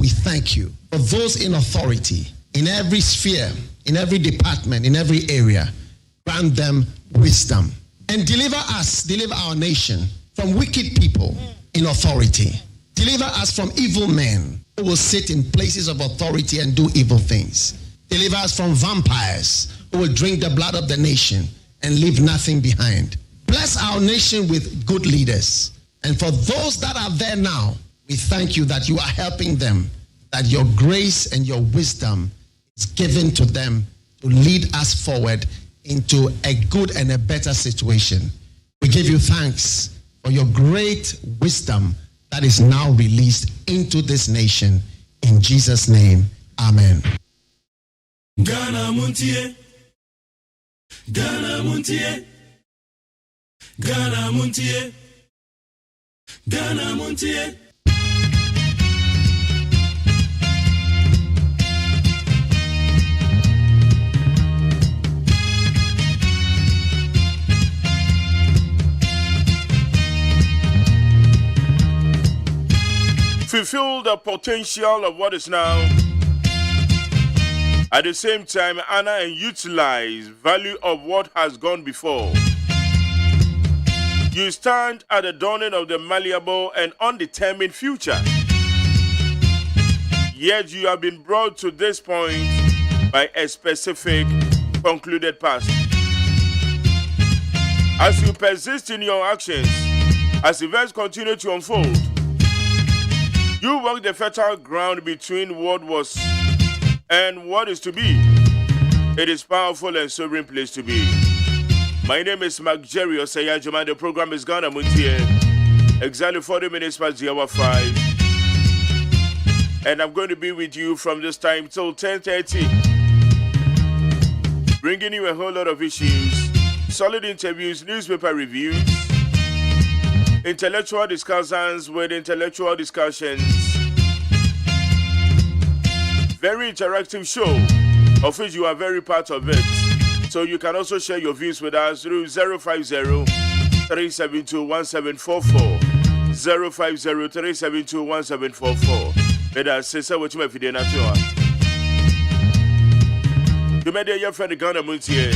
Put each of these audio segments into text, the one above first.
we thank you for those in authority, in every sphere, in every department, in every area. Grant them wisdom and deliver our nation from wicked people in authority. Deliver us from evil men who will sit in places of authority and do evil things. Deliver us from vampires who will drink the blood of the nation and leave nothing behind. Bless our nation with good leaders. And for those that are there now, we thank you that you are helping them, that your grace and your wisdom is given to them to lead us forward into a good and a better situation. We give you thanks for your great wisdom that is now released into this nation. In Jesus' name, amen. Ghana MONTIE, Ghana MONTIE, Ghana MONTIE, Ghana MONTIE. Fulfill the potential of what is now. At the same time, honor and utilize value of what has gone before. You stand at the dawning of the malleable and undetermined future. Yet you have been brought to this point by a specific concluded past. As you persist in your actions, as events continue to unfold, you walk the fertile ground between what was and what is to be. It is powerful and sovereign place to be. My name is Jerry OSEI. AGYEMAN. The program is Ghana MONTIE. Exactly 40 minutes past the hour 5. And I'm going to be with you from this time till 10:30. Bringing you a whole lot of issues, solid interviews, newspaper reviews, intellectual discussions with intellectual discussions. Very interactive show, of which you are very part of it. So you can also share your views with us through 050-372-1744. 050-372-1744. Let us say what you may be doing at you. You made your friend Ghana MONTIE.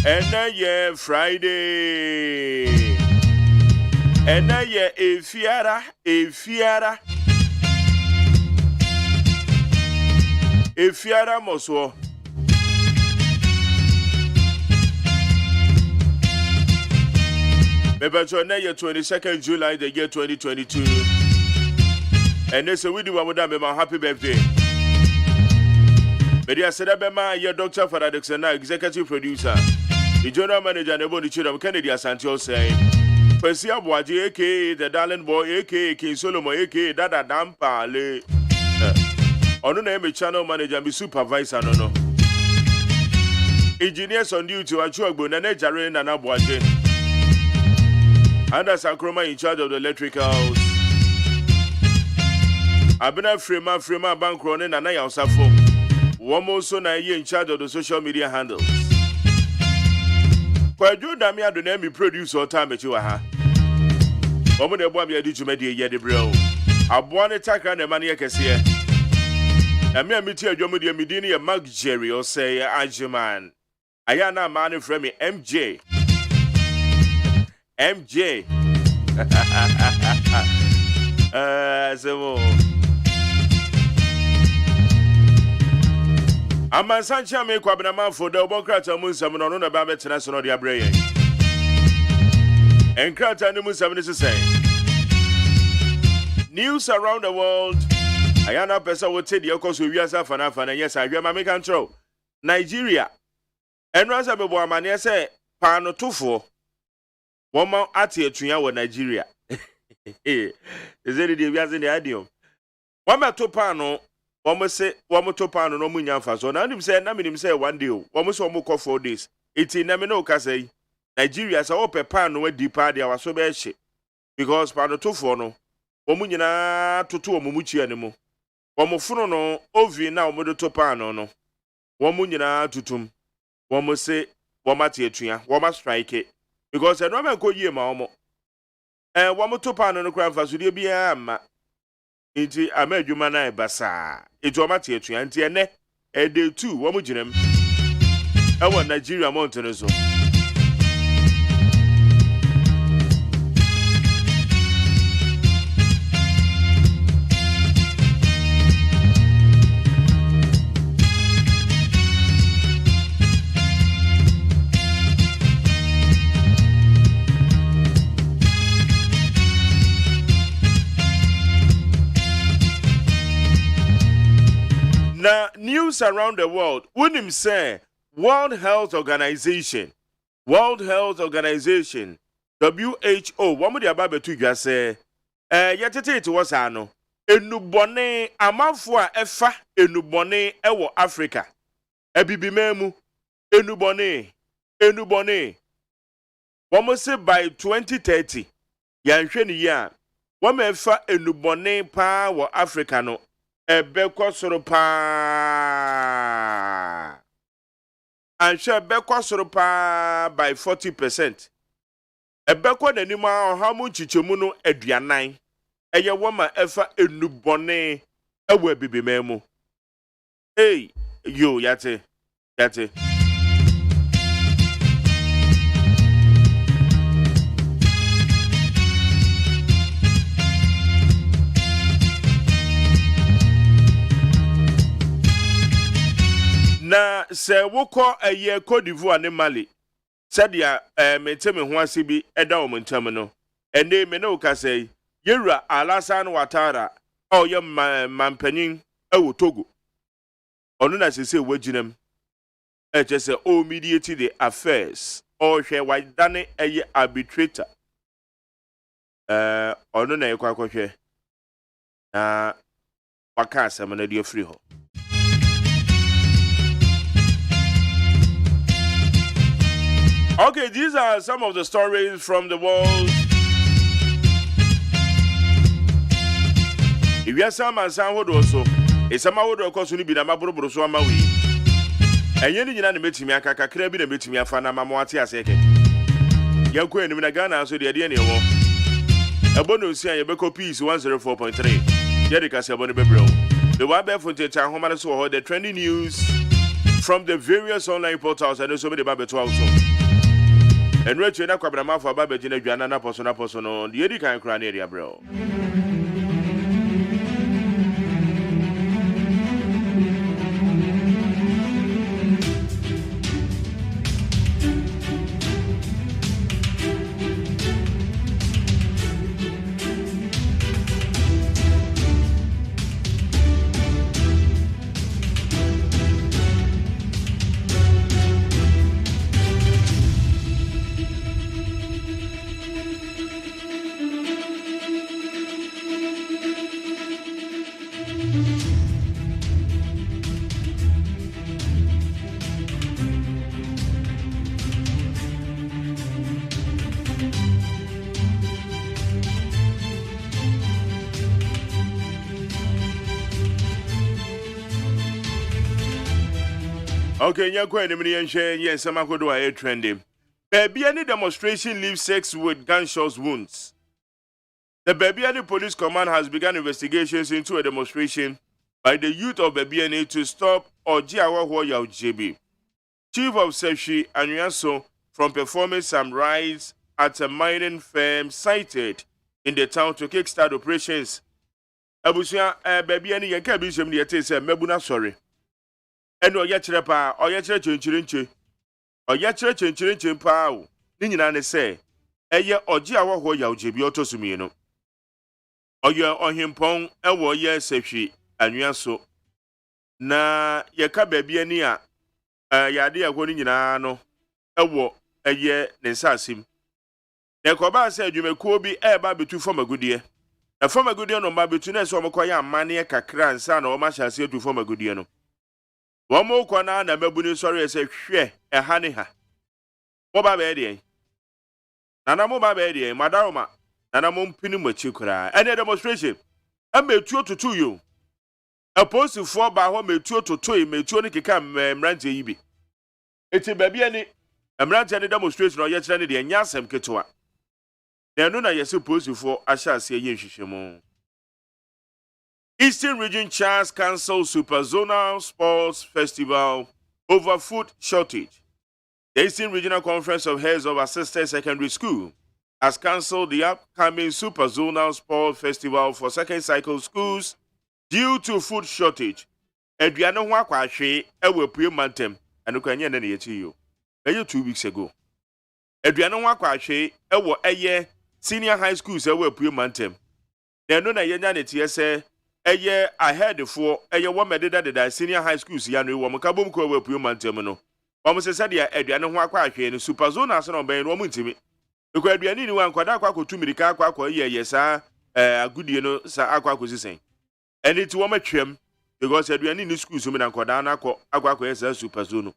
And now, yeah, Friday. And now, yeah, a fiara. A fiara moswo. Maybe to now, 22nd July, the year 2022. And they say, we do what we my happy birthday. But I said, I'm your doctor for Adexana, executive producer, the general manager, and the children of Kennedy Asantio saying, Persia Boaji, aka the Darling Boy, aka King Solomon, aka Dada Dampa, Le. On the name of channel manager, be supervisor, no. Engineers on duty, Achuagbo, Nane Jaren, and Abuajen. And as Akroma in charge of the electricals. I've been a Frema bank running, and I also phone. One more son I in charge of the social media handles. Kwa jo da me adonam me produce all time echi wa ha. Omo de boa me adi jumadi ye de bro. Aboa ne takra ne mane kese. Na me amiti adwomo de me din ye Jerry OSEI AGYEMAN. Aya na ma ne frɛ me MJ. So Amansancha me kwabena man for the obokrata munsam no na ba betena so no de abrɛ yɛn. Enkrata ne munsam ne say. News around the world. Ayana pesa wote de yakoso wiasa fana yes ahwema me kan tro. Nigeria. Enransa bebo amane say paano tofo. Woma ate atuya wo Nigeria. Ezeli de wiase de adio. Woma to paano Womo se womo to pano no munya mfa so na nim say na minim say one day womo so womo call 4 days eti na me no ka say Nigeria say ope pano wa di pa dia waso be hye because pano to fo no womo nyina toto womo muchia ne mu womo funu no ovi na womo do to pano no womo nyina tutum womo se womo ate atua womo strike because no man ko yie ma womo womo to pano no kra mfa so de bia ma Inti ama adwuma na basa. Etu omate etua nti ene day 2 wo mu gyinam. Ewo Nigeria mountain so. Now, news around the world, when him say World Health Organization, WHO, one with the Bible to just say, yetete it was ano, enubone, amafua efa, enubone, ewo Africa, ebibimemu, enubone, one say by 2030, yansheni ya, one efa enubone pa wo Africa no, ebekwa soro pa and share bekwa soro pa by 40%. Ebekwa nanima ohamu chichemu no aduanan eye woma efa enubone ewo ebibimemu. Hey yo yate na se woko eye Cote d'Ivoire ne Mali sadia meteme ho ase bi eda o montam no ene me no ka sei yewura Alassane Ouattara o ye mampanyin ewo Togo onu na sese waginam se o mediate the affairs o hwe wadane eye arbitrator onu na ekwa kwhwe na waka asem na de free ho. Okay, these are some of the stories from the world. If you are some and some would also, a summer would of course be the Mabro so amawi. And you didn't meet me a cacrabi and meet me a fan of Mamoati a second. Young Queen in Ghana, so the idea war. A bonus here, a Beko piece 104.3. Jerica Saboni Bebro. The Wabe for the town home so the trending news from the various online portals and also the Babette also. And Rachel Nakwabama for Babba Jena Jana Posono, the Edica and Crown area, bro. Okay, you're going to be share. Yes, I'm going to do trending. Baby, any demonstration leaves sex with gunshot wounds. The Babiani Police Command has begun investigations into a demonstration by the youth of Babiani to stop Ojiawa Hoya JB, Chief of Seshi Anyanso, from performing some rides at a mining firm sited in the town to kickstart operations. Abusia Babiani Yakabisham the Atesa Mebuna sorry. And Oyachre pa, Oyachre chinchirinche. Oyachre chinchirinche pa, Nina say, Eye Ojiawa Hoya JB Otosumino. Oya Ohimpong, Ewo Ye Seshi, Anyanso. Na Yaka Babiania, Yadia Goninano, Ewo, Eye Nesasim. Nekoba said you may call be a baby to form a good year. A form a good year no baby to Ness or Mokoya, Mania Kakran, son or Masha say to form a good year no. One more corner and a mebuni sorry say share a honey ha. Moba bedi. Nana moba bedi, Madama, Nana mum pinum with chukra. And a demonstration. I made 2 to 2 you. A post to 4 by home made 2 to 2, made 2 come Mrante Ibi. It's a baby any Mrante demonstration or yet any and Yasem Ketua. They are not supposed to for I shall say Yeshimo. Eastern Region Chairs cancel Super Zonal Sports Festival over food shortage. The Eastern Regional Conference of Heads of Assisted Secondary School has cancelled the upcoming Super Zonal Sports Festival for second cycle schools due to food shortage. Aduane ho akwahwe ewe pue mantem eno kwanye na ye yo. 2 weeks ago. Aduane ho akwahwe ewo eye senior high schools ewe pue mantem. Na eno na yenya ne tie se eye ahead for eye wo mededa senior high schools ya no wo mkabom ko ewe pue mantem no. Wo se se dia aduane ho akwahwe no super zone aso no ben no mo ntimi. Ekwa aduane ni wa nkwada akwa ko tumirika akwa ye sa agudie no sa akwa ko sisen. Eni ti wo matwam because aduane ni school so me na nkwada na akwa ye sa super zone.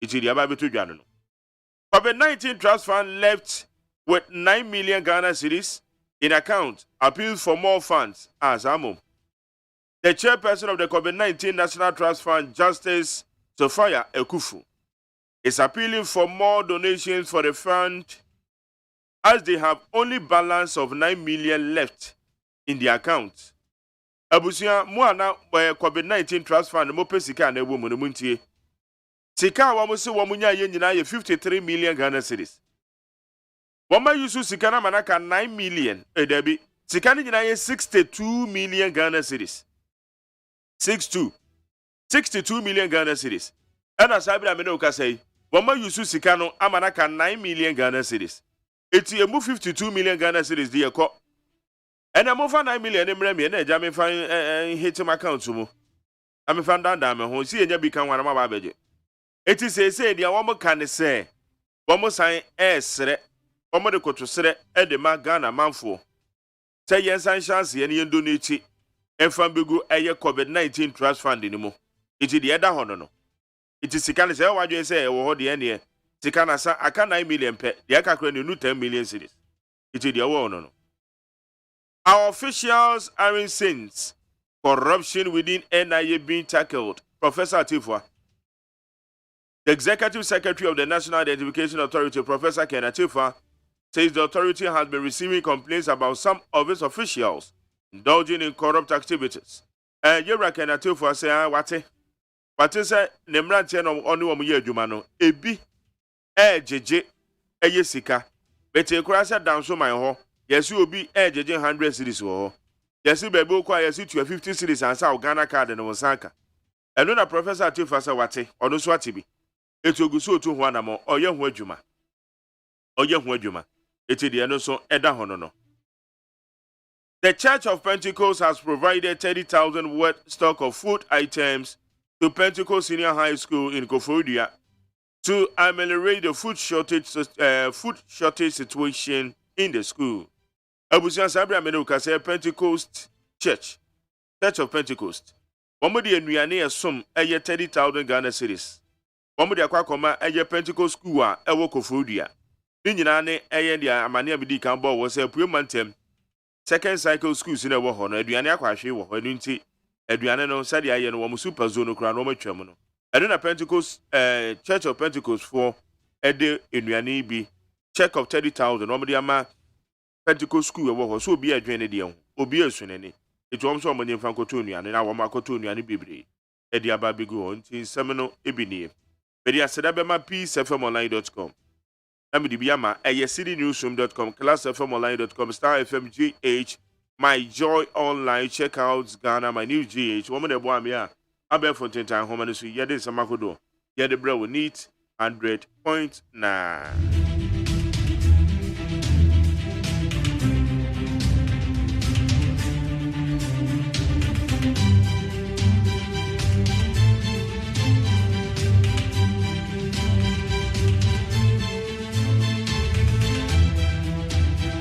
Itiri aba beto dwane no. COVID-19 Trust Fund left with 9 million Ghana cedis in account, appeals for more funds as Amo. The chairperson of the COVID-19 National Trust Fund, Justice Sophia Ekufu, is appealing for more donations for the fund as they have only balance of 9 million left in the account. Abusia Muana COVID-19 Trust Fund Mopesika and a woman Muntie. Sika wa musi wa munya ye nyina ye 53 million Ghana cedis. Wama yusu sika na manaka 9 million debi. Sika ni nyina ye 62 million Ghana cedis. 62 million Ghana cedis. Ana sabi na me no kasai. Wama yusu sika no amanaka 9 million Ghana cedis. Eti emu 52 million Ghana cedis di yeko. Ena mo fa 9 million emre me na eja me fa hit my account mu. Ame fa ndanda me ho si enya bi kan wana ma ba beje. Eti say dia womo kan say womo san esre womo de kotosre e de ma Ghana manfo say yensan chance ye ne yendo nechi enfan begu eye COVID-19 trust fund ni mo eti de eda hono no eti sika ne say wadwe say e wo ho de ne sika na sa aka 9 million pe de aka kra ne nu 10 million cedis eti de wo no no. Our officials are in sins. Corruption within NIA being tackled. Professor Atifwa. The Executive Secretary of the National Identification Authority, Professor Ken Atifa, says the authority has been receiving complaints about some of its officials indulging in corrupt activities. Yera Ken Atifa say, Wate say, Nemrante no onu omu ye adwuma no, ebi, jeje, yesika. Bete kurasa danso man ho, yesi obi, jeje 100 cedis ho. Yesi bebe okwa yesi 250 cedis ansa Ghana card no wasanka. Eno na Professor Atifa say wate, ono so atibi. Etogusu otu ho anamo oye ho adwuma eti de no so eda hono no. The Church of Pentecost has provided 30,000 worth stock of food items to Pentecost Senior High School in Koforidua to ameliorate the food shortage situation in the school. Abusia Sabra Menuka say Pentecost Church of Pentecost. Womodi enuane esom eye 30,000 Ghana cedis. Womodi akwakoma eye Pentecost school a ewo Koforidua. Ni nyina ne eye dia amane abidi kan bo wo say pue mantem. Second cycle schools na wo ho no aduane akwahwe wo ho enu nti aduane no sade aye no wo super zone kura no matwam no. Eno na Pentecost Church of Pentecost for ede enuane bi check of 30,000 womodi ama Pentecost school wo ho so obi adwene de ho obi esunene. Etu omso omonye mfa nkoto nuane na wo makoto nuane bebre edi aba begu ho nti semeno ebini bedi aseda bema peacefmonline.com amidi biama citynewsroom.com classfmonline.com star fm gh my joy online check out Ghana my new gh woman de boa me a abe fonten tan homa no so yede samakodo yede bra wo neat 100.9.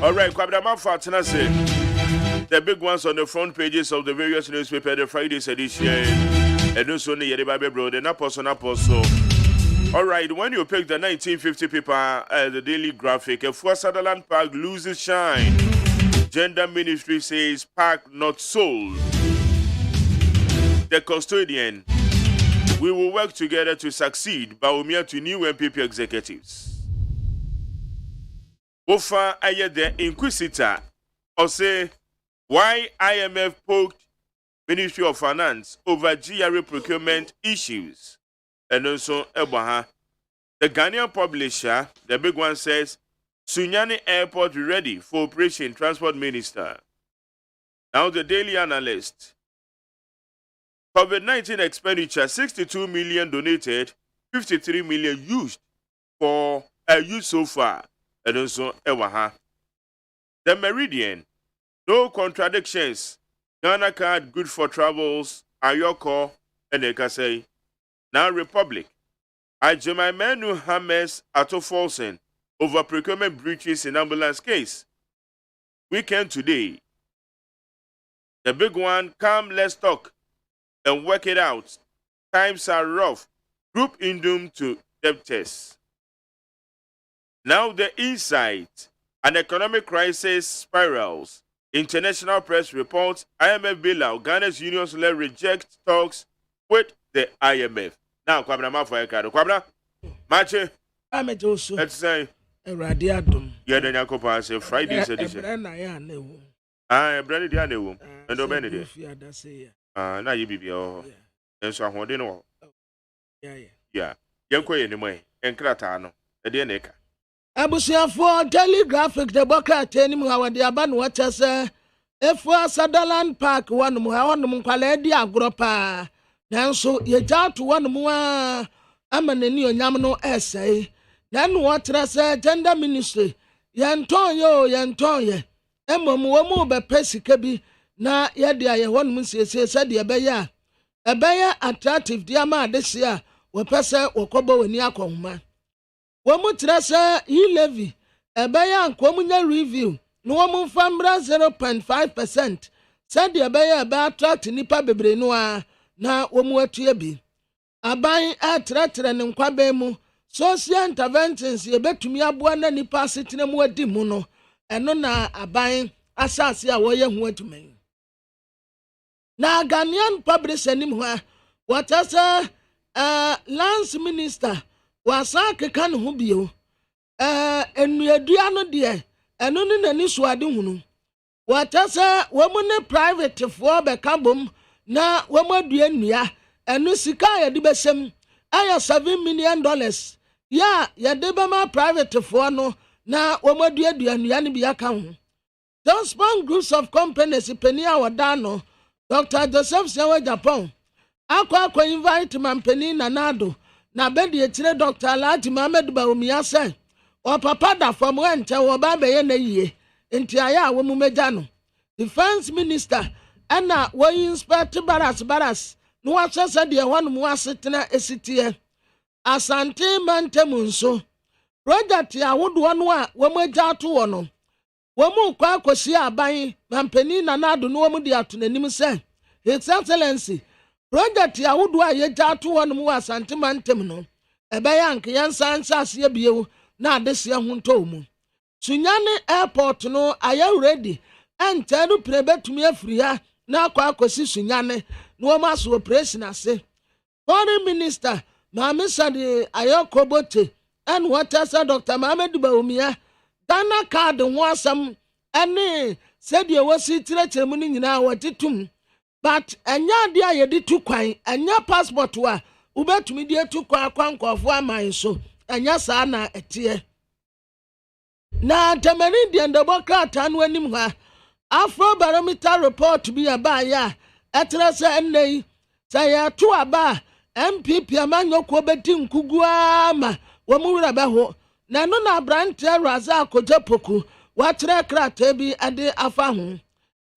All right, Kwabdama Fatna say the big ones on the front pages of the various newspapers, the Friday's edition, and also the Yeribabe Bro, the Apostle. All right, when you pick the 1950 paper, the Daily Graphic, a Fort Sutherland Park loses shine. Gender Ministry says park not sold. The Custodian, we will work together to succeed, Baumia to new MPP executives. Ofa aye the inquisitor or say why IMF poked Ministry of Finance over GRA procurement issues. And also, Ebaha. The Ghanaian publisher, the big one says, Sunyani Airport ready for operation, Transport Minister. Now the Daily Analyst. COVID-19 expenditure, 62 million donated, 53 million used for use so far. And also, Ewaha. The Meridian, no contradictions. Ghana card good for travels, Ayoko, and Ekasei. Now Republic. AGYEMAN hammers Ato Folsen over procurement breaches in ambulance case. Weekend today. The big one, come, let's talk and work it out. Times are rough. Group in doom to debtors. Now the insight. An economic crisis spirals. International press reports IMF bailout. Ghana's unions will reject talks with the IMF. Now, Kwabna Mafo Ekado. Kwabna, Mache. I'm at also. Let's say. Radiadum. Yeah, then Yakopa say Friday's edition. Brandon Diane, and Obenedy. Now you be your. And so I want to know. Yeah. Yanko anyway, and Kratano, a dear neck. Abusiafo telegraphic the boka teni mu hawa de aba no wacha se efo Sutherland Park wanu mu hawa no kwala di agoropa nanso ye ja to wanu mu a amanani onyam no esai na no watra se gender ministry yenton ye emom wo mu be pesika bi na ye de aye wonu mu siesie se de ebeya attractive dia ma de se a wo pese wo kobo wani akonhuma Womu trasa levy, ebaya nkomunya review, no womu fambra 0.5%. Said the ebaya attract nipa bebre noa na womu etuye bi. Aban attractre ne nkwabe mu, social interventions yebetumi aboa na nipa sitine mu adi mu no, eno na aban asase a woye hu atumen. Na Ghanaian public anim ha, watasa lance minister, wasa keka no ho bio enuadua no de eno ne nani so ade hunu watasa womu ne private for be kabom na womu adua nnua eno sika ya de besem aya $7 million ya de be ma private for no na womu adua nnua ne bia ka ho Johnson groups of companies penia wada no Dr. Joseph Sewa Japan akwa invite mampeni na nado na bedi etire Dr. Alhaji Mohammed Bawumia say o papa da from wente wo ba be ye na yie enti aya wo mu meja no defense minister ana wo inspect baras no asese de ho no mu asetena esitie asante mantem nso project ya wodo no a wo meja to wo no wo mu kwa akosi aban mampani na nado no wo mu de ato nanim say his excellency project ya wodo a ye ja to won mu asante mantem no ebeya nke yansa nsase biewu na adese ho nto mu Sunyani airport no aya ready enteru prebetumi afiri ha na akwa akosi Sunyani no wo maso operation ase foreign minister Maami Sadi Ayoko Bote and watasa Dr. Mohammed Bawumia Ghana card ho asam ene said ye wasi tireche mu ni nyina watitum. But enya dia ye di tu kwan enya passport wa ubetumi di tu kwan kwankofo aman so enya sa na etie na tamani di ndobokata no anim ha Afro Barometer report bi aba ya etre se ennei se ya to aba MPP amanyoko beti nkugua ma wo mu wura be ho na no na brante raza akojapoku watre krata bi ade afa ho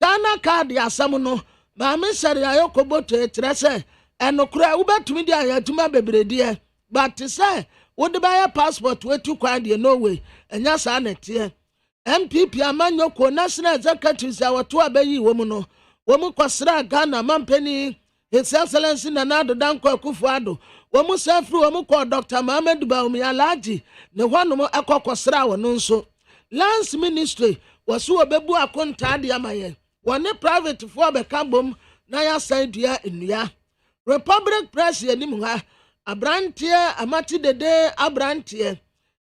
Ghana card asam no Maami Sadi Ayoko Bote trese enokura ubetumi di ayatuma bebrede but say wode buy passport wetu kwan de no way enya sa na tie MPP amanyoko national executive awoto abayi wo mu no wo mu kwasra Ghana mampani His Excellency Nana Danko Akufo-Addo wo mu safri wo mu ko Dr. Mohammed Bawumia Alhaji ne hono mu akokosra wo no nso Lands Ministry wasu obebu akonta de amaye one private for be kabom na ya saidia enua Republic Press yanim ha abrantie amati dede abrantie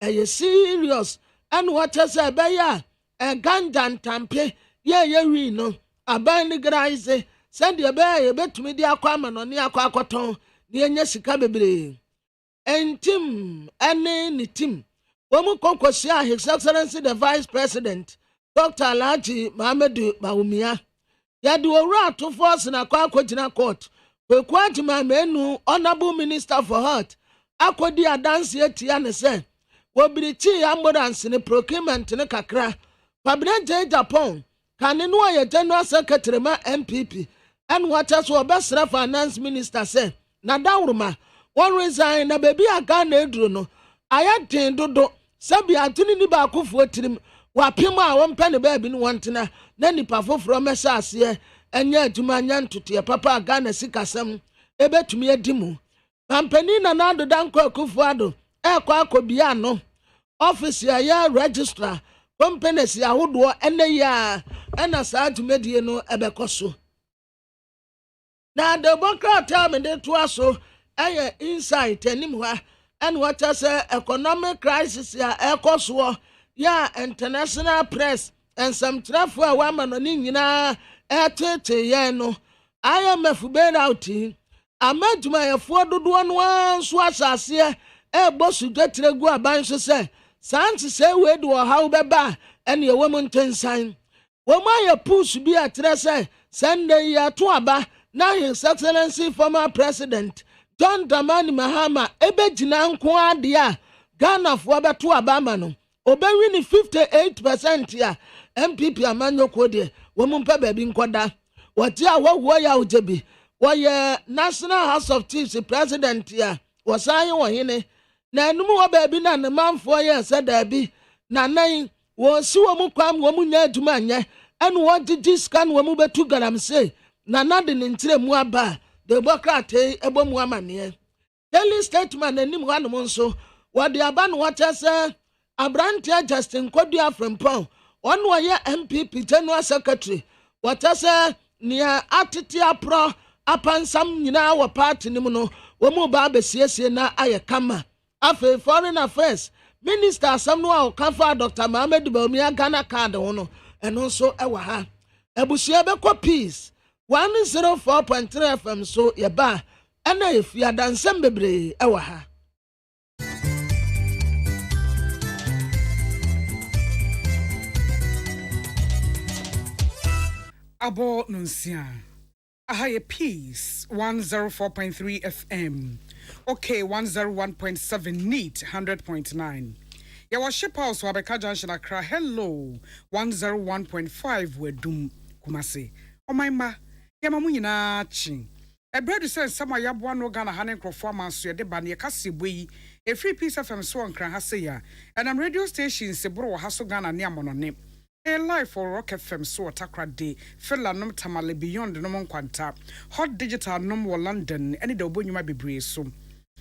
eye serious and what say be ya ganjan tampe ye wi no aban ni graise send your bay, bet to me, dear Quaman on near Quacoton, near Jessica Bebre. And Tim, any Tim. Woman Concosia, His Excellency the Vice President, Dr. Alaji Mahamedu Baumia. Yadu a rat to force in a Quacotina court. We quite my menu, Honorable Minister for Health. Akodi dance yet Tiana said. Will be the tea ambulance in a procurement in a cacra. Cabinet Japan. Can you know your General Secretary ma MPP? And what else will best finance minister say? Nadauruma. One resign a baby a gun edruno. I had ten dodo. Sabi atuni baku for trim. Wapima one penny baby wantina. Then the pafo from a sass here. And yet to my yan to tia papa gun a sikasam. Ebe to me a dimu. Pampenina nado danko kufuado. Quaco biano. Officer ya registrar. Companies ya woodwa and the ya. And a side to mediano ebecoso. Now the bunker tell me that was so. Aye inside anymore. And what I say economic crisis ya ecos war. Ya international press. And some traffic woman on Nina. Yano. I am a fubed outing. I met my afforded one swash as here. Boss to get to go a bunch say. Sans say we do how beba and your woman ten sign. When my push be a tressa, Sunday ya tuaba, now His Excellency former President John Dramani Mahama, Ebejina Nkwadia, Ghana for tuabamano, obeying 58% ya, MPP Amanyo Kode, woman baby Nkwada, what ya what ya ujebi, why National House of Chiefs President ya, was I or hine. Na numu baby na the man 4 years said there be na nine was so mukwam woman adumanya and what did this scan woman betu garam say na nothing in tre muaba the bokate ebom wamane daily statement and one monso what the aban water say Abrantia Justin Kodia from Pong one wire MPP General Secretary what I say near Atitia Pro upon some our party nimuno womu babe siesi na ayekama. Afe Foreign Affairs Minister Samuel Okafor Dr. Mohamed Baumia Ghana card ono and also ewa ha. Ebusia beko peace 104.3 FM so yeba ena efia dansem bebre ewa ha. Abo nunsia. Ahaye peace 104.3 FM. Okay, 101.7 neat 100.9. Yawa ship house wabeka junction Accra. Hello 101.5 wedum kumase. O my ma yama mu nyina chi. E bread say sama yabwa no Ghana hanen krofo amanso de ba ne kase boyi. E free peace FM so nkran ha say ya. And I'm radio station se bro ha so Ghana ne amonone. A live for Rock FM so Takra Day, Fella Num Tamale Beyond the Nomon Quanta, Hot Digital Num London, any the Obunuma be so.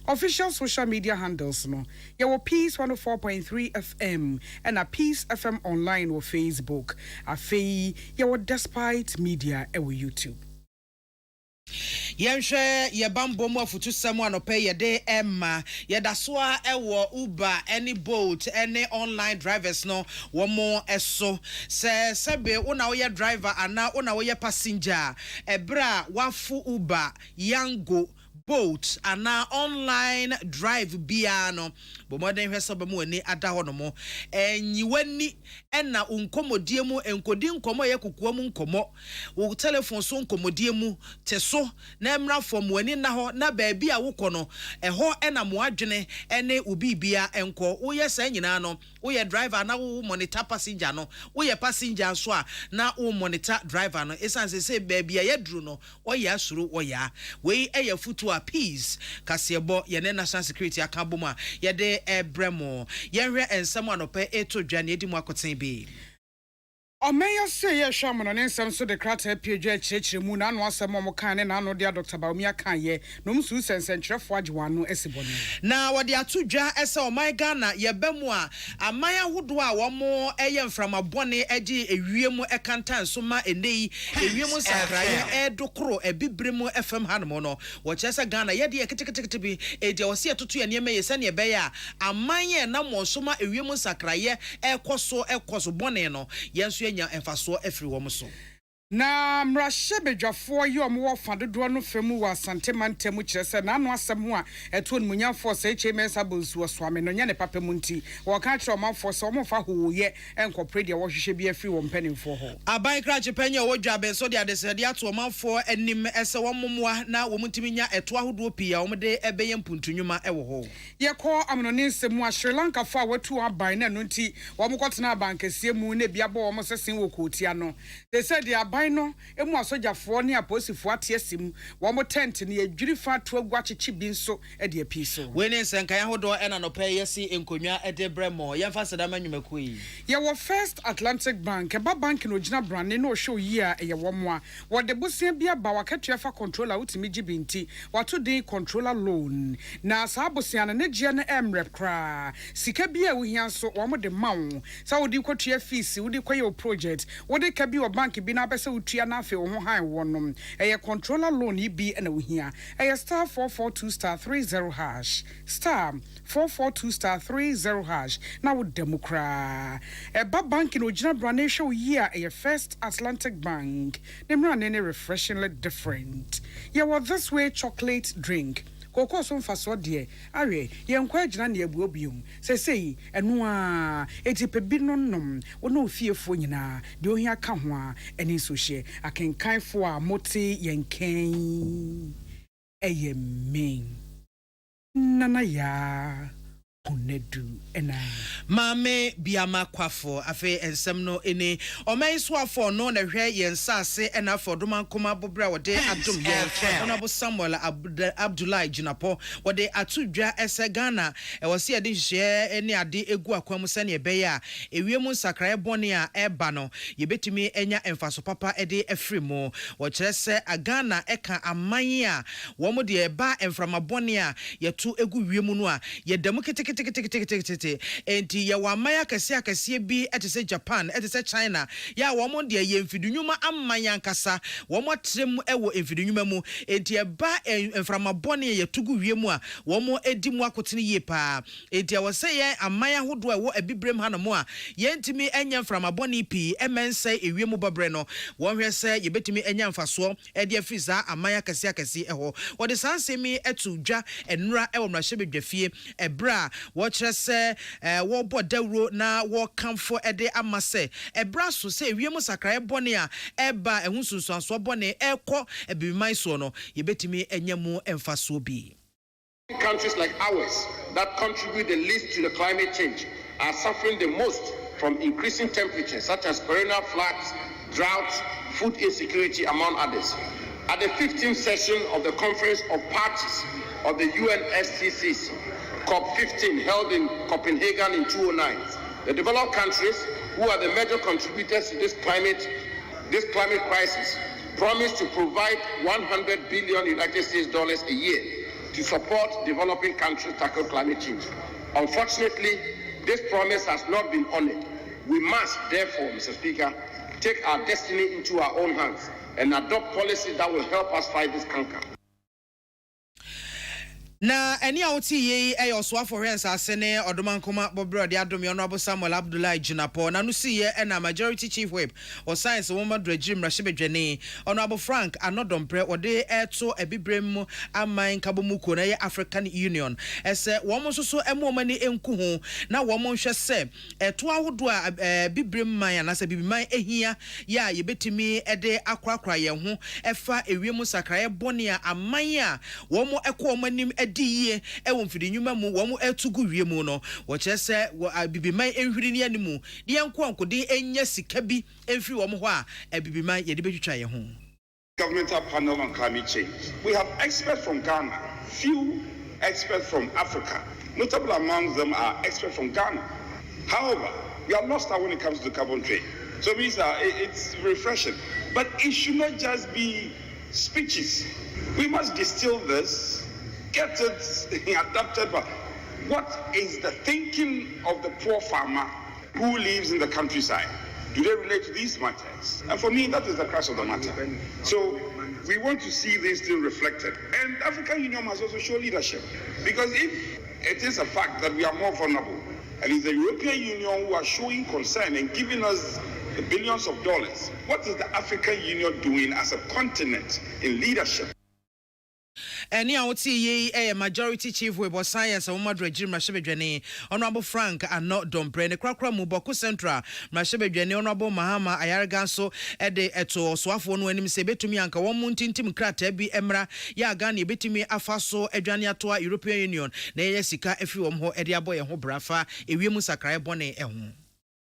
Official social media handles no. Your Peace 104.3 FM and a Peace FM online or Facebook. A fee your Despite Media or YouTube. Yenhwe ye bambo mu afutu samu anope ye de emma ye dasoa ewo Uber any Bolt any online drivers no womo eso se sebe una wo driver ana una wo passenger ebra wafu Uber Yango Boat ana online drive biano bo modern hwese ba mu ani ada ho no mo enyiwani ena unkomodie mu enkodi nkomo ye kokoa mu nkomo wo telephone so nkomodie mu teso na emra from wani na ho na baabi a wokɔ no ɛhɔ ena mo adwene ene ubibia enko wo ye sa nyina no wo ye driver na wo monitor passenger no wo ye passenger so a na wo monitor driver no esanse se baabi a yedru no wo ye asuru wo ya we eye futu peace kasebo yene national security akabom a yede ebremo yenhwe ensam anope eto dwane edi mu akoten bi Omeya say ye shaman on ensam so the crata page church mu na no asem mo kan na no dia Dr. Baumia kan ye no msu sensen trefo agyewan no esiboni na wode atodwa ese o my Ghana ye bemu a amaya hodo a wo mo eye mframabone age ewiem ekantan so ma enei ewiem sakraye edokoro ebibremu FM hanmo no wo chese Ghana ye de ketekete bi e de wo se etoto ye ne ye se ne be ya amanye na mo so ma ewiem sakraye ekoso bone no yenso enya emfaso afiri wo so Na mrashebedwafoɔ yi ɔmo fa dodoɔ no femu wɔ asante mantemu kyerɛ sɛ n'ano asɛm ho a ɛto no munyamfoɔ sɛ HMS abonsu ɔsoame no nya ne papa mu nti wɔka kyerɛ ɔmanfoɔ sɛ ɔmo fa hooyɛ ɛnkɔpre deɛ wɔhwehwɛ bi afiri wɔn mpanimfoɔ hɔ. Aban krakye panyin a wɔdwa abɛn so de adesɛde ato ɔmanfoɔ anim ɛsɛ wɔn momoa na wɔn ntumi nya ɛto ahodoɔ pii a wɔn de ɛbɛyɛ mpuntunwuma ɛwɔ hɔ. Yɛkɔ amonone nsɛm a Sri Lanka fo a watu aban na no nti wɔn kɔtena aban kɛseɛ mu na bi abɔ wɔn sɛsen wɔ kootia no. They said the aban no emu asogyafoɔ ne aposifoɔ atiasim wɔn tent ne adwiri fa to agua kyekye bi nso de api so. We ne nsankan ahodoɔ ɛna no pɛ yɛsi nkonnwa ɛde brɛmɔ yɛmfa sedama nnwumako yi. Yɛwɔ First Atlantic Bank ɛba bank no gyina brane no show yi a ɛyɛ wɔn a wɔde bosia bi aba wakatua fa controller wotimi gye bi nti wato den controller loan na saa bosia no ne gye no emrep kra sika bi a wohia so wɔn de ma wo sa wodi kwatua fees wodi kwaye project wodi ka bi wɔ bank bi na abɛsɛ wotua na afi wo ho han wɔnom ɛyɛ controller loan yi bi na wohia ɛyɛ star 442 star 30 hash star 442 star 30 hash na wo demokra ɛba bank no gyina brane show yi a ɛyɛ First Atlantic Bank ne mrane ne refreshingly different yɛwɔ this way chocolate drink koko so mfaso de awe yenkwa agina ne abuobium sesei eno a etipebi no nom wono ofiefo nyina de ohia ka ho a eni so hye akenkanfo a mote yenkan eyeme nana ya Kunedu ena Mame biama kwafo afe ensem no ene omai so afo no na hwe yensase ena fo doman koma bobra wode adom ye Honorable Samuel Abdullahi Jinapo wode atudwa ese Ghana e wose ye de hye ene ade egu akwam se ne ebe ya ewiem nsakrae bone a eba no ye betumi enya emfaso papa ede efremo wo kire se Ghana eka aman a wo mo de eba emframa bone a yetu egu wiem no a ye demu enti ya wamaya kase bi etese Japan etese China ya womo de ye mfidunwuma amanya nkasa womo trem ewo mfidunwuma mu enti eba emframa bone ye tugu wiemu a womo edi mu akotene ye pa enti ya wose ye amaya hodo ewo abibrem hanamo a ye ntimi enya mframa bone pi emense ewiemu babre no wonhwe se ye betimi enya mfaso ede afisa amaya kase eho wode sansemi etudwa enura ewo mrahye bedwafie ebra wo kire se wo bodawro na wo kamfo ede amase ebra so se ewiem sakrae bone a eba ehunsunsuanso bone ekọ ebiman so no ye betimi enyamu emfaso bi. Countries like ours that contribute the least to the climate change are suffering the most from increasing temperatures such as perennial floods, droughts, food insecurity, among others. At the 15th session of the Conference of Parties of the UNSCCC, COP15, held in Copenhagen in 2009, the developed countries, who are the major contributors to this climate crisis, promised to provide $100 billion US a year to support developing countries tackle climate change. Unfortunately, this promise has not been honored. We must, therefore, Mr. Speaker, take our destiny into our own hands and adopt policies that will help us fight this canker. Na eni a oti ye so aforens asene odoman koma bobro de adom Honorable Samuel Abdullahi Jinapo na no si ye na majority chief whip or science woman drejim rahebedwane Honorable Frank Anodompre ode eto ebibrem aman kabomuko na ye African Union ese wo so emo mani enku ho na wo hwe se eto ahodo a bibrem man na se bibiman ehia ya ye betimi ede akrakra ye ho efa ewiem sakrae bone a aman a wo mo ekọ manim diye ewo mfidinwuma mu wo mu etugu wiemu no wo kyese bibiman enhwiri ne animu de enkonkode enya sika bi emfiri wo mo ho a bibiman ye de betwitwa ye ho. Governmental panel on climate change. We have experts from Ghana, few experts from Africa. Notable among them are experts from Ghana. However, we are lost out when it comes to carbon trade. So it's refreshing. But it should not just be speeches. We must distill this, get it adapted. But what is the thinking of the poor farmer who lives in the countryside? Do they relate to these matters? And for me, that is the crux of the matter. So we want to see this thing reflected. And the African Union must also show leadership. Because if it is a fact that we are more vulnerable, and it's the European Union who are showing concern and giving us the billions of dollars. What is the African Union doing as a continent in leadership? Any outi ye majority chief web science and Madrid Mashebedwene, Honorable Frank and not Don Brene Krakra Muboku Central, Mashebedwene, Honorable Mahama Ayarganso, Ede Eto, Swafon when him say betumi anka one mountain Tim Krate be Emra, Yagani betumi Afaso, Edania Toa, European Union, Neyesika, if you ho Ediaboy and Hobrafa, Ewimu Sakrai Bone Ehun.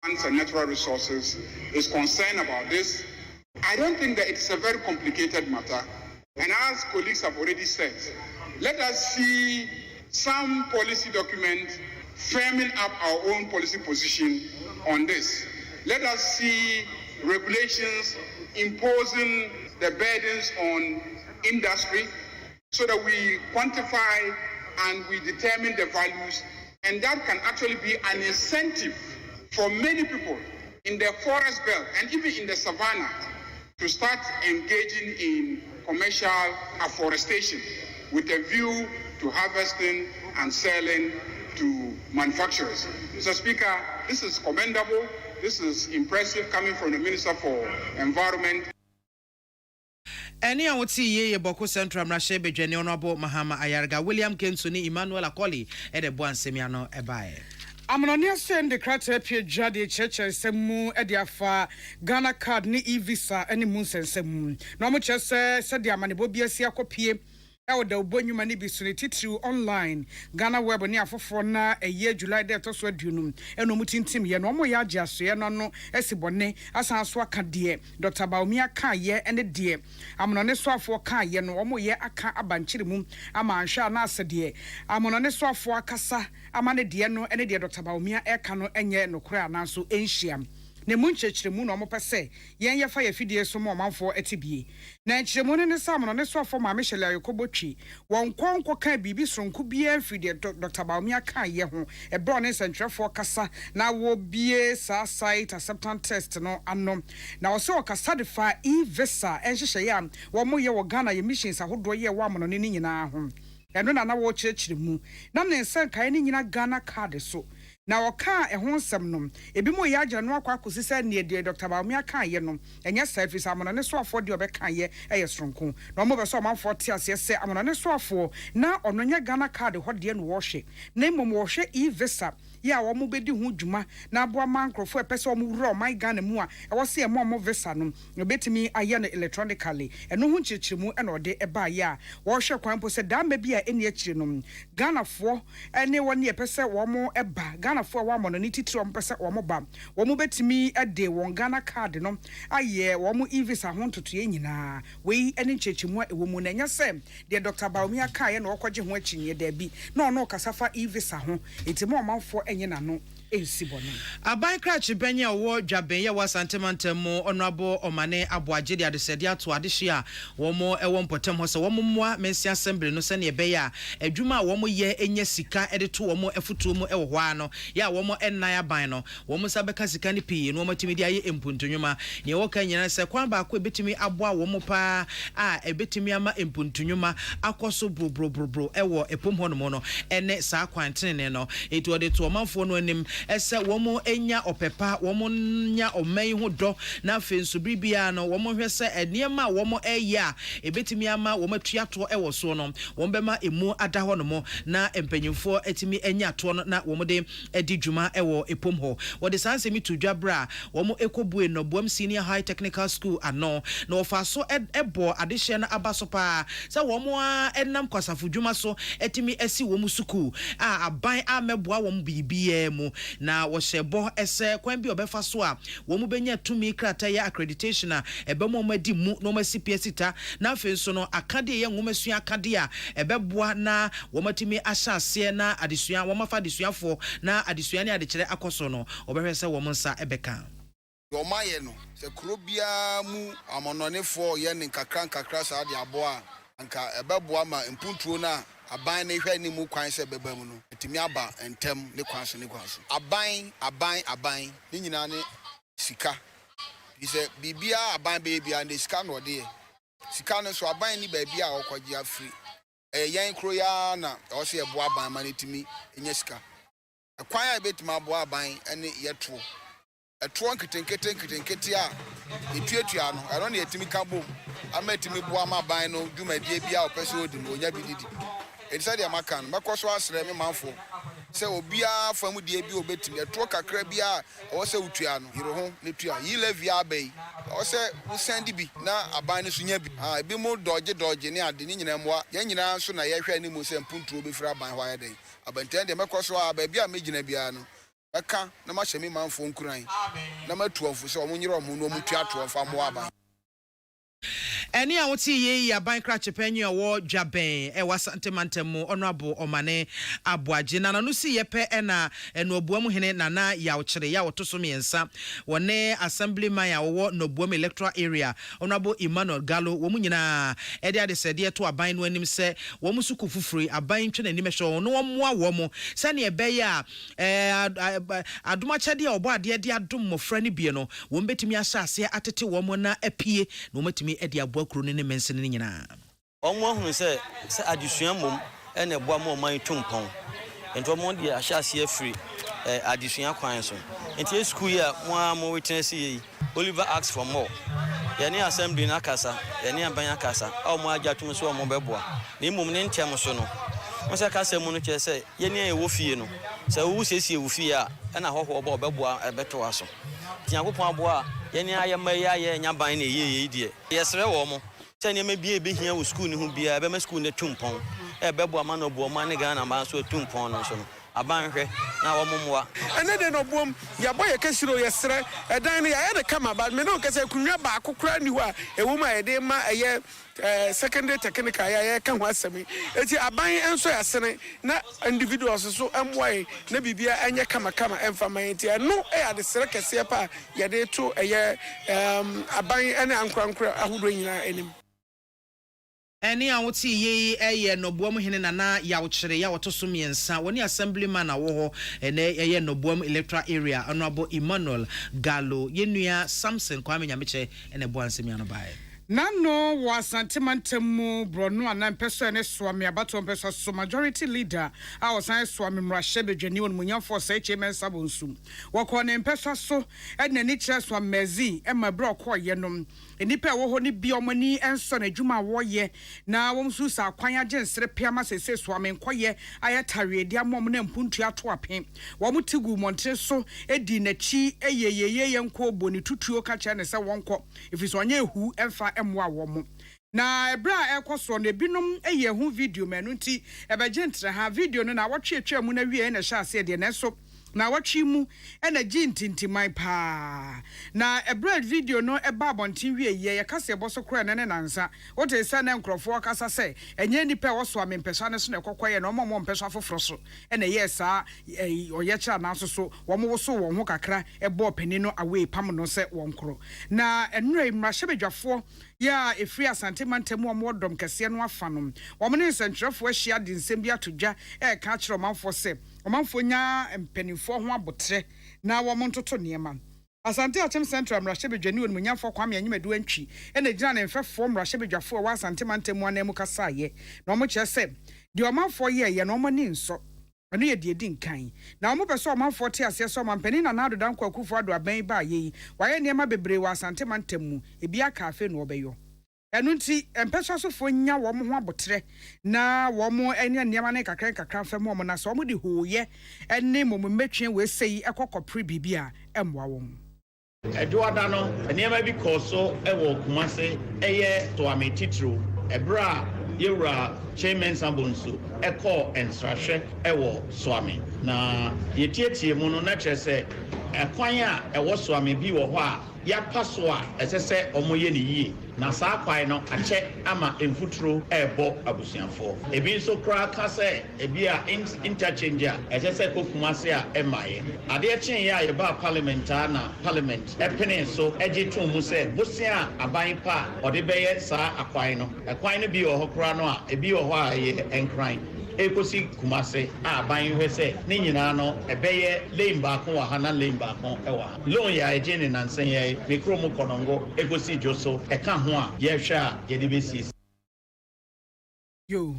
And natural resources is concerned about this. I don't think that it's a very complicated matter. And as colleagues have already said, let us see some policy document firming up our own policy position on this. Let us see regulations imposing the burdens on industry so that we quantify and we determine the values, and that can actually be an incentive for many people in the forest belt and even in the savannah to start engaging in commercial afforestation with a view to harvesting and selling to manufacturers. Mr. Speaker, this is commendable. This is impressive coming from the Minister for Environment. Any outi ye Boko Central Mashebedwene Honorable Mahama Ayarga William Kensoni Emmanuel Akoli Edebuan Semiano Ebae. Amnonia send the crate pie jade church semu ediafa Ghana card ni e-visa any moon sensemu. No mo chese said the amanibo biasia kopie e da obonwuma ni bisuni titru online Ghana web ni afofo na eye July de to so aduonum eno mutintim ye no mo ya age asoe no no esibone asan so aka de Dr. Baomi aka ye ene de amnone so afo ka ye no mo ye aka abanchire mu ama anhwa na asede amnone so afo akasa amane de no ene de Dr. Baomi aka no enye no kura na so enhyiam ne munchechiremu no mopese yen ye fa ye fidie so mo manfo etibie na nchiremu ne sam no ne so afo ma mehele ayokobotwi won konko ka bibi sonko bia fidie Dr. Baomi aka ye ho e bro ne sentrefo kasa na wo bie sa site acceptance test no ano na wo se o kasa de fa e-visa enhyehyɛ ya wo mo ye wo Ghana ye missions ahodo ye wo amono ne nyina ho eno na wo chirechiremu na ne nsen kai ne nyina Ghana card so na oka ehon nsem no ebi mo ya agya no akwa akosi se ne de Dr. Baomi aka ye no enye service amono ne so afọ de obeka ye eye stronko na mo be so manfo te ase se amono ne so afọ na ono nya Ghana card ho de no wo hwe na mmom wo hwe e-visa ya wo mo bedi ho dwuma na aboa mankrofo epese wo mo wura o my Ghana mu a e wo se e mo visa no obetimi aye no electronically eno ho nchirchirimu e no de eba ye a wo hwe kwan po se da ma bi a eni akire no Ghana fo ene wo ne epese wo mo eba Ghana fo wa mo no ni titiri wo mpese wo mo ba wo mo betimi ade won Ghana card no aye wo mo e-visa ho ntoto ye nyina we ene nchirchirimu e wo mu na nya se de Dr. Baomi aka ye no okwaje ho achinye da bi na ono kasafa e-visa ho etimo manfo enye na no esibone aban krach benya wo dwaben ye wasantemantemu honorable omane aboagye de adesede ato adehye a wo mo ewo mpotem ho se wo mo moa mensi assembly no se ne be ya adwuma wo mo ye enya sika ede to wo mo afutuo mu ewo hwa no ya wo mo ennan aban no wo mo sabeka sika ne pii no matimi de aye empuntunwuma ne wo ka nyina se kwan ba ko ebetimi aboa wo mo pa a ebetimi ama empuntunwuma akoso bro ewo epom ho no mo no ene saa kwantene no etu de to manfo no anim ese womo enya opepa womo nya omai ho do na fensu bibia no womo hwese eniema womo eya ebetimi ama womo tuato ewo so no womo bema emu ada ho no mo na empanyimfo etimi enya to no na womo de edi dwuma ewo epom ho wo de sansemi to dwabra womo ekobue no bom senior high technical school ano na ofa so ebo adehye na abaso pa se womo enam kwasafo dwuma so etimi esi womo suku a aban ameboa womo bibia mu na wo shebo ese kwan bi obefa so a wo mu benya tumi krata ya accreditation a ebe mo madi mu no masi piesita na afenso no akade ye nwomesua akade a ebeboa na wo matimi ahyase na adesua wo mafa adesuafo na adesua ne adekere akoso no obehwese wo nsa ebeka yo maye no se krobia mu amononefo ye ne nkakra sa de aboa anka ebeboa ma mpuntuo na aban ne hwe ni mu kwan se beba mu no etimi aba entem ne kwan so aban ni nyina ne sika ise bibia aban bebia ne sika no de sika no so aban ni bebia okwaji afri yen kro ya na o se ebo aban ma ne timi enya sika kwan ya betima abo aban ene yeto ɛtoɔ nketenkete a etuatua no ɛno na yɛtumi ka bom ama yɛtumi boa ma ban no dwumadie bi a ɔpɛ sɛ odi no onya bi didi ɛdi sɛ deɛ maka no mɛkɔ so asrɛ me manfo sɛ obiara fam die bi obetumi ɛtoɔ kakra bi a ɔwɔ sɛ wotua no yere ho ne tua yi levi abai ɔwɔ sɛ wosɛndi bi na aban no so nya bi ebi mu dɔgye ne ade ne nyina mmoa yɛn nyinaa nso na yɛhwɛ ne mu sɛ mpuntuo bɛfiri aban hɔ ayɛ dɛn abantan deɛ mɛkɔ so a baabi a megyina biara no ɛka na mahyɛ me manfo nkuran na matuamfo sɛ ɔmo nyere ɔmo no ɔmo tua toɔmfa mmoa aban Any I would see ye a bank cratch penny or Jaben, a was Santimantemo, honorable Omane, Abuajin, and I no see ye pe and no boom nana yauchere yaw to sumi and sa, one assembly maya or no boom electoral area, honorable Emmanuel Gallo, womanina, Edia de said to a bind when him say, Womusuku free, a bind train and imesho, no more womo, Sani a beya, Adumachadi or bad, dear dum of friendly biano, won't bet me a sass, ya at a woman a pie, no met me Edia. Kroni ne mensen ni nyina omo hunu se adisua mom ene boa mo man tumpon ento mo de ahyase afiri adisua kwan so enti school ya mo witness yi Oliver asks for more yani assembly na kasa yani aban akasa o mo agyatum so mo beboa na imom ne ntem so no mo se kasa mu no che se yani e wo fie no se wo siesie wo fie a na hoho oba beboa ebeto aso tiakopon aboa yani ayemaye nyaban na yeye die yesre wo mo tani me bia behia wo school ni hu bia be ma school ne tumpon bebo ama no bo ma ne Ghana ma so tumpon no so no aban hwe na wo momwa ene de no bom ya boye kasiro yesre edan ne ya de kama ba me no kase kunwa ba akokora ni ho a ewo ma ye de ma eye secondary technical ya ka ho asemi eti aban enso yasene na individuals so emwai na bibia enye kama emfa man eti no ya de sere kase pa ya de to eye aban ene ankrankra ahodo nyina enim Any I would see ye no boom hine na yauchere ya watoso miensa woni assemblyman awo ene no boom electoral area honorable Emmanuel Gallo yenua Samson Kwame Nyameche ene boansemi anobae Nano was Santimantemu Brono and Peso and Swami Abato Peso so majority leader. I was I Swami Mrashebe Genuine Munyan for AGYEMAN Sabonsum. Walk on in Peso so and the nature swam Mezi and my bro kwa yenum. And Nipa wohoni biomani and son a Juma warrior. Now Womsusa Quanya Gens Repiama says Swami Quaye Ayatari dia Momon Puntia Twapin. Wamutugu Monteso Edinechi ye yanko boni tutuo kacha and sa wonko. If it's one who ever emwa womo na ebra ekoso no ebinom eye hu video manu nti ebegentre ha video no na watwe mu na wie na sha ase de na so na watwe mu na gintintimai pa na ebra video no eba abontin wie ye kase eboso kra na nansa what is na nkrofo kasa se enye nipa woso amempeso ne so na ekokoye na omo mpeso afoforo so na yesa oye cha na so wo mo so wo ho kakra ebo pani no away pam no se wonkro na enure mrahebedwafo ya efri asantemantemu omodom kese no afanom wo ne nsentwerefo ahia de nsem bi atodwa ka kire omanfo se omanfo nya mpanifo ho abotre na wo montoto niema Asante Achem Central Mrashebedwani won munyafo Kwame Anyimadu antwi ena gina na mfefo Mrashebedwafo wa asantemantemu anemu kasaye na omo kyese de omanfo ye na omo ni nso anu ye de din kan na omo pese omanfo te ase so omanpani na nado danko akufo ado aban ba ye waye niema bebre wa asantemantemu ebi aka afe no obeyo enu nti empeso sofo nya wo mo ho abotre na wo mo ene niema na kakra fa mo na so mo de hoye ene mo metwe we sei ekokopre bibia emwa wo Eduada no niema bi koso ewo Kumase eye to ametitro ebra yewra chairman Sabonsu eko enstrahwe ewo Swami na yetietie mu no na kyerese ekwan a ewo Swami bi wo ho a ya paso a esese omoye ne yie na saa kwan no ache ama emfuturo ebo abusianfo ebi nso kra ka se ebi a interchange a esese Kumase a emaye ade chen ya ye ba parliament na parliament epene so eje to mu se bosia aban pa ode beye saa akwan no bi wo ho kra no a ebi wo ho a ye enkran ekosi Kumase a ban hwe se ne nyina no ebeye lane ba ko wa hana lane ba ko ewa loan ya eje ne nansen ye mikromo konongo ekosi joso eka ho a ye hwe a ye de besi yo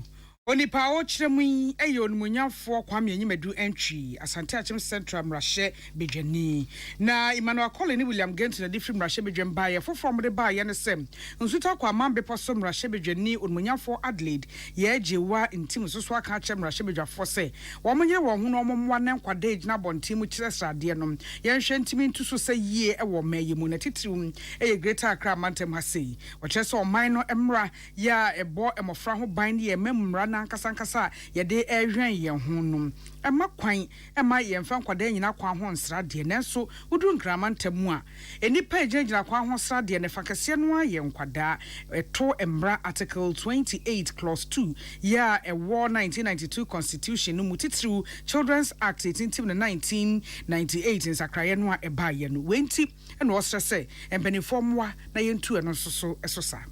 Onipa Ochremi, Ayon Munya for Kwame Medu entry, Asante Achim Central Mrashe Bejani. Na Emmanuel Colony William Gent in a different Mrashe Bejan buyer for from the buy and the same. Unsuta Kwam Beposom Mrashe Bejani, Unmunya for Adelaide, Ye Jewa in Tim Suswa Kachem Mrashe Beja for say. Woman ya one one and quadage nabon Tim which is a dianum. Yan Shantimin to say ye a woman ye munetitum, a greater cramantem hasi. What I saw minor Emra, ya a boy and Mofraho bind ye membrana. Kasankasa ye de ehwen ye honum ema kwan ema ye mfa kwada nyina kwan ho nsra de nanso udu nkrama ntamu a enipa egyina kwan ho nsra de ne fakase no aye nkwada eto embra article 28 clause 2 ya a war 1992 constitution no mutitru Children's Act 1998 in sakraye no a eba ye no wenti eno osre se embenifomwa na yentu eno so esosa.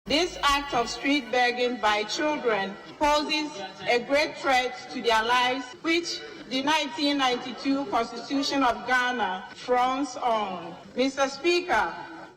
This act of street begging by children poses a great threat to their lives, which the 1992 Constitution of Ghana frowns on. Mr. Speaker,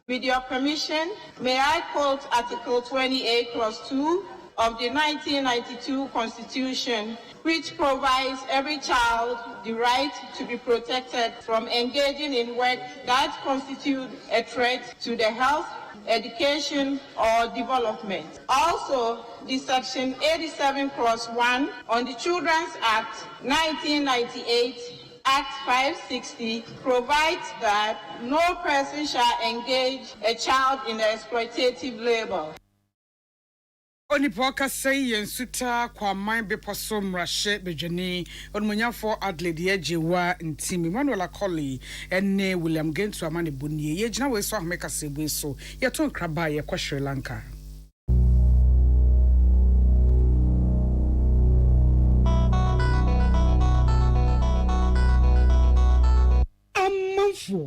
with your permission, may I quote Article 28, Clause 2 of the 1992 Constitution, which provides every child the right to be protected from engaging in work that constitute a threat to the health, education, or development. Also, the Section 87 Clause 1 on the Children's Act 1998, Act 560, provides that no person shall engage a child in exploitative labor. Onipoka say yensuta kwa mind beposo mrashe bejani onmunya for Adelaide jewa ntimi Emmanuel Akoli ene William Gentu amane bonnie ye gina we so ahmeka sebwe so ye ton kraba ye kwa Sri Lanka.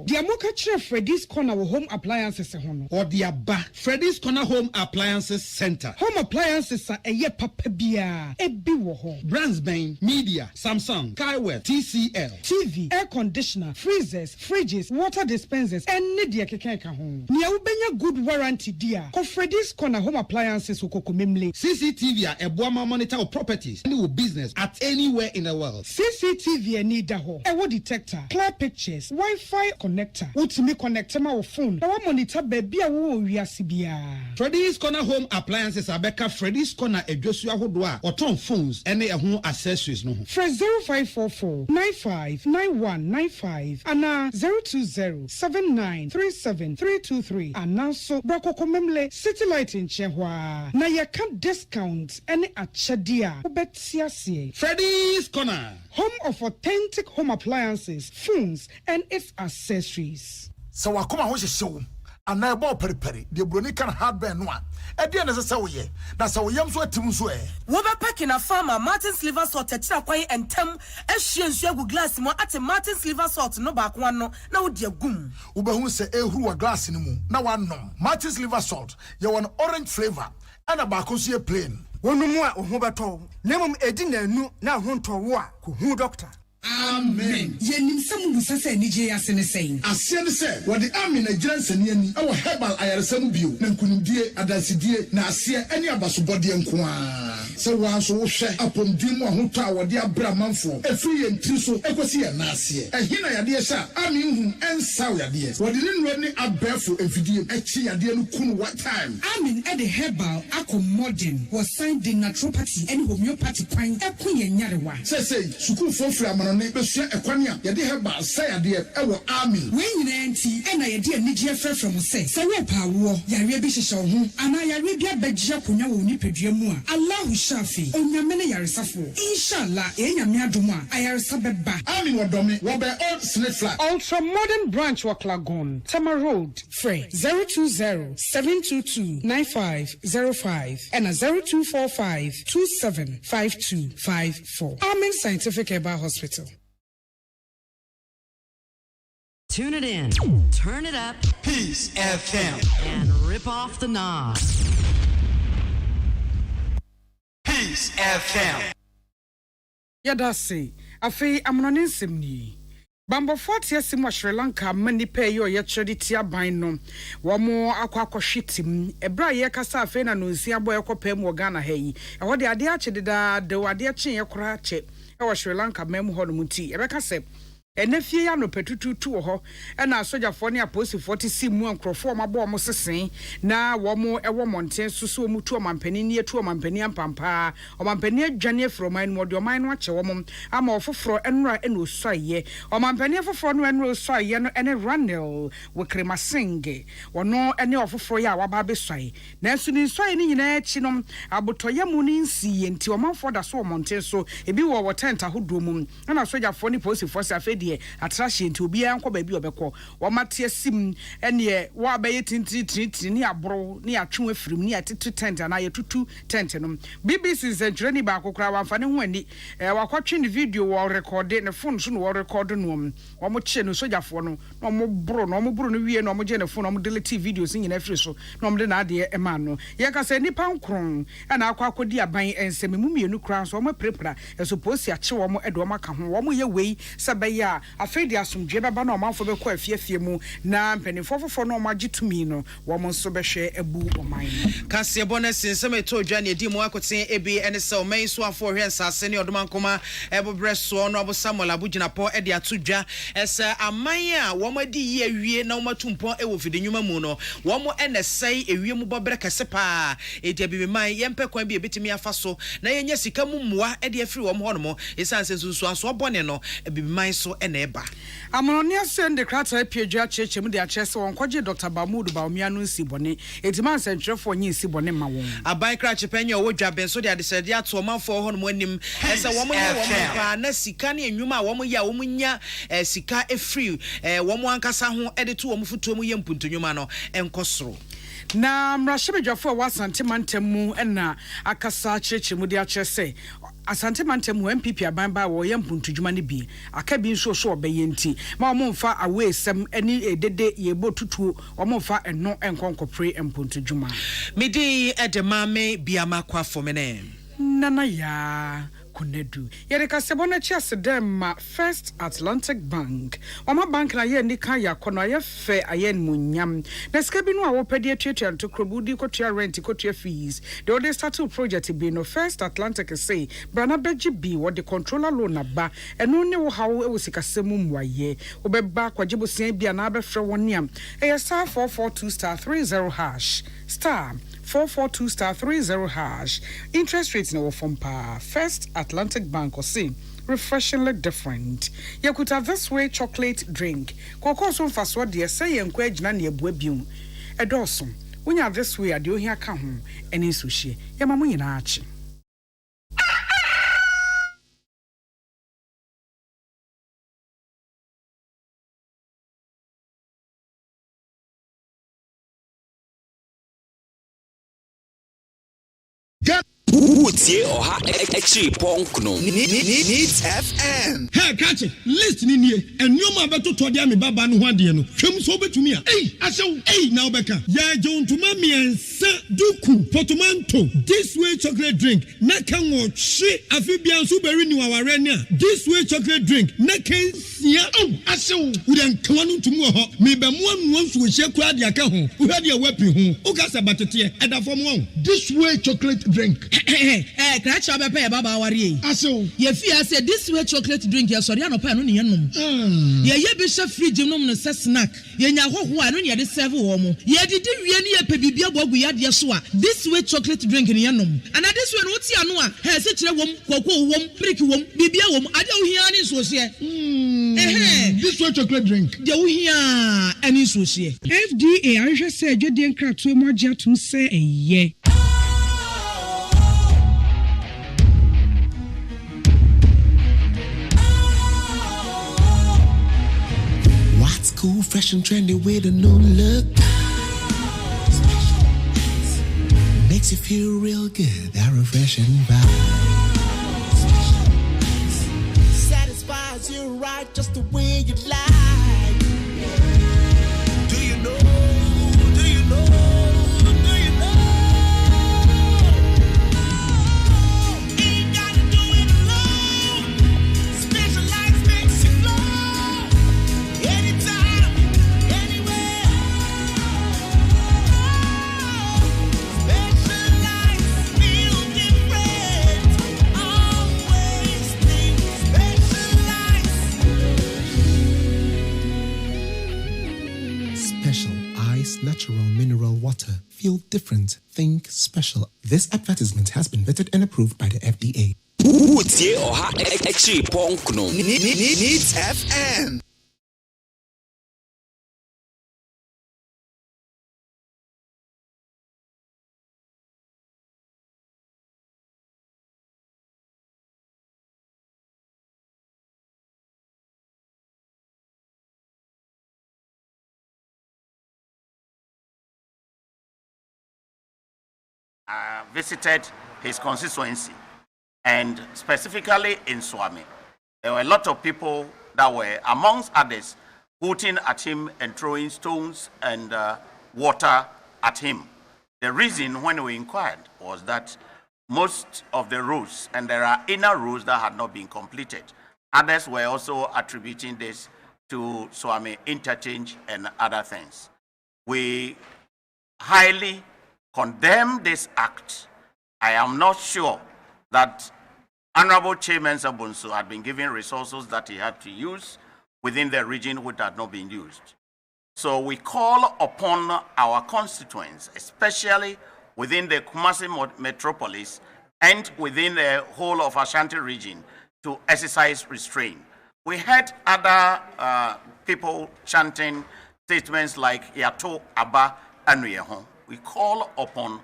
The Amoka Freddy's Corner Home Appliances Hono or the Abba Freddy's Corner Home Appliances Center. Home appliances are a ye papabia, a biwo brands Bain, Media, Samsung, Kaiwell, TCL, TV, air conditioner, freezers, fridges, water dispensers, and Nidia Kekeka home. Nia ubenya good warranty dear. Ko Freddy's Corner Home Appliances ukokomemle. CCTV a Boama monitor of properties, any business at anywhere in the world. CCTV need a ho. A detector, clear pictures, Wi-Fi connector. Ultimate connector my phone. Now monitor baby a wo wiasibia. Freddy's Corner Home Appliances Abeka Freddy's Corner Ejosua Hodwa or ton phones any a home accessories no. Fresh 0544 959195 and 020 7937323 and now so Brako Komemle City Light in Chehwa. Na ya can discount any achadia. Ubetiasie. Freddy's Corner, home of authentic home appliances, phones, and its accessories. So wakoma ho hyehyɛ ana ebo periperi de broni kan hardware no a ɛde ne sɛ wo ye na sɛ wo yam so atim so wo be packing a farmer Martin's liver salt tetira kwan entem ehye nsu agu glass mo ate Martin's liver salt no ba kwa no na wo de agum wo be hu sɛ ehuru wa glass ni mu na wanom Martin's liver salt ye won orange flavor ana ba ko so ye plain wonumu a ho beto nemum edi nanu na ho ntowo a ko hu doctor. Amen. Yenim samu busase ni je asene saying. Asiane se wodi amen agiranse ni awo herbal ayaresam bio na nkunimdie adansidie na asie ani abasobode nko a. Se wanso wo hwe apomdim ahoto a wodi abra manfo efiri ye ntiri so ekosi ye na asie. Ehina yade sha amen hu ensaw yade. Wodi ne nro ni abefo efidie echi yade no kunu what time. Amen e the herbal modern was signed in naturopathy and homeopathy kwan ekunye nyarewa. Say sukuu fofri amano ne besua ekwania yade herbal say yade ewo amen. When nyina enti e na yade anigye afra from say we pa wo yare bi hyehye wo ho ana yare bi abagye akonya wo nipadua mu a Allah shafi onyame ne yaresafo inshallah enyame adom a ayaresa beba. Amen wodome wo be old snake flat ultra modern branch Waklagon Tama Road Frey 020-722-9505 and 0245-275254. Amen Scientific Herbal Hospital. Tune it in, turn it up, Peace FM, and rip off the knob. Peace FM. Yadasi, afi amnonin simni. Bambo 40 years in Sri Lanka, many pay your yetchedi tia bino. One more aquaquashitim, a bra ye cassa fena no sia boy copem Ghana hey. And what the idea da the wadia chin your crache. Our Sri Lanka mem honmuti. Rebecca said. Enefie ya no petutu tu ho na asojafo ne aposi 40 si mu ankrofo ma bo mo sesen na wo mo ewo monten susu mu tu omampani ne tu omampani ampampa omampani adwane froman mo de oman no ache wo mo ama ofoforo enra ena osuaye omampani ofoforo no enra osuaye no ene Ranel we Kremasinge wono ene ofoforo ya waba besuaye na su ni suaye ni nyina achi no abotoye mu ni nsiye nti omanfo da so monten so ebi wo tent ahodo mu na asojafo ne posi force afedi attraction to obi anko ba bi obekọ wo mate asim ene wo abaye tintiri ni abro ni atwe afirim ni atetu tent na yetutu tent no BBC zentreni ba kokora wamfane ho ani wakotwe ni video wo record ne phone so no wo record no wo mo che no sojafo no no mo bro no wie no mo je ne phone no mo delete videos nyina afiri so no mo de na ade e ma no ye ka se nipa nkron na akodi aban ensem mu mienu kran so mo prepara e suppose ya che wo mo edo mo ka ho wo mo ye wei sabaya afedi asomdwe baba na omanfo be ko afiafie mu na mpanifo fofo na omagye tumi no wo mo nso be hwe ebu oman kase bonus nsem eto dwa ne di mu akoten ebi ene se oman so afo hwe nsase ne odomankoma ebobre so no abo Samuel abugina po e de atodwa ese aman a wo madi yi awie na wo matumpo e wo fidinwuma mu no wo mo ene sei ewie mu bobre kase pa e de bibi man yempe kwan bi ebetimi afa so na yenya sika mu muwa e de afiri wo mo hono mo esanse nsusu aso bone no bibi man so eba Amonia send krata piedua chechem de achese won kwaje Dr. Bamudu Baumia no nsibone etiman sentrefo nyi nsibone ma won aban krache penye wo dwaben so de adesede ato manfo ho no mo anim ese wo mo pa na sika ne enwuma wo mo ya wo mo nya sika efree wo mo ankasa ho ede to wo mo futuo mo ye mpuntonwuma no enkosoro na mrashebedwafo wa santimantem na akasa chechemu de achese asantimantem MPP aban ba wo ye mpuntudwuma ne bi aka bi nso so obeye nti ma wo mfa awesem ani edede ye botutu wo mfa eno enkonkopre mpuntudwuma midi edemame biama kwa fomene nana ya Kunedu. Yereka sebona chiase dem First Atlantic Bank. Oma bank na ye nika ya kono ye fe ayen munyam. Na skebi no a wopedi atwetwa to krobudi kotua rent kotua fees. The other startup project be no First Atlantic say brana beji bi wo the controller loan aba. Eno ne wo hawo e wo sikasemu mwaye. Obeba kwajibo sen bia na abefre woniam. E star 442*30# star 442*30#. Interest rates no from pa. First Atlantic Bank or say refreshingly different. Yakuta this way chocolate drink. Koko so faswa de say encourage na ne abuabium. Edoso. Wonya this way ade ohia ka ho eni suhie. Yamamu nyina achi. Utie oha echi ponkno Needs FM. Hey catch it list ni nie enwoma beto to dia me baba no ho ade no hwem so betumi a ashew na obeka ya jontuma miensa duku potomanto this way chocolate drink na kan wo hwe afibia nso beri ni waware ni a this way chocolate drink na kan sia ashew udan kwanu ntumu ho me be mo anu nso hye kura de aka ho wo hade a wapi ho o ka sa batete eda fom wo this way chocolate drink Crash up a pair, Baba Wari. Aso, ye fear said this way chocolate drink, your Soriano pan on yanum. Ye bishop free genome no snack. Ye yaho who I don't yet serve womo. Ye did really a pebibia bob we had yasua. This way chocolate drink in yanum. And at this one, what's yanua? Has such a wom, cocoa wom, pricky wom, bibia wom, I don't hear any so here. This way chocolate drink. You hear any so here. FDA, I just said you didn't crack too much to say a ye. Cool, fresh and trendy with a new look. Makes you feel real good, that refreshing vibe. Satisfies you right just the way you like. Do you know? Do you know? Do you know? Ain't gotta do it alone. Specialized makes you glow. feel different, think special. This advertisement has been vetted and approved by the FDA. MONTIE OHA AGYEMAN Needs FM. Visited his constituency, and specifically in Swami. There were a lot of people that were, amongst others, hooting at him and throwing stones and water at him. The reason when we inquired was that most of the roads, and there are inner roads that had not been completed. Others were also attributing this to Swami interchange and other things. We highly condemn this act. I am not sure that Honorable Chairman Sabunsu had been given resources that he had to use within the region which had not been used. So we call upon our constituents, especially within the Kumasi metropolis and within the whole of Ashanti region, to exercise restraint. We heard other people chanting statements like Yato Aba Anuyeho. We call upon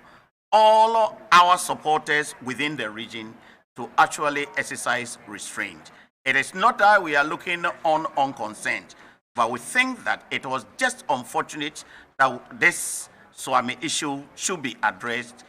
all our supporters within the region to actually exercise restraint. It is not that we are looking on unconcerned, but we think that it was just unfortunate that this Swami issue should be addressed.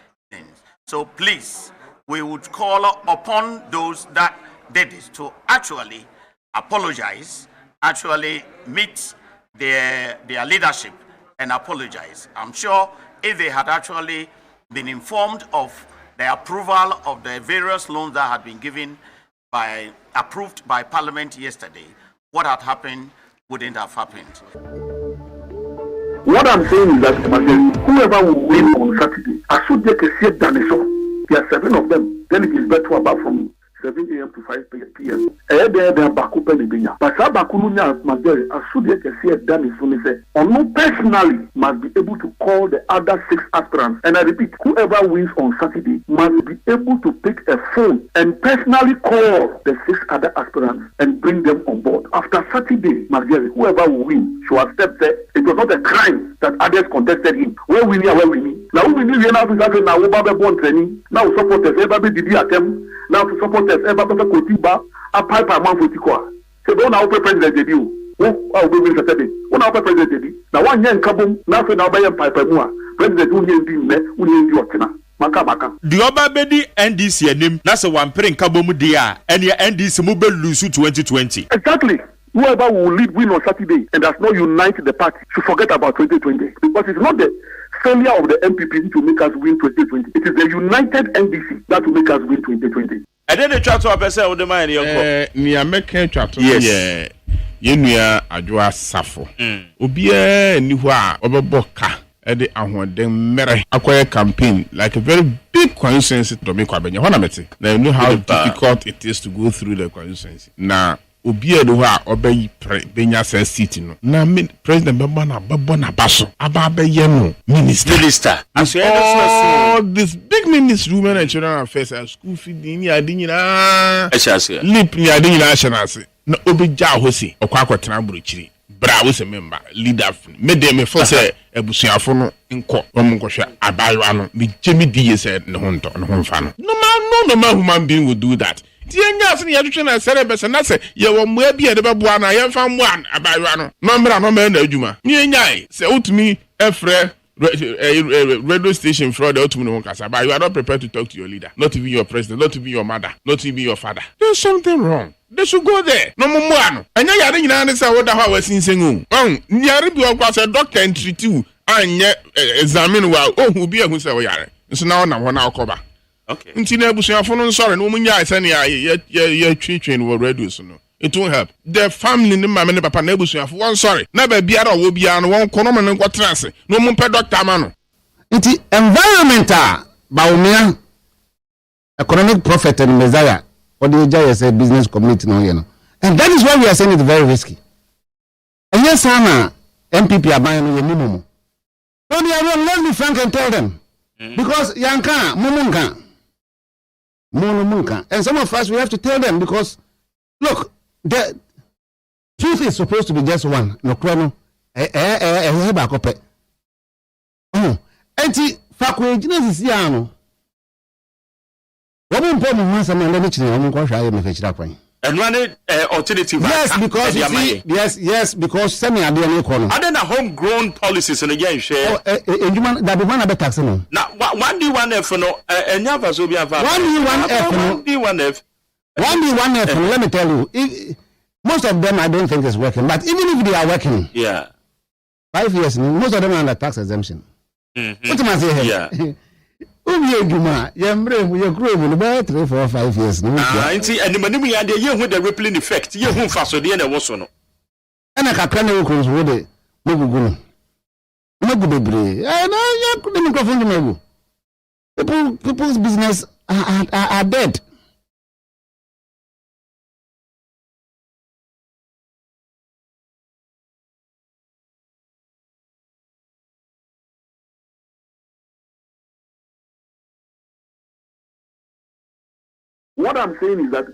So please, we would call upon those that did this to actually apologize, actually meet their leadership and apologize. I'm sure if they had actually been informed of the approval of the various loans that had been given approved by Parliament yesterday, what had happened wouldn't have happened. What I'm saying is that whoever will win on Saturday, as soon as they see Daniso, there are 7 of them, then it is better about from 7 a.m. to 5 p.m. But Sabakununya Magari, as soon as they see Daniso, personally must be able to call the other 6 aspirants. And I repeat, whoever wins on Saturday must be able to pick a phone and personally call the 6 other aspirants and bring them on board. After Saturday, Magari, whoever will win should accept that it was not a crime that others contested him. Where we need, where we need. Now we need to now we born training. Now supporters ever did the attempt. Now to supporters ever Kotiba a pipe a man for Tikwa. So don't now president debut. Oh, we will Saturday. One our president debut. Now 1 year in Kabum. Now for now by pipe more. President who need Yorkina. The Obabedi NDC name, that's a one paying Kabomu dia, and your NDC mobile lose 2020. Exactly. Whoever will lead win on Saturday and does not unite the party should forget about 2020. Because it's not the failure of the MPP to make us win 2020. It is the united NDC that will make us win 2020. And then the chat to a person with the mind in your near making chat. Yes. Yenuya Adwa Safo. Ubia Niwa Obaboka. Ede ahwodem mere acquire campaign like a very big constituency to make kwabenya hona meti. Now you know how difficult it is to go through the constituency. Now obi do ha obeyi benya sen seat no. Na president baba na babo na baso aba abeye no minister. All this big ministry women and children affairs and school feeding ni adi nyina. Lip ni adi nyina ashanase. Na obeja hosi okwa akwatena buruchiri. Bra was a member, leader, made them for say a busiafon in court, Romunkosha, Abayano, me Jimmy D said no one fan. No man human being would do that. Tiengas and Yadushan and Cerebus and I say, you will maybe at the Babuana, I am from one, Abayano, no man, no Juma. Yay, say to me, a radio station fraud out to me, but you are not prepared to talk to your leader, not even your president, not even your mother, not even your father. There's something wrong. They should go there. No more. And you are in answer what the house in singing. Nyaribi was a doctor and treat you and yet examine well. Oh, who be a who say we are. So now one hour cover. Okay. Until Nebuchadnezzar phone sorry, no one ya send ya treating will reduce. No, it won't help. The family in my papa Nebuchadnezzar one sorry. Never be out will be on one corner and what trans. No more per doctor man. It's environmental Baumia economic prophet and Messiah. Or the AGYEMAN a business community no you know. And that is why we are saying it's very risky. And yes, Anna, MPP are buying a minimum. No, they are wrong. Let's be frank and tell them. Because Yanka, Mumunka. And some of us, we have to tell them because, look, the truth is supposed to be just one. No, chrono. Enti fakwe Genesis yano. Woman pom ho some na chine wo nko hwa ye me fechira kwan. And one alternative. Yes, because you see, yes, because semi ade ne ko no. Other than homegrown policies and again share. Enjuman that be one be tax no. Now 1D1F no enya vaso bi ava. 1D1F. 1D1F, let me tell you, most of them I don't think is working, but even if they are working. Yeah. 5 years, most of them are under tax exemption. What am I saying? Yeah. You grew about 3, 4, 5 years. And the money and the year with the rippling effect, you won't fast the end of what's on. And I can't know with it. No good. No good. I know you microphone. People's business are dead. What I'm saying is that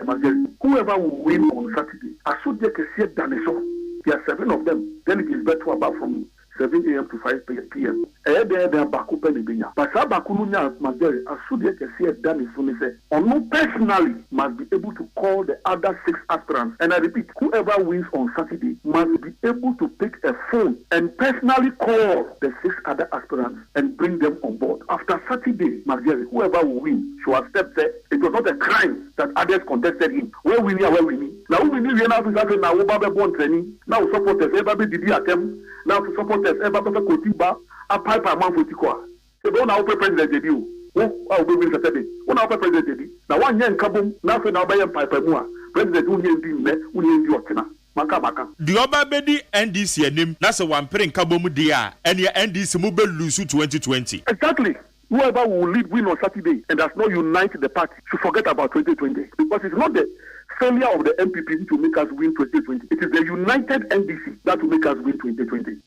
whoever will win on Saturday, as soon as they see Daniso, there are 7 of them. Then it is better about from 7 a.m. to 5 p.m. They are back open in Benya. But Sabakununya Magere, as soon as they see Daniso, Onu personally must be able to call the other 6 aspirants. And I repeat, whoever wins on Saturday must be able to pick a phone and personally call the 6 other aspirants and bring them on board. After Saturday, Magere, whoever will win should accept that it was not a crime that others contested him. Where we need. Now we need to now we born training. Now supporters everybody did attempt. Now supporters everybody Kotiba a pipe a man for Tikwa. So don't now president debut. I'll be with Saturday. One our president debut. Now 1 year in Kabum. Now for now by pipe more. President who need Yorkina. Maka. The Oba Bedi NDC name. That's a one paying Kabum dia and your NDC mobile lose 2020. Exactly. Whoever will win on Saturday and does not unite the party should forget about 2020 because it's not the failure of the MPP to make us win 2020. It is the united NDC that will make us win 2020.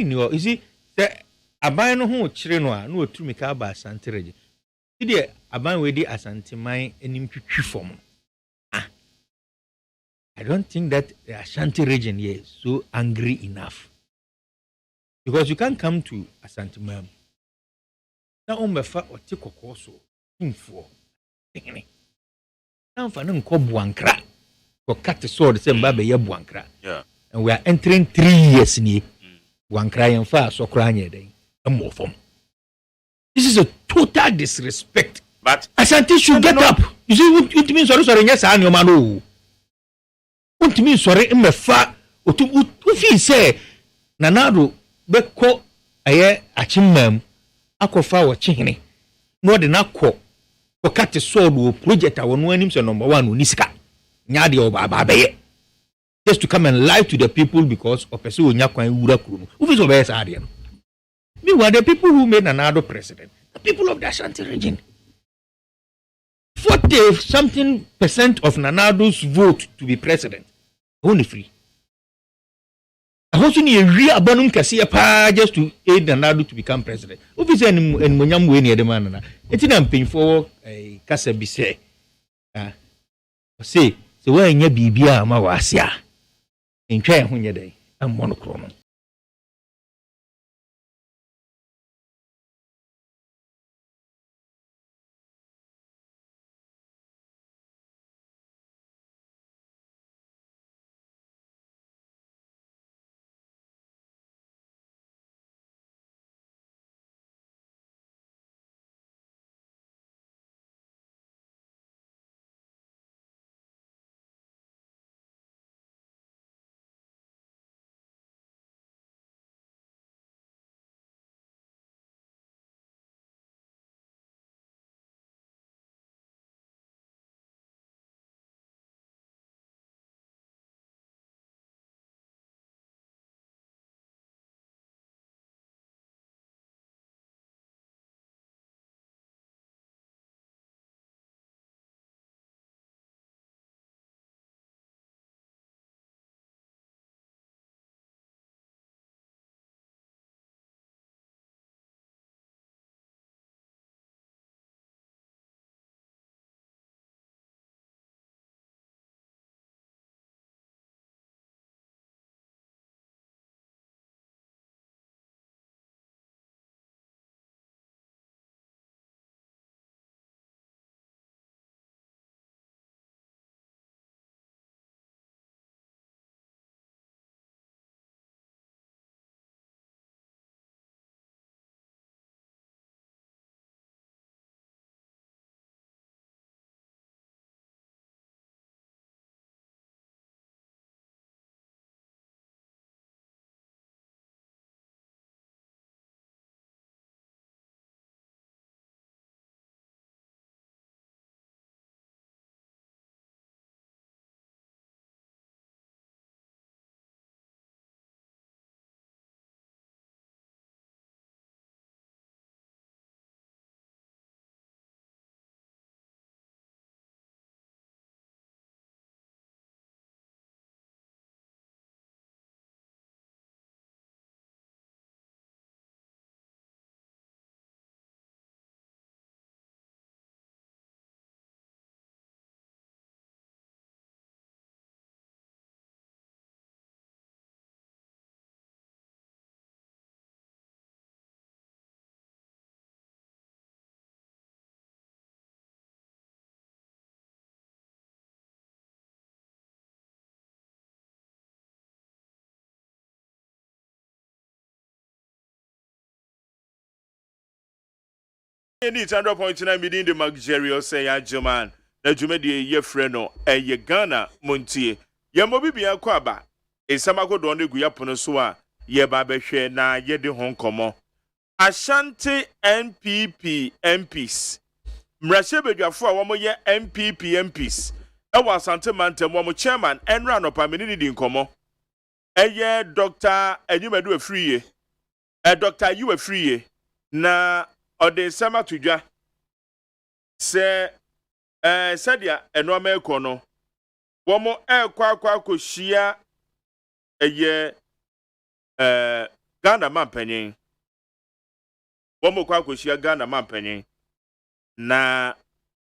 You see, the Aban who Chirenoa no to make up as Santerege. Did Aban wedi as anti-mine and imputu form? I don't think that the Ashanti region here is so angry enough because you can't come to Ashanti-Mam. Now, Mefa or Tikokoso, info. Now, for no buankra, for cut the sword, the same baby, buankra. Yeah. And we are entering 3 years in buankra and far so crying day. A more form. This is a total disrespect. But Ashanti should get up. You see, what means sorry, yes, I know, Manu. What means sorry, Mefa, or to say, Nanado, Beko, a achimam. Akofa wa chihene no de nakọ okate sword wo project a wono anim se number 1 onisika nya de oba beye just to come and lie to the people because of person onya kwan wura kuro no ufi so be sa de no me were the people who made Nanado president, the people of the Ashanti region. 40-something% of Nanado's vote to be president only free. I also need a real abandon Cassia just to aid Nanado to become president. Obviously, and Munyam way near the man. It's not paying for a Casa Bisse. Say, so where in your Bibia, Mawasia in Chai when you're day, I'm monochrono. Any 100.9 million the luxurious say AGYEMAN. Na jumedi ye freno ye Ghana MONTIE. Ye mobibia kwaba. E samako do ne guya pono so a ye ba behwe na ye de ho nkomo. Ashanti NPP MPs. Mrashe bedwafo a womo ye MPP MPs. Ewa Asante Mantem womo chairman enra no pa menini di nkomo. Eye Dr. Enyumedu Afriye. Dr. You Afriye na ode sama tudwa. Se sadia eno ameko no. Womo kwa koshia eye Ghana mampanyin. Womo kwa koshia Ghana mampanyin. Na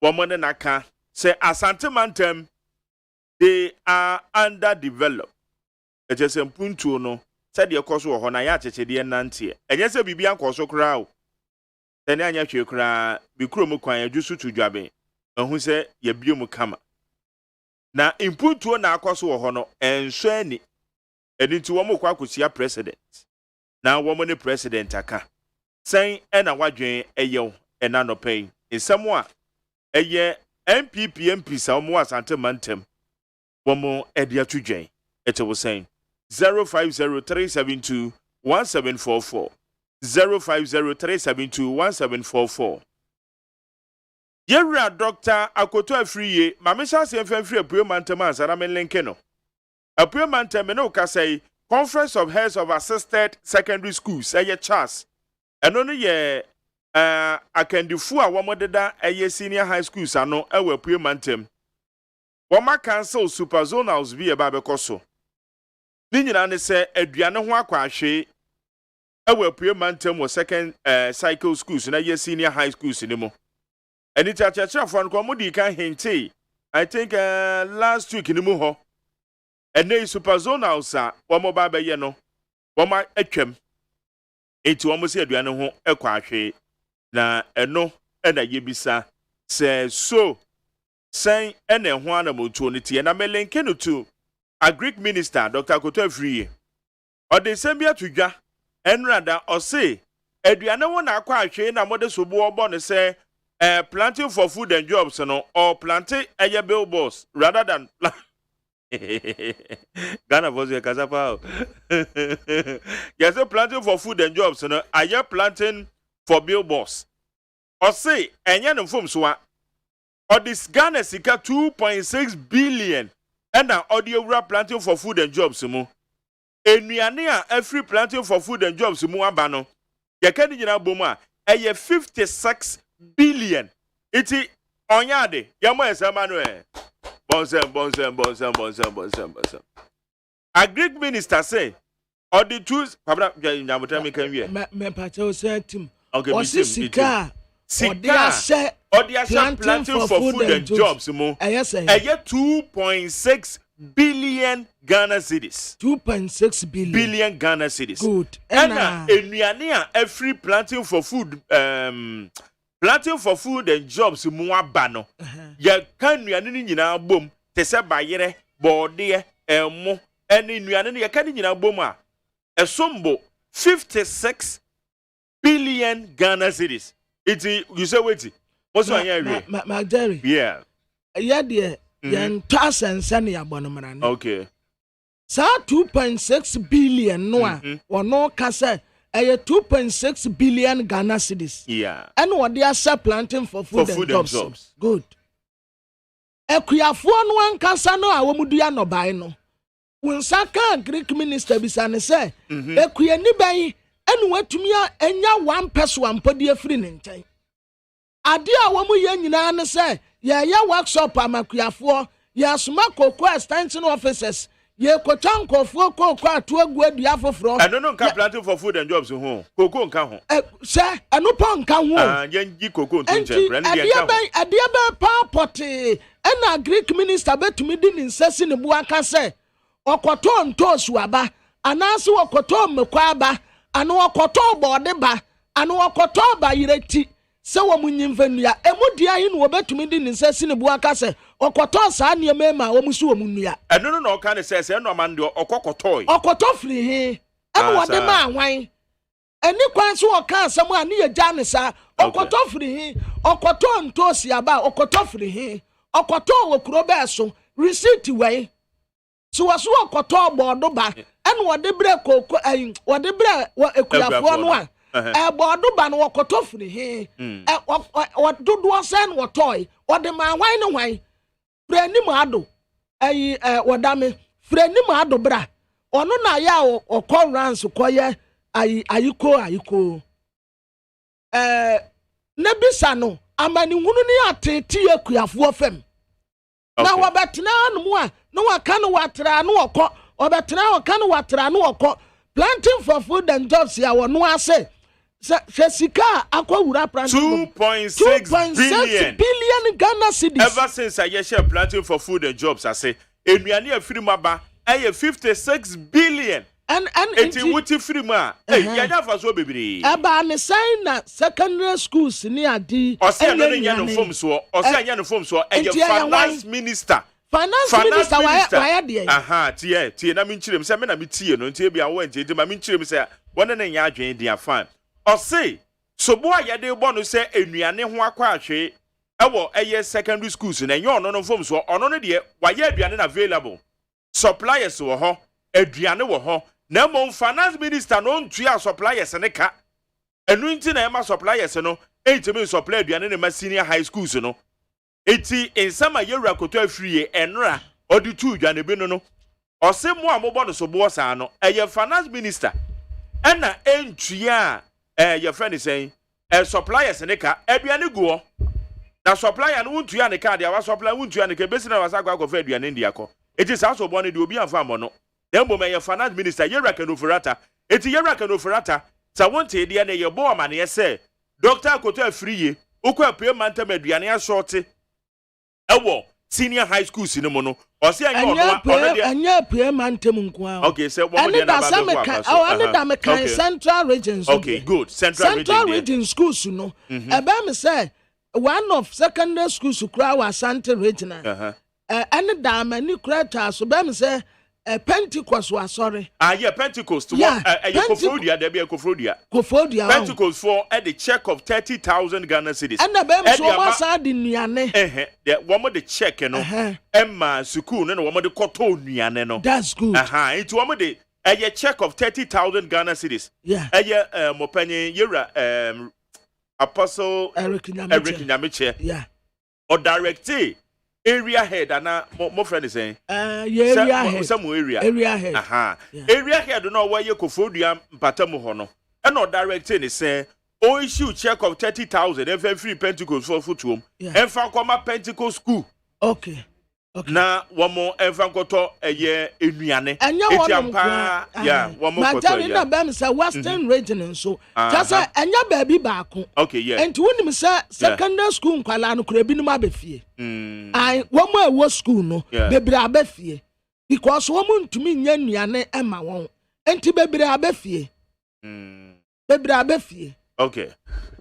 womo ne naka say Asante Mantem they are underdeveloped. Ejese mpuntu no said the course wo na ya chechede nante. Enye se bibia nkoso kra o. Tene anya hwe kra bi krom kwan adwusu tudwabe. Ehu se ye biom kama. Na mpuntu na akoso wo no enso ani. Eni nti wo mo kwa kosia president. Na wo mo ne president aka. Sen ena wadwen eyew ena no pen. Nsamo a eye MPP MP sa mo Asante Mantem. Wo mo edi atudwen. Ete wo sen 0503721744 0503721744 Yewra Dr. Akoto Afriye mamesha se mfemfiri Apue Mantem ansara men lenke no Apue Mantem no ka say Conference of Heads of Assisted Secondary Schools eye Charles eno no ye akandifu a womodeda eye senior high schools ano ewe Apue Mantem woma cancel superzonals bi e ba bekoso ni nyina ne se aduane ho akwa ahwe ewe Apue Mantem wo second cycle schools na ye senior high schools ni mo eni chachacha fo nko mudi kan hinte I think last week ni mu ho ene superzonals a wo mo ba be ye no wo ma atwam enti wo mo se aduane ho ekwa ahwe na eno ena ye bisa se so sen ene ho ana motuo ne tie na melenke no tu a Greek minister Dr. Akoto Afriye ode sembia tudwa enrada ose aduane wo na akwa ahwe na mode sobo obo ne se planting for food and jobs no or planting eye billboards rather than Ghana was your kasapa. Yes, planting for food and jobs no aye planting for billboards or say enye no fom so a or this Ghana sika 2.6 billion and an audio planting for food and jobs mo enuane a every planting for food and jobs mo aba no ye ka ni nyina bom a eye 56 billion iti onyade yamo esama no bonsem a Greek minister say or the tools pabra nyamotra me kan wie me pacho say tim okay o sika planting for food and jobs mo eye 2.6 billion Ghana cedis 2.6 billion Ghana cedis good and enuane a every planting for food and jobs mu aba no ya kan nuane ni nyina bom te se bayere bode emo ene nuane ni ya kan nyina bom a esombo 56 billion Ghana cedis it you say wait what's on here Magdari yeah de yan tasense ne abonomra no okay sa 2.6 billion no a wono ka say 2.6 billion Ghana cedis. Yeah. And what they are planting for food and jobs. Good. Ekuyafo no ankasa no a womudu no bai no. Unsaka Greek minister bisane say ekuye ni bai enu watumi enya 1 peso ampodi afiri ne nkyɛn. Ade a womu ye nyina ne say ya workshop amakuyafo ya suma koko extension officers ye kwatan kofo koko ato agu adua foforo I don't know can planting for food and jobs ho koko nka ho se anopo nka ho yengi koko ntunche brand ye nka ho ade ba pa pote na Greek minister betumi di nsasi ne bu aka se okoto ntosu aba anase okoto mekwa aba anu okoto bode ba anu okoto ba yireti se wo munyimfanua emudi ayi no obetumi di nsasi ne bu aka se okoto sa niema ma wo musu wo munua eno no ka ne se no man de okokotoi okoto firi he enu wode ma anwan Any kwan so ɔka asɛm a ne yɛ gya ne saa ɔkɔtɔ firi he ɔkɔtɔ ntoosi aba ɔkɔtɔ firi he ɔkɔtɔ wɔ kuro bɛɛ so receipt wɛn so wɔso ɔkɔtɔ bɔɔdo ba ɛna wɔde brɛ koko ɛyin wɔde brɛ ekuafoɔ no a bɔɔdo ba no wɔkɔtɔ firi he dodoɔ sɛn wɔtɔɔ wɔde maa hwan ne hwan firi anim ado ɛyi wɔdame firi anim ado bra ɔno na yɛ a ɔkɔ rans kɔyɛ ayiko na bisa no amani hunu ne atete ekuafoɔ fam na wɔbɛtena anum a na wɔka no watra no wɔkɔ wɔbɛtena wɔka no watra no wɔkɔ planting for food and jobs ya wɔno ase sika akɔwura planting 2.6 billion Ghana cedis ever since I share planting for food and jobs I say enuane afiri maba ɛyɛ 56 billion and enti wuti firi ma yanya fa so bebiri aba ne sign na secondary schools ni adi ɔsɛ no nya no form so ɔsɛ nya no form so ɛyɛ finance minister why de aha tie na me nkyirem sɛ me na me tie no ntie bia wo ntie ma me nkyirem sɛ wɔne ne nya adwen dia fan ɔsɛ sobo a yɛde bɔ no sɛ enuane ho akɔ ahwe ɛwɔ ɛyɛ secondary schools na ɛnyɛ ɔno no form so ɔno no de wayɛ aduane na available suppliers wɔ hɔ aduane wɔ hɔ na mo finance minister no ntua suppliers ne ka enu nti na ema suppliers no entimi supply aduane ne ma senior high schools no eti ensama yewura koto afrie enra odi tu aduane bi no ose mo a mo bɔ no so bo saa no eye finance minister ɛna entua ye friend sɛn suppliers ne ka aduane guo na supplier no ntua ne ka de awa supply ntua ne ka besi na wasa akɔ fa aduane ndi akɔ eti saa so bɔ ne de obi anfa mo no Dembo me finance minister Yera Kanofurata. Eti Yera Kanofurata. Sa wonte de na ye bo amane se. Dr. Akoto Afriye. Okwa payment aduane ashorte. Ewo senior high school sinimo no. Ose anya payment nko a. Okay, say what dey na ba go. Central regions. Okay, good. Central region schools no. Eba me say one of secondary schools kura wa Central regional. Any dama ni kura ta so be me say Pentecost was sorry. Yeah, Pentecost. Yeah, Kofodia, there be a Kofodia. Pentecost for at the check of 30,000 Ghana cedis. And the BEM so was adding Niane. One more the check, you know. Emma Sukun and one more the Koto Niane. That's good. It's one more the a check of 30,000 Ghana cedis. Yeah. Mopanye Yera Apostle Eric Nyamiche. Yeah. Or directee. Area head and more friend is saying area head. Some area head. Area head don't know where you Kofodia Patamu Hono. And not directing is saying oh issue check of 30,000 and free Pentecost for foot home. And for Koma Pentecost school. Okay. Na one more Evankoto a year in Miane. And you one more. Majarina Bam is a Western region and so just and your baby back. Okay, yeah. And to win him, sir, secondary school, Kalano Krabin Mabefie. I one more was school, no, baby Abefie. Because woman to me, Yane, Emma won't. And to baby Abefie. Baby Abefie. Okay.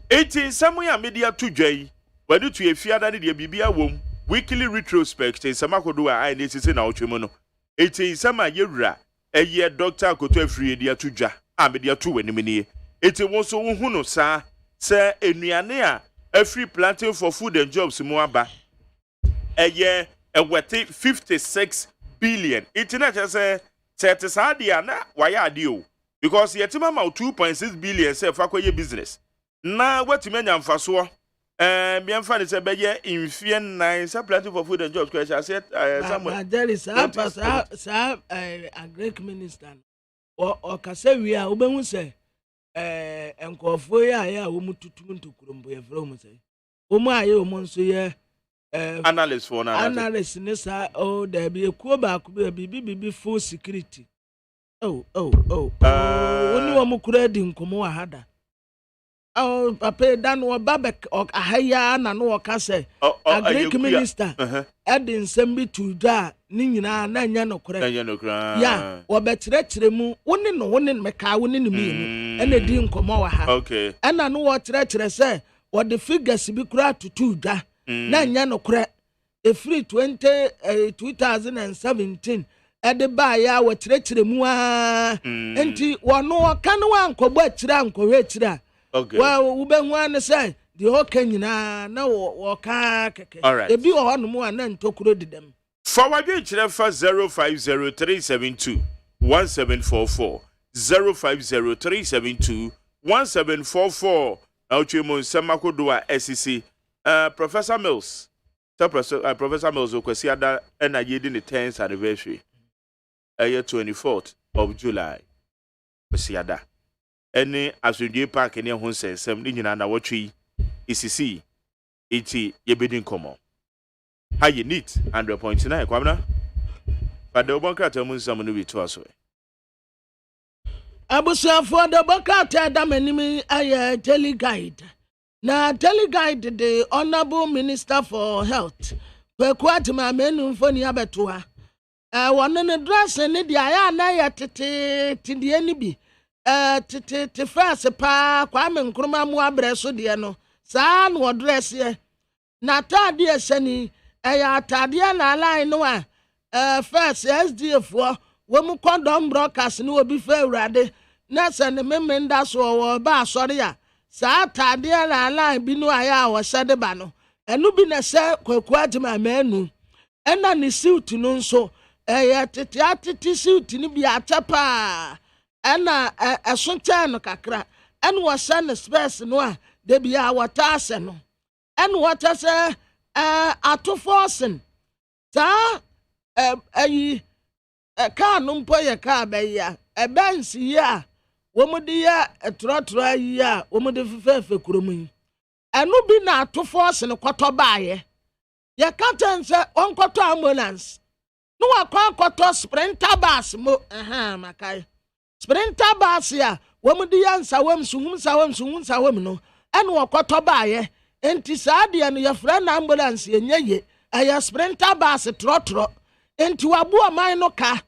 18 somewhere media 2J. When you to a fear that the Bibia womb. Weekly retrospect in Samakodo I need to say now Chimono. 18 Sama Yura, a year Dr. Akoto Free dia tuja, Amedia 2 when mini. It was so huno, sir, sir, a Nianea, a free planting for food and jobs in Moaba. A year, a wetty 56 billion. It's not as a Satisadiana, why are you? Because yet Mama 2.6 billion say for your business. Now, what you mean, I'm for so. Bien funny say be in fear nine planting for food and jobs question I said somewhere there is a great minister or kase we are obehu say enkofo ya wo mututum ntokurombo ye from say wo mu aye wo nso ye analyst for na analyst ne sa oh there be ekuo ba ku bibi full security oh woni wo mu kura di nkomo wa hada. Oh, Papa, Dan or Babek or Ahaya, and no Cassa, a Greek minister, adding Sembi to da, Nina, Nanyano Cra, ya, or Betremu, one in Maca, one in me, and a dim Comoa. Okay, and I know what treacherous say, what the figures be cried to 2 da, Nanyano Cra, a free 2017, ɛde ba ya wɔkyerɛkyerɛ mu a enti wɔno ɔka no wankɔbɔ akyirɛ ankɔhwɛ akyirɛ okay wa wobɛhu ane sɛ deɛ ɔka nyinaa na wɔka kɛkɛ ebi wɔ hɔ nom a na ntokuro didam forward kyerɛ fa 050372 1744 050372 1744 na utwe mu nsɛm akodo a SCC Professor Mills Professor Mills okwasi ada na yedi ne 10th anniversary 24th of July kwasi ada ene asundie park ne ho nsɛnsɛm ne nyina na wɔtwe ECC eti yebedi nkomo ha ye neat 100.9 kwamna fade obonkata mu nsɛm no bi to aso abusuafo de bokata damanimi aye teleguide na teleguide the honorable minister for health kwekuat ma menu mfoni abetoa wonne ne dress ne dia ya na ya tete die ni bi tete first pa kwa me nkruma mu abreso de no saa no dress ye na tade esani ya tade na line no a first SDF wo mu condom broadcast no obi fa urade na se ne memenda so wo ba asori a saa tade na line bi no aya wo sede ba no enu bi na se kwakua ma manu ena ne suit no nso ya tete suit ni bi atapa ena eso cha no kakra enu wo se ne space no a de bia wo ta ase no enu wo ta se atoforsen ta ayi ka no mpo ye ka ba ya ebensi ya womudi ya etrotro ayi ya womudi fefefe kuromu enu bi na atoforsen kwato baaye ye ka tense onkoto ambulance no wakwa kwato sprinter bus mo makai sprinter bus ya womudi ya nsawam suhum no enu wakoto baaye enti saade no ye fra na ambulance ye nyeye aya sprinter bus trotro enti wabu aman no ka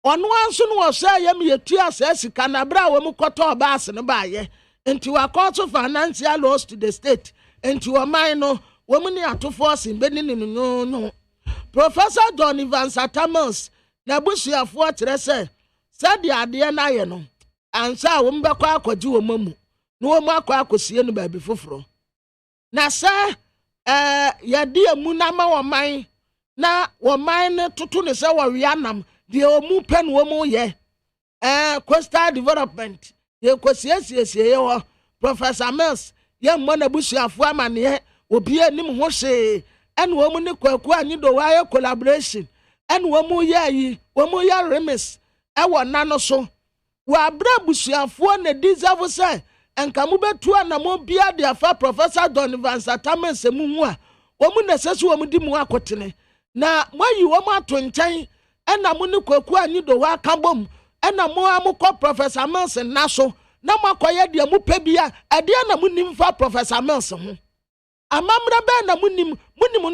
ono anso no wo say yam yetu asasika na bra wo mu koto bus no baaye enti wakoto financial loss to the state enti wo man no wo mu ni atofo sin benini no Professor John Evans Atamons na busuafo kire se saade ade na ye no ansa wo mbekwa akwaji wo mamu no wo mu akwa akosie no ba bi foforo na se yadi emu na ma wo man na wo man ne tutu ne se wo wianam de omu pen wo mu ye coastal development ye kosiesie ye ho Professor Mills ye mo na busuafo amane obi anim ho hye en wo mu ne kwaku anyi do wa ye collaboration en wo mu ye yi wo mu ya remis e wo na no so wa bra busuafo na deserve say enka mu betu anamo bia de afa Professor Don Evans Atamens mu hu a wo mu na sesu wo mu di mu akotene na moyi wo mu ato nkyɛn ɛna mu ne kwaku anyi do wa kabom ɛna mo amukɔ Professor Mills na so na makoye de mu pɛ bia ade na mu nim fa Professor Mills ho amamra bɛ na mu nim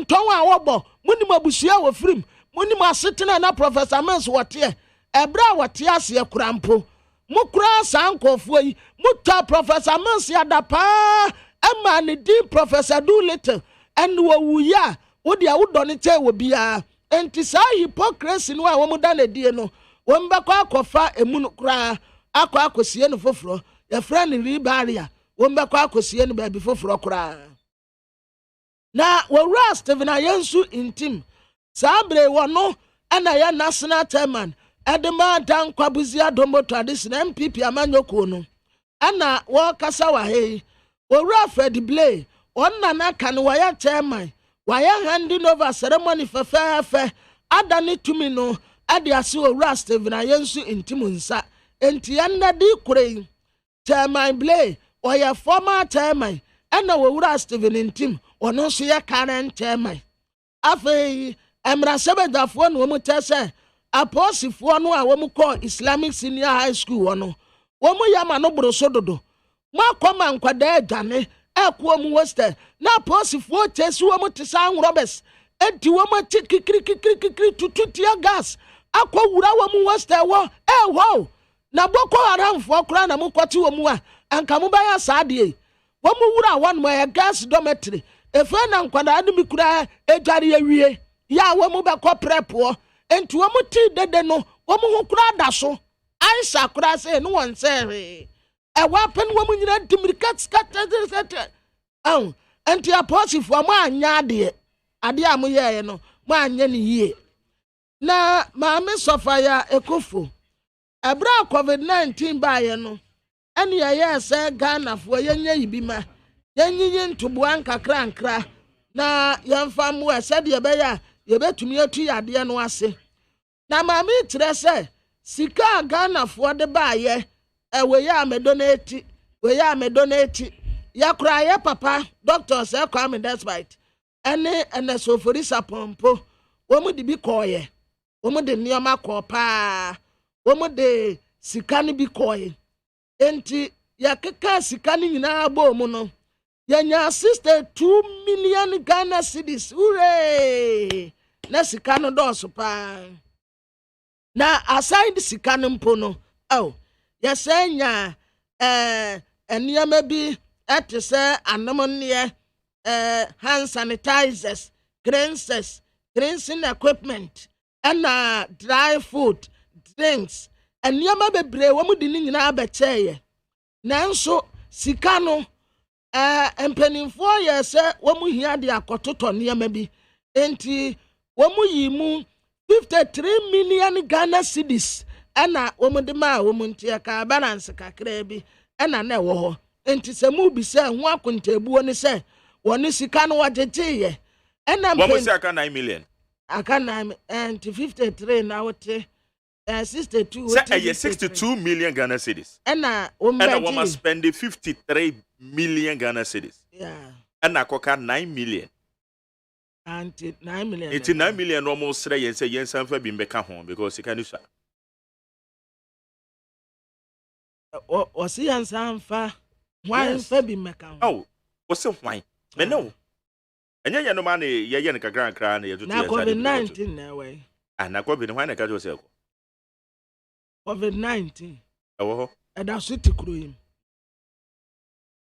nton a wɔbɔ mu nim abusua wo frim mu nim asetena na Professor Mills wɔte ɛbra wɔte ase kurampo mukura sankofo yi muta Professor Mills ya da pa ema ne di Professor Doolittle and wo ya wo dia wo do ne che wo bia enti sa hypocrisy no a wo mu da na die no wo mbekwa akofa emu no kura akosie no foforo ya friend ribaria wo mbekwa akosie no ba bi foforo kura na wo ra Stephen Ayensu intim sabre wo no ana ya national chairman Edema dan kwabuzia dombo tradition MPP amanyoko no ana wo kasa wa hei owura Fred Blay onna na kan waya chairman waya handing over ceremony fefe adani tumi no ade ase owura Stephen Ayensu intimunsa enti anda di kure chairman Blay oya former chairman ana owura Stephen intim ono so ya current chairman afei emra sebedafo no mu tese aposifo no a wo call Islamic Senior High School wono wo mu yama no broso dodo mo akoma nkwada adwane ekuo mu wester na aposifo chesi wo mu tisa Roberts enti wo mu kikiri tututia gas akowura wo mu wester wo wo na Boko Haram fo kra na mu kwati wo mu a anka mu ba ya saade wo mu wura won mo ya gas dormitory efe na nkwada ade mi kura edware awie ya wo mu be ko prepo enti wo mu ti dede no wo mu ho kura da so aisha kura se no won se e wa pen wo mu nyina dimirika skat enti apostle mo anya ade a mo ye no mo anya ni yie na maame sofa ya ekofo ebra covid-19 ba ye no ene ye se Ghana fo yenye yibima yenyi ntoboa nkakra na yemfa mo ese de be ya ye betumi atu yade no ase na maame tire se sika Ghana fo de ba ye we ya medonate yakura ye papa doctor say come despite ene so for this pompo wo mu de bi koye wo mu de nioma ko pa wo mu de sika ni bi koye enti yakeka sika ni nyina bo mu no yanya 62 million Ghana cedis hooray na sika no do so pa na aside sika no mpo no yesenya eniama bi etese anomonne hand sanitizers cleansing equipment and dry food drinks eniama bebre wo mudi ni nyina abecheye nanso sika no empenimfo ye se wo mu hia de akototo niama bi enti wo mu yi mu 53 million Ghana cedis ana wo mu de ma wo mu ntia ka balance kakra bi ana na wo ho enti se mu bi se ho akontabuo ni se woni sika no wagegeye ana wo mu se aka 9 million aka 9 and 53 na wote 62 say 62 million Ghana cedis ana wo must spend 53 million Ghana cedis ana koka 9 million and 9 million it's 9 million almost say yen sanfa bi mbeka ho because sika ni sha o si yan sanfa why fa bi mbeka ho o se why me no enya ye no ma na ye ne kakran kran na ye tutu na covid-19 na we na covid why na ka jo se ko covid-19 ewo ho da so ti kuro yim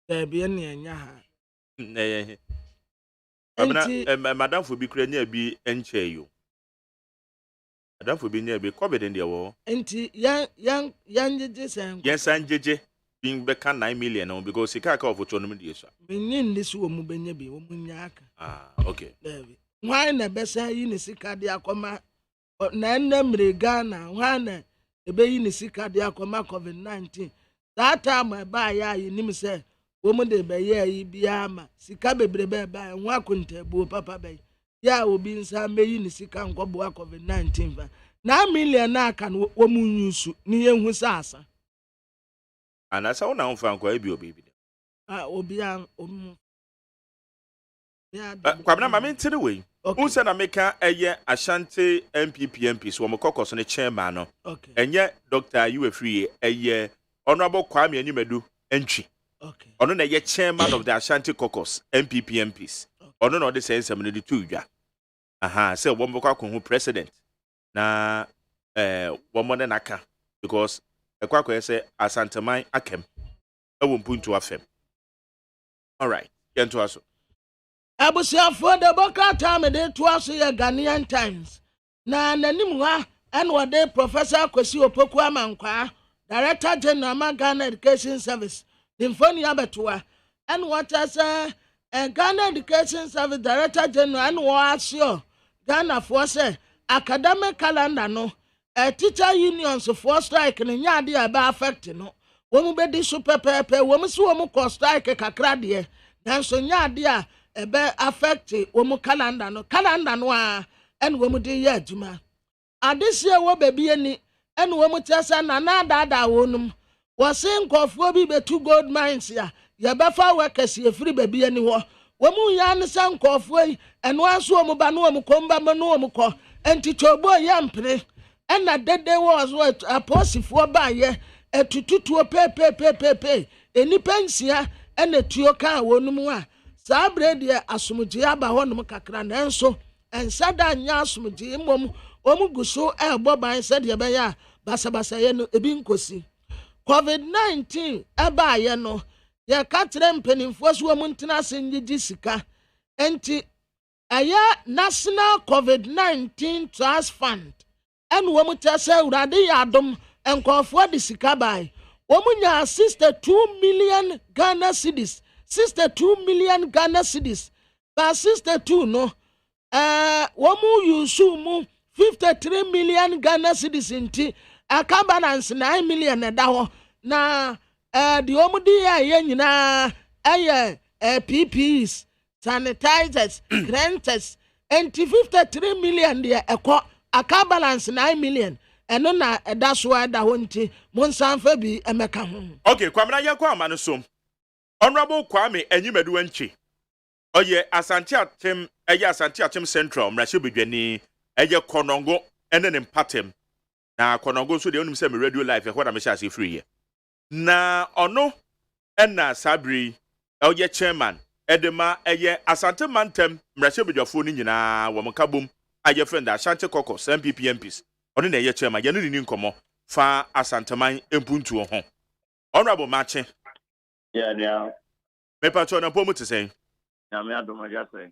bi enya nya ha abna madam fo bi kura nya bi enche yo madam fo bi nya bi covid ndi ewo enti yan jeje sen yan san jeje bin be kan 9 million no because sika ka ofoto no me so benin this wo mu benya bi wo mu nya aka okay why na besa yi ni sika de akoma na enamre Ghana why na ebe yi ni sika de akoma covid-19 that time ba ya yi nim se wo mu de be ya yi bia ma sika bebre be ba ho akontabuo papa be ya obi nsa me yi ni sika nkobo covid-19 ba na million na aka no wo mu nyusu ni yehu sasa ana sa wona mfa nkwa ebi obi bi obi an kwabna ma mentire we unse na meka eye Ashanti MPP so mo kokos ne chairman no enye Dr. Uwefree eye honorable Kwame Anyimadu entry ono na ye chairman of the Ashanti caucus MPPs ono no de sensem ne de tuudwa se wo mbokwa akon president na wo mo ne naka because ekwa say Asanteman akem ewo mpuntu afem all right yento aso abusiafo de boka time de to aso ye Ghanaian Times na nanim ha and de Professor Kwesi Opoku Amankwa Director General Ghana Education Service Infoni Abetoa and what as Ghana Education Service Director General and was Ghana for say academic calendar no teacher unions for strike ni nya de aba affect no wo mu be di super pepe wo mu so wo mu ko strike kakra de dan so nya de a ebe affect wo mu calendar no a en wo mu de ye aduma adesie wo baby ani en wo mu tesa na dada wonum wo sen kofo bi betu gold mines ya ye be fa workers ye free baby ani wo mu ya ne san kofo yi eno aso wo mu ba no wo mu komba no wo mu ko enti chobo ye mpre ena dede was what aposifo ba ye etututuo pepepepepe enipensia ena tuo ka wonum a saa brede asomdie aba honum kakra na enso ensada nya asomdie mom omuguso ebo ban sede be ya basabasa ye no ebi nkosi covid-19 aba ye no ye katre mpenimfo so mu ntena senji sika enti aya national covid-19 trust fund ɛna wɔn kyerɛ sɛ awurade yɛ adom nkɔɔfoɔ de sika baa wɔn nya 62 million Ghana cedis 62 million Ghana cedis ba 62 no wɔn yusu mu 53 million Ghana cedis nti aka balance 9 million ɛda hɔ na deɛ wɔn de yɛ nyinaa ɛyɛ PPEs sanitizers granters nti 53 million deɛ ɛkɔ aka balance 9 million ɛno na ɛda so ɛda hɔ nti mo nsanfa bi ɛmɛka ho. Okay, kwamina yɛ kɔ ama no som. Honorable Kwame Enyimadu Nchi. Oye Asante Atem ɛyɛ Asante Atem Central mmarahyɛ bedwani ɛyɛ Konongo ɛne ne mpatem. Na Konongo so de onim sɛ me radio live ɛhɔ na me hyɛ ase free here. Na ɔno ɛna Sabri ɛyɛ chairman ɛdema ɛyɛ Asante Mantem mmarahyɛ bedwafo no nyinaa wɔ mo kabom ayɛ friend Ashanti Kokos MPP MPs. Ɔno na ɛyɛ chairman yɛne ni nkɔmɔ fa Asanteman empuntuo ho. Honorable Mache. Yeah. Me patro na pomu te sɛn. Na me adom ya sɛn.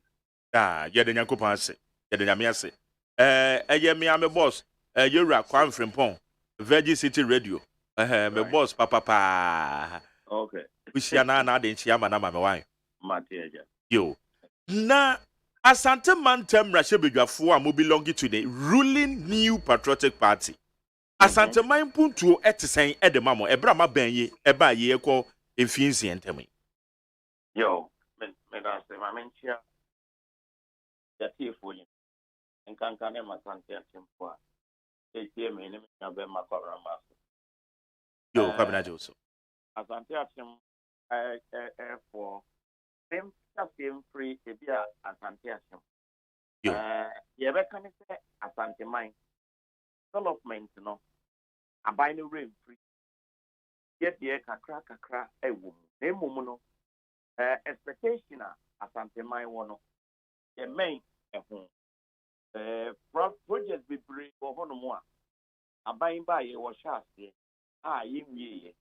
Ah, yɛde Nyankopɔn ase. Yɛde Nyame ase. Ɛyɛ me ame boss. Yewura Kwan Frimpong. Virgin City Radio. Me boss papa. Okay. Ushia na de nchia ma na ma me wan. Mate ya. Yo. Na Asante Mantem Rashe Bedwafo a mo belong to the ruling New Patriotic Party. Asante Man puntuo etesen edema mo ebra ma banyi eba ye ekọ efinsi entemi. Yo, me da se ma menchia. Ya tifo yin. Enkanka ne Asante Atempo a. Etie me ne me be makobra maso. Yo, kwabena joso. Asante Atem for them fame free ebia Asante Atem. Yo. Ye be kan se Asante Man development no. Abai no rain free. Yet the kakra ewu. Nemu no expectation Asante Man wono. Ye main ehun. Project be bring go hono mo a. Abai ba ye wo sha ase. Ye wie ye.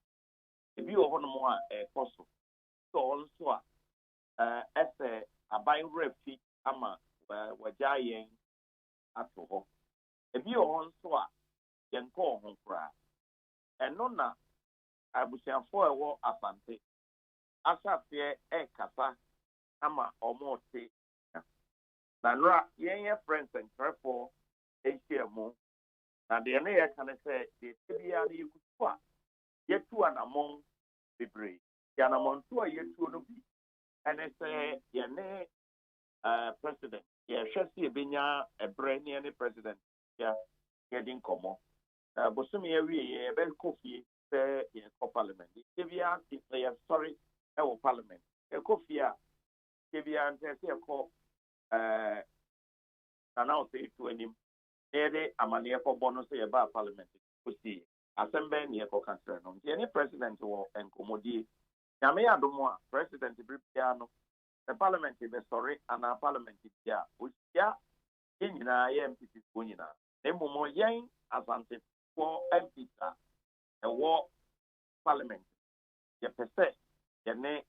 Ebi wo hono mo a koso. So also ese abai refi ama wagya yen ato ho. Ebi wo nso a yenko ho kra eno na abusiafo ewo Asante asafie kasa ama omote na nra yenye friends and therefore HMO na de ne ye kan say de bia na yekutu a yetu anamon bebre yanamon to a yetu no bi ene say ye ne president ye hwese ebenya ebre ne ne president ya yedin komo Bosumi ye be coffee say ye parliament. Kevia is sorry parliament. Kofia Kevia and say ko now say to any amania for bonus say about parliament. See assembly near ko country no. Any president or enkomodi. Yame adomo president Bripiano the parliament be sorry and our parliament ya. Usia nyina ye MPP ko nyina. Nemomo yen Asante for empita a war parliament. Ye pese ye ne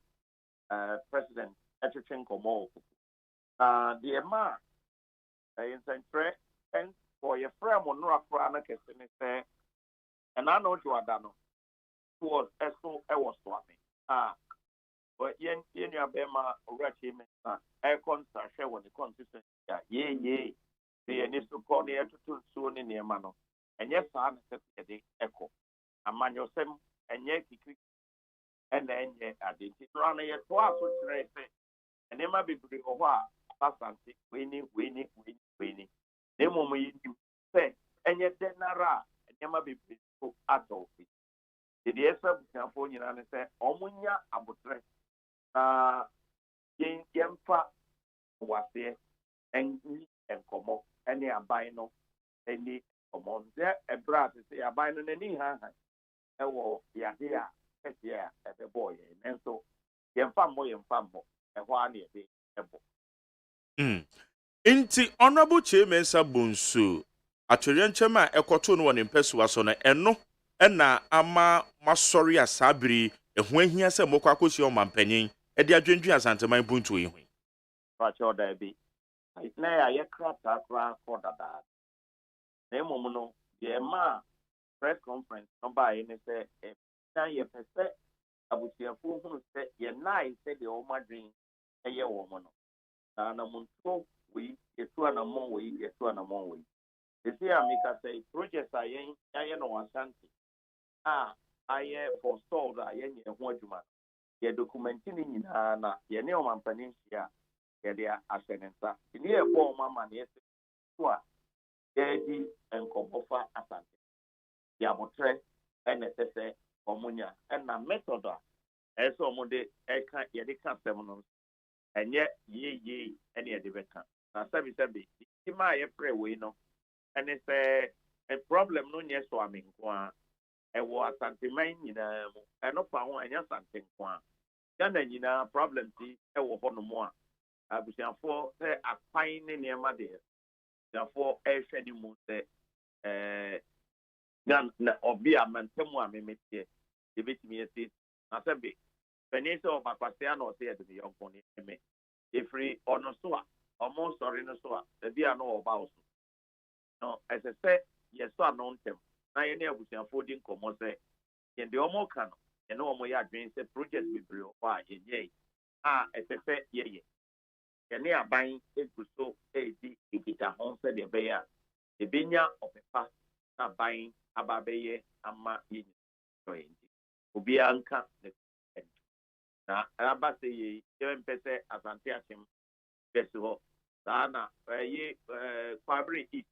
president Etchen Komo. The Emma in Centre and for your friend Monora Frana Kessene say, and I know you are done. Was Esso was swapping. But yen your bema rachi air concert share when the consistency. Ye. The initial corner to soon in the mano. And yes, I'm a echo. A manual sem and yet and then yet I did it run a twice which say. And they might be pretty over Asante winning. They moment you say, and yet then Nara, and they might be pretty adult. The DSF California and say, Omunya Abutre, Yemfa was there, and Komo, and they are buying no, any. There a brat is a buying any hand. Oh, yeah, a boy, and so Yemfamo, and one year be Inti honorable chairman Sabunsu, a Chilean chairman, a cotton one in Pessuasona, and no, and na ama masori Sabri, and when he has a mokakus your man penny, and the adjoining Asante my buntu. But your baby, I nay, I cracked that for that. Nemono, Yeah, ma press conference number in say now you percent abusiafo hu say ye nine say the o madrin eye wo mo no na na munto we yetu anamon we yetu anamon we they say amika say projects are yen no wasanti aye for store da yen ye ho adwuma ye documenting ni nyina na ye ne o mampanin hia ye de asenensa ni e bo mama na ye so a ye di enkobofa asante ya motre NSS omunya na method a eso omude eka ye de ka sem no enye ye ene ye de beka na sabi ti ma ye pre we no ene se a problem no nye so amenko a ewo asante man nyina mu eno fa ho enya asante nko a Ghana nyina problem ti ewo ho no mo a abusiafo se apan ne niema de therefore ehwe ni mu se na obi a mantemu a memetie de betimi ese na sabe penise o bakwase na o se ye de yonko ni eme efri ono so a omo sorry no so a ebi a no oba oso no ese yes so anontem na ye na abusiafo di nkomo se ye de omo ka no ye na omo ya adwen se project bebre o a ye ye ese ye ne aban eguso edi ikita hon se de be ya ebenya opepa na aban ababeye ama ye so enti obi anka na abase ye mpese asante atem beso sana ye fabric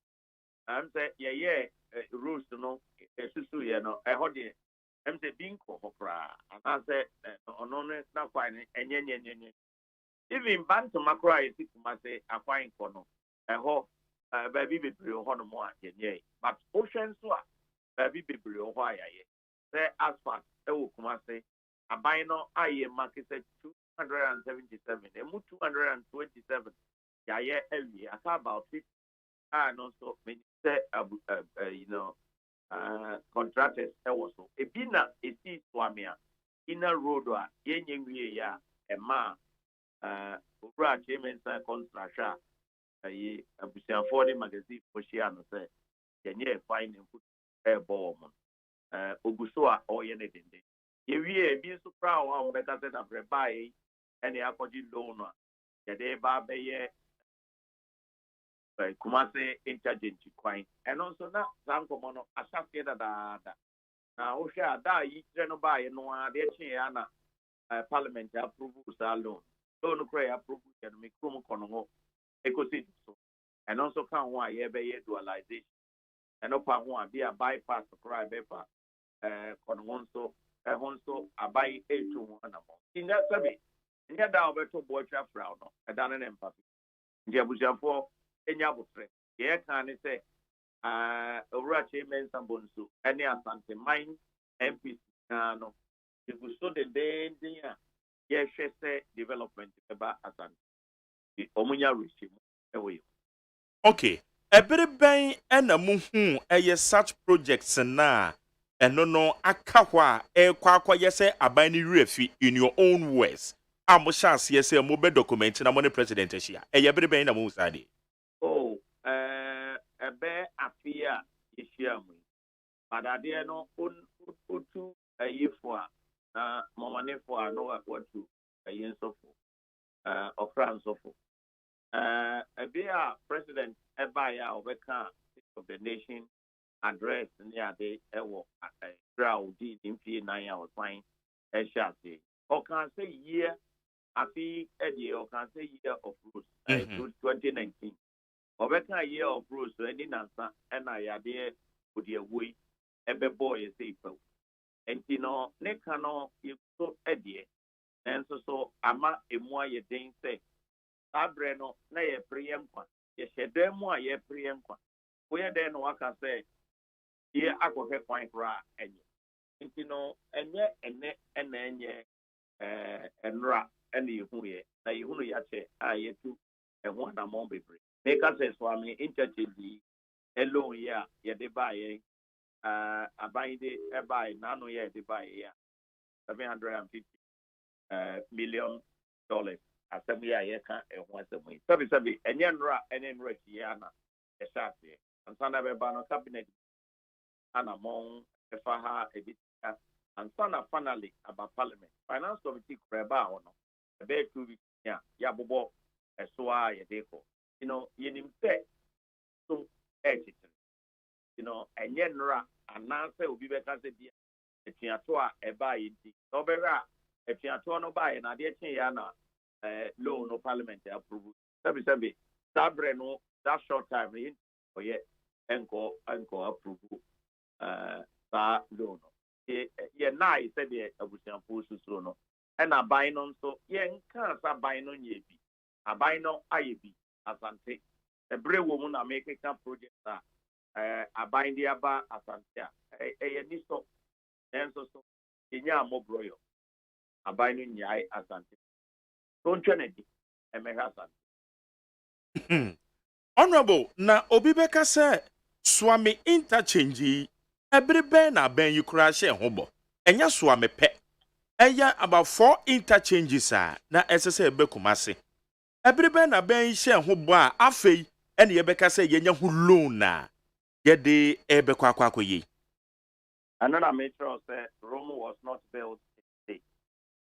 am say ye rules no esusu ye no ho de am say binko hokra ana say ono no na kwa ni enyenyenyenye even bantu makra ye sikuma say akwan ko no ho baby bebre ho no mo a yenye but ocean so a baby bebre ho ayaye say asphalt e wo kuma say aban no aye market 277 emu 227 yaye ewi aka about 50 no so many say contractors e was so ebina esi swamia inner road a yenye nwie ya ema obra AGYEMAN construction ayi abusiafo de magazine foshia no say yenye fine input e bo mo oguso a oye ne dende yewie bi so pra wa mbeka se na prebai ene akodi loan a yede ba be ye kumase intergent kwan and also na zankomo no asase da na wo hwe ada yi kire no ba ye no a de chi ya na parliament approve sa loan kra approve ya no mikrum kono ho ekosi so and also kan ho a ye be ye dualization and opa ho a bi a bypass kra be pa kono nso honso abai etu ho na mo inga sabe inga da obeto bo twa fra no eda ne mpapi nje abusiafo enya botre ye kan ni se owura AGYEMAN sambonso ene asante mine MPC no iguso de ya ye hwese development eba asante omunya rechimu ewe okay ebere ben ena muhu eye such projects na eno no aka hwa ekwa yese aban ni refi in your own words amo chance yese mo be document na mo ne president ehia eye ebere ben na mu sade ebe afia yeshia mu badade no otu ayefo a na momanefo a no akwatu ayensofo ofransofo ebe a president eba ya obeka of the nation address ni ade ewo Saudi in 9 hours fine eshate o can say year afi edie o can say year of rules 2019 obeka year of rules any nansa na yade odi awoi ebe boy say ifa enti no ne kano yuso edie enso so ama emu aye den say abre no na ye priem kwa ye hede mu a ye priem kwa we den no aka say ye akohwe kwan kra enye enti no enye enye enra ene yehu ye na yehu ya che a yetu ehu na mo bebre make us say swami interchange alone ya ye de buy abide e buy na no ye de buy ya $750 million asem ya ye ka ehu asem sabi enye nra ene nra ya na e start ye ansana be ba no cabinet and among Efaha Ebita, and finally about Parliament. Finance Committee Kreba or no, a bed 2 weeks, Yabobo, a Soa, Yadeko. Yenim say, so edge, and Yenra, and Nancy will be better than the Tiatua, a buy it. Nobera, a Tiatua no buy, and I did Yana, loan no Parliament approval. Sabi, that breno, that short time, for yet, enko approval. That loan. Yeah, now I said the Abusian Post no. And a buy non so, can't buy non ye be. A buy no I be, Asante. A brave woman are making a project. A bind the Aba Asante. A niso, and so, in ya mobroyo. A buy no yai Asante. Don't Trinity, and make Asante. Honorable, na Obibeka say, Swami interchange. Every ben na ben you crash a hobo. Enya swame pe. Eya about 4 interchanges na SSA bekumase. Every ben na ben share hobo a afei ene yebeka say yenya hu loan na. Yede ebekwa kwako yi. Another metro say Rome was not built in day.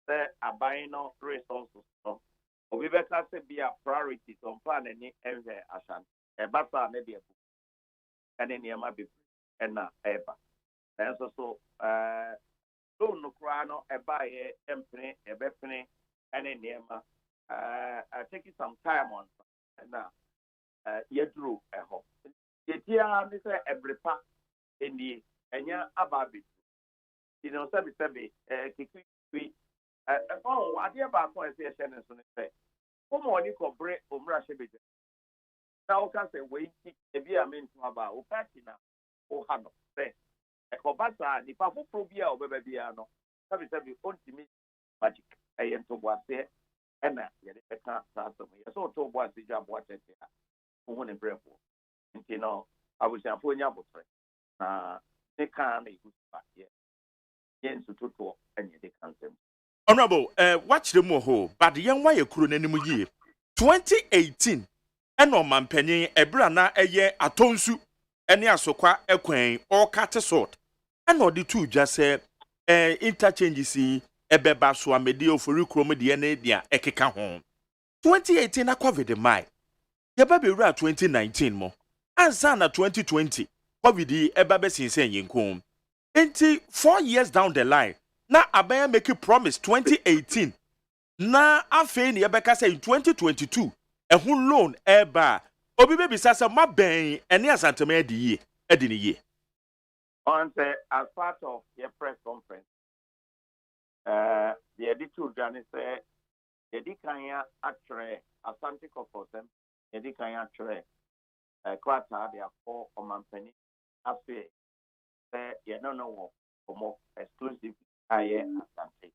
Say abino resources no. Obibeka say be a priority on plan any every ashan. Ebasa ne de and any ma be and na eba. And so don't no crano a buy a empty a bepney and any ma taking some time on and now you drew a home. Yet here is every part in the enya ababi. Sabi kiki oh what the about point say shen so say money ko break umra shebe now can say wait e be a mean to about o party na o hano say ekobasa ni pa foforo bia obeba bia no sabi ontimi magic to boase na ye de ka sa so ye so to boase ja boase ya ho ne brefo nti no abusiafo nya botre na de ka na ikuba ye yensu toto enye de kansem. Honorable, watch the moho, but the young wire crew name year 2018. Eno mampenny ebra na eye atonsu ene asokwa ekwen or cut sort. And no the two just say interchanges ebeba so amedi ofori krom de ene dia ekeka ho. 2018 akwa the mai. Yeba be ra 2019 mo. Ansa na 2020 COVID eba be sinsen yenkom. Enti 4 years down the line na abaya make a promise 2018 na afei ne yebeka say in 2022 ehun loan eba obi be bisa say ma ben ene asantema edi ni ye. On say as part of your press conference the editor Johnny say the kanya actually Asante Kofotem the kanya actually kwata they are for omampani afei say you don't know more exclusive aye Asante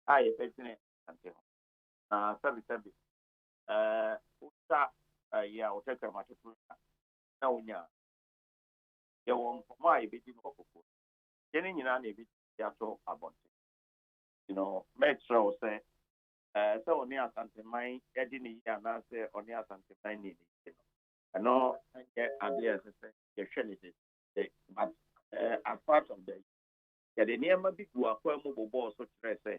aye person Asante sabi uta ya utaka matutu na unya ya wonfoma ibedi no kokoko yene nyina na ebi ya to abonte metro say so oni Asante man edi ni ya na say oni Asante man ni no get idea say you share it but as part of the ya the near big akwa mu bobo so kire say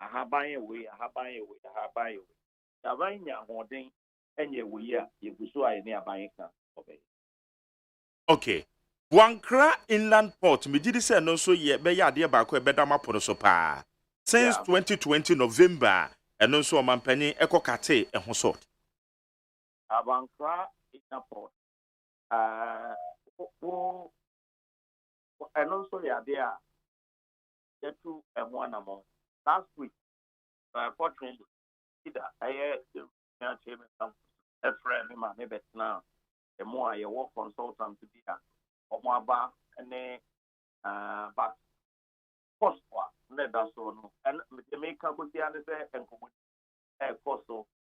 ahaban we aban nya hoden enye we ya yeguso aye ne aban ka obey. Okay. Wankra Inland Port me did say no so ye be ya de ba ko be da mapono so pa. Since 2020 November and no so mampani ekokate ehun sort. Wankra Inland Port and also ya there get to one among last week fortunately either I chairman a friend man maybe now the more I work consultant to be Omaba and but cost let us know and the make up with the other and cost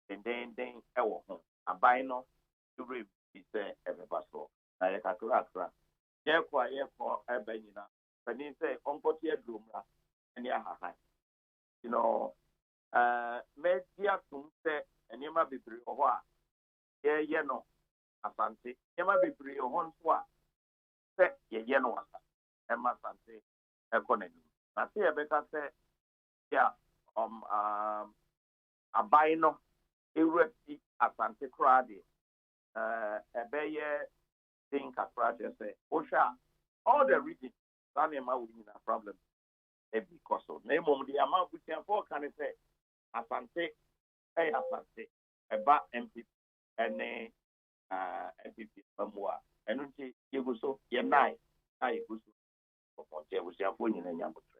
and then our home a bino to read is everybody so I calculate therefore a benina but in say uncle Drumra and ya high media to say and you might be free or what yeah no Asante you might be free or one say yeah no Emma Sante economy. Na see e beka say yeah abaino ewurati asante krade ebeye think krade say osha all the regions sanema we in a problem because of na mom the amount we can for can say asante asante eba MP ene MPP mamua enu nti yeguso ye nai na yeguso oponje we sia for nyina nyambotre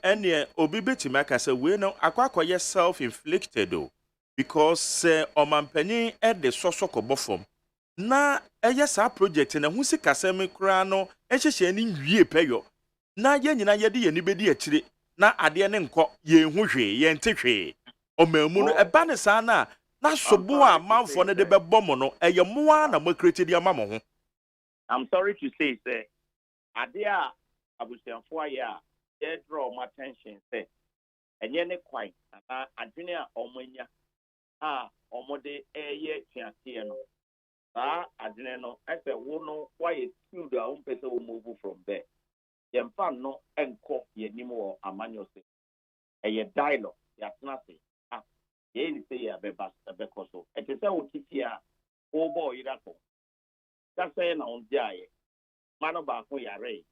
ene obi betimi aka say we no akwakoye self inflicted o because omampani e de soso kobofom na eye sa project na hu sika sem kra no ehhehye ni wie peyo na ye nyina ye de ye ni bedi akire na ade ne nkọ ye hu hwe ye ntehwe omamu no eba ne sa na sobo a manfo ne de bebọ mo no eye moa na makreti di ama mo ho. I'm sorry to say ade a abusianfo aya they draw my attention say enye ne kwan na adwene a omanya a omode eye tiatie no sa adwene no ese wo no why skilled a umpese wo move from there yemfa no enko yenim wo amanyo se eye dialogue ya tnase ye ni say ya beba bekoso ete se wo titia wo boy irato ka say na on jaye mano ba ko yare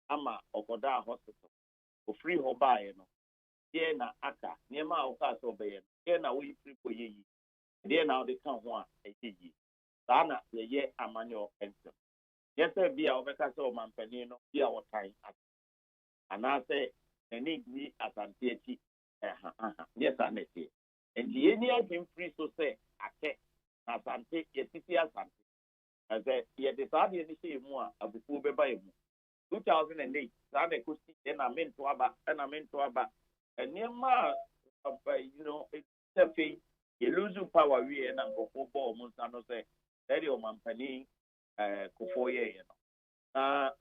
ama okoda hospital o free ho bae no ye na aka niema o ka so be ye na we free ko yeyi ye na o de kan ho a eyi sana ye amanyo ento yes bia o be ka so mampani no bia o tai ana say eni ni asante ati yes anete and ye ni adwin free so say ake asante yetiti asante as ye decide ye ni say mu a abufu be ba mu 2008 sana kusti na mento aba and niema it's a fee you lose power we na nkofo bo mu no say that your mampani kofo ye no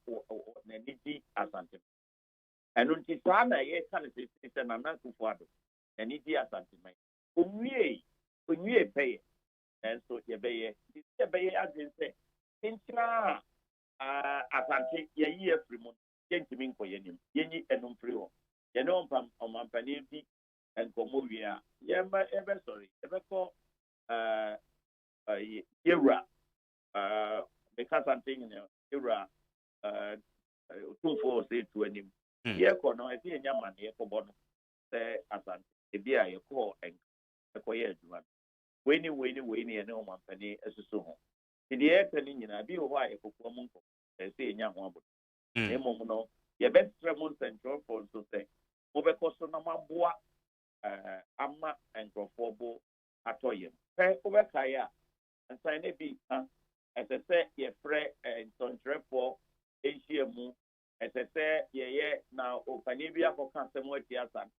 na nidi asante and unti sana ye kan say na na kofo ado nidi asante mai onwie pay and so ye be adwin say intina asante ye yi afri mu yentimi nko yenim yenyi enum free ho ye no pam omampani bi enkomo wi a ye ma ebe sorry ebe ko yewra because something in yewra otumfo say to anim ye ko no e ye nyama ne ye ko bono say asante e bia ye ko ko ye adwuma weni ye no omampani esusu ho the ekani nyina bi ho a ye kokko mu nko say nya ho abo emom no ye best remon central for so say mo be ko so na maboa ama enkrofo bo atoyem pe obeka ya nsan ne bi ese ye frɛ nsɔntwerɛfoɔ ehyia mu ese ye na opani bi akɔka asɛm ati asa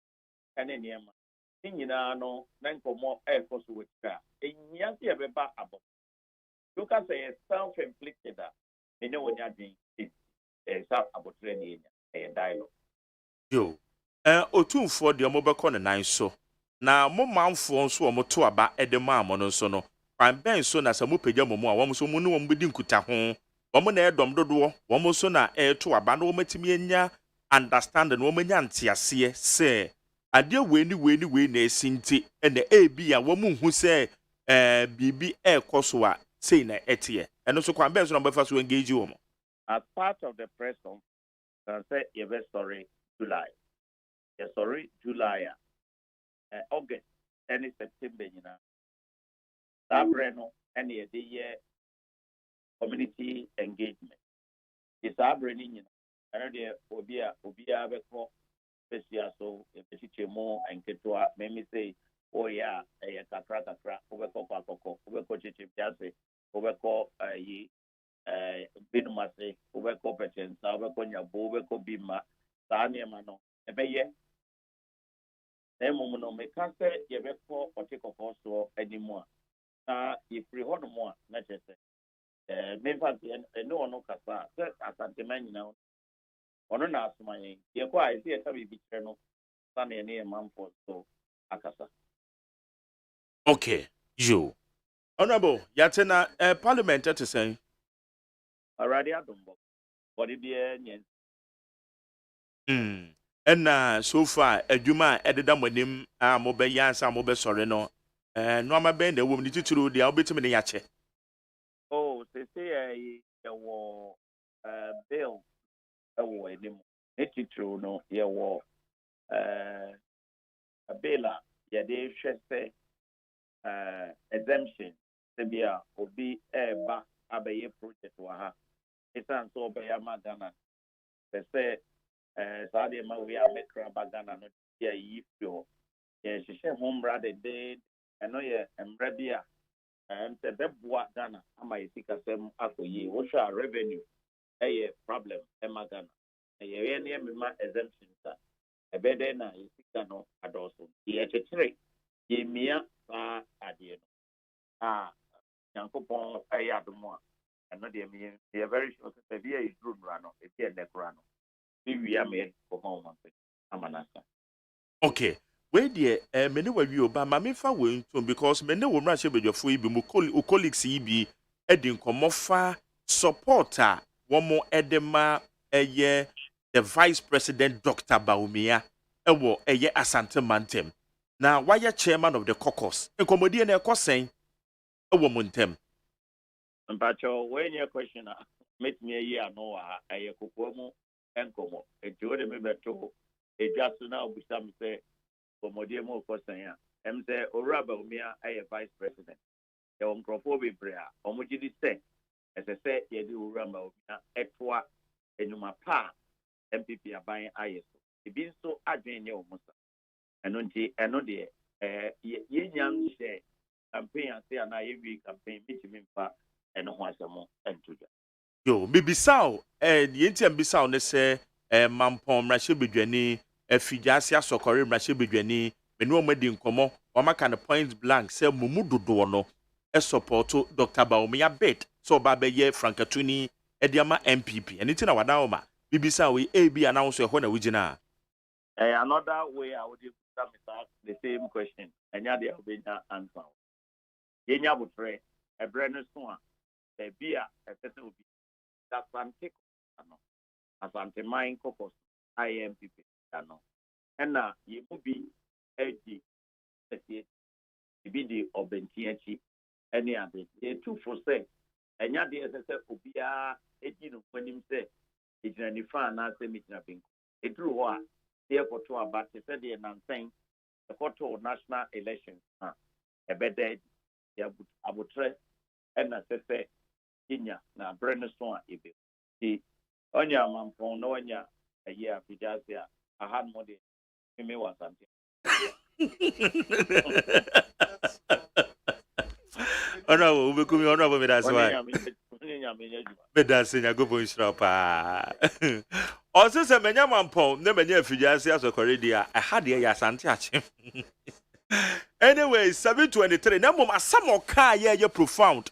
ɛne nneɛma ne nyinaa no na nkɔmmɔ ɛkɔ so wɔtika enyia se yɛbɛba abɔ loka sɛ yɛ self inflicted a ɛnyɛ wɔn adwen sa abɔtrɛ ne yɛnya ɛyɛ dialogue yo otumfoɔ deɛ mobɛkɔ ne nan so na mo manfoɔ nso wɔn to aba ɛde ma mo no nso no kwan bɛn so na sɛ mo pagya mo mu a wɔn nso mo ne wɔn bɛdi nkuta ho wɔn na ɛdɔm dodoɔ wɔn nso na ɛto aba na wɔn atumi anya understanding wɔn anya nteaseɛ sɛ adeɛ wei na esi nti ɛna ebi a wɔn hu sɛ biribi ɛkɔ so a sei na ɛteɛ ɛno nso kwan bɛn so na wɔbɛfa so engage wɔn. as part of the press conference say you be sorry July August and September nyina sabre no and ye de community engagement is sabre ni nyina and de obia be ko pesia so e petiche mo enketoa me say oh yeah e kakra obeko pakoko obeko chichi biase obeko yi binumase obeko petensa obeko nyabo obeko bima saa niema no ebeye emu no meka sɛ yɛbɛkɔ ɔtekɔkɔ so animu a na yɛfiri hɔ nom a na kyerɛ sɛ memfa ɛne ɔno kasa sɛ asantema nyina ɔno na asoma yɛn yɛkɔ a ɛsɛ yɛka biribi kyerɛ no sane yɛne yɛ mamfo so akasa. Okay, you honorable yate na parliament to say already adombo body deɛ nyɛ ɛna so far adwuma a ɛdeda mo anim a mobɛyɛ ansa mobɛsɔre no no ama bɛn na ɛwɔ mu ne titiri deɛ wobɛtumi ne yɛakyɛ. Oh, they say your bill anim. It no your a bill ya de say exemption to be a obi ba abaye project wa ha. It's an so be magana. They say Saudi ma we are make bagana no ya yi fio. Yeah, she home rather day and no yeah embrebia. And the Bebwa Ghana, am I think some akoye, what's our revenue? A problem, Emma Ghana. A year near me, my exemption, sir. A better na, you think no, at also. Ye at a tree. Ye mea, adieno. Yanko Pon, a yard more. And not the they are very short. The beer is room rano, a beer neck rano. We are made for home. Amanasa. Okay. Where dear, many were you, but mammy fa went to because many will rush with your free be colleagues be edding comofa supporter one more edema a year the vice president Dr. Baumia a year asante mantem. Now why you chairman of the caucus and comedian a saying a woman tem. But when your question met me a year no a kukomo and como a Jordan member to a just now with some say. Komodiemo Kosanya, say Oraba Umia, a vice president. The Oncrophobe Brea, Omogidi say, as I said, Yedu Ramba Umia, Equa, Enuma Pa, MPP are buying ISO. It been so adjoining your Musa. And no dear, young share campaign and say an IV campaign, meeting pa and Wasamo and Tuja. Yo, Bibisao, and the Indian Bissau, they say, Mampom, Rashibidjani. Efijasia sokore mrashe bedwani menu omadi nkomo omaka na point blank say mumu dodo no e support Dr. Baumia bid so ba beye Frankatuni ediama MPP anything na wada oma bibisa we AB announce ho na wigina another way I would ask the same question and ya dey obenya answer yenya botre e brand so a e bia e pese obi that Frantic no asante mine caucus IMPP no and you will be edgy be the obentiachi any other 2 for say and ya the SSF obia edgy no when him say it's any fan na say me na pink it drew what there for to about said the nonsense the photo national elections a better ya abutre and na say inya na brainstorm ebe the onya mampon no onya a year fijasia I had more than me was something. Honorable, we come honorable me that's why. Me that's in a good point pa. Also say menya mampon, ne menya fijansi aso koredia. I had the asante achi. Anyway, 723. Na mom asamo ka ye profound.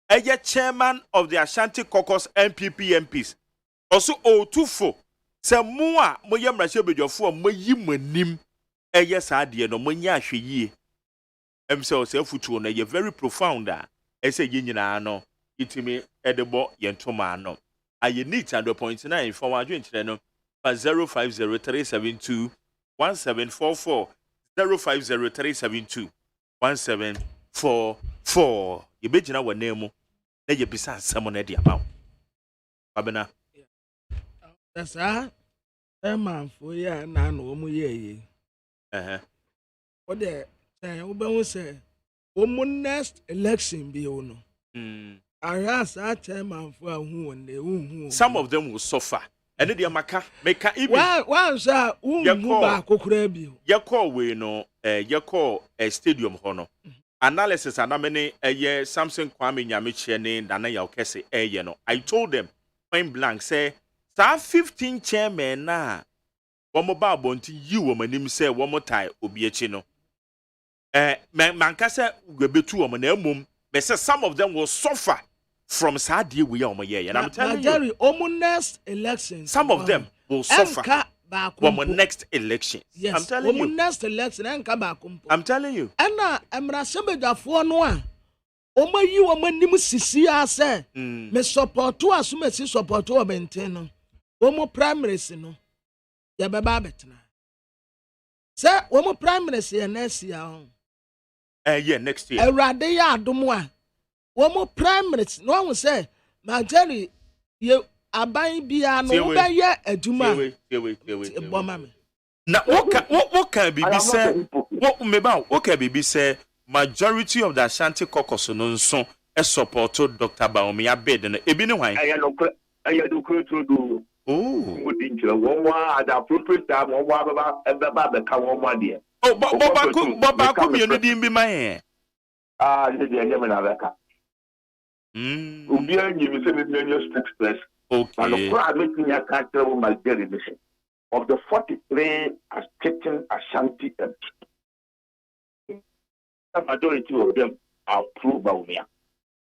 Eye chairman of the Ashanti Caucus MPP MPs. Also 024. Se mo a mo ye mrahye bedwafo mo yi manim eye saade no mo nya ahwe yie em se o se futuo no ye very profound a ese ye nyina no itimi edebo ye ntoma no aye neat 100.9 for wadwe nkyere no 0503721744 0503721744 ye begina wanemu na ye bisa asem no de abaw abena. That's a man for ya na no mu ye. What the say say next election be ono. Aras a chairman for who some of them will suffer. And the maka even one sir ba kokura bi. Ye call we no ye call a stadium hono. Analysis anamene eye Samson Kwame Nyamechie ne Nana Yaokese eye no. I told them point blank say Sa 15 chairman na womo ba bonti yi wo manim se womo tai obi echi no manka se gbebetu wo na emom be say some of them will suffer from sadie we omo ye and I'm telling you next election some of them will suffer from next election. Yes, I'm telling you next election enka ba kompo I'm telling you na emra sebedwafo no a omo yi wo manim sisi ase me support to asumesi support wo benten no Omo primaries no ya baba betena sɛ wɔn prime minister yɛ next year ho yeah, next year awurade yɛ adom a wɔn prime minister no wɔn sɛ majority yɛ aban biara no wɔbɛyɛ adwuma bɔ ma me na woka bibi sɛ woka bibi sɛ majority of the Ashanti caucus no nso support Dr. Bawumia bid no ebi ne hwan ayo do kuro do wodi nkyerɛ wɔn wa at the appropriate time wɔn wa bɛba bɛka wɔn mu adeɛ bɔbaako mmienu din bi ma yɛn ne deɛ nyɛ me na bɛka obiara nyimi sɛ me nyɛ spokesperson okay and the crowd making a culture of my derivation of the 43 Ashanti Ashanti the majority of them are approved by Bawumia.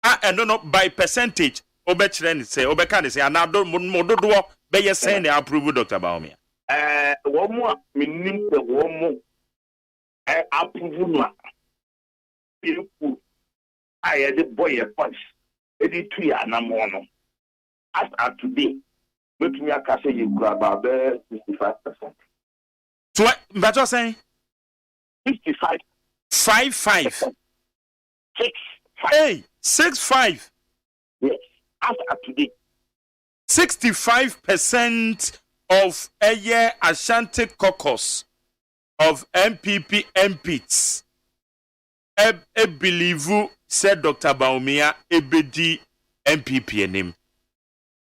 And no by percentage obetren say obeka say anado mododo be ye say na approve Dr. Bawumia. One more meaning the one more approve ma people I had the boy a punch edi 2 years na mo no as at today make me say you grab about 65%. So what you saying 55 55 6 hey 65 yes as at today 65% of a year Ashanti caucus of MPP MPs believe said Dr. Bawumia ebedi MPP name.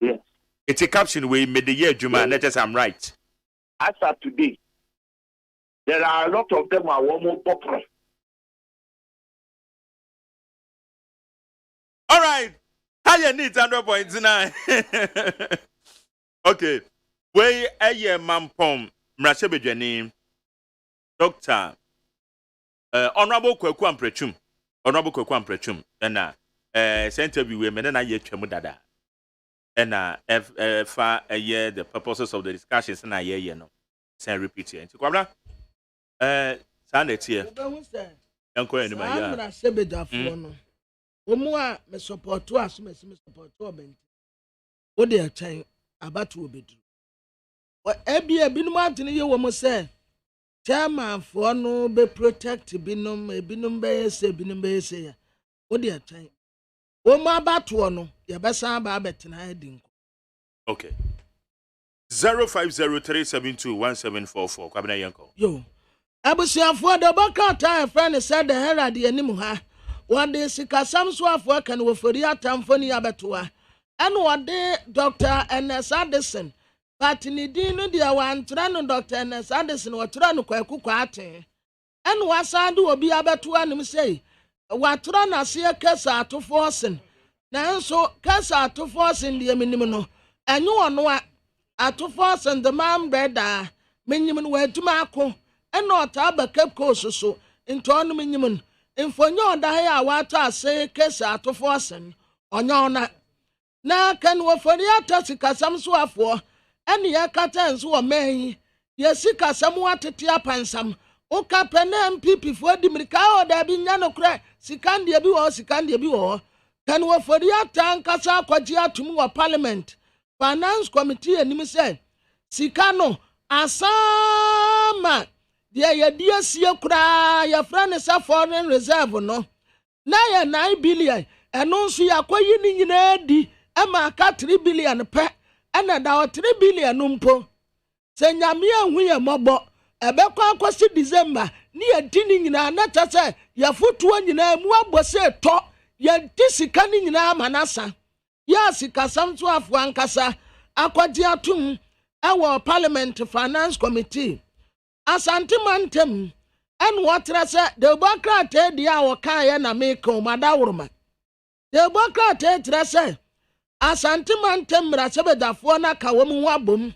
Yes. It's a caption we made the year Juma. Let us I'm right. As of today, there are a lot of them are one more popular. All right. How you need 100.9? Okay. We AGYEMAN pom mrashebedwani Dr. Honorable Kwaku Amprechum. Honorable Kwaku Amprechum. And interview we men na ye twemu dada. And fa year the purposes of the discussions na ye no. Say repeat here. Nti kwabra Sunday here. Enko enu ma ya. Mrashebedafo no. Omu a me support to aso me support to obenti. Wo de atwen abatu obedu. Ebia binum atene ye wo mo say chairman for no be protect binum be yese binum be yese ya. Wo de atwen. Wo mo abatu no ye besa ba betena edi nko. Okay. 0503721744 kwabena yenko. Yo. Abusiafo de bakata friend said the herald anim ha. One day sikasam so afo kan wo fori atamfoni abetoa. And one day Dr. Ernest Addison but ni din no dia wantra no Dr. Ernest Addison watra no kwaku kwate. And wasade obi abetoa nim sei watra na se kasa atofo sen. Nanso kasa atofo sen de minim no. Enyo ono a atofo sen the man brother menyim no watuma ako. And not abakep ko so into on menyim Infonyo onda ya watu ase kesa atofo asen onya ona na kan wo fori atasi kasam so afo ene ya kata nso wo man yesi kasam watete apansam o kapena MPP fo di mirika o da bi nya no kra sikandie bi wo kan wo fori atan kasa kwaji atum wo parliament finance committee anim say sikano asama dia ye dia sie kura ya frane sa foreign reserve no na ya 9 billion eno nso ya kwayi ni nyina di ama ka 3 billion pe ana da 3 billion mpo se nyame ahu ye mobo ebekwa akwasi December ni ya di ni nyina na tase ya futuo nyina mu abose to ya di sika ni nyina manasa ya sika samto afu ankasa akwaji atum ewo parliament finance committee Asante mantem en watrase de bokrate dia wokaye na meko madawurma de bokrate trase asante mantem rasebedafo na kawom wabom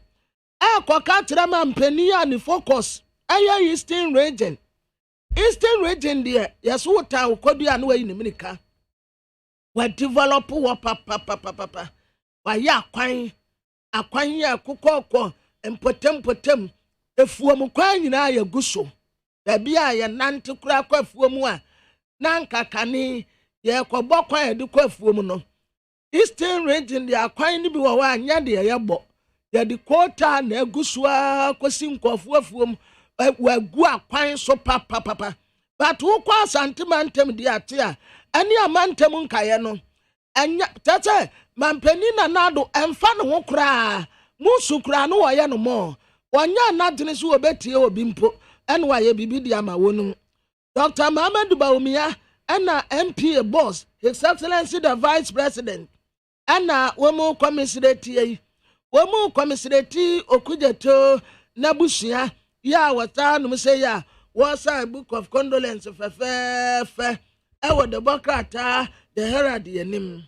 koka trama mpani ya ni focus aya eastern region de yeso wuta ukodua na wayi nimika wa develop wo papa wa ya akwan ya kokoko empotem efuom kwan nyina ya guso da bia ya nante kura kwa efuom a nanka kane ye kobọ kwan de kwa efuom no eastern region de akwan ni bi wo anya de ye bo yɛde quota na egu so a kosi nkɔfo afuom wagu akwan so papa but wokɔ asantemantam di ate a ɛne amantam nkaeɛ no ɛnya tɛtɛ mampani na nado ɛmfa ne ho koraa musu koraa no wɔyɛ no mɔ wɔnyɛ n'adwene so wɔbɛtie obi mpo ɛne wɔayɛ biribi di ama wɔn Dr. Muhammadu Bawumia ɛna MPA boss His Excellency the Vice President ɛna wɔn commissionerate Okujeto Nabusua ya wɔtaa nom sɛ ya wɔsa book of condolence fɛfɛɛfɛ ɛwɔ the Bokrata the Herald yanim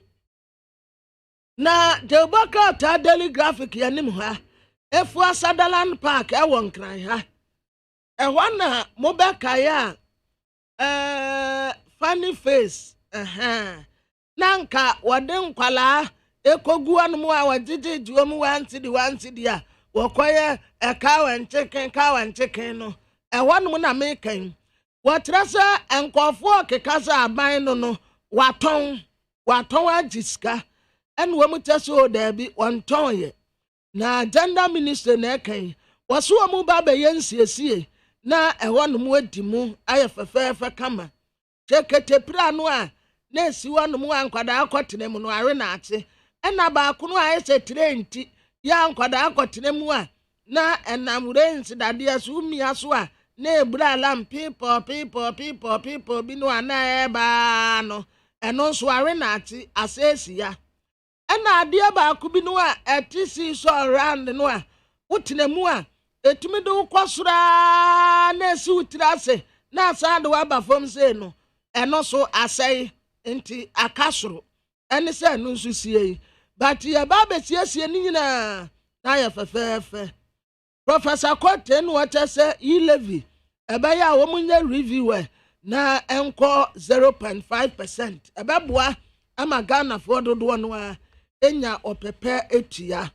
na the Bokrata Daily Graphic yanim ha efua Sutherland Park ɛwɔ nkran ha ɛhɔ na mobɛkae a funny face nanka wɔde nkwalaa ekogu anum a wɔgyegye duom wanti di a wɔkɔyɛ kawa nchicken no ɛhɔ nom na mekan wɔtrɛ sɛ nkɔfoɔ keka sɛ aban no watɔn agye sika ɛne wɔn tɛ so daabi wɔntɔn yɛ na gender minister na ɛkan wɔso wɔn ba bɛyɛ nsiesie na ɛhɔ nom wadi mu ayɛ fɛfɛɛfɛ kama kyeketepira no a na esi hɔ nom a nkwadaa akɔtena mu no are na ate ɛna baako no a ɛsɛ trenti ya nkwadaa akɔtena mu a na ɛnam rensi dadeɛ so umia so a na ebura alam people bi no ana ɛba no ɛno nso are na ate asɛsi ya ɛna adeɛ baako bi no a ɛte si so around no a wotena mu a etumi de wokɔsora na esi wutira ase na asa de waba fam se no ɛno so asɛe nti akasoro ɛne sɛ no nso sie but yɛ ba besiesie ni nyina na yɛ fɛfɛɛfɛ Professor Kote no wɔkyɛ sɛ Levi ɛbɛyɛ a wɔn nyɛ reviewer na ɛnkɔ 0.5% ɛbɛboa ama Ghana for dodoɔ no a enya ɔpɛpɛ etua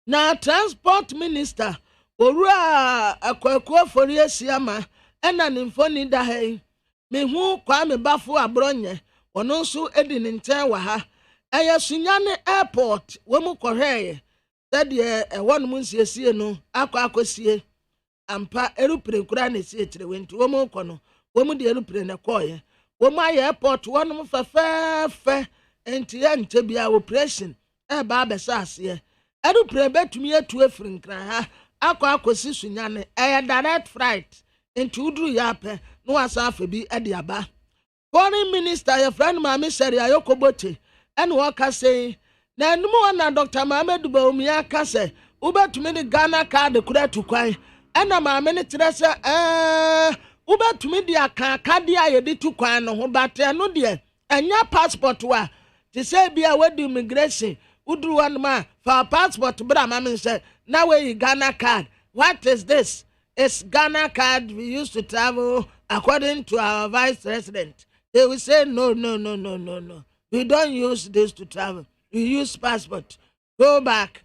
na transport minister owura akwakuo fori esiama ɛna ne mfoni da ha yi mehu Kwame Bafo Abronye ɔno nso edi ne nkyɛn wɔ ha ɛyɛ Sunyane airport wɔn kɔhwɛɛ sɛdeɛ ɛwɔ no nsiesie no akɔsie ampa aeroplane kura na sie kyerɛ wenti wɔn kɔ no wɔn de aeroplane kɔɔyɛ wɔn ayɛ airport wɔn fɛfɛɛfɛ enti yɛ nkyɛ bia operation ɛba abɛsɛ aseɛ aeroplane bɛtumi atu afiri nkran ha akɔsi Sunyane ɛyɛ direct flight enti uduru yɛ apɛ no wasa afa bi ɛde aba foreign minister yɛ friend Maame Seri Ayokobote ɛne wɔka sɛ na enum na Dr. Muhammadu Bawumia ka sɛ wobɛtumi de Ghana card kura tu kwan ɛna maame ne kyerɛ sɛ wobɛtumi de aka de a yɛde tu kwan no ho bate no deɛ ɛnya passport wa te sɛ bia wadi immigration uduru wanma for passport bra maame sɛ na we Ghana card. What is this? It's Ghana card we used to travel according to our vice president. They will say no. We don't use this to travel. We use passport. Go back.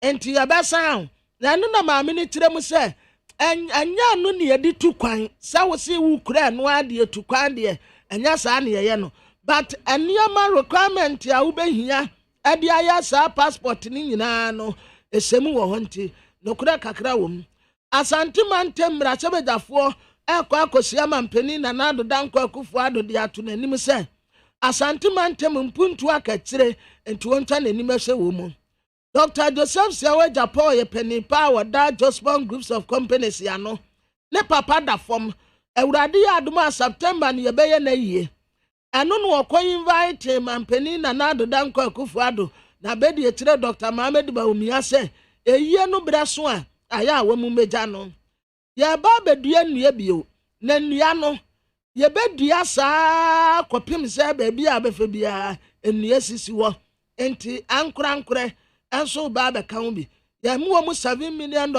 Enti yabasa na no na maame ne kyerɛ mu sɛ anya no ne yɛde tu kwan sɛ wo se wo kura no ade tu kwan de anya saa ne yɛ no but aniama requirement a wo behia ade aya saa passport ni nyinaa no esemu wɔ hɔ nti no kura kakra wɔ mu asante mantem mra sɛbɛdafoɔ ɛkɔ akɔsia mampani na nado danko akufo ado de ato nanim sɛ asante mantem mpuntu akakyire enti wonta nanim ɛhwɛ wɔ mu Dr. Joseph Siawe Japan ye penny power that Jospon groups of companies ya no. Ne papa da form. Ewurade ya aduma September ni yebeye na yie. Eno no okọ invite mampeni na nado danko Akufo-Addo na bedi etire Dr. Muhammadu Bawumia se eyie no braso a aya awamu meja no. Ye ba bedua nnua bio. Na nnua no ye bedua saa kopim se ba bia abefa bia nnua sisi wo. Enti ankura and so baba can ya mu $7 million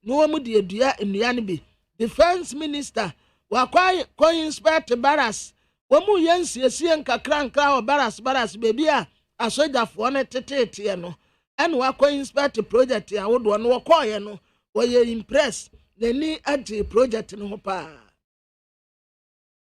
no mu de dua nnua ne bi defense minister wa kwai inspect barras wo mu yensiesie nkakra o barras baby a asojafo ne tetete no and wa kwai inspect project ya wodo no koye no wo ye impress nani ati project no ho pa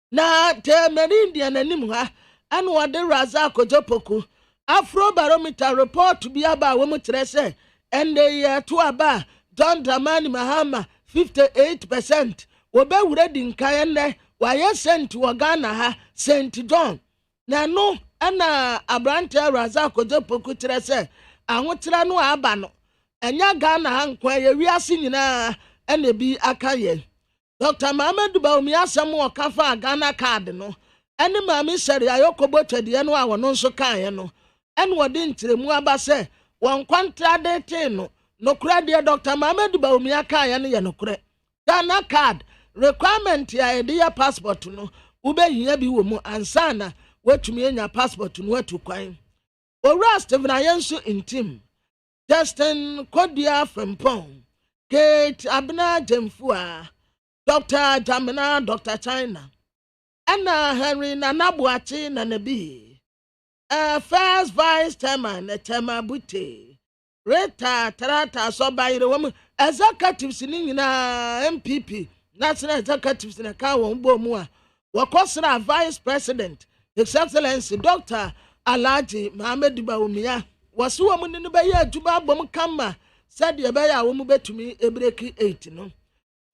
na te merindia nanim ha and wa de raza kojopoku Afro Barometer report bi aba wo mu kyerɛ sɛ ɛnɛ to aba John Dramani Mahama 58% wɔbɛwura di nkan ɛnɛ wɔayɛ St. wɔ Ghana ha St. John na no ɛna abrante Razak Ojopoku kyerɛ sɛ ahokyerɛ no aba no ɛnya Ghana ha nkwa yɛ wiase nyinaa ɛna bi aka yɛ Dr. Mahamudu Bawumia asɛm wɔ kafa Ghana card no ɛne maame Sherry Ayokobo twɛdeɛ no a wɔno nso kaeɛ no ɛne wɔde nkyerɛmu aba sɛ wɔn kwantrade te no nokora deɛ Dr. Mahamudu Bawumia kaeɛ no yɛ nokorɛ Ghana card requirement a yɛde yɛ passport no wobɛhia bi wɔ mu ansana watumi anya passport no watu kwan owura Stephen Ayenso intim Justin Kodia Frempong Kate Abna Jemfua Dr. Jamina Dr. China Anna Henry Nanabuachi Nanabi First Vice Chairman Chema Butte Rita Tarata Sobayre woman executives in MPP National Executives in a car won't bo mua Wakosra Vice President His Excellency Dr. Alhaji Mahamudu Bawumia was woman in the Bay Juba Bom Kama said the Bay woman to me a breaky 8 no.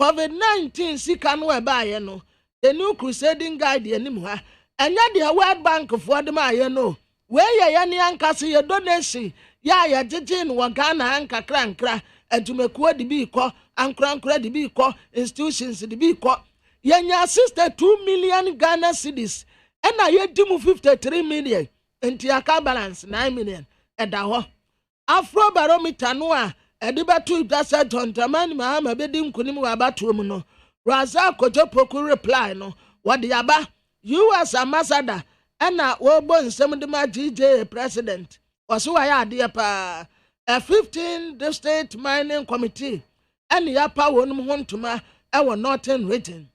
COVID-19 sikan we ba no the new crusading guide anymore and yet the World Bank of Wadama no where ya ni ankase ye donation ya jijin wa Ghana anka krankra adumekuo de bi ko ankrankra de bi ko institutions de bi ko yenya 62 million Ghana cedis and na ye dimu 53 million enti aka balance 9 million eda ho Afro Barometer no a edibatu dasa John Dramani Mahama bedi nkunim wa abatu mu no Razak Ojopoku reply no wode aba US ambassador ena wo bo nsem de ma GJ president oso wa ya ade pa a 15 district mining committee ene ya pa wonum hontuma e wo northern region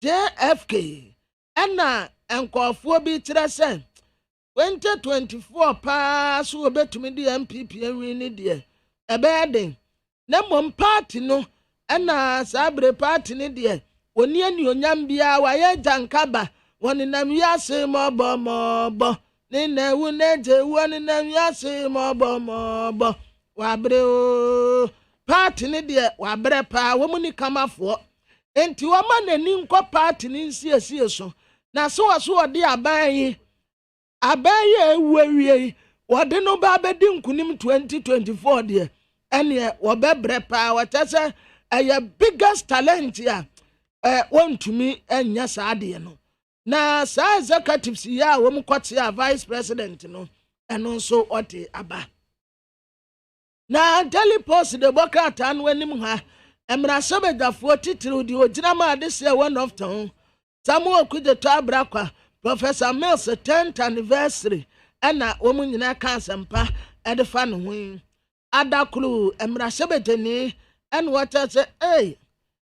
JFK ena enkofuo bi kire se 2024 pa so obetumi di MPP enwi ni de ebeden na mom party no ena sabre party ni de oni ani onyam bia wa ye jankaba woni nam yase mobo ni na wu na je woni nam yase mobo wa bre o party ni de wa bre pa wo mu ni kamafo enti wo ma nani nko party ni nsiesie so na so de aban ewie wode no ba bedi nkunim 2024 de ene wo bebre pa watese aya biggest talent ya wontumi enya saade no na sa executives ya wo mkwate ya vice president no eno nso ote aba na Daily Post de bokata no anim ha emra sebedafo titiri di ogyina ma de se one of town Samuel Kujeto Abrakwa Professor Mills 10th anniversary ena wo mu nyina kansempa edefa no ho adakulu emra sebeteni en water say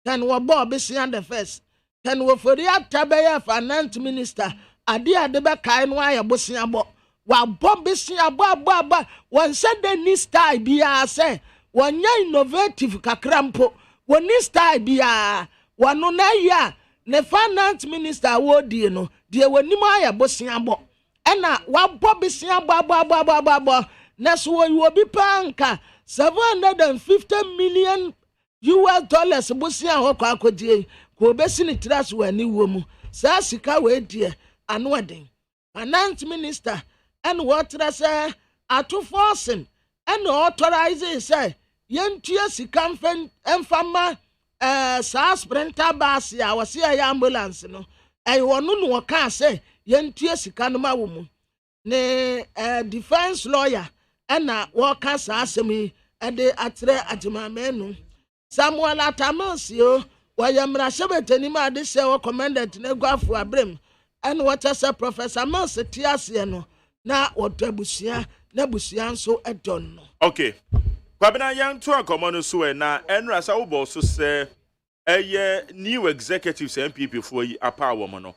can we bob besian the first can we for the tabaya finance minister ade be kai no aye bosia bo wa bob besia bo one said the ni style bia say one innovative kakrampo one ni style bia wano na ya ne finance minister wo die no die wani ma aye bosia bo ena wa bob besia bo neso wo bi panka $750 million bosia ho kwa akodie ko besi ni tras wani wo mu sa sika we die ano eden finance minister and what say atu forcing and authorize say yentua sika mfama sa sprinter bus ya wase ya ambulance no wono no ka say yentua sika no ma wo mu ne defense lawyer ena woka sa asemi ede atre AGYEMAN Samuel Atamasio wayamra shebetani ma de se wo commandant na gwafo abrem en water say Professor Mills tiase no na wotabusia na busia nso edon no okay kwabena yan to akomo no so na enra sa wo bo so se eye new executives MPP fo yi apa wo mo no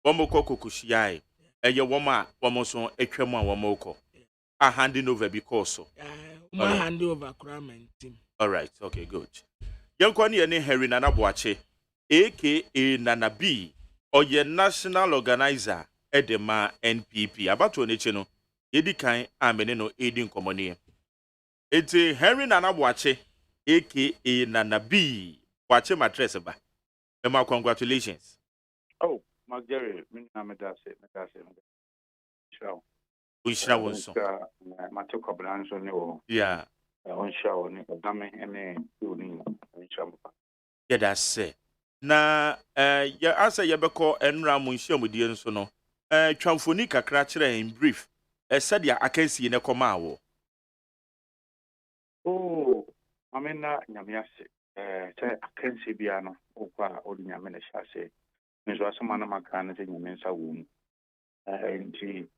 wo mo kokokushia eye wo ma wo mo so etwam a wo mo ko a handing over because so my hand over Kramen team. All right, okay, good. Yankoni ene Henry Nanabuachi, aka Nana B, or your national organizer, Edema NPP. About to no yedi kan amene no edi nkomoni eti Henry Nana Boache aka Nana B Boache mattress ba ema congratulations. Oh, Mark Jerry, medase. Show. We shall also. Matthew Cobranzo, no. Yeah. On show, Dame, and Uni, Yeah, that's it. Na ya asa yebeko enra mu nhia mudie nso no twamfoni kakra kire in brief said ya akansi ne koma awo. Oh, amena nyamiase say akansi bia no okwa odi nyame na hyase nso asema na maka na say nyame nsa wo mu nti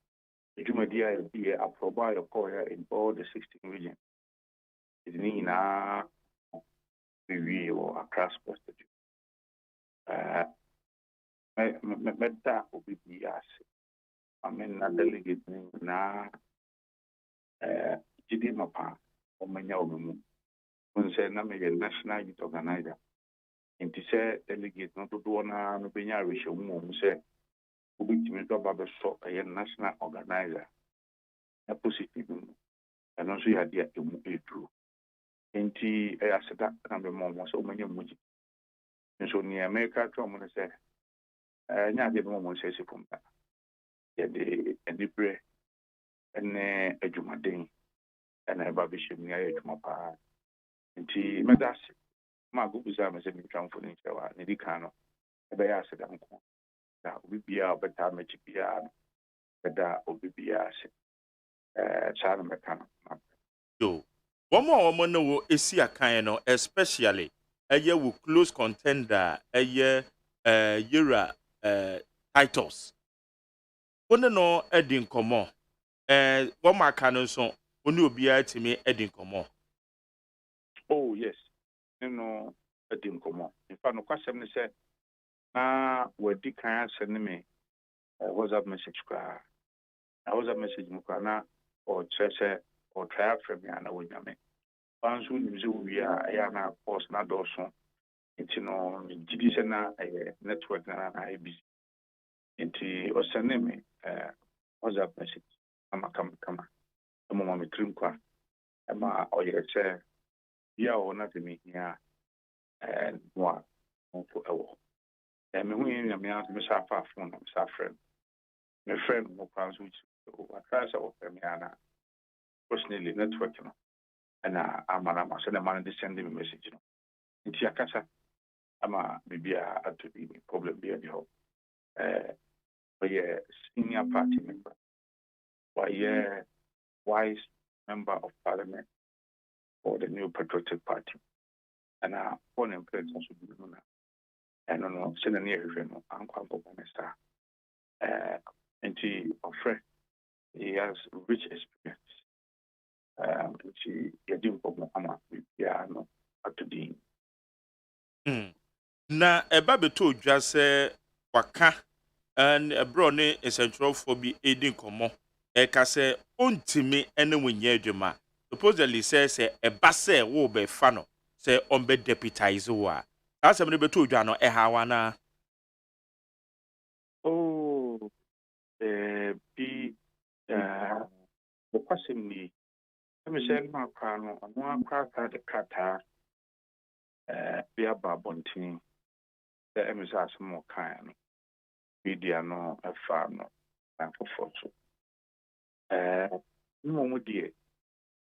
edwumadi a bi aproba ya call in all the 16 regions idini na we or across post meta obi biase amena delegate na jidi mapa o menya omumu unse na me national youth organizer inti se delegate no do na no benya rehye mu se obi timi do ba be so a national organizer a positive and also you had the emu edru inti aseda na be mo so menya muji nso ni America to mo se nya de mo se se pumpa ya de edibre ene adwumaden ena eba be hye mi aye adwuma pa nti medase ma go buza me se mi tramfo ni chewa ni dikan no ebe ya aseda nko da obi bia obeta mechi bia da obi bia se chana mekano Yo womo no wo esi akan no especially eye wo close contender eye yera titles one no edi nkomo womo aka no so oni obi atimi edi nkomo. Oh yes no edi nkomo in fact no kwasem ni se na wadi kan asene me WhatsApp message kwa WhatsApp message mu kwa na o chese o try from ya na wonyame bansu ni mze wi ya na post na doso nti no gidi se na network na busy nti o sene me WhatsApp message kama mo mo trim kwa ama o ye che ya o na temi ya no for ewo me hu yin nyame as me sha fa phone me sha friend me friend mo plans which o atras o me ana personally network no ana amana ma se na man de send me message no nti akasa ama bibia atodi problem bia di ho we senior party member we wise member of parliament for the New Patriotic Party and one in place also be no and no send near no anko minister nti offer he has rich experience which he did for ama bia no atodi Na eba beto dwa se waka and abro ne essential for bi edi nkomo ka se ontimi ene wonye adwuma supposedly says eba se wo be fa no se on be deputize wo a asem ne beto dwa no ha wana. Oh bi the question ni me say ma kwa no no akwa ka de kata bi aba bontin the emisa asmo kan no media no afa no and for photo no mo die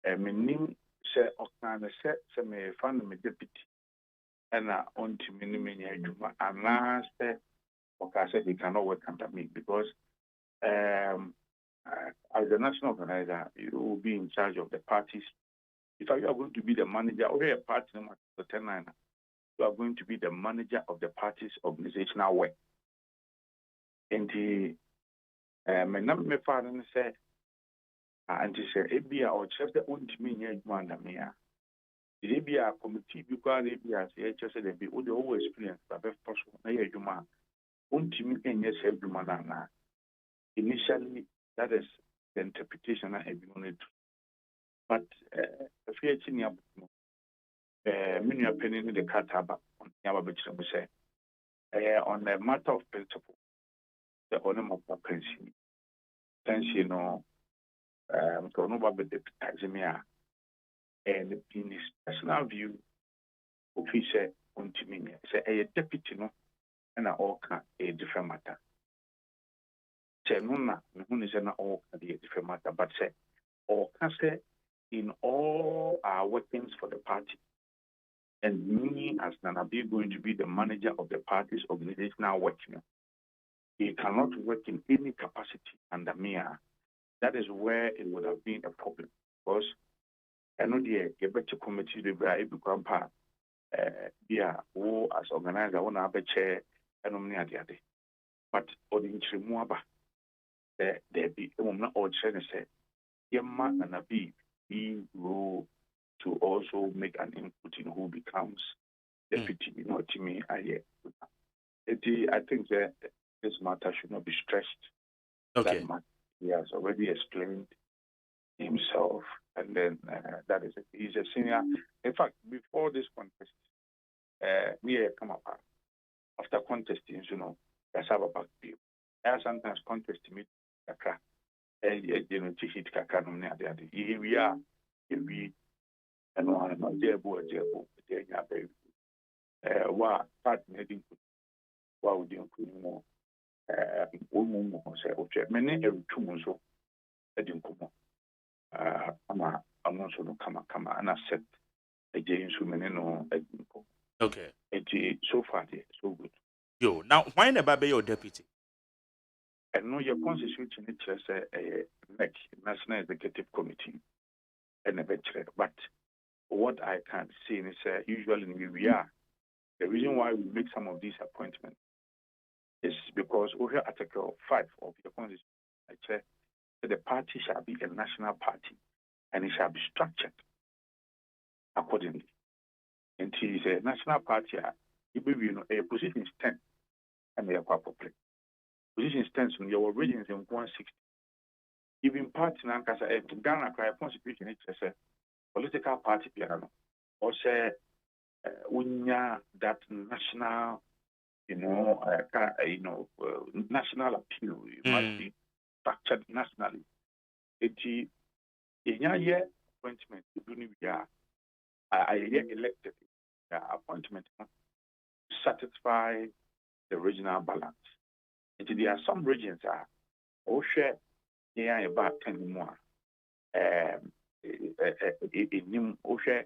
menim se okana se me fan me deputy and ontimi ni menya adwuma ana se okase he cannot work under me because as the national organizer you will be in charge of the parties. If you are going to be the manager or a party number 10 you are going to be the manager of the party's organizational work. And the me father said, and he said, Abia or chef the own to me near one of me. The Abia committee because Abia said they be all the whole experience, but best possible. You man, own to me and yes, every man. Initially, that is the interpretation I have wanted to. But if you're in many opinion in the Kataba on Yababich, we say, on the matter of principle, the honor of pension, So no one deputize me. And in his personal view, he said, "Continue." Say a deputy no, and all can a different matter. Say no na, no is na all can be a different matter. But say all can say in all our workings for the party, and me as Nanabi going to be the manager of the party's organizational working. He cannot work in any capacity under me. That is where it would have been a problem because I know the better committee the very become part. Yeah, who as organizer want to have a chair and the but or the intrimuaba there be not all trying to say Yema and Abi be role to also make an input in who becomes deputy. You know, to me, I think that this matter should not be stressed. Okay. That matter, he has already explained himself, and then that is it. He's a senior. In fact, before this contest, we come up after contesting, you know, there's a back view. I sometimes contest me, kakra, you know, to hit kakra, no, here we are, we, and one, no, dear boy, baby. What part heading, what would you put more? Woman say, okay, many every 2 months, I didn't come. I'm also no come, and I said, again, so many no, I didn't come. Okay. So far, so good. Yo, now, why never be your deputy? And no, your constitution it says a National Executive Committee, and a veteran. But what I can see is usually we are. The reason why we make some of these appointments is because over Article 5 of your constitution, it says that the party shall be a national party, and it shall be structured accordingly. And it is a national party. If we know a position is 10, and they are quite popular. Position stands on your regions in 160. Even party now, because Ghana cry constitution, it's a political party piano. Or say, that national, national appeal. It must be structured nationally. It's a appointment. I elected appointment to satisfy the regional balance. And there are some regions that share about 10 more. In Osha,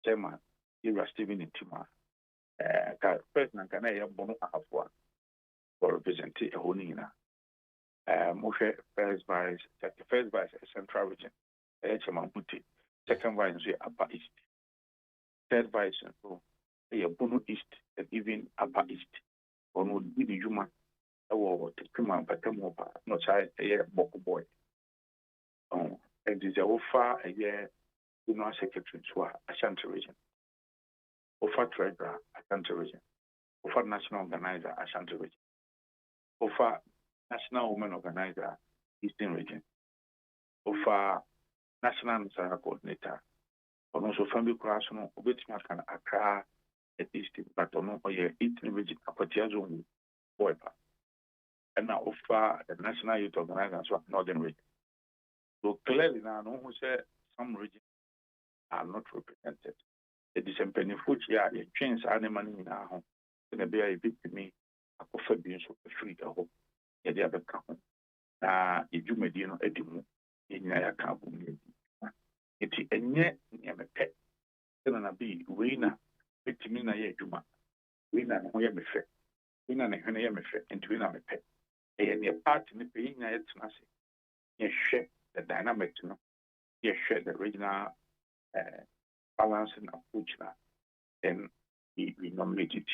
Chairman, you are Stephen in Tima. President can I have one for representing a Honina. Moshe, first vice, central region, MONTIE, second vice, Upper East, third vice, Bono East, and even Upper East. Or would be the human. Or to come out, but come over, not child, a year, boy. And is a offer a year, secretary to Ashanti region. Offer treasurer, Ashanti region. Offer national organizer, Ashanti region. Offer national women organizer, Eastern region. Offer national coordinator. And also family class, no, which can Accra at Eastern, but on Eastern region, Apatiazo, boy. And now offer the National Youth Organizers of Northern Region. So clearly now, no one said some regions are not represented. The December food year, the change animal in our home. Then a bear bit to me, a coffee beans of the free at home. Yeah, the other couple. Now, if you may know Edimu in your account, it's a net near a pet. Then a be winner, victim in a year, Juma. Winner, who am a fair. Winner, and I am a fair, and winner, a pet. And your part in the paying it, you share the dynamic, you share the regional balancing approach now. Then we nominated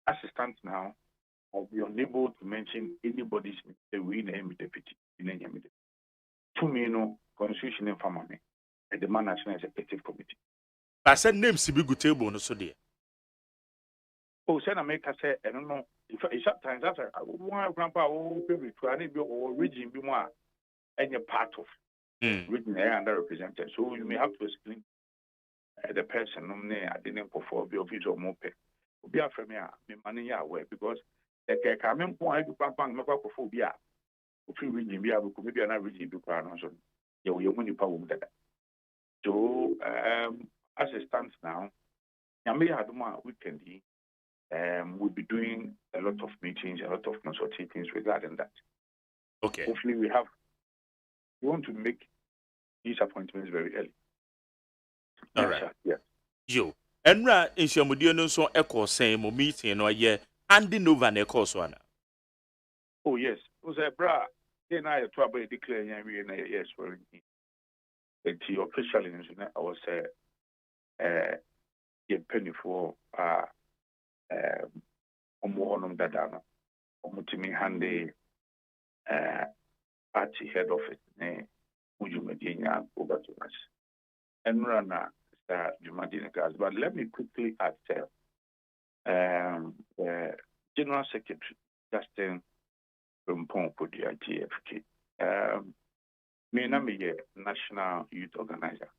assistant now. I'll be unable to mention anybody's we name deputy in any meeting. To me, no constitution in family and the National Executive Committee. I said names to be good table, no so dear. Oh, Senator Maker said, I don't know. If sometimes that's one grandpa or region be more any part of region underrepresented. So you may have to explain the person I didn't perform the office or more pay. Be a from here, me money away because the coming point to pump and make up for phobia. If you region be able to maybe another region be crowned. you when you power that. So as it stands now, Yami Haduma weekend, we'll be doing a lot of meetings, a lot of consultations regarding that. Okay. Hopefully we want to make these appointments very early. All right. Yeah. Yo. Enra inshamudio no so echo saying mo meeting no ye handing over na echo so ana. Oh yes. It was a bra. Then I trouble declare yes for it. Officially I was a penny for Omo Dadana. Omutimi Hande party head office ne Mujumedinya over to us. And Rana Jumadina guys. But let me quickly add General Secretary Justin Rumpon for the IGFK. Me na me National Youth Organizer.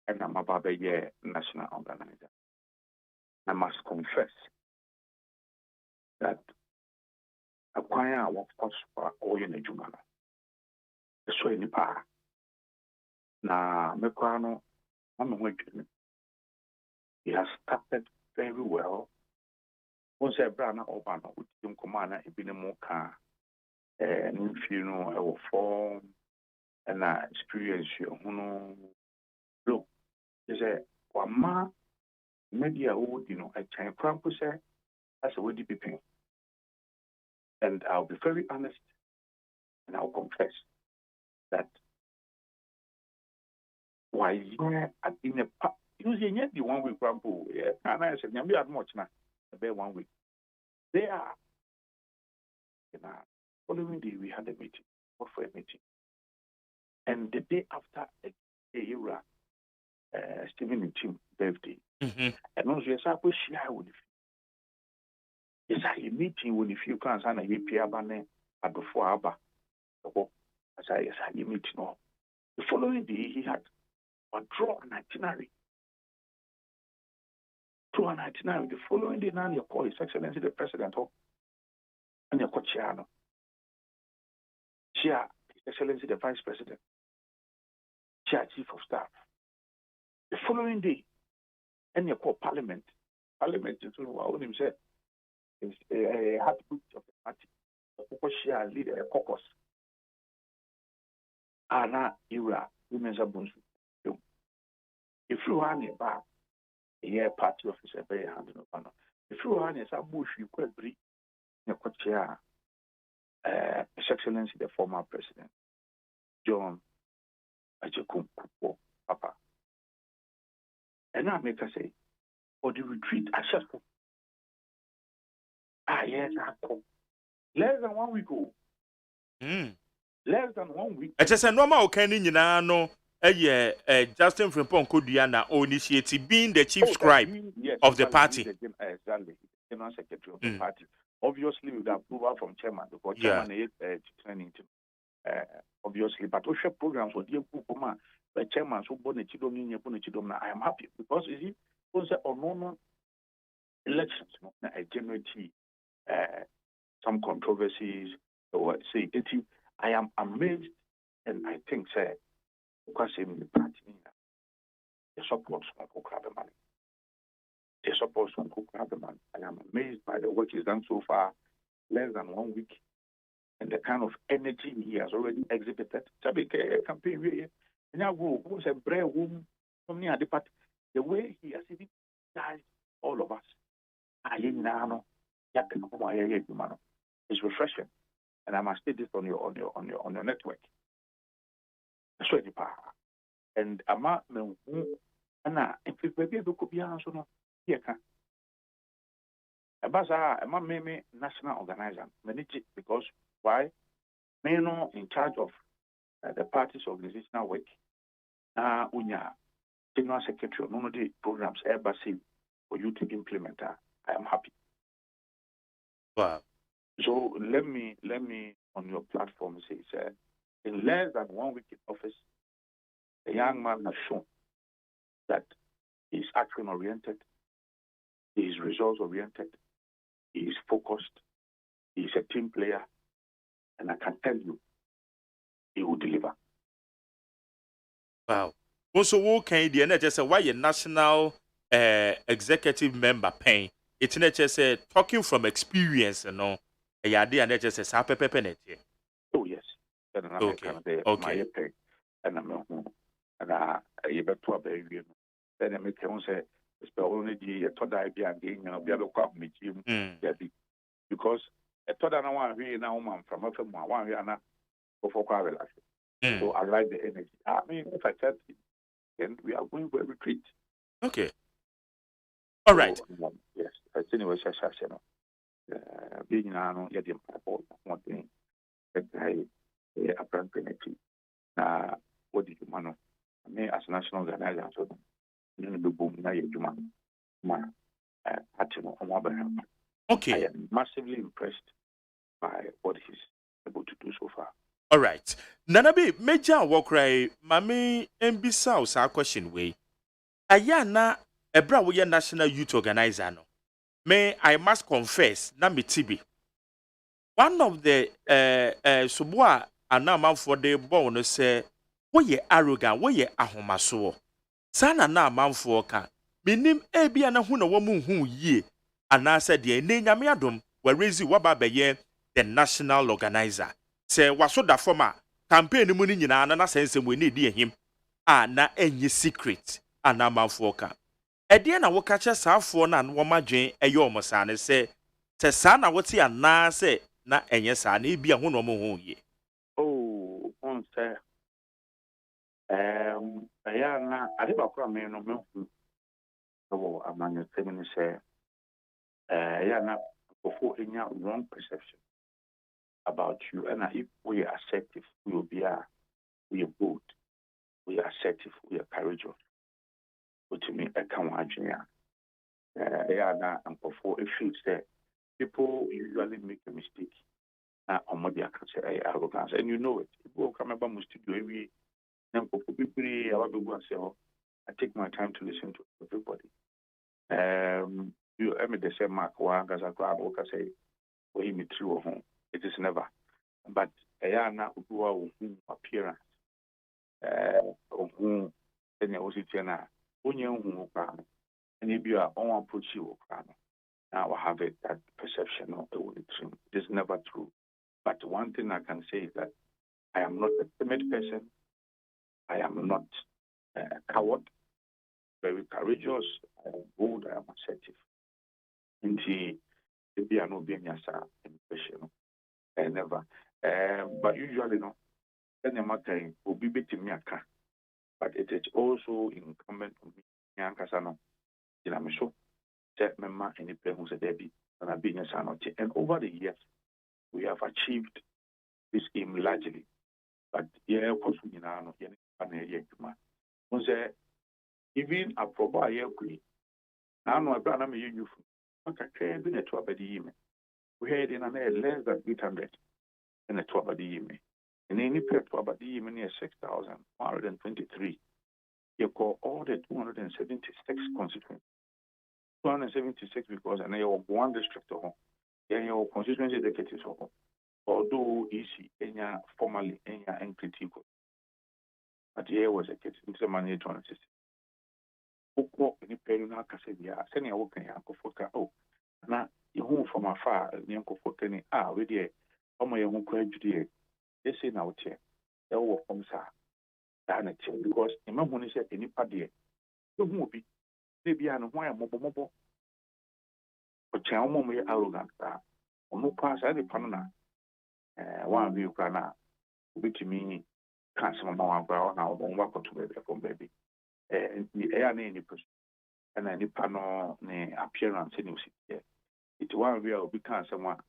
And I'm about a national organizer. I must confess that acquire our first all in a Jumana. The so in the power. Na Mekwano, I'm waiting. He has started very well. Once a brana Obama with him commander, he been a more car, and funeral form and experience you know. Look, is a Wama media would a time crampo say as a would be paying. And I'll be very honest and I'll confess that why in a using yet the 1 week crampo, and I said, we had much now, about 1 week. They are following day we had a meeting, what for a meeting. And the day after a era, Stephen and Tim birthday. And also, yes, I wish I would. Yes, I meeting when if you can't sign a UPA banner at before Abba. As I meeting all. The following day, he had draw an itinerary. Draw an itinerary. The following day, now you call His Excellency the President, and you call Chiano. Chia, His Excellency the Vice President. Chia, Chief of Staff. The following day, and you call Parliament. Parliament is what him said. Is a heartbeat of the party. The share leader a caucus. Ana Ira, women's abuse. If you are nearby, a year party officer, very hand in the if you are near some bush, you could breathe. You could share His Excellency the former president, John Ajekum Papa. And now make us say, or the retreat, I shall go. Yes, I come. Less than 1 week ago. Less than 1 week. I just said, no more can in no. Justin Frimpong Kodiana initiative being the chief scribe of the party. Exactly. General Secretary of the party. Obviously, with approval from chairman, because chairman is training. Obviously, but also programs for the chairman so I am happy because you see, those are normal elections, a generate some controversies or say I am amazed and I think because in the party the support from Kokrabeman. The support from Kokrabeman. I am amazed by the work he's done so far, less than 1 week, and the kind of energy he has already exhibited. Campaign and I go who's a brave womb from near the party. The way he has even guided all of us. It's refreshing. And I must say this on your network. That's why the power. And ama me ana if baby could be answer no here can. Abasa ama me national organizer. Manage because why? Me no in charge of the party's organizational work. Unya general secretary of none of the programs embassy for you to implement. I am happy. Wow. So let me on your platform say, in less than 1 week in office, the young man has shown that he is action oriented, he is results oriented, he is focused, he is a team player, and I can tell you, he will deliver. Wow. Also, who can the NHS say why a national executive member paying? It's NHS say talking from experience, you know. Yeah, the NHS says Oh yes. Okay. Okay. And you better baby. Then I make him say, it's only the third idea again, you know, be able to come with him. Because a third and one here now, man, from a film, one here now, before Quavel. So I like the energy. I mean, if I said, then we are going for a retreat. Okay. All right. Yes, I think it was being an get him one thing that I apparently. Now, what did you man? Me as national organizer, so you know, boom, now you man, okay. I am massively impressed by what he's able to do so far. All right. Nanabe, major work cry, mami, mbisa us our question way. Ayana, ebra we national youth organizer no. May I must confess, na me tibi. One of the subwa anama for the born say, we arrogant, we ahomaso. Sana na manfo ka. Minim ebi na hu na wo mu hu yie. Ana said de ne nyame adom we raise waba beye the national organizer. Say waso da forma campaign mu ni nyina na sense mu ni di ehim. Na enye secret ana manfo ka. Ede na wo ka che saafo na wo madwen eyo omosa ne se sa na wo ti ana se na enye sa na ebi hu no mo hu yie. Oh, on say na adiba kwa me no me so amanya semini say na before any wrong perception about you, and if we are assertive, we will be we are bold, we are assertive, we are courageous. But to me, I can't imagine na and before it feels that people usually make a mistake. Now, on what they can say arrogance, and you know it. People come about must do every. I take my time to listen to everybody. You I mean the same mark one as I can say we me true home. It is never. But na who appearance. Who then you also tell when you and if you are on approach you now I have that perception of the way true. It is never true. But one thing I can say is that I am not a timid person. I am not a coward, very courageous, I am bold, I am assertive. Indeed, maybe I know being a impression. Never. But usually, no, then the matter will be beating me. But it is also incumbent on me. Yankasano, Dinamiso, that member any person who's a Debbie, and I've been a sanity. And over the years, we have achieved this aim largely. But yeah, of course, we know, even a proper year, now no brother me you okay, been a 12 we had in less than 800 in a 12 and any pair 12 near 6,123. You call all the 276 constituencies. 276 because and you have one district of your constituency executives of although easy enya formally enya and critical. But here was a case in the money 260. Uko ni peri na kasebia sene wokan yankofo oh na yehu from afar ni yankofo kani we dey omo yehu kwa adwudie they say na wote e wo from sa that na tie because imahu ni say enipa de yehu obi dey bia no ho ya mobomobo o chan omo mo arrogant omo pass ade pano na one view kana obitimi kan some ma wan kwa na omo wakoto bebe from baby and any panel appearance in it one real become someone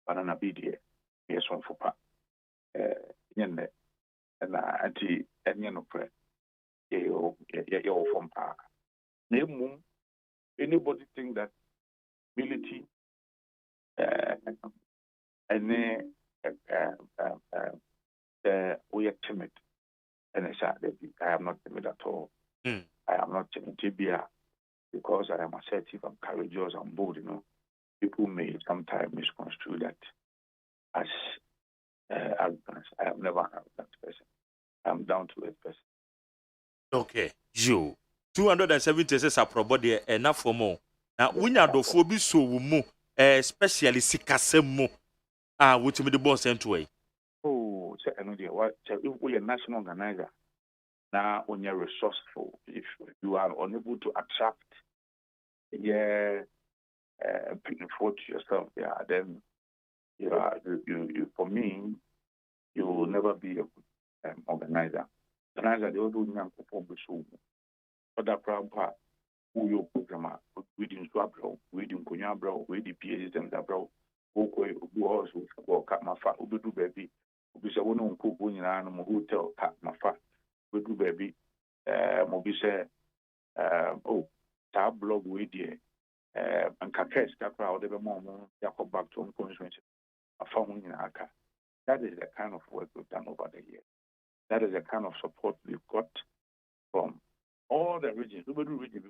banana BDA, yes, one for pa. And anti any no prayer. You're from park. Name anybody think that ability and we are timid. And I am not timid at all. I am not timid because I am assertive, I'm courageous, I'm bold, People may sometimes misconstrue that as arrogance. I have never had that person. I'm down to earth person. Okay, you 276 aprobo de enough for more. Now, when you do for be so more, especially sikasemo, which me the boss anyway. Oh, say another what? If we are national organizer, now when you're resourceful, if you are unable to attract, putting forth yourself, then you for me, you will never be a good organizer. Organizer, they all do not perform the show. But that problem part, who you program, reading Swabro, reading Kunyabro, reading PhD, Zabro, who also cut my fat, who do baby, who be a woman cook when you're animal hotel, cut my fat, who do baby, Mobise, tab blog with you, and Kakes, Capra, whatever more, Jacob back to constituency, a phone in Aka. That is the kind of work we've done over the years. That is the kind of support we've got from all the regions. Nobody region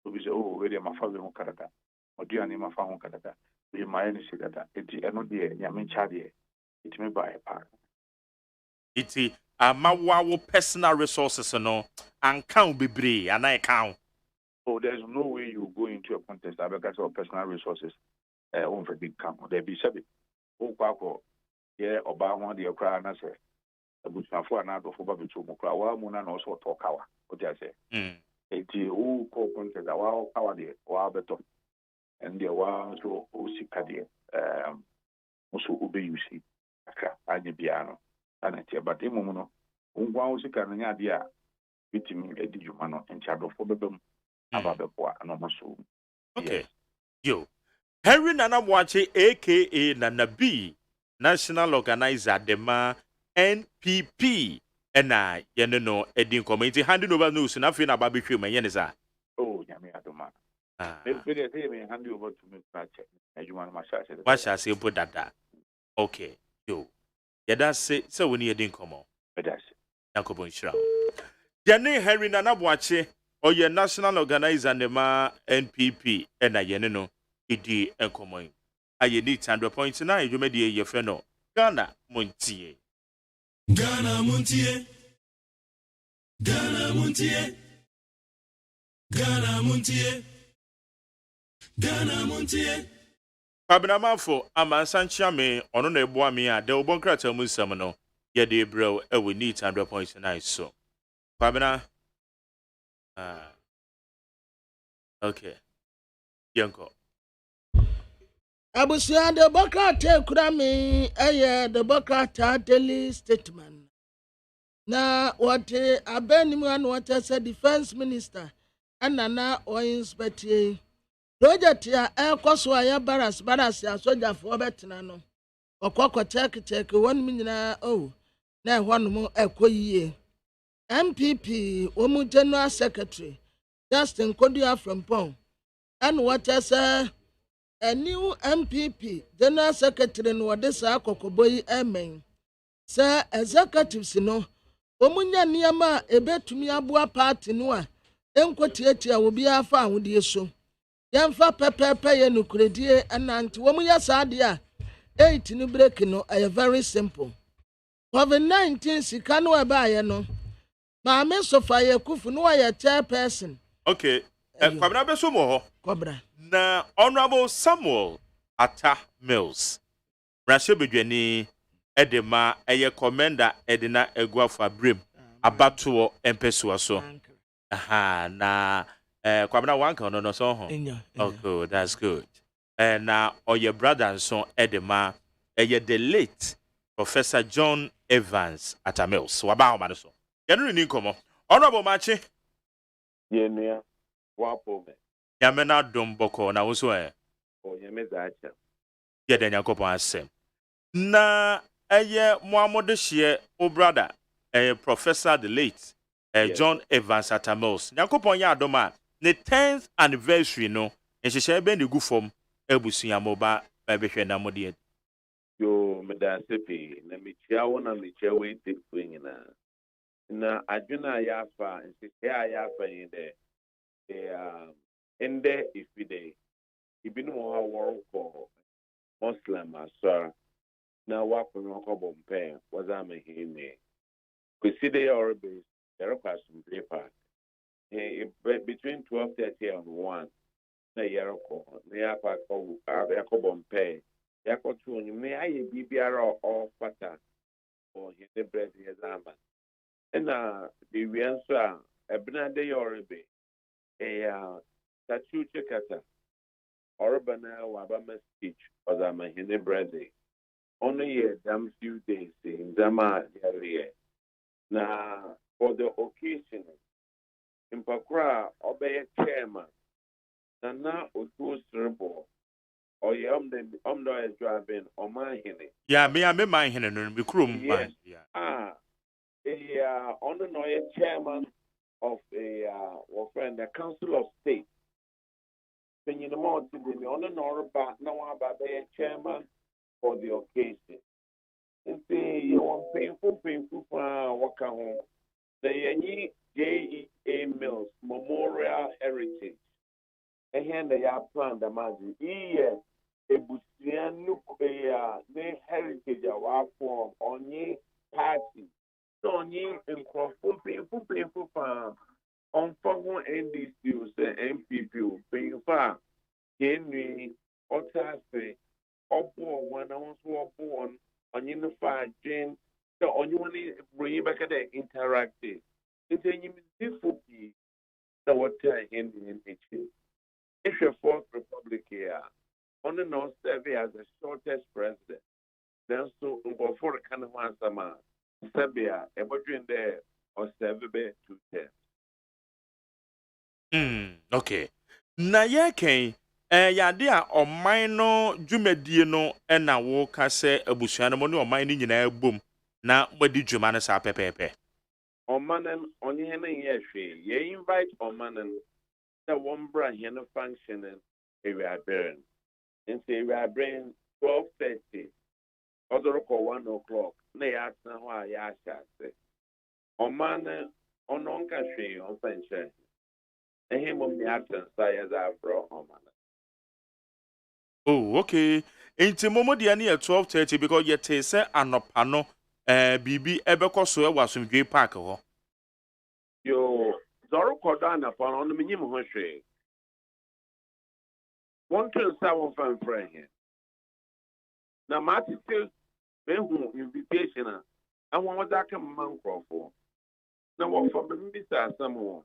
will be say, oh, where am I following Canada? Or do you name my phone Canada? We might say that it's not there, Yamin Chadi, it may buy a park. It's my personal resources, and count be brave, and I count. Oh, there's no way you go into a contest because of personal resources on for big camp. There be seven. Oh, Quaco, Obama, the Ukraine, say. Bushafo na do for babitu mo kra wa mu na no so to kawa o ja se eti o ko konte da wa kawa de wa beto and the wa so o sika de so obe yusi aka anye bia no ana tie but emu no ngwa o sika no nya de a bitimi edi juma no encha do for bebem aba bebo no maso. Okay. Yo, Henry Nana Mwache aka Nana B, national organizer dema NPP ena yene no edin community handing over news na fe na ba be hwem yene za. Oh, nyame adoma. Maybe they say me hand you over to me check. Ajuman mashase. Mashase po dada. Okay. Yo. Yeda se woni edin komo. Bedase. Yakobo nshira. Yene Henry Nana Mwache oye national organizer nema NPP ena yene no idi enkomo. Aye ni 100.9 edwumadi ye fe no Ghana Montie. Ghana Montie. Ghana Montie. Ghana Montie. Ghana Montie. Abinamafo amansanchiame ono na ebo ami a de obonkrata mu nsam no ye de bro e we need 100.9 so. Abina okay. Yanko. Abusia de Bokata Kurami, the Bokata daily statement. Na what Abeniman what as a defense minister and Nana or inspector. Project ya Koswaya Baras ya soldier for Betinano. Or Coco check 1 minute na 1 more ye. MPP, Woman General Secretary, Justin Kodia from Pong. And what as a new MPP, General Secretary no Wadesa Kokoboy Emen. Sir executives no, Omunya Niama ebetumi abua party no a enkwetiatia obi afa ahudie so. Yamfa pepepe ye no kredie ananti womuya saade a 8 ni break no very simple. COVID-19 sika no ebaaye no. Maame sofa ye kufu no ya chairperson. Okay. Kwabra be so mo ho. Kwabra. Na Honorable Samuel Atta Mills. Rashe bedwani edema eye commander edina eguafo abrim abato empeso so. Aha na kwabra wanka no so ho. Oh good, that's good. Na oye brother so edema eye the late Professor John Evans Atta Mills. Waba ho ma so. Yenu ni komo. Honorable Machi. Yenua wapo me. Yamena domboko na wuso O yemeza acha. Yede nyakopon asem. Na eye Muhammad Shie o brother Professor the late John Evans Atta Mills. Nyakopon ya adoma ne 10th anniversary no nhihye be ne gu fom ebusuya moba behwe na modie. Yo medasepe na michia wona michia we take nyina. Na adwena ya fa nhihye ya fa inde ende ifide ibinu ha woro ko Muslim asar na wakono ko bompe wazame hime kweside yorbe some paper. Between 12:30 and 1, na Yaroko, Neapa, Yacobon Pay, Yakotu, may I be BR or Fata or the bread in Zama. And the answer, a Benade Oribe, a statue checkata, Orbana Wabama speech, or the Mahine Brady. Only a damn few days in Zama area. Now, for the occasion, in Pakra, obey a chairman, and now Otu Serbo, or the driving or my henny. Yeah, me, I mean my henny, and be crum. Yes. On the chairman of friend, the Council of State. When you know more to be on the Norba, no about the chairman for the occasion. And say you want painful work home. The JEA Mills Memorial Heritage. And here they are planned the magic. Yes, a Bustian ne heritage of our form on ye party. So ye in painful on phone NDC, MPP, paying far. Henry, Otase, Opo, one ounce war born on unified chain. So on you only bring back at the interactive. It's a difficult the water in the If your fourth republic here, on the North Serbia as the shortest president, then so for the kind of answer, Serbia, a between there or Serbia 2 terms. Okay. Na yake yade a oman no dwumadie no na wo ka se abusua no mo ne oman ni nyina ebom na madi dwuma no sa pepepe. Omanen onye na yehwe ye invite omanen the one brand here no functioning area burn. And say we are bring 12:30. Other call 1 o'clock. Na ya san wa ya sha se. Omanen ononka hwe on pension. And him on the action say as afro omanen. Oh, okay. Enti momo dia na 12:30 because yete se anopa no bibi ebekọ so e wasumdwe park ho. Yo Zoro Kodana upon on the minimum hushe. 127 fan friend here. Now, Marty still invitation. I want that come man for. Now, what for me beside someone?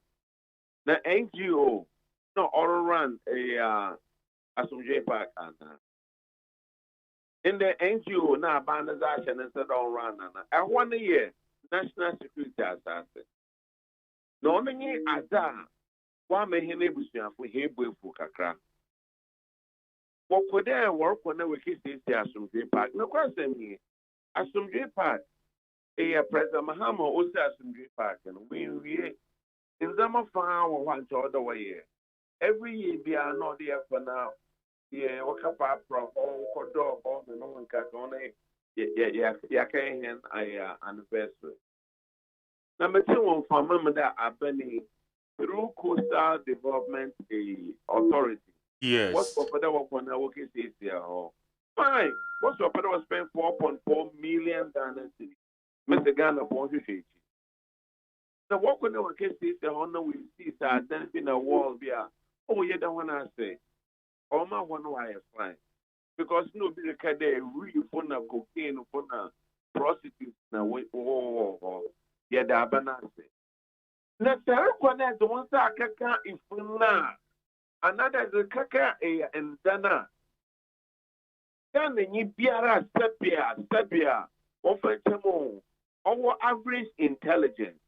The NGO, no, all around a Asumje Park. In the NGO, now, Bandazation and said all around. I 1 year, National Security Assassin. No only ada wa me hene busuafo hebo efu kakra wo kode work na we kisi Asumdwe Park no kwasem ni Asumdwe Park President Mahama osi Asumdwe Park no we nzama fa wo want other way every year bia no dey for now wakapa pro kodo all the no nka ya kan hen anniversary. Number 2 on farming that happening through Coastal Development Authority. Yes. What's for that work on our working here? Fine. What's for that was spent $4.4 million. Mr. Ghana upon his age. The work on our case is the honor we see that then in a wall be oh yeah, don't wanna say. Oh my one why is fine. Because nobody can really for cocaine for prostitutes now yeah, the abanase. Na sare kwana the one sa kaka ifuna. Another the kaka and dana. Then ni biara sepia. Often temo. Our average intelligence.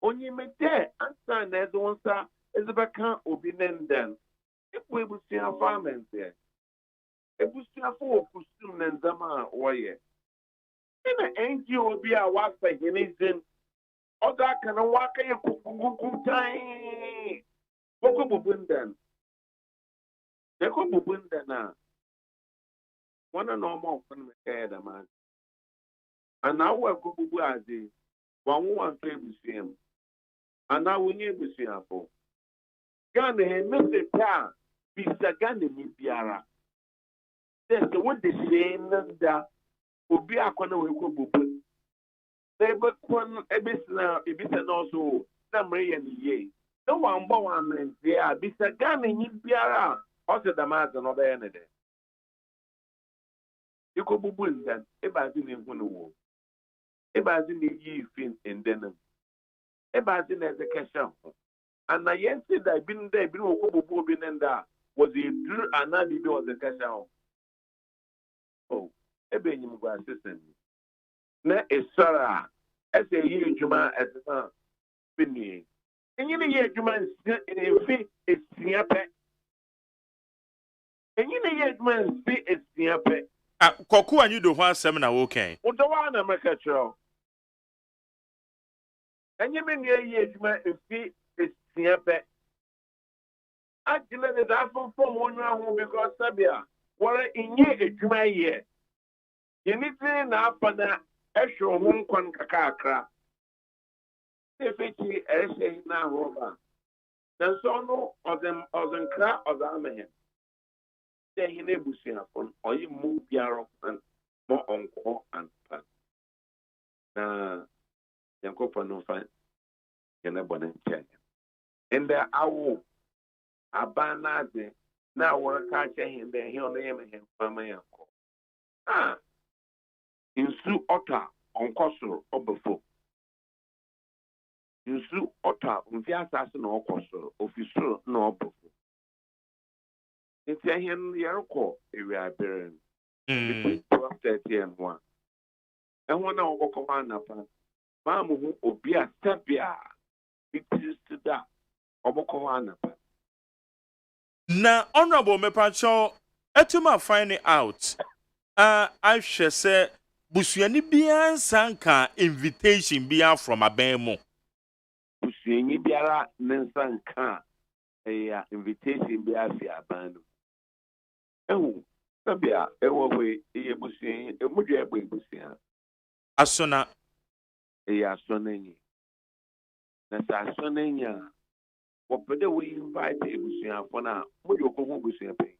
Only me there answer na the one sa is the baka obinenden. If we will see our farmers there. If we see our for kusum and zama oye. In an NGO be a wife for him. Oga kana waka ye kukuku tai. Boko bubundan. Deko bubundana. Wana normal fun me kaya da man. Ana wa kukubu azi. Wanwu wan pe busiam. Ana wunye busiam po. Gane he mese ta bisa gane ni biara. That's what they say nanda. Obi akwana we ko bubun. They but one a business also, some rain ye. No one born man, yeah, be a gun in Yara, also the master of the end. You could be then, if I didn't win the war. If I didn't ye fin in denim. If I didn't as a cash. And I said I've been there, been in that was a drew another was the cash out. Oh, a being assistant. Na is Sarah, as a year Juma as a Binny. And you know, Juma in fee is Siape. And you know, Juma fee is Siape. Koku and you do one seminar, okay? What the one America show? And you mean, Juma fee is Siape. Actually, it's happened from 1 round because Sabia, what in ye Juma year. You need to know for Esho home con kakakra. If it's a now roba. Then so no of them of them crack of the army. Then he never see upon or you move yarrow and more uncle and pan. Now, young couple no fine. You never check. In the hour, a banade now we're catching him there, he'll name him for my uncle. Ah. Insu Otta on Cossor or before. Insu Otta, the assassin or Cossor, officer no before. It's a hen Yarko, if we are bearing between 12:30 and 1. And when I walk around upon Mamma who will be a stepia, it is to that. Obokowana. Now, Honorable Mepacho, Etuma find it out. I shall say. Busuani biya sanka invitation biya from abemo. Busuani biara nensanka invitation biya fi abano. Sabia we busuani emudwe busuani. Asona asona ni. Na sa asona nya. Wopede we invite busuani for na mudwe okohu busuani pe.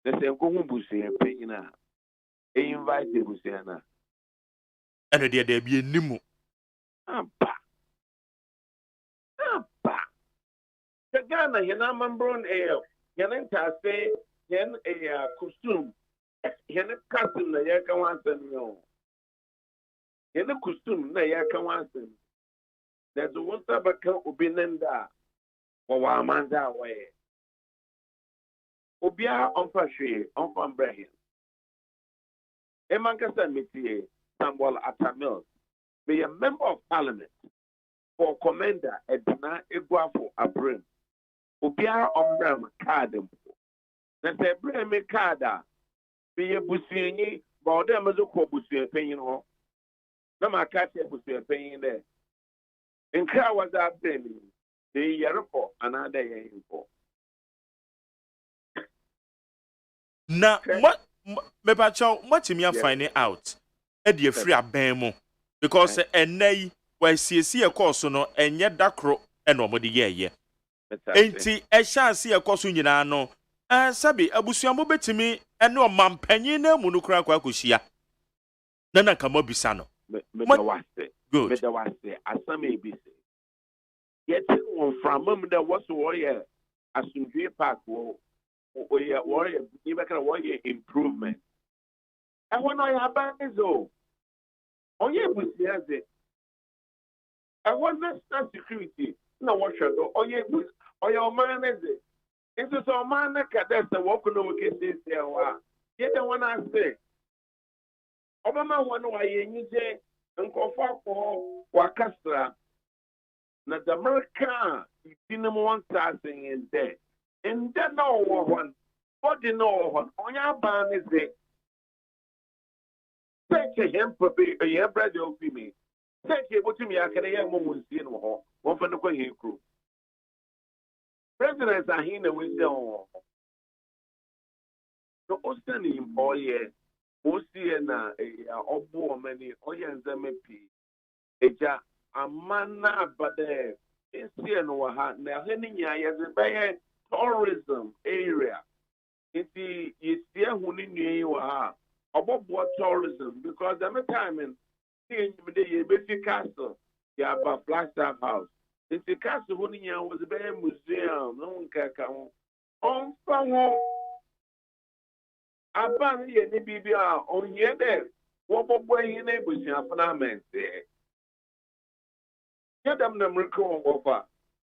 Na se okohu busuani pe na. Invite the Busiana. And there be a nimu. Apa. The Ghana, Yanamambron ale. Yanenta say, Yan a costume. Yan a custom, the Yakawanson. No. Yan a costume, the Yakawanson. There's a one tabaka ubinenda. Or Wamanda way. Obia on Pashi, on Pambrahim. Emankasa Métier, Samuel Atamil, be a member of parliament for Commander Edna Eguafo Abrim. Ubia Ombram Cardem. Then say, Bram Cada, be a Bussini, Baudemazo Bussier paying ho. No, my cat was paying there. In car was that then, the Yeroko, another year for. Now, what? Mepacho, what you mean finding out? Eddie free abemo because a nay why see a course no and yet dakro and nobody ye. Ain't he a shall see a course in no? Sabi, Abusiamo bet to me and no man penina munukra quacusia. Nana camobisano. Good. Mr. Waste, as some may be. Yet, from a moment that was a warrior, as soon as Park will. Warrior, even can warrior improvement. And when I have been so, oh, yeah, we see it. I want national security. No, what should oh, yeah, oh, your man is it. It's a so man that that's the walking over cases there. Yet, the one I say, Obama, one why you say, and conform for Wakastra, not the American, you didn't want something in there. And then no one, what do you know one? On your ban is it? Take a hemp, a year bread of me. Take it, what to me, I can hear one see no one for the crew. Presidents are here with their own. The Australian boy, Oceana, a many, Oyans MP, a man, but there is here no hat now, Henning, as a bad. Tourism area. It's the who need you about tourism because every time in seeing the basic castle, yeah, about Flagstaff House. It's a castle when you was a very museum, no one can come on from home. I found here in the BBR on here there. What boy in neighbors in a phenomenon there? Yeah, them recall over.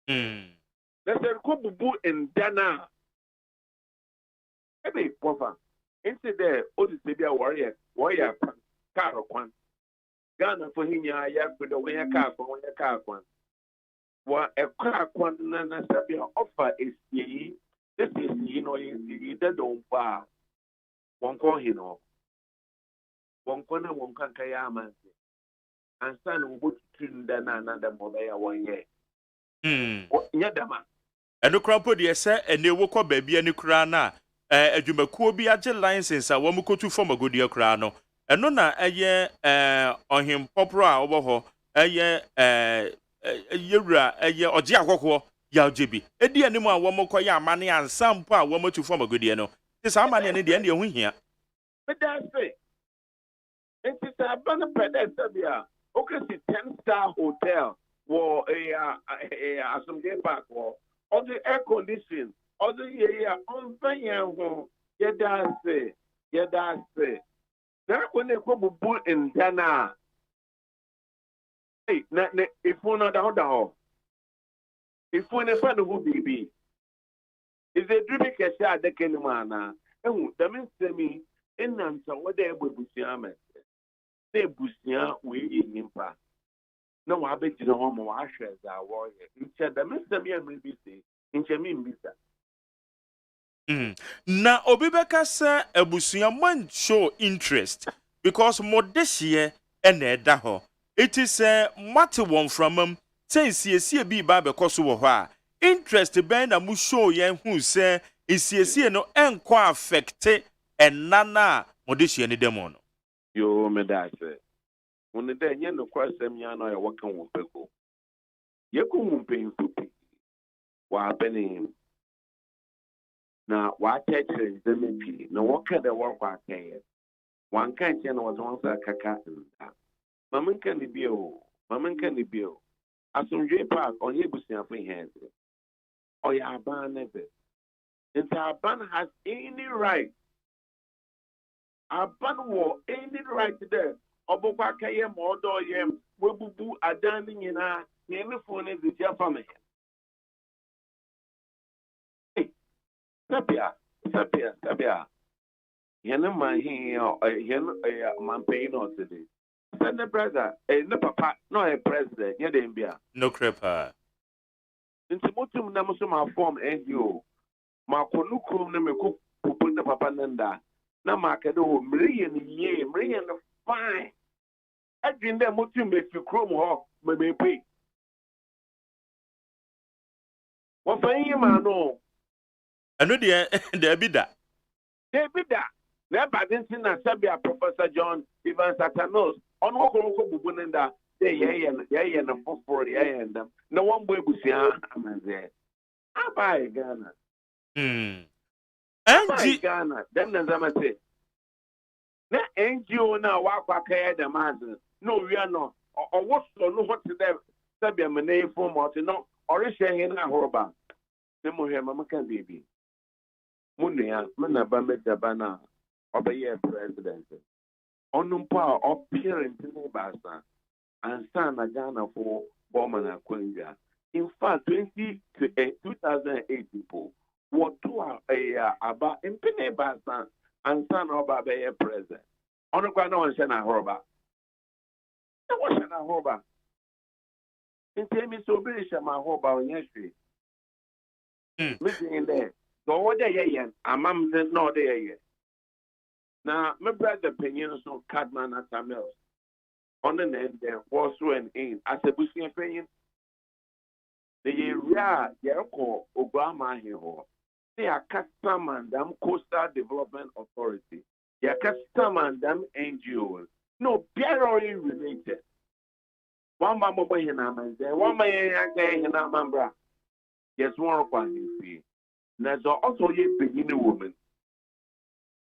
Let's say Kubu and Dana. Ebe pọfa nti dɛ odi sɛ bi a wɔyɛ kaa kwan Ghana fo hinya ya gbedo wɔyɛ kaa kwan wa ɛkaa kwan na sɛ bi a ɔfa esie no ɔyɛ dɛ dɔn pa wɔn kɔ hi no wɔn kɔ na wɔn kanka yɛ amanse ansa na wɔbɔ tutu nda na da mo bɛyɛ wɔn yɛ nyɛ dama ɛno kora mpo deɛ sɛ ɛne wokɔ baabi ani kora na adwumakuo bi agye license a wɔn kotu fam agodie kora no ɛno na ɛyɛ ɔhempɔporo a wɔbɔ hɔ ɛyɛ yɛwura ɛyɛ ɔgye akɔkɔɔ yɛagye bi ɛdi anim a wɔn kɔ yɛ amane ansa mpo a wɔn atu fam agodie no te saa amane ne deɛ ho hia meda se nti sɛ aba no pɛ dɛ sɛ bi a okesi 10-star hotel wɔ asomdwe park wɔ ɔde air condition ọdún yìí a ọ̀nfẹ́ yẹn ho yẹda ase na kò ní kó bubu ndana na ifun náà da hɔ ifun ní fa ne ho biribi ìzèdúró bi kẹsí adaka ni mu àná ehu dàmí nsẹmi nnanta wọ́dà ẹ̀bù ebusua mẹ́sẹ̀ na ebusua wòye yẹ nípa na wọ́n abẹ́gyina hɔ ma wọ́n ahwẹ́ ẹ̀dá wɔyɛ nkyɛn dàmí nsẹmi yẹn mi bi sè nkyɛn mi mbisa. Na obi bɛka sɛ abusua man show interest because modehye ɛna ɛda hɔ it is mate wɔn framam sɛ nsiesie bi ba bɛkɔ so wɔ hɔ a interest bɛn na mu show yɛn hu sɛ nsiesie no ɛnkɔ affecte ɛnana modehye ne dɛm no yo me da sɛ wɔn dɛ nyɛ no kwa sɛm ya na yɛ wɔka wɔn pɛko yɛkɔ wɔn mpɛnfo pi wɔ abɛne na wakyɛkyerɛ ndzɛmba pii na wɔka dɛ wɔrekɔ akɛyɛ wanka nkyɛn na wɔdze wɔn nsa akaka nda mamenka ne bio asomdwe park ɔnyɛ busuafo hɛnse ɔyɛ aban ne bɛ nti aban has any right aban wɔ any right dɛ ɔbɛkɔ akɛyɛ ma ɔdɔ ɔyɛ wabubu adan ne nyinaa yɛn ne fo ne dze gya fam hɛ Sabia. Yena mahi yena manpay no today. Send the brother, no papa, no a president, yet India. No crepa. Into Mutum Namusuma form NGO. Makonukum Nameku, who put the papa Nanda. Namakado, million fine. I think that Mutum if you chrome hawk, may pay. What for you, man? No. Ano there be that. Never didn't see Sabia Professor John Ivan Satanos on Okoloko Bubunenda. They and a for the end. No one boy was there. I buy Ghana. And Ghana, then as I say. Na NGO now walk back here the man. No, we are not. Or what's no what to them? Sabia Mane form or no, or is saying a horrible. Nemo here, Mamma can baby. Munia, Manaba Medabana, obey president. Onumpa or parent in the Basta, and son a Ghana for Bomana Quinja. In fact, 2008 people were two about in Pine Basta and son of a president. On the ground, one Shana Horba. That was Shana Horba. In Temi Sobri Shama Horba on yesterday. Missing in there. So what they are, a mum says no, they are. Now, my brother opinion so Cadman and Samuels. On the end, there was and in as a bushing opinion. The area, Yerko, Obama here. They are custom and them Coastal Development Authority. They are custom and them NGOs. No, they're already related. One mama boy in Amanda, one man in Amambra. Yes, one of one. Now, also a beginning woman.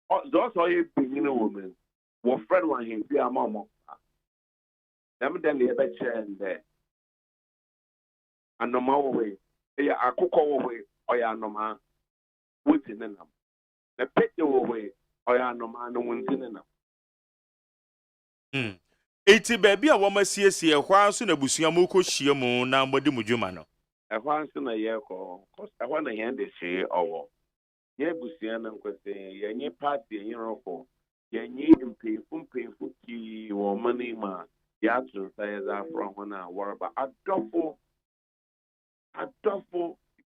Also a beginning woman. What friend one him be a mama. Them then the better and there. And no more way. Yeah, I cook away or ya no man. Waiting in them. The pet away or ya no man no one's in them. Eti baby a wama siesie hwa so na busua mu ko hie mu na mbodi mu dwuma no. Ehwan so na ye ko, cause ehwan na ye de hye owo. Ye busua na nkwese ye nye party ye roko. Ye nye mpemfu ki wo mani ma ya tru say za from na warba adofo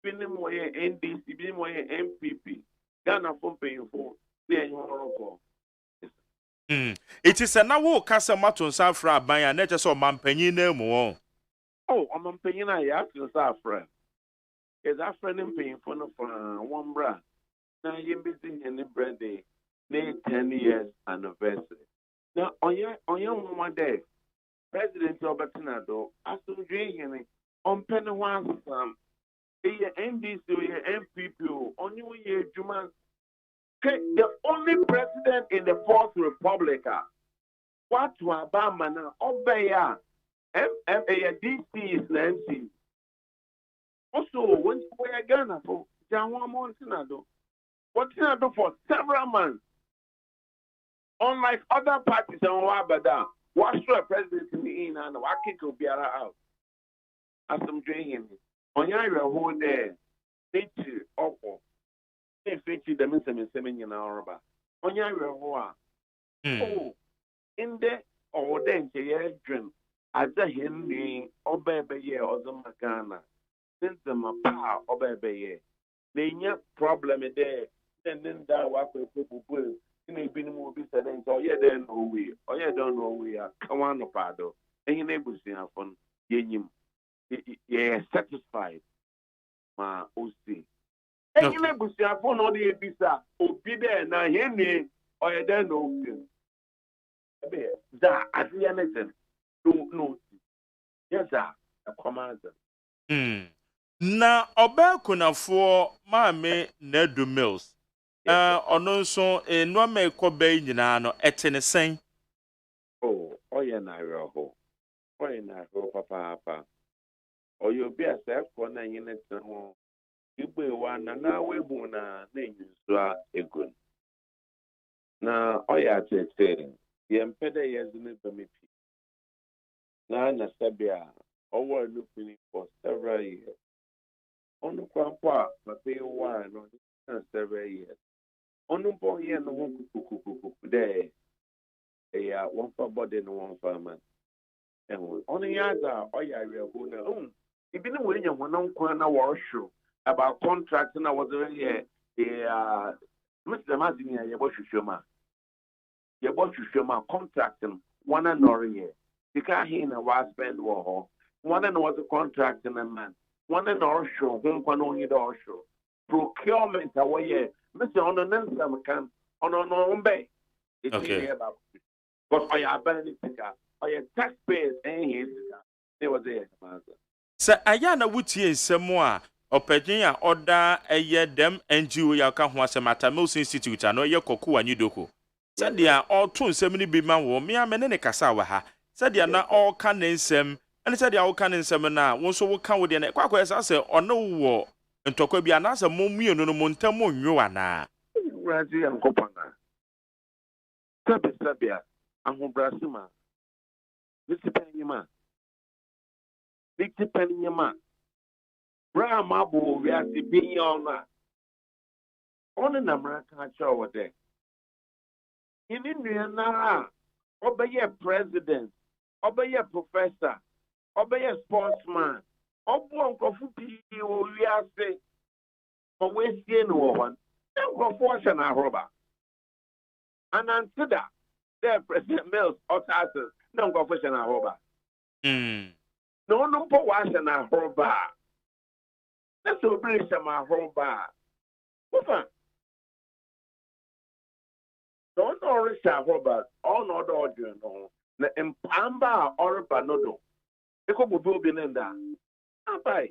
bini mo ye NDC bini mo ye MPP Ghana fo mpemfu ye nye roko. It is na wo kasa maton san fra aban ya na che so mampanyin na mu won. Oh, I'm paying a yacht to our friend. Is our friend in paying for one bra? Now you're busy in the birthday, 10 years anniversary. Now, on your one day, President Obatinado, as to drinking on penny one NDC, MPP, on your year, Juma. The only president in the Fourth Republic, what to Obama now, obey DC is Nancy. Also, when we are Ghana for Jawan Montinado, what Tinado for several months, unlike other parties in Wabada, what's the president in and what kick will be out as some drinking on your whole day, nature, awful. They fetch the Missing in our bar. On your whole, oh, in there or then, dream. Ada Henry Obebe Ozamakana. Since the Mapa Obebe, they have problem there. Then that work with people. In a bin will be said, oh, yeah, then no we, oh, yeah, don't know we are. Come on, Pado. And you never see a fun. Yeah, satisfied. Ma OC. And you never see a fun on the visa. Oh, be there now, Henry, or you don't know. That, as the anything. No. Yes, sir. A commander. Na oba kunafo maame na do mills. Ono nso no me kobe nyina no etene sen. Oh, oye na roho. Oye na roho papa. Oyo bi asa ko na nyine ten ho. Igbe wa na webu na nyinso egun. Na oye atete. Ye mpede yezine bemipi. Na Sabia, over looking for several years. On the Quampa, but they were not several years. On the boy, no there. They are one for body and one for man. And on the other, oh, yeah, we are going. Even when you were not going to war show about contracts, and I was here, Mr. Martin, your boss, your boss, contracting one another year. You can't hear a wild spend war. One and was a contract in a man. One and all show, one only the show. Procurement away, Mr. On an answer can on our bay. It's about but I have benefit. I have taxpayers and his. They were there. Sir, Ayana Wuti is somewhere. Opedinya order a year them NGO ya ka ho asemata Mills Institute ano ye koku anyi doko. Said they are all 270 bi man wo me amene ne kasa wa ha. Said they are na all can nsem and said they all can nsem na won so wo kan wo de na kwakwa esa say ono wo ntokwa bi ana say mo mienu no mo ntam onwo ana. Razi an kopana. Sabia ahu brasima. Big pennyma. Bra mabu we are being on an American show there. In India na obey a president, obey a professor, obey a sportsman, obey we are saying, but we see no one. Don't go fortune a robber. And until that, there President Mills or Tasses, don't go fortune a robber. No, for washing a robber. Let's obey some robber. Don't always have Robert, all not order, no. The Impamba or Banodo. Echo will be in that. Ah, bye.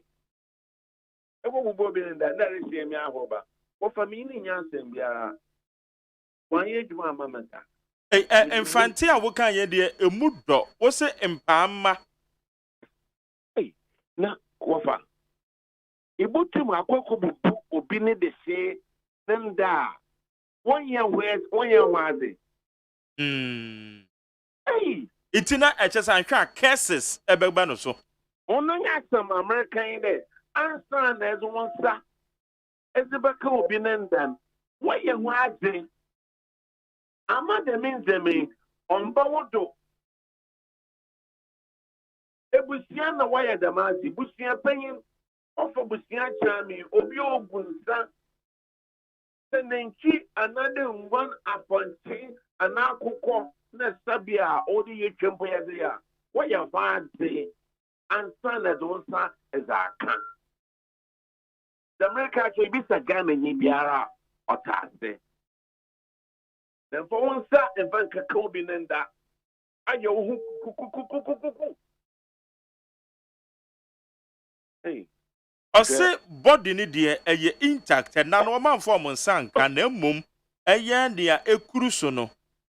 Echo will be in that. That is the Robert. What for meaning, Yansen, yeah. 1 year, Mamma. Infante a wokan ye de emu do. Wo se empama. Na kofa. Ibutum akoko bu obi ne de se nda. One year wazi. Hey. Itina eches an hwa cases ebegba no so. Ono nya some American de answer na ezo wonsa. Ezebeka obi ne ndan. One year wazi. Ama de means me omba wodo. Ebusia na waya damazi. Busia penyin. Ofo busia chami. Obi ogunsa. Senenchi another one appointee anakukọ na sabia odi ye twempo ya de ya what ya fancy and son as onsa as a can the America to be sa Ghana ni biara otase then for onsa e van kakao bi nenda ayo hu kukukukukuku hey Ose body ni de eye intact na no man form nsanka na mmom eye dia ekuru so no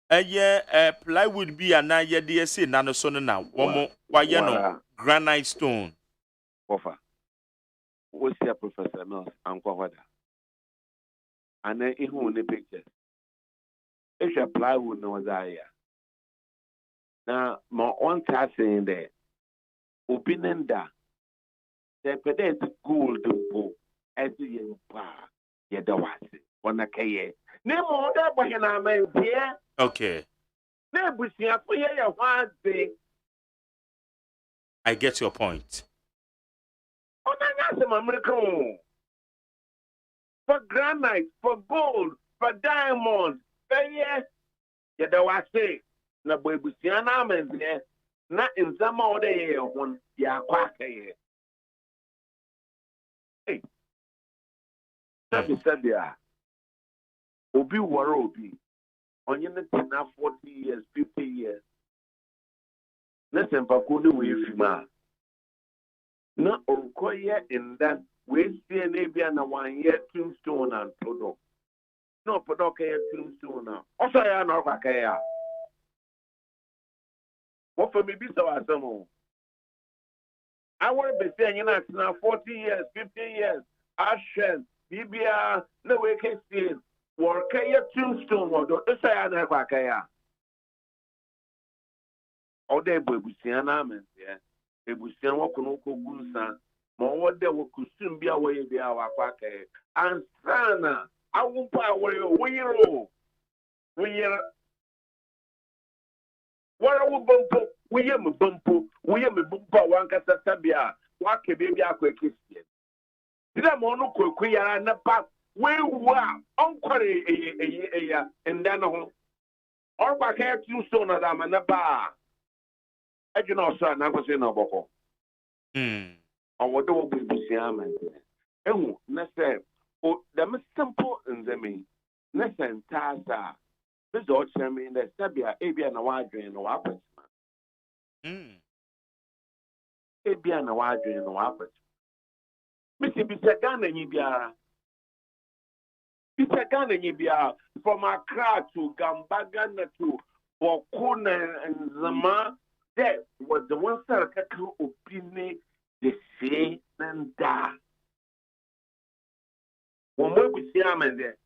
eye plywood bi ana ye de se na no so no na wo waye no granite stone ofa what's your professor no anko wada ana ihu ne pictures if you plywood no was aya na ma on ta saying there opinenda the pedet gold bo as you pa ye da wase wona kaye ne mo da bo na man here okay na busia ko ye ya hwade I get your point ona nya se American for granite for gold for diamond ye da wase na bo busia na man here na nzama o de ye hon ya kwa kaye Sabia. Obi wara obi. Onye ne tina 40 years, 50 years. Listen, pakuni we fima. Na okoye in that we see an abia na 1 year tombstone and todo. No podoke ya tombstone na. Osa ya na okakaya. What for me bisa wa samo. I want to be saying na 40 years, 50 years. Ashen Bibia no we can see work a tombstone or do say I never kaya. Or they busian amen, yeah. A busian wakonoko gunsa, more what they will soon be away be our quake. And sana, I won't power you, we what I will bump, we am a bumpo, one casatabia, what can be a quick Christian. Dida mono kwekwe na pa we wa onkware eya enda no ho orba ka tu so na da na pa ejuna oso na kwese na oboko owodo wo busi amen ehu na se o the simple nzemi na sentasa this all chemi na sabia ebia na wa adwen no wa apatma ebia na wa adwen no wa apatma Missy Bisagana Nibiara. Bisagana Nibiara from Accra to Gambagana to Bokuna and Zama. That was the one circle opinion the say and da. When we see Amen there.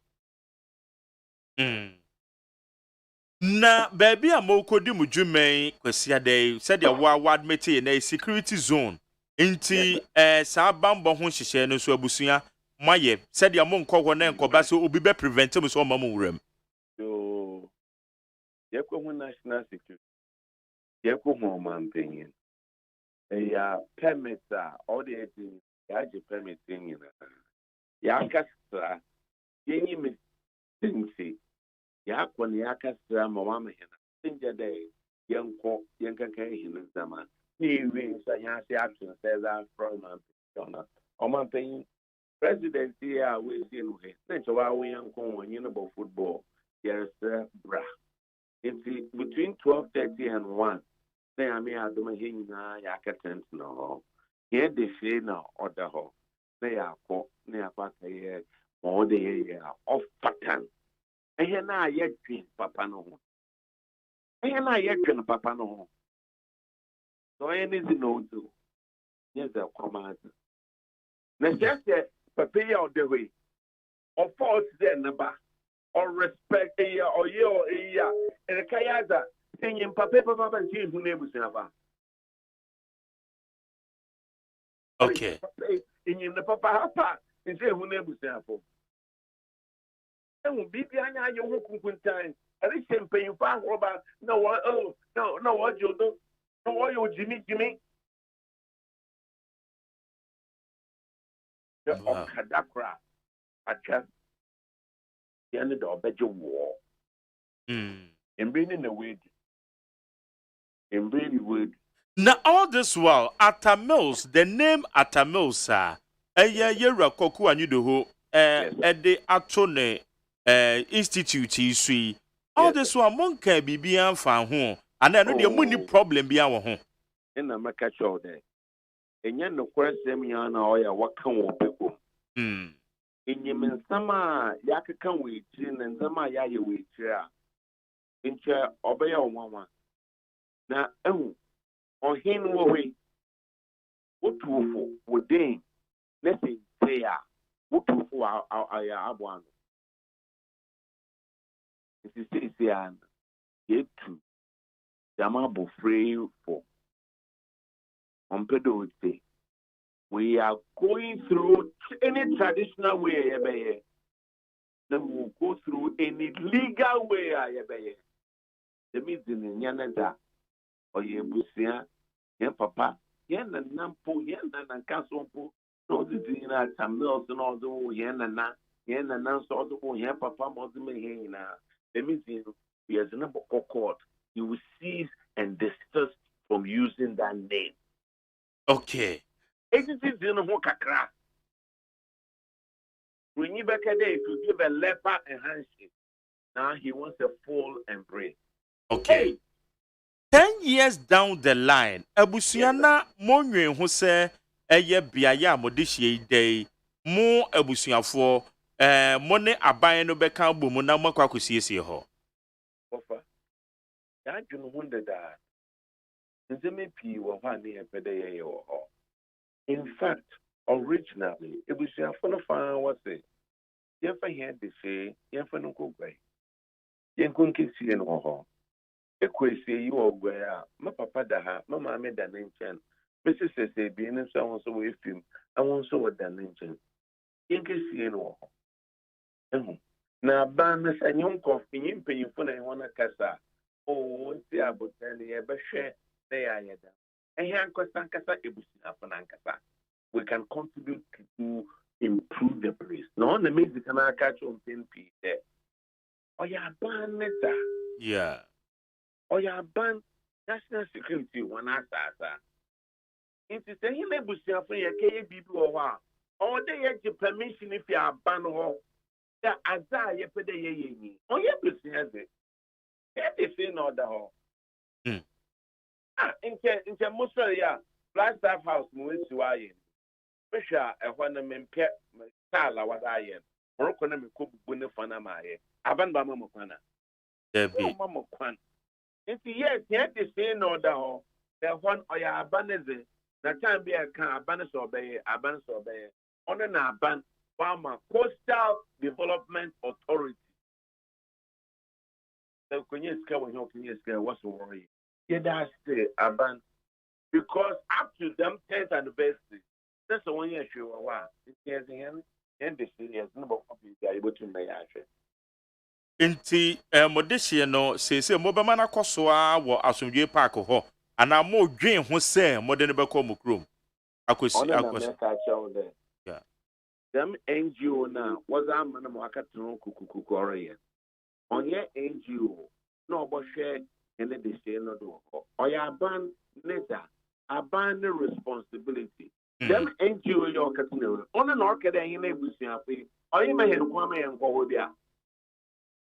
Na baby amoko di mujumei kwesi day said ya wa admit na security zone. Inti sa bambo ho hyehyɛ no so abusua maye said ya mo nkɔ hɔ na nkɔba so obi be prevent me so mamu wuram yo yeko hu national security yeko hu manpenyin ya permit all the things ya je permit thing ya kastra yenyi me thingsi ya kwon ya kastra ma wa me hena tinja day yenko yenkankan hin zaman Even Sanyasi action says that from Oman paying presidency, we see no hate. That's why we are going about football. Yes, bra. It's between 12:30 and 1. Then I mean, I don't hear Yakatent no. Here they say now, order ho. They are caught near Paka more the off pattern. And here now, yet drink Papa no. And I can papa no. So anything no do. Yes, a command. Necessary papa out the way. Or false then number. Or respect a year or year or a year. And a kayaza. Singing papa and see who neighbors never. Okay. In the papa, and say who neighbors never. And be behind your home time. At least paying far over. No, no, what you do. No, what you Jimmy. The Okadakra. I just the end of the war. In bringing the weed. In bringing wood. Now, all this while, Atta Mills, the name Atta Mills, sir, yera koku anyu de ho, de atone, institute yi all this while, monka bibi anfa ho, and I know the money problem be our home. In a catch all day. And yet, no question, Yana, or what can we people? In Yemen, Sama, Yaka can we chin and Zama Yaya we chair. In chair, obey your mama. Now, on him way. What to would they? Let's say, what to for our abuan. It is yet to Yamabo free for. On pedo would say, we are going through any traditional way, then we'll go through any legal way, the meeting in Yanada or Yebusia, Yen Papa, Yen and Nampo, Yen and Casompo, no, the dinner, some mills and all the Yen and all the Yen Papa, Mosime, the meeting, he has a number of court. You will cease and desist from using that name. Okay. Agencies didn't know kakra. When you back a day, if you give a leper a handshake, now he wants a full embrace. Okay. Hey. 10 years down the line, Abusiana Monye who say, Eye Biaya Modishi Day, more Abusia for money abayan no beka bumuna makwakusi ho. Offer. That you wonder that. Nzeme wa hwane epede ho. In fact, originally, it was your phone of was it. You ever heard they say, you ever no go away. You couldn't see in ho. A question you are where my papa da, my mamma da nation. Mrs. say, being so with him, I won't so with the nation. You can see in ho. Now, Banas and young coffee, in paying for a one casa. Oh, see about 10 years, but share, they are yet. And here, Costancasa, we can contribute to improve the place. No, the music can catch on 10p there. Oh, yeah, ban letter. Yeah. Oh, yeah, ban national security one answer. It is a him busia for your KB or what? Or they get permission if you are ban or the Azar Yepede Ye. Oh, yeah, busia. It is in order. In Australia, Flagstaff House, Muisuayan. Fisher, a one man pet, Tala, what I am. Morocco, cook Bunifana, my Abanda Mamma. There be Mamma Quan. If yes, yet the same order, the one or your abandoned, the time be a can abandon obey, on an abandon, Farmer Coastal Development Authority. The Kunyaska, when your Kunyaska was worried. Yeah, that's the abandon. Because up to them 10th anniversary, that's the one year sure. It's getting and the city has number of people able to make action. Inti modishie no se mobama na koso a wo asomdwe park ho ana mo dwen ho se modern be ko mukrom akosi yeah them NGO na was am na mo akatro kukuku ore onye NGO no obo share in the say no do oya ban later aban responsibility them NGO yo katino on na orkede yin na ebusia fe oyi ma hen kwa ma yen ko bia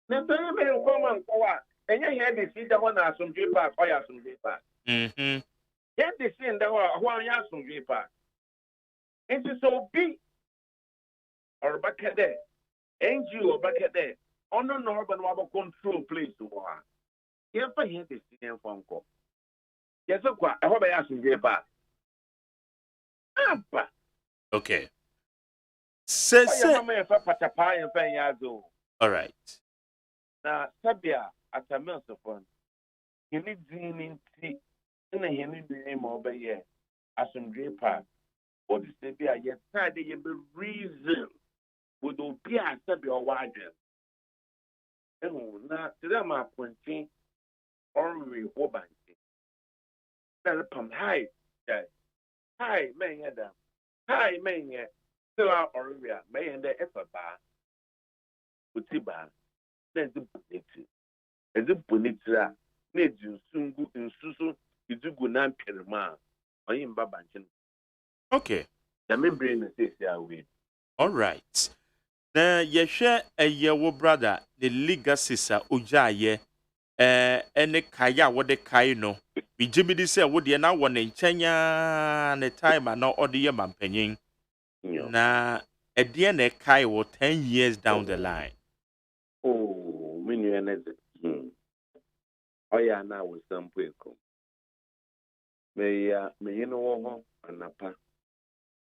na so yin ma hen kwa ma ko wa enye here dey see that one asomdwe park oya asomdwe park here dey see that one ya asomdwe park it is so big or bakade NGO bakade on no urban wa control place to wa yɛn fa yɛn de si yɛn fa nkɔ yɛsɛ kwa ɛhɔ bɛyɛ asomdwe pa apa Okay. Say ɔyɛ mama yɛn fa patapaa yɛn fa yɛn azo all right. na sabia atamelsofo no yɛne din ne nti ɛna yɛne din ma ɔbɛyɛ asomdwe pa ɔde sɛ bi a yɛsaa de yɛbɛ reason with obi a sabia ɔwɔ adwene ɛhu na tedɛ ma apɔnkye ɔrewe wɔ bankye na repam hi mɛnyɛ da hi mɛnyɛ still a ɔrewe a mɛyɛ dɛ ɛfa baa ɔti baa na ɛde bu ne ti ɛde bu ne tiri a na ɛdi nsu so ɛdi gu n'ampere mu a ɔyɛ mba bankye no Okay. nyame bere no sɛsi awie All right. Na yɛhwɛ ɛyɛ wo brother the legacies a ogyaayɛ ɛne kae a wɔde kae no megye mi di sɛ wodeɛ na wɔ ne nkyɛn a ne time a na ɔde yɛ mampanyin na ɛdeɛ na ɛkae wɔ 10 years down the line. Oh, me nua no de ɔyɛ a na awɔsa mpo ɛkɔm meyi no wɔ hɔ anapa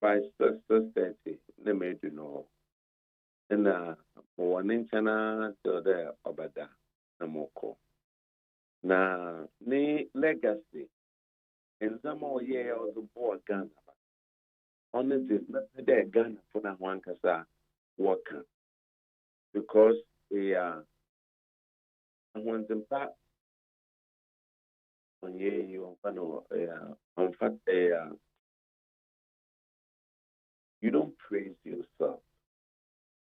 by 6:30 na medu no hɔ ɛna mowɔ ne nkyɛn a till dɛ ɔbɛda na mokɔ na ne legacy nsɛm a ɔyɛɛ a ɔde bɔɔ Ghana ba ɔno de mɛpɛ dɛ Ghanafo no ho ankasa wɔka because ɛyɛ ahoɔdenpa ɔnyɛ yi ɔmfa no ɔmfa ɛyɛ you don't praise yourself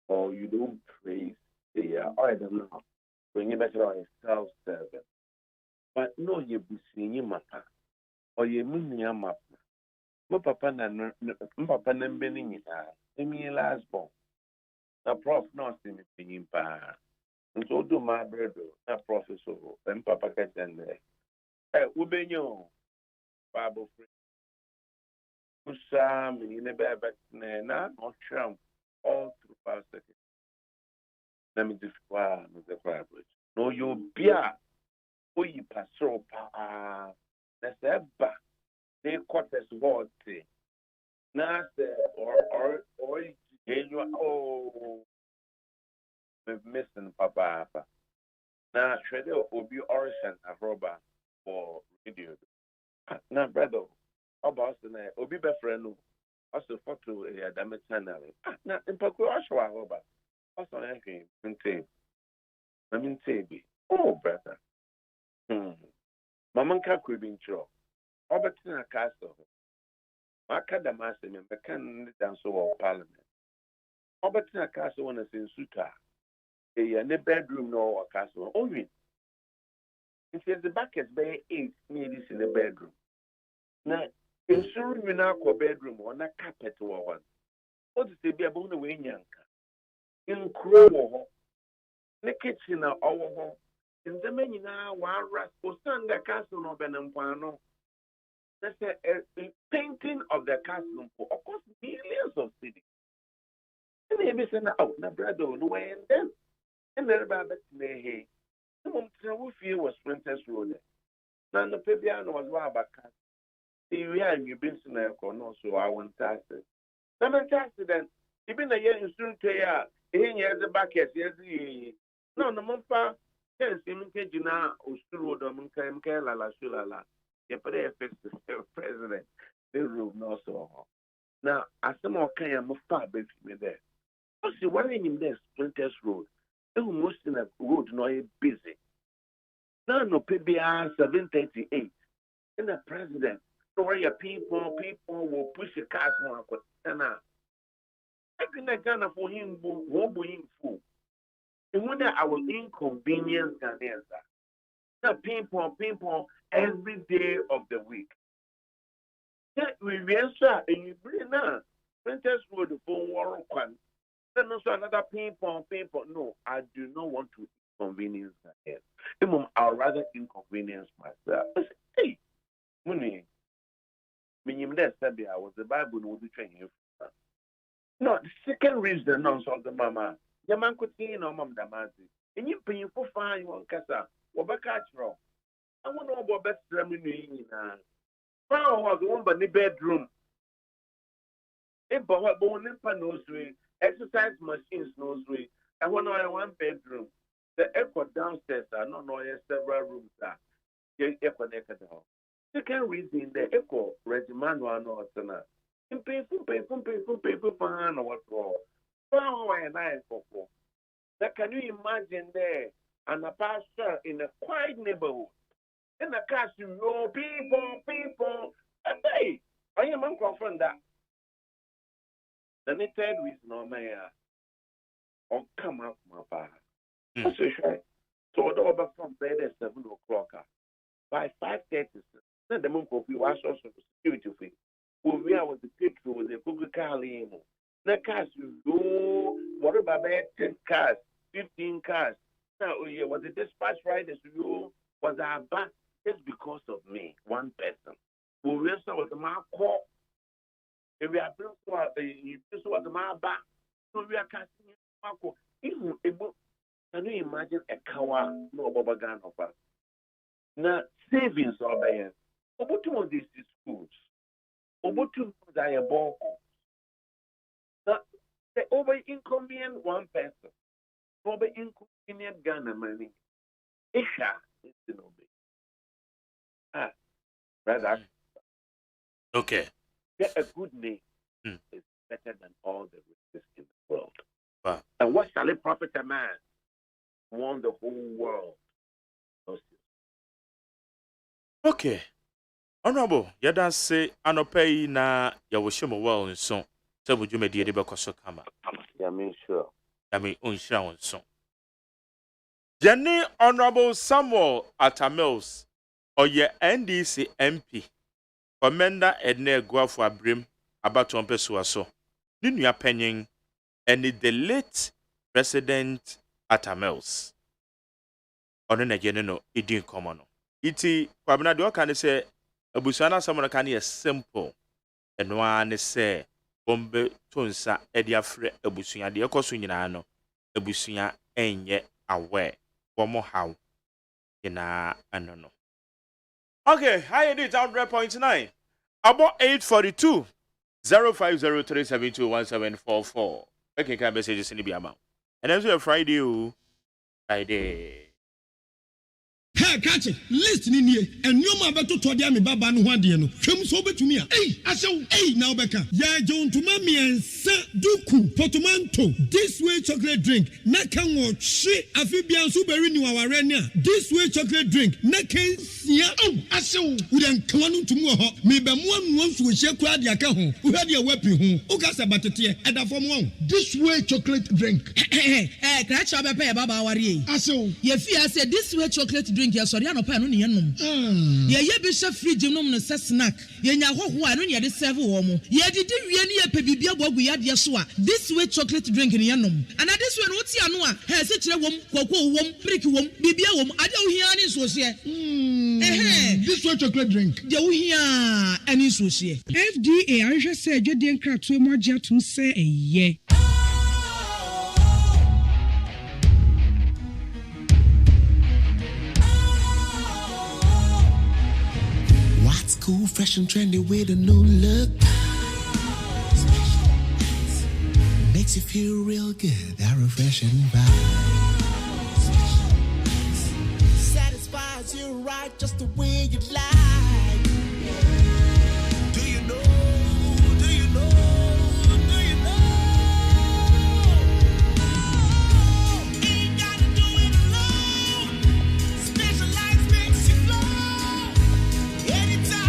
or you don't praise the I don't know when you better self-serving but no you business mapa or you munya mapa my papa na mbeni nyina emi last born na prof no see me pin pa nso do my bredo na professor and papa ka tende ubenyo bible free usa me ne bebe na no tram all through pastor let me define the Bible no you be a oyi pastor pa na se ba they quarters what na se or oh we've missing papa na shede obi origin aroba for radio na brother about na obi be friend no also photo ya dame channel na mpaku asho aroba also na nke nte na nte bi oh brother mama nka ko bi ntro obetina castle maka da mase me kan dance wo parliament obetina castle wona sensuta ya ne bedroom no or castle only it is the bucket by 8 near this in the bedroom na ensure you na ko bedroom on na carpet wo one what is the be abon we nyanka in kro wo ne kitchen na owo ho nzema nyina wa ras o stand the castle no benempano that's a painting of the castle for of course millions of cities and they be saying oh na brother no way and then and everybody hey some travel fear was Princess Road na no pebiano was wa baka we are you been to na ko no so I want to na me accident even a year insurance ya ehnya the bucket yes no mompa yes minke jina osuru do minke la sulala ye pere fix president the room no so now asemo kan ya mfa be me there o si why him there Princess Road most in the road no busy now no PBR 738 and the president so where your people will push the cars more and I think Ghana for him won't be in full and when I will inconvenience Ghanaians now people every day of the week that we answer and you bring now Princess Road for war one then also another people no I do not want to inconvenience Ghanaians I'd rather inconvenience myself hey money meaning that I was the Bible will be training. No, the second reason non so the mama. The man could see no mom damazi. And you pay for fine one casa. wɔbɛka akyerɛ I want to know about best dreaming. Found was one by the bedroom. It bought bone in nursery, exercise machines nursery. I want to know one bedroom. The echo downstairs are not knowing several rooms. Echo neck at all. Second reason the echo regimen one or another. In paper for hand or what's wrong. Found and I for. That can you imagine there and a pastor in a quiet neighborhood? In the cast, you know, people, and hey, I am unconfirmed that. The third reason, no mayor, or come up, my father. That's right. So, the over from bed at 7 o'clock. By 5:30, then the monk of you was also security fee. We are with the people with the Google car limo. The cast, you know, what about 10 cars, 15 cars? Now, was the dispatch riders, you was our back. Just because of me, one person. We will start with my call. If we are doing what the man back, so we are casting my call. Even able, can you imagine a kawa no Baba Gan of us? Now, savings are there. About two of these schools, about two diabolical. Now, the over inconvenient one person, over inconvenient Ghana money. Isha is the no big. Brother. Okay. Get a good name is better than all the riches in the world. Wow. And what shall it profit a man who won the whole world? Okay. Honorable, yada say anopai na ya woshimo well in song. So would you make the Edebakoso Kama? Yeah, I mean, sure. I mean, unshawn song. Jenny Honorable Samuel Atamils. Oye NDC MP Commander Edne Guafu Abrim Abaton Pesuaso Nunua Penning and the late President Atamels Ono na no idin common iti kwabna de oka ne se abusana samona ka ne simple eno an se bombe tonsa e de afre abusua de ekoso nyina no abusua enye awe womo haw ina anono. Okay, high edit 100.9. About 842 0503721744. Okay, can messages in the amount. And then we Friday. Hey, catch it. Listen in here. And you ma beto to dia me baba no hwade no. Hwem so betumi a. Hey, now beka. Ya jon to ma miensa duku potomanto. This way chocolate drink. Na kan wo hwe afibian so beri ni waware ni a. This way chocolate drink. Na kan sia. Asew. We dan kan no tumu ho. Me be mo anu nso hye kura dia ka ho. Wo hwade e wapi ho. O ka se batete e da fom won. This way chocolate drink. Kra cha bepe baba ware. Asew. Ye fi ase this way chocolate drink. Sorry, I no pa no ne yenom. Ye ye bi hye fridge nom no se snack. Ye nya hoho a no ne de serve wo mo. Ye didi wie ne ye pe bibia bogu ya de so a. This way chocolate drink ne yenom. And this way no ti anu a, he se kire wom, kwakwo wom, prick wom, bibia wom, ade wo hia ne so hye. This way chocolate drink. De wo hia ani so hye. FDA anhwe se adwede nkratoe mo agye atum se eye. Cool, fresh and trendy with a new look. Makes you feel real good, that refreshing vibe. Satisfies you right just the way you like. Do you know? Do you know? Do you know? Ain't gotta do it alone. Specialized makes you glow. Anytime.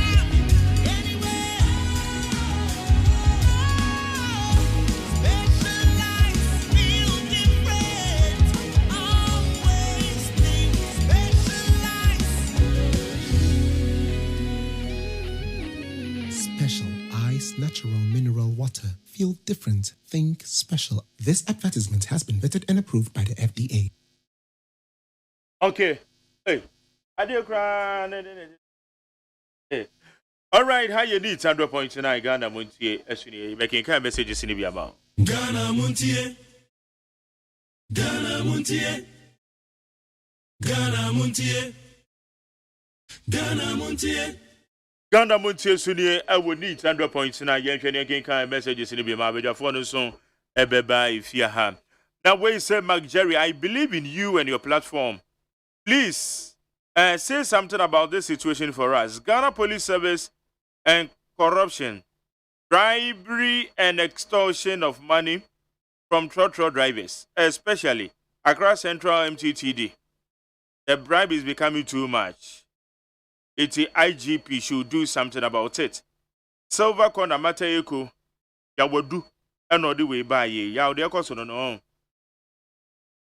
Natural mineral water. Feel different. Think special. This advertisement has been vetted and approved by the FDA. Okay. Hey. Hey. All right. How you need 100.9 Ghana Montie? Actually, making kind of messages in the amount. Ghana Montie. Ghana Montie. Ghana Montie. Ghana Montie. Ghana Montie Sunie, I would need 100 points now. Yankin again kind messages in the Bima, but your phone song, Ebeba, if you have. Now, where you say, Mark Jerry, I believe in you and your platform. Please say something about this situation for us. Ghana Police Service and corruption, bribery and extortion of money from trotro drivers, especially across Central MTTD. The bribe is becoming too much. It's the IGP should do something about it. Silver corner matayeko, ya wodu, and no the way by ye, ya de cost on no.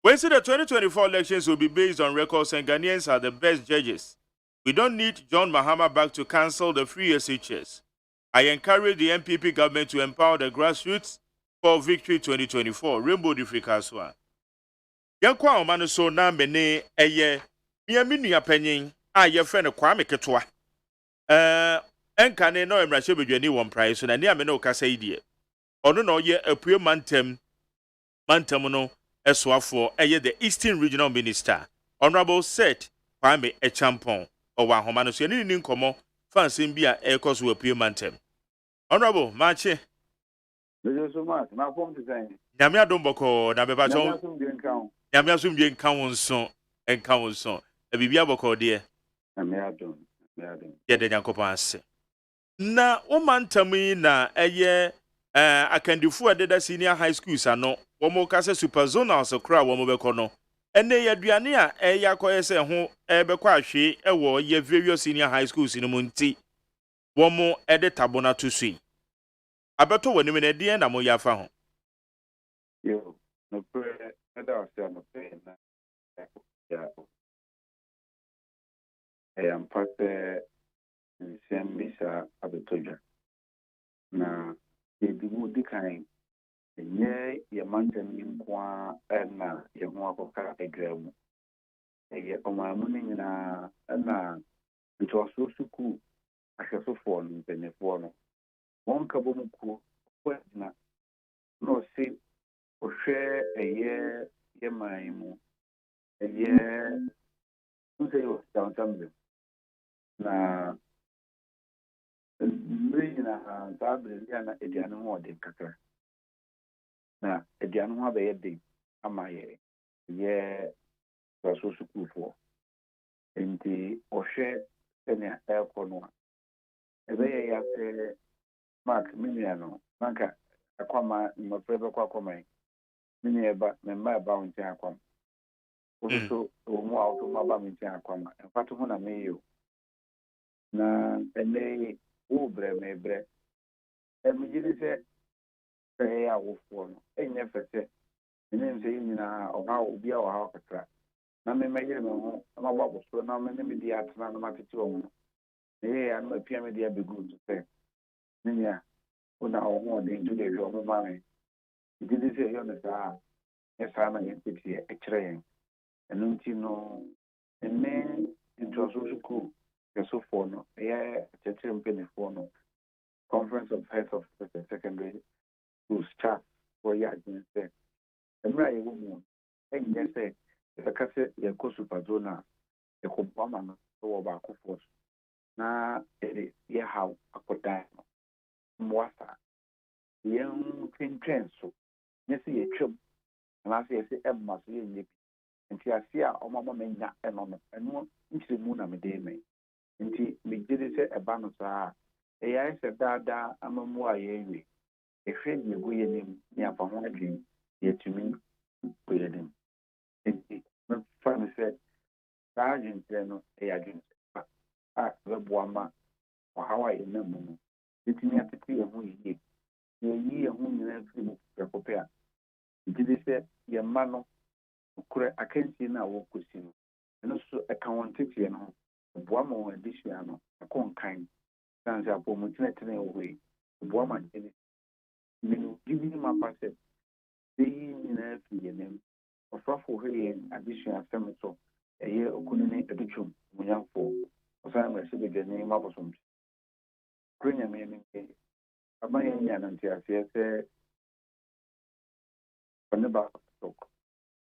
When say the 2024 elections will be based on records and Ghanaians are the best judges. We don't need John Mahama back to cancel the free SHS. I encourage the MPP government to empower the grassroots for victory 2024. Rainbow Difficaswa. Yankwa Omano so na mene eye miaminu ya penyin a ye friend Kwame Ketua. Enkane no emrashe bedwani won price so na ne amene okasa idie. Ono no ye apue mantem no eswafo eye the Eastern Regional Minister Honorable Seth Kwame Echampon owa homano so ni nkomo fansin bia ekoso apue mantem. Honorable Mache. Thank you so much. My phone to say. Nyame adom boko na beba chon. Nyame asum bi nka won so enka won so. E bibia boko de. Nyame adom. Ye de nyankopon ase. Na o mantam yi na eye akandifu adeda senior high schools ano wo mo kase super zonals kra wo mo beko no. Ene ye aduane a yakoye se ho beko ahwe wo ye various senior high schools ni mu nti wo mo ede tabona to sui. Abeto woni me na de na mo yafa ho. Yo, no prayer, no prayer. I am part in same misa abetoja. Na yedimu dikai ye yamantani kwa na yamwa koka egremu. Ye omamuni na na ntwaso suku ahwefofo no benefo no. Won kabo muku na no see ohwe eye yemaimu eye nse yo downtown na na tabre na edianu ho de kakra na edianu ho be yede amaye ye so sukufo enti ohwe ene ekono ebe ya se mark miniano manka akwama mafrebe kwa kwama mini eba memba eba unti akwama oso omu auto maba minti akwama enfatu ho na meyo na ene ubre mebre emijiri se ya wofo no enye fete ene nse nyina oba obi a wa hakatra na me meyire me ho na gbagbo so na me me di atna na matete o mu ya na pia me dia begu to se ninya una omo de ndu de yo mo mame didi se yo na sa esa na yenti e kire yen enu nti no ene introso suku yeso for no teacher mpene for no conference of heads of secondary schools chat for ya say emra ye wo enye say e ka se ye ko superzona e ko pama no wo ba ko force na ye how akoda mwasa yen twentwen so nyese ye twem na se ye se emma so ye nye nti asia omama menya eno nchiremu na mede me nti mejide se eba no saa eya se dada amamu ayewe ehwe ni egu yenim ni afa ho adwin yetumi oyenim nti me fa me se saa dwintre no eya dwintre a weboama hawa yenamu no nti atete ye ho yie ye ho nyina fi mu prekopea nti se ye ma no kure akanti na wo kosi no eno so accountability no boama won addition no akon kan sanse apo mutinetene wo yi boama ene minu gibi ma pase yi nyina fi yenem ofrafo he addition asem so eye okunini edutwum munyamfo osan ma se begani ma bosom kunya me ne abanye nya na ntiase se oneba tok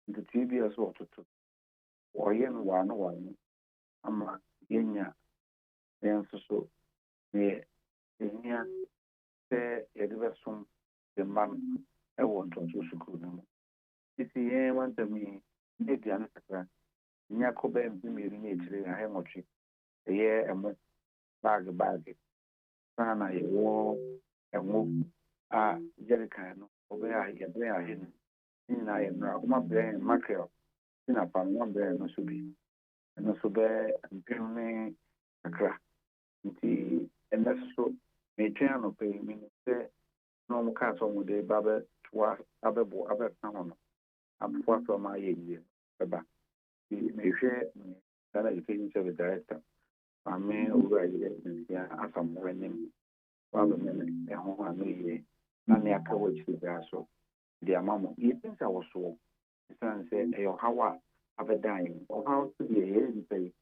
the TBS water ɔyɛ no wano ama yɛnya yɛn nso so yɛ ɛhia sɛ yɛde bɛsom yɛ mma no ɛwɔ ntɔnso sukuu no mu titi yɛn wantam yi ne aduane kakra nya kɔ bɛyɛ mmienu ne akyire ahɛ nwɔtwe ɛyɛ ɛmo baage saa na yɛwɔ ɛmo a gyerikan no yɛbɛyɛ ahɛ no ne nyinaa yɛ mmerɛ akoma brɛ mackerel na pamma brɛ no so bi ɛno so bɛyɛ mpem ne kakra nti ɛnɛ so metwɛn anɔpɛ yi menim sɛ na ɔmo kaa sɛ ɔmo de ba bɛtoa abɛka ho no aboa so ɔma ayɛ yie bɛba mehwɛ Ghana Education Service Director Mame Owura Yɛ Asamoah anim wabɛmɛ ɛho a no yie na ne aka wɔ akyiri bia so de ama mo yɛpɛ sɛ wɔ soɔ ɛsiane sɛ ɛyɛ ɔhaw a abɛdan yi ɔhaw so deɛ yɛyɛ nnipa yi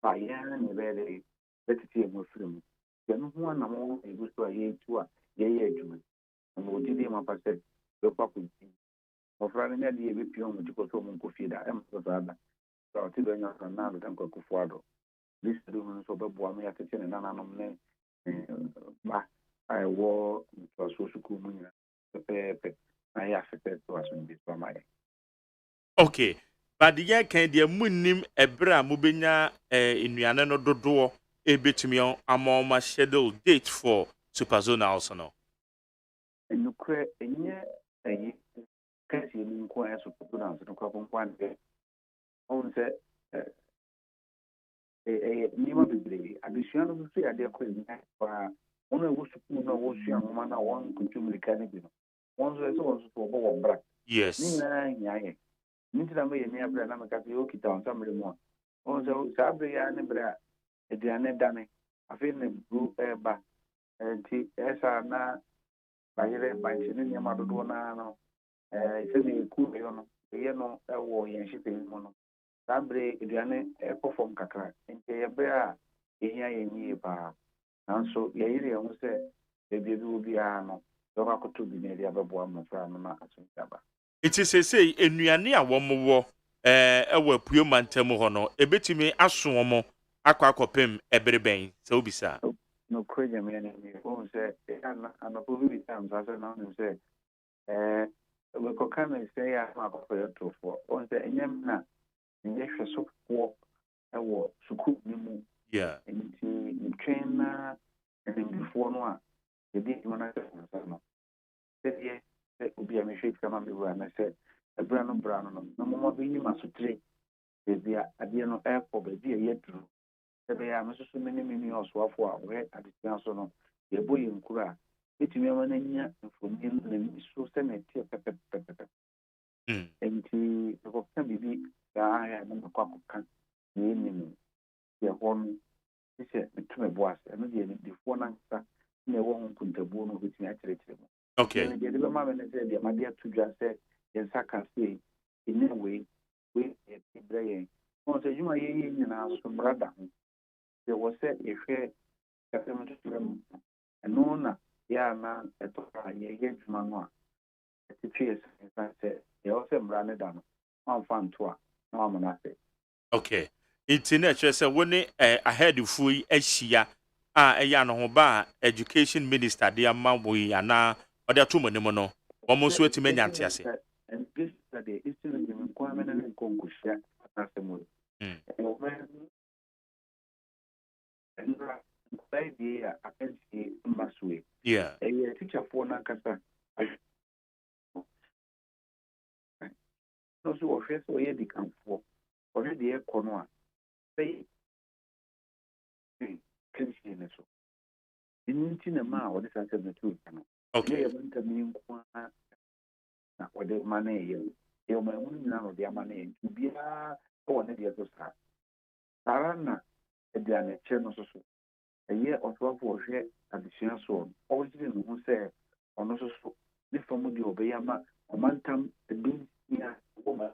ba yɛn ne bɛyɛ dɛ bɛtete yɛ mu afiri mu yɛno ho anam ɛgu so a yɛtu a yɛyɛ adwuma na wɔgye die ma pa sɛ bɛkɔ akɔdi ɔfra no nyɛ de yɛbɛpia ɔmo gye kɔ sɛ ɔmo nkɔ fie da ɛmma sɛ saa da sɛ ɔte bɛnya sa na adeda nkɔkofo ado lisa de hu nso ɔbɛboa me yɛatete ne nananom ne ba a ɛwɔ ntoasoɔ sukuu mu nyina pɛpɛɛpɛ na yɛ afetɛ toaso no bi so ama yɛ okay but yɛn kan deɛ munnim ɛberɛ a mobɛnya nnuane no dodoɔ ɛbɛtumi ama ɔma schedule date for superzonals no ɛnokorɛ ɛnyɛ ɛyi kɛseɛ no nko a superzonals no kɔkɔnkɔ adeɛ ɔhu sɛ nneɛma bebree adesua no nso yɛ adeɛ kɔ ɛnya paa wɔn a ɛwɔ sukuu no a wɔsua nwoma no a wɔnkɔtwa mmirika no bi no wɔn nso ɛsɛ wɔn nso so wɔbɔ wɔn bra yes ne nyinaa hia yɛ ne ntina mɛyɛ ne aberɛ na meka sɛ yɛwɔkita wɔn nsamere mu a ɔhu sɛ saa berɛ yɛ ne berɛ a aduane dane afei na buru ɛreba nti ɛsaa na bayerɛ banhyɛ ne nneɛma dodoɔ naa no sɛdeɛ ɛku ɛyɛ no ɛyɛ no ɛwɔ yɛn hyepɛ mu no saa berɛ aduane ɛkɔ fam kakra nti ɛyɛ berɛ a ɛhia yɛn yie paa nanso yɛyere yɛn ho sɛ baabi bi wɔ biara no yɛwɔ akɔtɔ bi na ɛde abɛboa mmɔfra no na asomdwe aba nti sesei nnuane a wɔmwɔ ɛwɔ apue mantam hɔ no ɛbɛtumi aso wɔn akɔ akɔpem ɛbere bɛn sɛ wobisa nokorɛ nyame ne nie wohu sɛ anɔpɔ bi bitam saa sɛ na wonim sɛ wɛkɔka no sɛ yɛ ama akɔkɔyɛ torofoɔ wohu sɛ ɛnyɛ m na ɛnyɛ hwɛ sofoɔ ɛwɔ sukuu no mu nti metwɛn na animdifoɔ no a yɛde adwuma no sɛ nsa no sɛdeɛ sɛ obi a mehwɛ sika ma mewura no sɛ ɛberɛ no bra no no na moma bɛnyim asotire baabi a adeɛ no ɛkɔ baabi a yɛduru sɛ bɛyɛ a mesoso me ne me nua ɔsoafoɔ a wɔyɛ adesua so no yɛbɔ yɛ nkuro a ɛtumi ama no anya mfoni no na mi so sɛ na ɛteɛ pɛpɛpɛpɛpɛ nti mekɔka biribi saa a na mekɔ akɔka na ɛnim yɛ hɔ no te sɛ meto me bo ase ɛno deɛ nimdifoɔ no ankasa na ɛwɔ ho nkontabuo no wobɛtumi akyerɛkyerɛ mu deɛ de bɛma me no sɛ deɛ made ato dwa sɛ yɛnsa ka sei ɛnyɛ wei yɛbrɛ yɛn ɔn sɛ adwuma yɛyɛ nyinaa so mmara da ho yɛwɔ sɛ yɛhwɛ kasɛm totorɛ mu ɛno na yɛa na ɛtɔ a yɛyɛ adwuma no a ɛtetwe yɛ sɛnsa sɛ yɛwɔ sɛ mmara no da no mamfa nto a na wama no asɛ okay nti na ɛkyerɛ sɛ wo ne ahɛdefoɔ yi ahyia a ɛyɛ anohoba a education minister de ama wo yi anaa ɔde ato mo anim no wɔn nso atumi anya nte ase deɛ ɛsi no gyeme nko a mene ne nkɔ nkɔhyia asɛm wɔ nkɔdae die a akansie mma so yi ɛyɛ tikyafoɔ no ankasa no so wɔhwɛ sɛ ɔyɛ dikanfoɔ ɔhwɛ deɛ ɛkɔ no a sɛ kansie no so ɛno nti na ma a wɔde saa sɛ natuo ka no yɛ yɛbɛntam yi nko a na wɔde ma no ɛyɛ yɛwɔma ɛmu no nyinaa na ɔde ama no ɛyɛ nti biara ɛwɔ ne deɛ so saa saa na aduane kyɛ no so so ɛyɛ ɔtoafo ɔhwɛ adesua soɔ no ɔgyere ne ho sɛ ɔno so so ne fa mu deɛ ɔbɛyɛ ama ɔmantam ɛdumia wɔma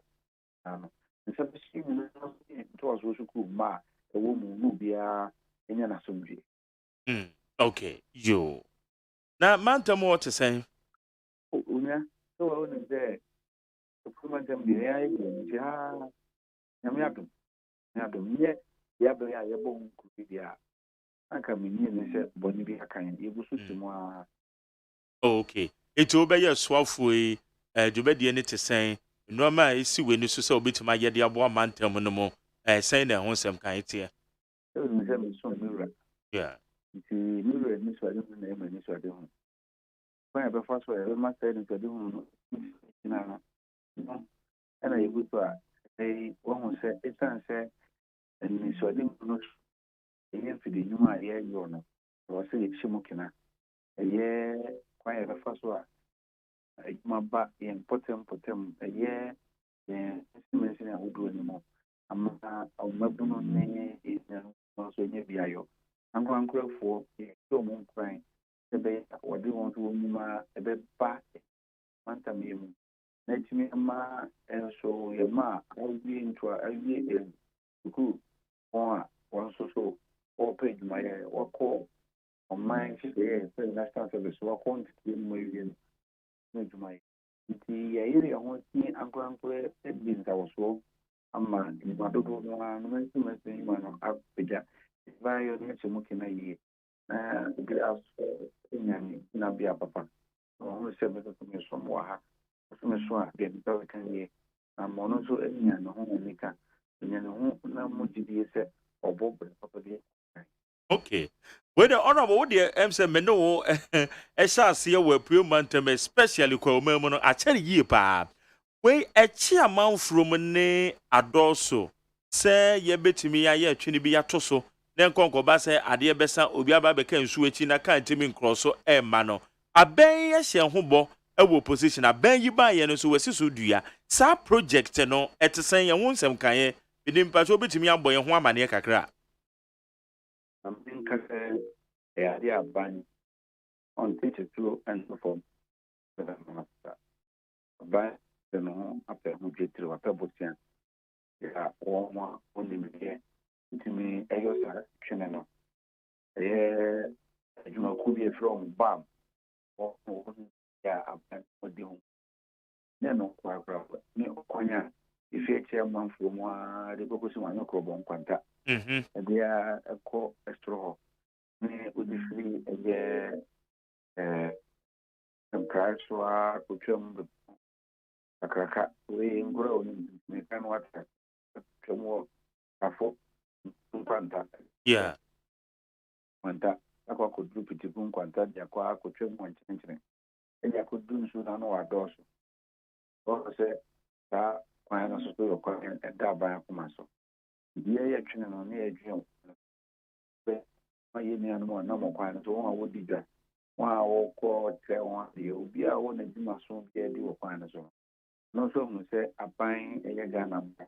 no nsa bɛhyɛ nyinaa ntoasoɔ sukuu ma a ɛwɔ mu no biara ɛnyɛ n'asomdwie okay yo na mantam wɔ te sɛn onua sɛ wɔwonim sɛ ɛfumantam deɛ ɛyɛ ayɛ deɛ nti nyame adom na do me ya be ya yebo nkuru bia anka me ni ne se boni bi akan yebu so simu a Okay. Eti obeye soafo yi dwumadi ne te sɛn nneɛma a esi w'ani so sɛ obetuma yɛ de aboa mantam no mu sɛn na ɛho nsɛm kan teɛ. so me se me so mi wura Yeah. nti mi wura ni so ade ho na ema ni so ade ho kwa ya be fa so e ma sai ni so ade ho no na no ana yebu so a wo ho se esan se ni so ade ho no ɛyɛ mfidi nnwuma a yɛyɛ no ɛwɔ sɛ yɛhyɛ mu kena ɛyɛ kwan yɛbɛfa so a adwuma ba yɛn mpɔtɛm ɛyɛ yɛn nsimansini ahodoɔ no mu ama ɔmmabunu ne ɛsia no nso ɛnyɛ biayɔ ankorankorafoɔ yɛhyɛ ɔmo nkran sɛ ɛbɛyɛ wɔde wɔn so wɔ mu a ɛbɛba mantam yɛ mu na atumi ama nso yɛma a awie ntoa awie sukuu wɔn a wɔn nso so wɔpɛ adwumayɛ wɔkɔ ɔman hyehyɛ sɛ national service wɔkɔ nteteɛ mu awie no adwumayɛ nti yɛyere yɛn ho si ankorankora adi nsawɔsoɔ ama nnima dodoɔ no a no mansimasi nnwuma no apagya baayɛ no akyɛ mu kena yie na bi aso anyane na bia papa ɔho sɛ mɛsɛ so mesom wɔ ha so meso a deɛ mepɛ bɛka yie na ma ɔno nso anya ne ho anika anya ne ho na mogyedie sɛ ɔbɔ brɛ papa deɛ Okay. Well, the honorable dear MC Meno Eshasia were pre-mantum, especially Comono, a cherry ye pa. We a chairman from ne adorso. Say ye bet me a year be a tosso. Then Conco Bassa, a dear Bessa, Obiaba became switching a kind Timmy Crosso, mano. A bay a share humbo, a will position a bay you buy and so as you do. Sa project no at the same and won't some kind. It didn't pass over to me a boy and one maniac crack. Nka sɛ ɛyɛ ade aban ɔntetetuo ɛnso fam aban sɛ no ho apɛ ho dwetire wapɛ bosia yɛ wɔn mo a ɔnimdeɛ ntumi ɛyɛ saa twene no ɛyɛ adwumakuo bi efiri ɔmo bam wɔn yɛ aban ɔdi ho ne no korakora ne ɔkɔnya efi akyire amanfoɔ mu a de kɔkɔsi wɔn anyɛ korɔbɔ nkwanta ɛde a ɛkɔ ɛsoro hɔ ne wode firi ɛyɛ nkraa so a kɔtwam kakraka wei nkora wɔ no meka no wata twam wɔ afɔ nkwanta kwanta akɔ akɔduru pitipu nkwanta de akɔ akɔtwam wɔ nkyerɛnkyerɛn ɛde akɔduru nsuo no ano wadɔɔso ɔsɛ sɛ saa kwan no so so yɛ kwan ɛda aban akoma so bia yɛ twene no ne yɛdwene bɛ ma yɛ nuanom a nam kwan no so wɔn a wɔdi dwa wɔn a wɔkɔ trɛ wɔn adeɛ obiara a wɔ n'adwuma so biara di wɔ kwan no so no nso hu sɛ aban ɛyɛ ghana mba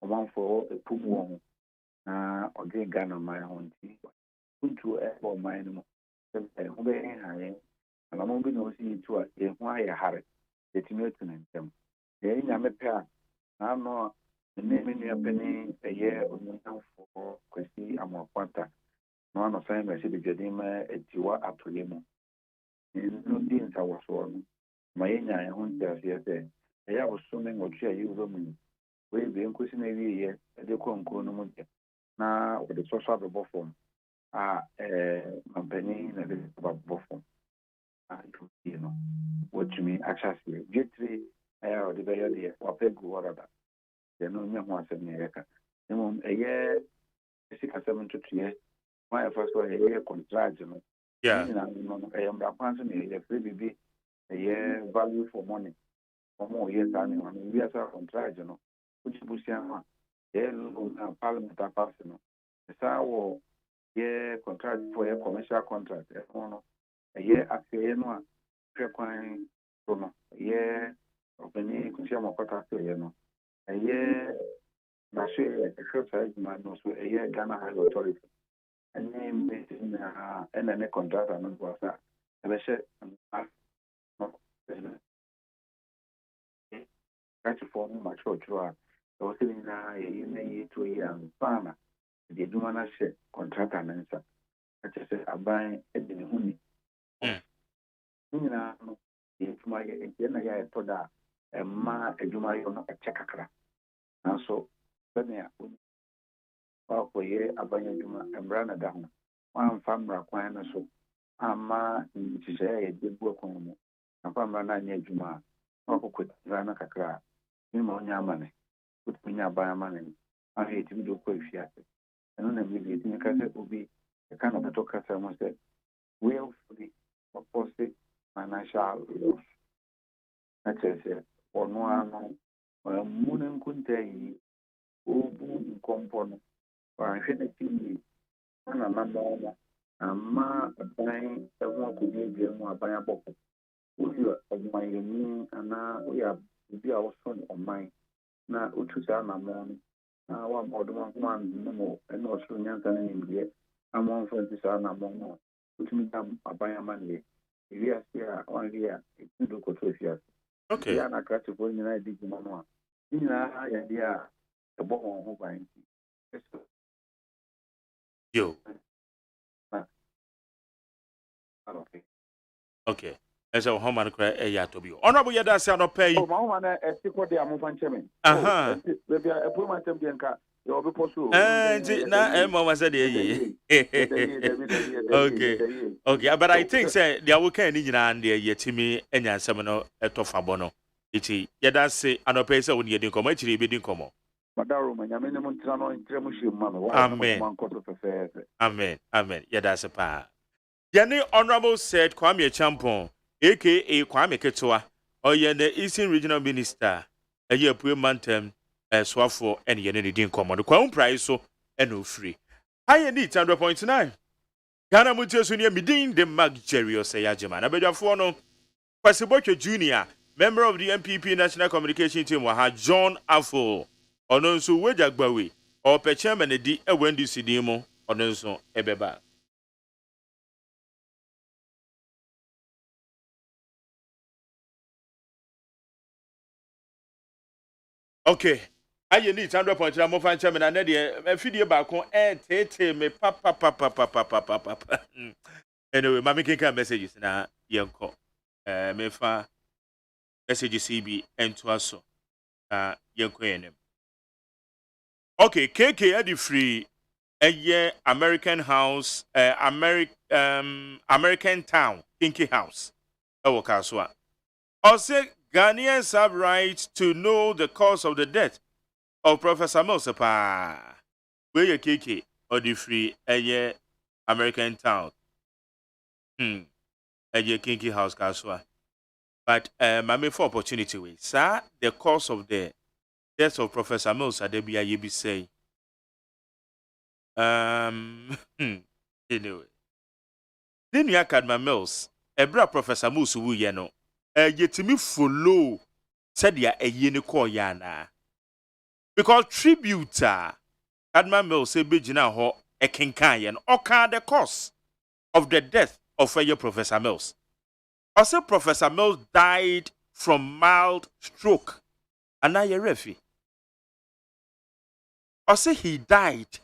ɔmanfoɔ ɛpum wɔ ho na ɔde ghana man ho nti tuntuo ɛbɔ ɔman no mu sɛ ɛho bɛyɛ hare anamɔ bi na ɔsi yi to a yɛn ho ayɛ hare yɛtumi atu ne ntɛm yɛyɛ nyame pɛ a n'ano a ne me nua panin ɛyɛ onyamfoɔ kwasi amoakwanta na ano san ma ɛhyɛ badwadin ma atiwa atoyɛ mu no di nsawɔsoɔ no ma yɛnya yɛn ho nteaseɛ sɛ ɛyɛ abosome nwɔtwe a yɛwura mu yi wei bie nkosi na awieyɛ ɛde kɔ nkuro no mu deɛ na wɔde sɔsɔ abɛbɔ fam a mampanin na ɛde abɛbɔ fam a ntutie no wɔtumi ahyɛ aseɛ dwetire ɛyɛ a wɔde bɛyɛ deɛ wapɛ gu hɔ dada no nyɛ ho asɛm ne yɛka mmom ɛyɛ sikasɛm ntotoeɛ ma yɛfa so a yɛyɛ contract no nyinaa no ɛyɛ mmara so ne yɛfrɛ biribi ɛyɛ value for money ɔma ɔyɛ saa nneɛma no wiasa contract no wogye bosia ho a yɛyɛ loan a parliament apase no ɛsaa wɔ yɛ contract for yɛ commercial contract ɛho no ɛyɛ afeeɛ no a hwɛ kwan so no ɛyɛ ɔpani kusia mɔkɔta afeeɛ no ɛyɛ n'aso yɛ ɛhwɛ saa adwuma no so ɛyɛ ghana high authority ɛne mbɛsi nyinaa ɛna ne contractor no boa sa ɛbɛhyɛ kakyefoɔ no makyerɛkyerɛ a ɛwɔ sɛ nyinaa yɛyi na yɛtuo yi ansa na ɛde adwuma no ahyɛ contractor no nsa ɛkyɛ sɛ aban ɛde ne ho ni ne nyinaa no yɛtuma yɛ ɛntiɛ na yɛayɛtɔ da a ɛma adwuma yɛ no ɛkyɛ kakra nanso sɛnea wakɔyɛ aban adwuma mmara na da ho wamfa mmara kwan no so ama nhyehyɛeɛ a yɛde bu akwan mu amfa mmara no anyɛ adwuma a wakɔkɔ mmara no kakra a ne ma wonya amane wotumi nya aban amane no ahwɛ yɛtumi de wokɔ afiase ɛno na mmiri yɛtumi ka sɛ obi ɛka no bɛtɔ kasa mu sɛ willfully ɔpɔse financial loss na kyerɛ sɛ ɔno ara no ɔammu no nkontaa yie ɔbu nkɔmpɔ no ɔanhwɛ n'akyi yie ana namɔ no ama aban ɛho akɔduadua mu aban abɔkɔ woyɛ ɔdwumayɛni anaa woyɛ obi a wɔso ɔman na wotu saa namɔ no na wama ɔdom ahoma no ɛne ɔsoro nyansa no nimdeɛ ama ɔmfa nti saa namɔ no a wotumi da aban amanneɛ ewiase a ɔnhwɛ a ɛtumi do kɔtɔ afiase yɛ anakrakyefoɔ nyinaa ɛdi dwuma no a ne nyinaa yɛdeɛ a ɛbɔ wɔn ho ban nti yo okay ɛsɛ wo homa no kora ɛyɛ atɔ bio ɔnɔbo yɛda sɛ anɔpɛ yi mahoma no ɛsi kɔ de a momfa nkyɛ me baabi a ɛpoi ma ntɛm deɛ nka yɛwɔ bepɔ so nti na ɛmama sɛ deɛ ɛyɛ okay but I think sɛ deɛ wokaa ne nyinaa deɛ yɛtumi anya nsɛm no ɛtɔ fa bɔ no nti yɛda se anɔpɛ yi sɛ wo ne yɛdi nkɔmmɔ akyiri yɛbɛdi nkɔmmɔ madaroma nyame ne mo ntena no nkyerɛ mo hyɛ mu ma me amen amen yɛda se paa yɛne honorable said Kwame Champon aka Kwame Ketewa ɔyɛ the Eastern Regional Minister ɛyɛ apue mantam soafoɔ ɛne yɛne ne di nkɔmmɔ no kwa mprae so ɛna ofiri ayɛ ne 100.9 Ghana mu tie so ne midin de Mark Jerry ɔsɛ AGYEMAN abadwafoɔ no Kwasibotwe Junior member of the MPP National Communication Team wɔ ha John Affle ɔno nso wagya gbawe ɔpɛ chairman di ɛwɔ NDC din mu ɔno nso ɛbɛba okay aye need 100.3 mo fan chairman na de afidie baako tete me papa anyway ma making messages na yenko me fa messages bi ento aso yenko yenem okay KK adi free American house American town Kinky house ewo kaso a ose Ghanaians have right to know the cause of the death of Professor Mosepa. Where you KK or the free American town. Kinky house kaswa. But my for opportunity we. Sir, the cause of the death of Professor Mosepa Debia Yebi say. Anyway. Then you had Mills. Ebra Professor Musu yeno. Yetimi follow said ya yeni ko yana because tributor Adman Mill say bejina ho ekenkan yen oka the cause of the death of Professor Mills. Also Professor Mills died from mild stroke. Anaya refi. Also he died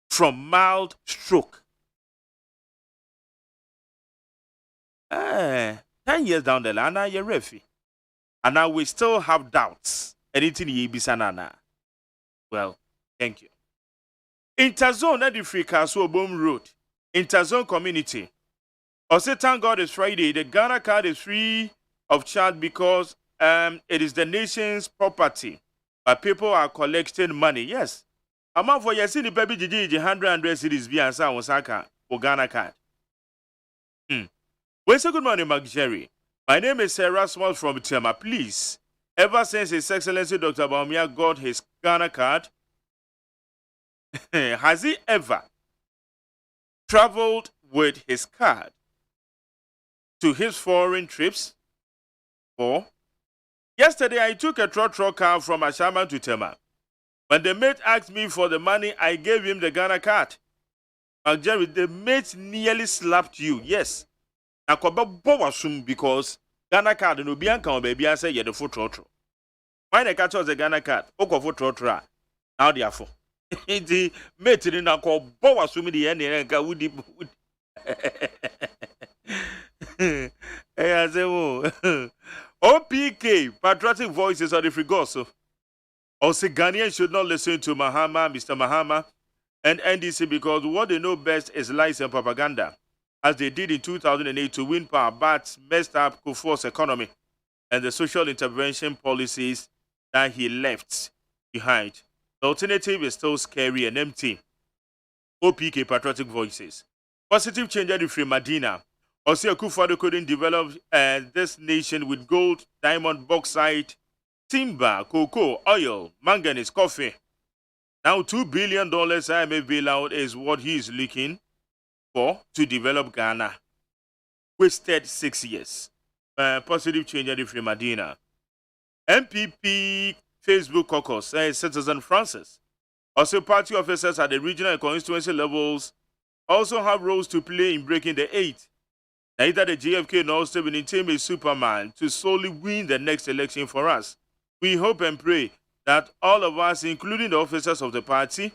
from mild stroke. 10 years down the line, you're refi. And now we still have doubts. Anything ye be sanana. Well, thank you. Interzone at the free castle boom road. Interzone community. Also, thank God it's Friday. The Ghana card is free of charge because it is the nation's property. But people are collecting money. Yes. Amount for your city baby GG 100 cities be answer Osaka or Ghana card. Well, so good morning, Mark Jerry. My name is Sarah Small from Tema. Please, ever since His Excellency Dr. Baumia got his Ghana card, has he ever traveled with his card to his foreign trips? Or, yesterday I took a trotro car from Ashama to Tema. When the mate asked me for the money, I gave him the Ghana card. Mark Jerry, the mate nearly slapped you. Yes. Na kobe bowasum because Ghana card no bianca on baby I say ye the foot trotro. Why the catch the Ghana card? Oko foot trotro. Now they are for. The mate in a call bowasum the end and ka woody. I say, OPK, patriotic voices of the Frigoso. Also, Ghanaians should not listen to Mr. Mahama, and NDC because what they know best is lies and propaganda, as they did in 2008 to win power, but messed up Kufuor's economy and the social intervention policies that he left behind. The alternative is still scary and empty. OPK Patriotic Voices. Positive change from Medina. Also, Kufuor couldn't develop this nation with gold, diamond, bauxite, timber, cocoa, oil, manganese, coffee. Now, $2 billion IMF bailout is what he is looking for to develop Ghana. Wasted 6 years. Positive change from Medina. MPP Facebook caucus says Citizen Francis. Also, party officers at the regional and constituency levels also have roles to play in breaking the eight. Neither the JFK nor Stephen team is Superman to solely win the next election for us. We hope and pray that all of us, including the officers of the party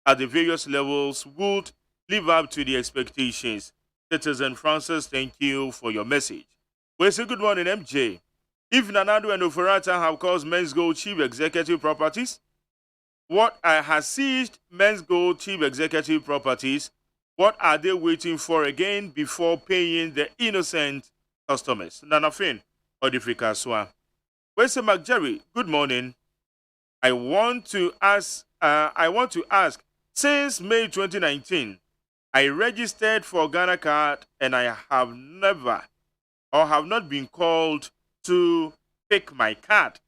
at the various levels, would live up to the expectations. Citizen Francis, thank you for your message. We say good morning, MJ. If Nanado and Oferata have caused Men's Gold Chief Executive Properties, what has seized Men's Gold Chief Executive Properties, what are they waiting for again before paying the innocent customers? Nanafin Odifrika Swa. We say McJerry, good morning. I want to ask, since May 2019, I registered for Ghana card and I have never or have not been called to pick my card.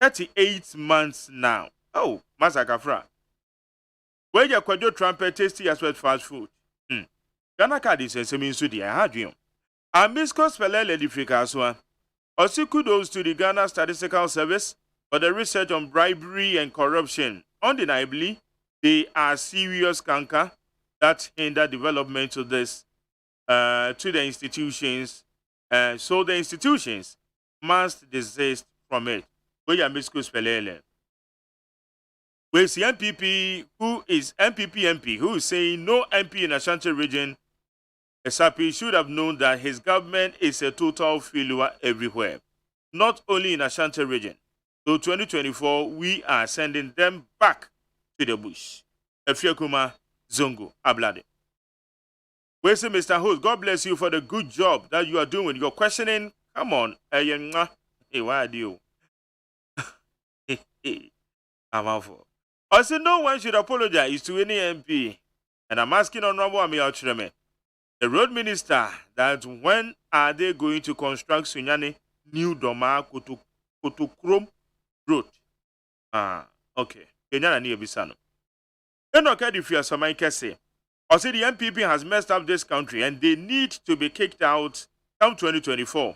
38 months now. Oh, Masakafra. Where you could do trumpet tasty as well fast food. Ghana card is a semi-sudi. I had you. I miss Cospelele di Frikaswa. Also, kudos to the Ghana Statistical Service for the research on bribery and corruption. Undeniably, they are serious canker that hinder development to this, to the institutions. So the institutions must desist from it. We are Miss Cospelele. We see MPP who is MP who is saying no MP in Ashanti region. SAP should have known that his government is a total failure everywhere, not only in Ashanti region. So 2024, we are sending them back to the bush. Efiakuma Zongo Ablade. We say, Mr. Host, God bless you for the good job that you are doing. You're questioning. Come on. Hey, why are you? I'm out for. I said no one should apologize to any MP. And I'm asking Honorable Ami, the road minister, that when are they going to construct Sunyani New Doma Kotokrom Road? Okay. Kenyana ni ebisano. Enoke di Fia Samai Kese. I said the MPP has messed up this country and they need to be kicked out come 2024.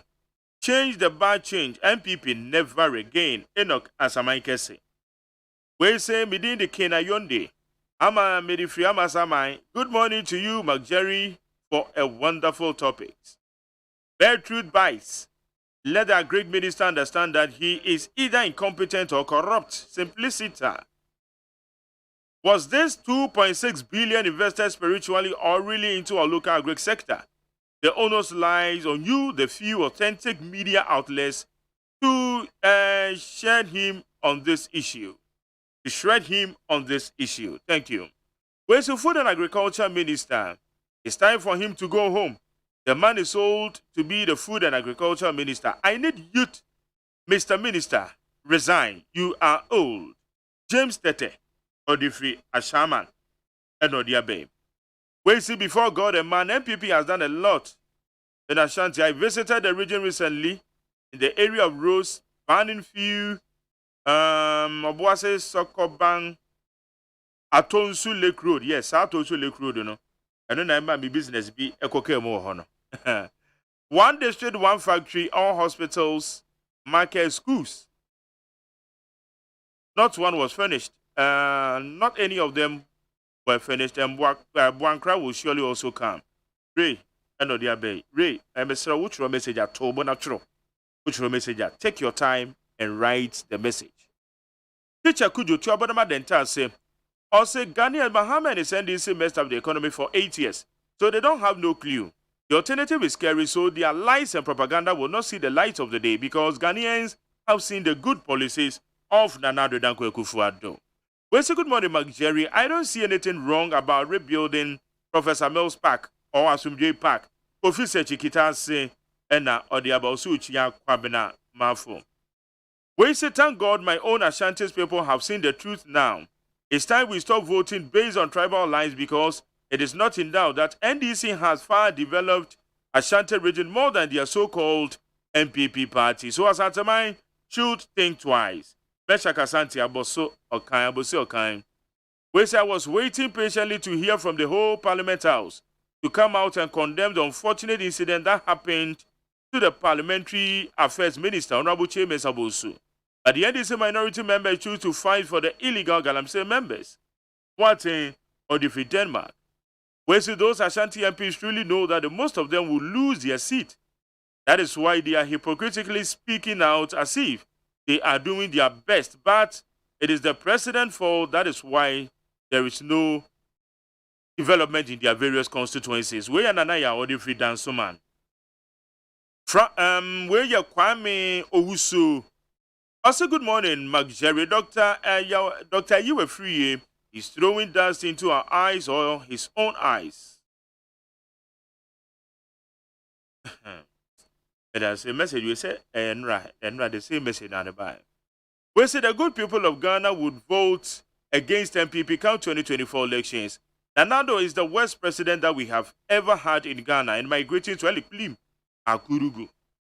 Change the bad change. MPP never again. Enoch Asamai Kese. We say midin the Kena Yonde. Ama Medifri Ama Samai. Good morning to you, McJerry, for a wonderful topic. Bare truth bites. Let the Greek minister understand that he is either incompetent or corrupt. Simplicity. Was this 2.6 billion invested spiritually or really into our local Greek sector? The onus lies on you, the few authentic media outlets, to shred him on this issue. Thank you. Where's the Food and Agriculture Minister? It's time for him to go home. The man is old to be the Food and Agriculture Minister. I need youth. Mr. Minister, resign. You are old. James Tete, Odifri Ashaman, and Odiabe. We see before God and man, MPP has done a lot in Ashanti. I visited the region recently in the area of Rose, Banning Few, Obuase Sokobang, Atonsu Lake Road. Yes, Atonsu Lake Road, you know. And then I my business be a cocaine more. One district, one factory, all hospitals, market, schools. Not one was finished. Not any of them were finished. And Buankra will surely also come. Ray, and Odiabe. Ray, I'm a which message at Tobo Natural. Which message? Take your time and write the message. Teacher Kujo to Abadama Dental say, also Ghana and Mohammed is sending messed up the economy for 8 years. So they don't have no clue. The alternative is scary, so their lies and propaganda will not see the light of the day because Ghanaians have seen the good policies of Nanado Danko Kufuado. Well, say good morning, Mark Jerry. I don't see anything wrong about rebuilding Professor Mills Park or Asumje Park. Officer Chikita say, Ena or the Abasuchia Kwabena Mafo. We say, thank God my own Ashanti's people have seen the truth now. It's time we stop voting based on tribal lines because it is not in doubt that NDC has far developed Ashanti region more than their so-called MPP party. So as Atamai should think twice. Mesha Kasanti Aboso Okan. We say I was waiting patiently to hear from the whole Parliament House to come out and condemn the unfortunate incident that happened to the Parliamentary Affairs Minister, Honorable Cheme Sabosu. But the NDC minority members choose to fight for the illegal Galamsey members. What or defeat Denmark. We see those Ashanti MPs truly know that the most of them will lose their seat. That is why they are hypocritically speaking out as if they are doing their best. But it is the president's fault. That is why there is no development in their various constituencies. We are Nanaya or defeat Dansoman. Where you Kwame Owusu. Also, good morning, Mark Jerry. Dr. Yiwe Free is throwing dust into our eyes or his own eyes. That's a message we say, and the same message on the Bible. We say the good people of Ghana would vote against MPP come 2024 elections. Nanado is the worst president that we have ever had in Ghana, and migrating to Eliklim, Akurugu.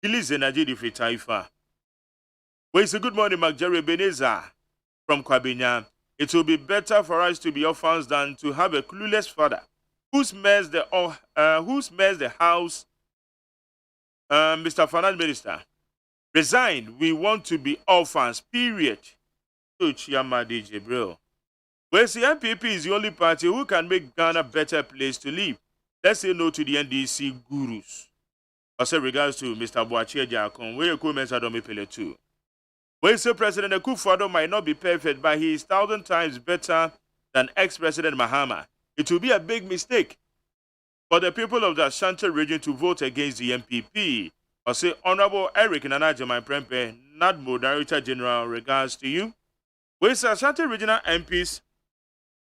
Kilis Energy Difi Taifa. We say good morning, Mark Jerry Beneza from Kwabenya. It will be better for us to be orphans than to have a clueless father who smells the house. Mr. Finance Minister, resign. We want to be orphans. Period. Uchiyama DJ bro. We say MPP is the only party who can make Ghana a better place to live. Let's say no to the NDC gurus. Also, regards to Mr. Boachie Jakon, where you come and Sadomi Pele too. We say President Akufo-Addo might not be perfect, but he is 1,000 times better than ex-President Mahama. It will be a big mistake for the people of the Ashanti region to vote against the MPP. I say, Honorable Eric Nana Agyeman Prempeh, NADMO Director General, regards to you. We say Ashanti regional MPs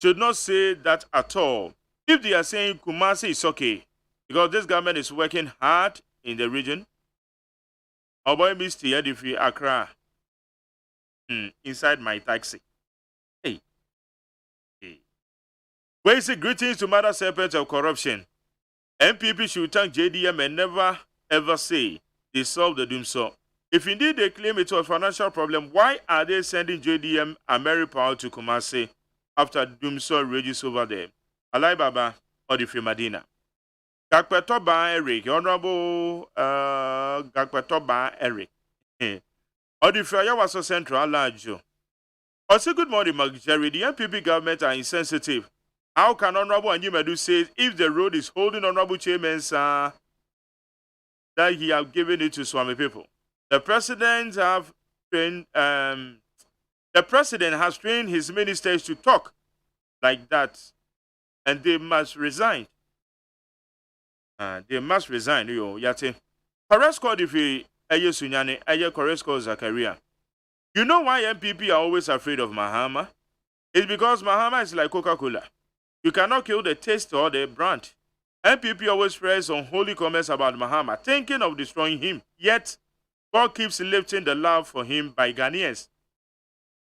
should not say that at all. If they are saying Kumasi is okay, because this government is working hard in the region. Our boy Mr. Yedifi Accra. Inside my taxi. Hey. We say greetings to Mother Serpent of Corruption. MPP should thank JDM and never ever say they solved the doom so. If indeed they claim it was a financial problem, why are they sending JDM and Mary Powell to Kumasi after doom so rages over there? Alai Baba or the Madina. Gakpetoba Eric, Honorable Gakpetoba Eric. Odifraya was so central, Alajo. Also, good morning, Mark Jerry. The MPP government are insensitive. How can Honorable Anyimedu say if the road is holding Honorable Chairman's that he have given it to Swami people? The president has trained his ministers to talk like that, and they must resign. They must resign. Yo, yate. Koresko Difi Eye Sunyane Eye Koresko Zakaria. You know why MPP are always afraid of Mahama? It's because Mahama is like Coca-Cola. You cannot kill the taste or the brand. MPP always spreads unholy comments about Mahama, thinking of destroying him. Yet, God keeps lifting the love for him by Ghanaians.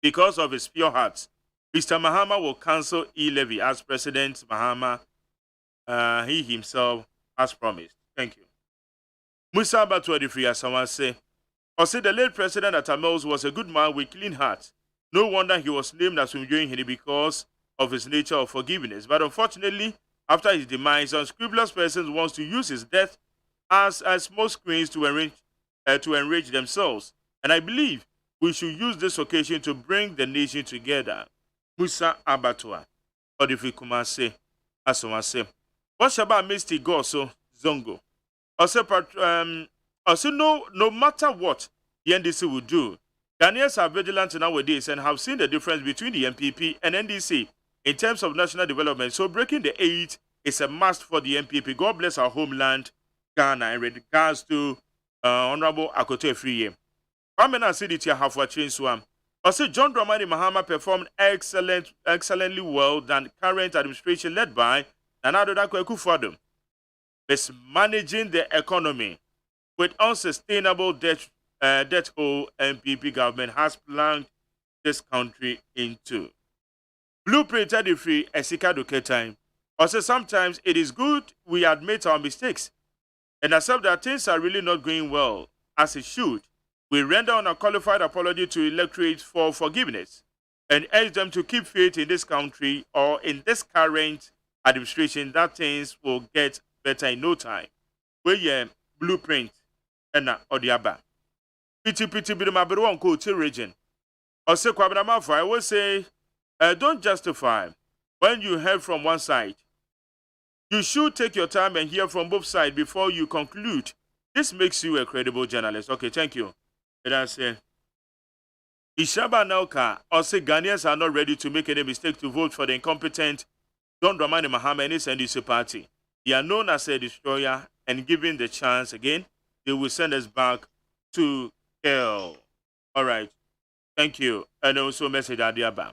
Because of his pure heart, Mr. Mahama will cancel e-levy as President Mahama, he himself has promised. Thank you. Musa Batuadifri, as someone say, or say the late President Atamels was a good man with clean heart. No wonder he was named as Umjoin because of his nature of forgiveness. But unfortunately, after his demise, unscrupulous persons wants to use his death as smoke screens to enrage themselves. And I believe we should use this occasion to bring the nation together. Musa Abatua, Odifi Kumase, as someone say. What about Misty Goso Zongo? Also, no matter what the NDC will do, Ghanaians are vigilant nowadays and have seen the difference between the MPP and NDC in terms of national development. So breaking the 8 is a must for the MPP. God bless our homeland, Ghana, in regards to Honorable Akoto Efriye. Pamela Siditi Hafwa Chinswam. Also, John Dramani Mahama performed excellently well than current administration led by Nana Addo Akufo-Addo, mismanaging the economy with unsustainable debt hole MPP government has plunged this country into. Blueprint 33 Esika Duke time. Also, sometimes it is good we admit our mistakes and accept that things are really not going well as it should. We render an unqualified apology to electorate for forgiveness and urge them to keep faith in this country or in this current administration that things will get better in no time. We blueprint and Odiaba. Pity Bidumabero Koti region. Also, Kwabinamafo, I will say, don't justify when you hear from one side. You should take your time and hear from both sides before you conclude. This makes you a credible journalist. Okay, thank you. And I say, Ishaba Nauka also Ghanaians are not ready to make any mistake to vote for the incompetent John Dramani Mahama and his NDC party. They are known as a destroyer, and given the chance again, they will send us back to hell. All right. Thank you. And also message Adiaba.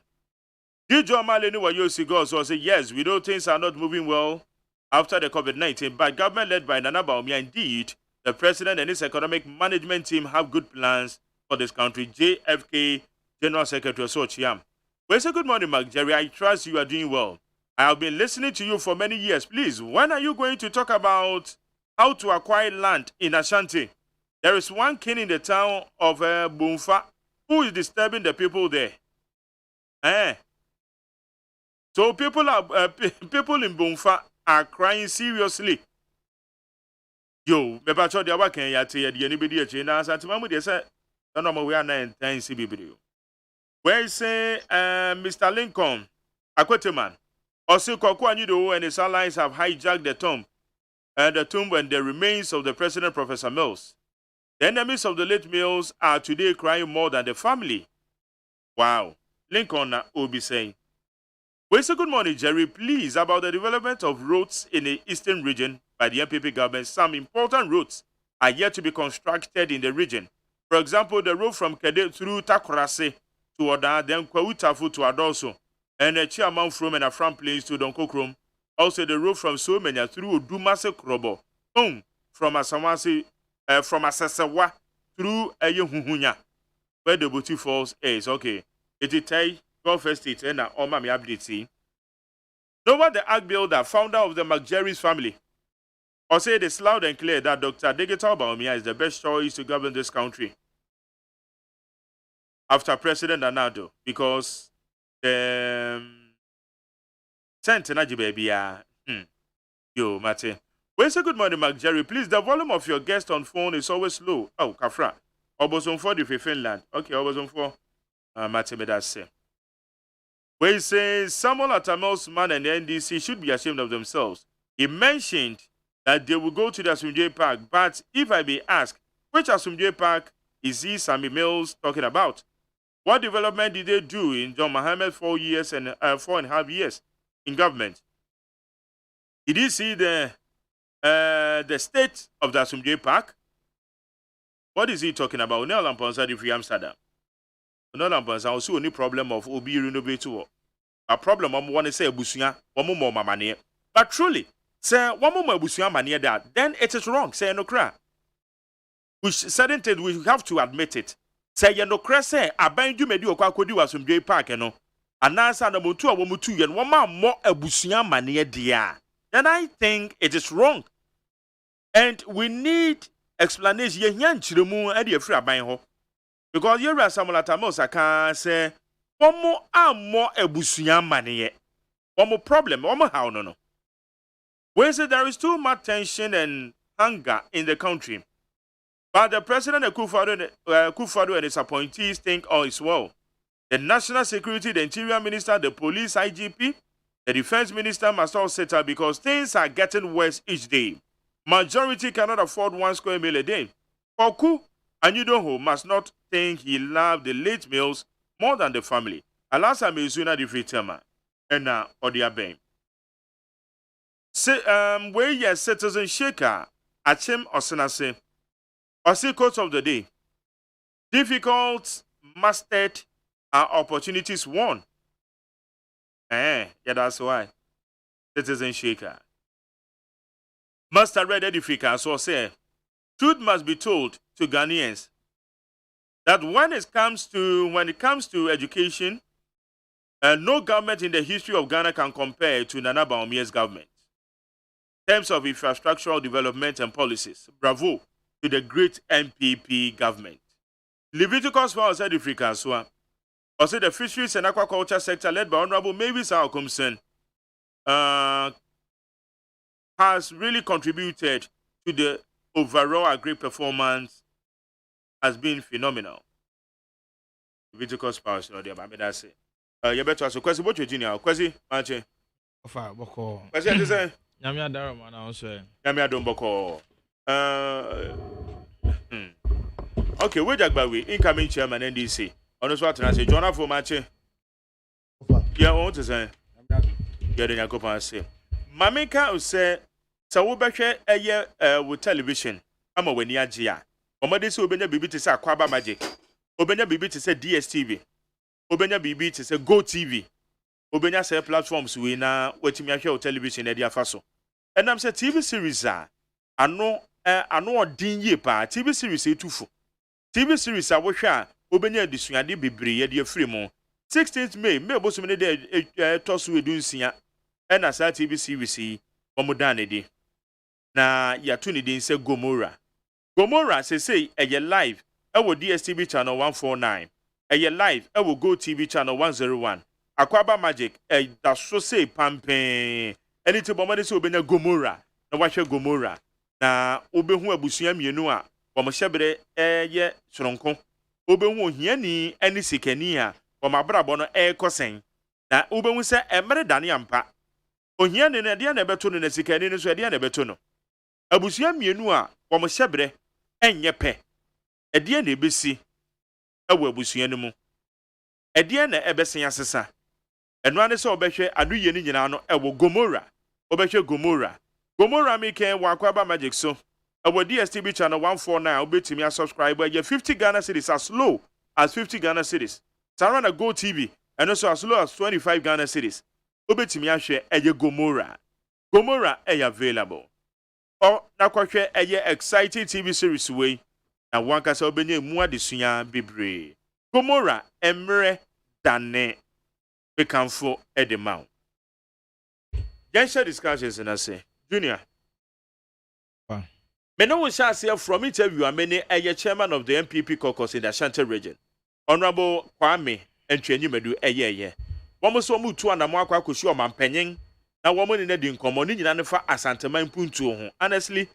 Did John Malini Wayosi go also say, yes, we know things are not moving well after the COVID-19, but government led by Nana Baumia, indeed, the president and his economic management team have good plans for this country. JFK General Secretary Sochiam. Well, say good morning, Mark Jerry. I trust you are doing well. I have been listening to you for many years. Please, when are you going to talk about how to acquire land in Ashanti? There is one king in the town of Bumfa who is disturbing the people there. So people in Bumfa are crying seriously. Yo, me ba cho dia wa kan ya te de anybody a che na asante mamu de say no mo we are 9 CBB. Where say Mr. Lincoln Akweteman also Kwaku Anyido and his allies have hijacked the tomb and the remains of the President Professor Mills. The enemies of the late Mills are today crying more than the family. Wow. Lincoln will be saying. We say good morning, Jerry. Please, about the development of roads in the eastern region by the MPP government, some important roads are yet to be constructed in the region. For example, the road from Kede through Takorase to Oda, then Kwawutafu to Adoso, and the Chiaman from and Afram Plains to Donkokrom. Also, the road from Somenya through Dumase Krobo, from Asamasi, from Asasawa through Ayehuhunya, where the Buti Falls is. Okay, it is Tai. Gulf Estate and Omami Abditi. No one the ag builder, founder of the McJerry's family, or say it is loud and clear that Dr. Degeta Baumia is the best choice to govern this country after President Anado, because Centenaji baby, yo, Mate. Well, say good morning, McJerry. Please, the volume of your guest on phone is always low. Oh, Kafra. Oboson for the Finland. Okay, Oboson for Mate Medase. Where he says Samuel Atamel's man and the NDC should be ashamed of themselves. He mentioned that they will go to the Asumje Park, but if I be asked, which Asumje Park is he, Sammy Mills, talking about? What development did they do in John Mohammed 4.5 years in government? Did you see the state of the Asumje Park? What is he talking about? Nel Lamponsa di Free Amsterdam. No numbers also any problem of Obi renovate a problem want to say Busuya, one more money. But truly, say one more Busuya money that, then it is wrong, say no cry. Which certain things we have to admit it. Say no cry say I bind you medio kwakodi was from J Park, and answer the Mutu a Womutu and one more a Busuya money dear. Then I think it is wrong. And we need explanation yan chirumu e de free aban ho. Because you are Samuel Atamos, I can say, one more ebusuya money. One more problem, one more how no. We say there is too much tension and hunger in the country. But the president Akufo-Addo and his appointees think all is well. The national security, the interior minister, the police IGP, the defense minister must all settle because things are getting worse each day. Majority cannot afford 1 square meal a day. Oku Anyidoho must not think he loved the late Mills more than the family. Alasa Mezuna the free tema. And now, Odiaben. Where your citizen shaker, Achim Osenase. Osi quote of the day. Difficult mastered are opportunities won. Yeah, that's why. Citizen Shaker. Master Red Edifica so say, truth must be told to Ghanaians that when it comes to education, no government in the history of Ghana can compare to Nana Baumie's government. In terms of infrastructural development and policies, bravo to the great MPP government. Leviticus 4 said Africa so also the fisheries and aquaculture sector led by Honorable Mavis Alcomson has really contributed to the overall agri performance has been phenomenal. Leviticus Power so there, but that's it. You better ask a question about your junior. Question, Manche. Ofa boko. Question to say. Nyame adaro man also. Nyame adom boko. Okay, we Jagbawi, incoming chairman NDC. On us what to say, John for Manche. Yeah, what to say? Yeah, the Yakopa say. Mamika say, so we behwe eye with television. Ama weni agya. Omade say obenya bibi te say Akwaba Magic. Obenya bibi te say DSTV. Obenya bibi te say Go TV. Obenya say platforms we na wetimi ahwe television e dia fa so. Enam say TV series ano odin ye pa TV series etufu. TV series a wo hwe a obenya disuade bebre ye de afiri mu. 16th May bosom ne de tosu edunsia. Ena sa TV series omodan ne di. Na yatu ne din say Gomora. Gomora say eye live ewo DSTV channel 149. Eye live ewo Go TV channel 101. Akwaba Magic da so say pampen. Anything bomade say obenya Gomora. Na wahwe Gomora. Na obehu abusua mienu a womohyebre ye soronko. Obehu ohiani ani sikani a womabrabo no kosen. Na obehu se emre dane ampa. Ohiani na de na beto no na sikani no so de na beto no. Abusua mienu a womohyebre enye pe. Ede na ebesi ewo abusua no mu. Ede na ebesen asesa. Eno ane se obehwe anuye ni nyina no ewo Gomora. Obehwe Gomora. Gomora meken Akwaba Magic so. Ewo DSTV channel 149 obetimi subscribe ye 50 Ghana cedis as low as 50 Ghana cedis. Sarana Go TV and also as low as 25 Ghana cedis. Obetimi ahwe eye Gomora. Gomora available. Or na kwahwe eye exciting TV series way. Na wanka se obenye mu adesua bebre. Gomora emre dane bekanfo edemau. Gensha discussions and I say, Junior. Meno we shall say from interview a many a chairman of the MPP caucus in the Ashanti region. Honorable Kwame and Medu ye. One was one to and a mark I could show my penning. Now woman in a din common in for Asantema Puntu. Honestly,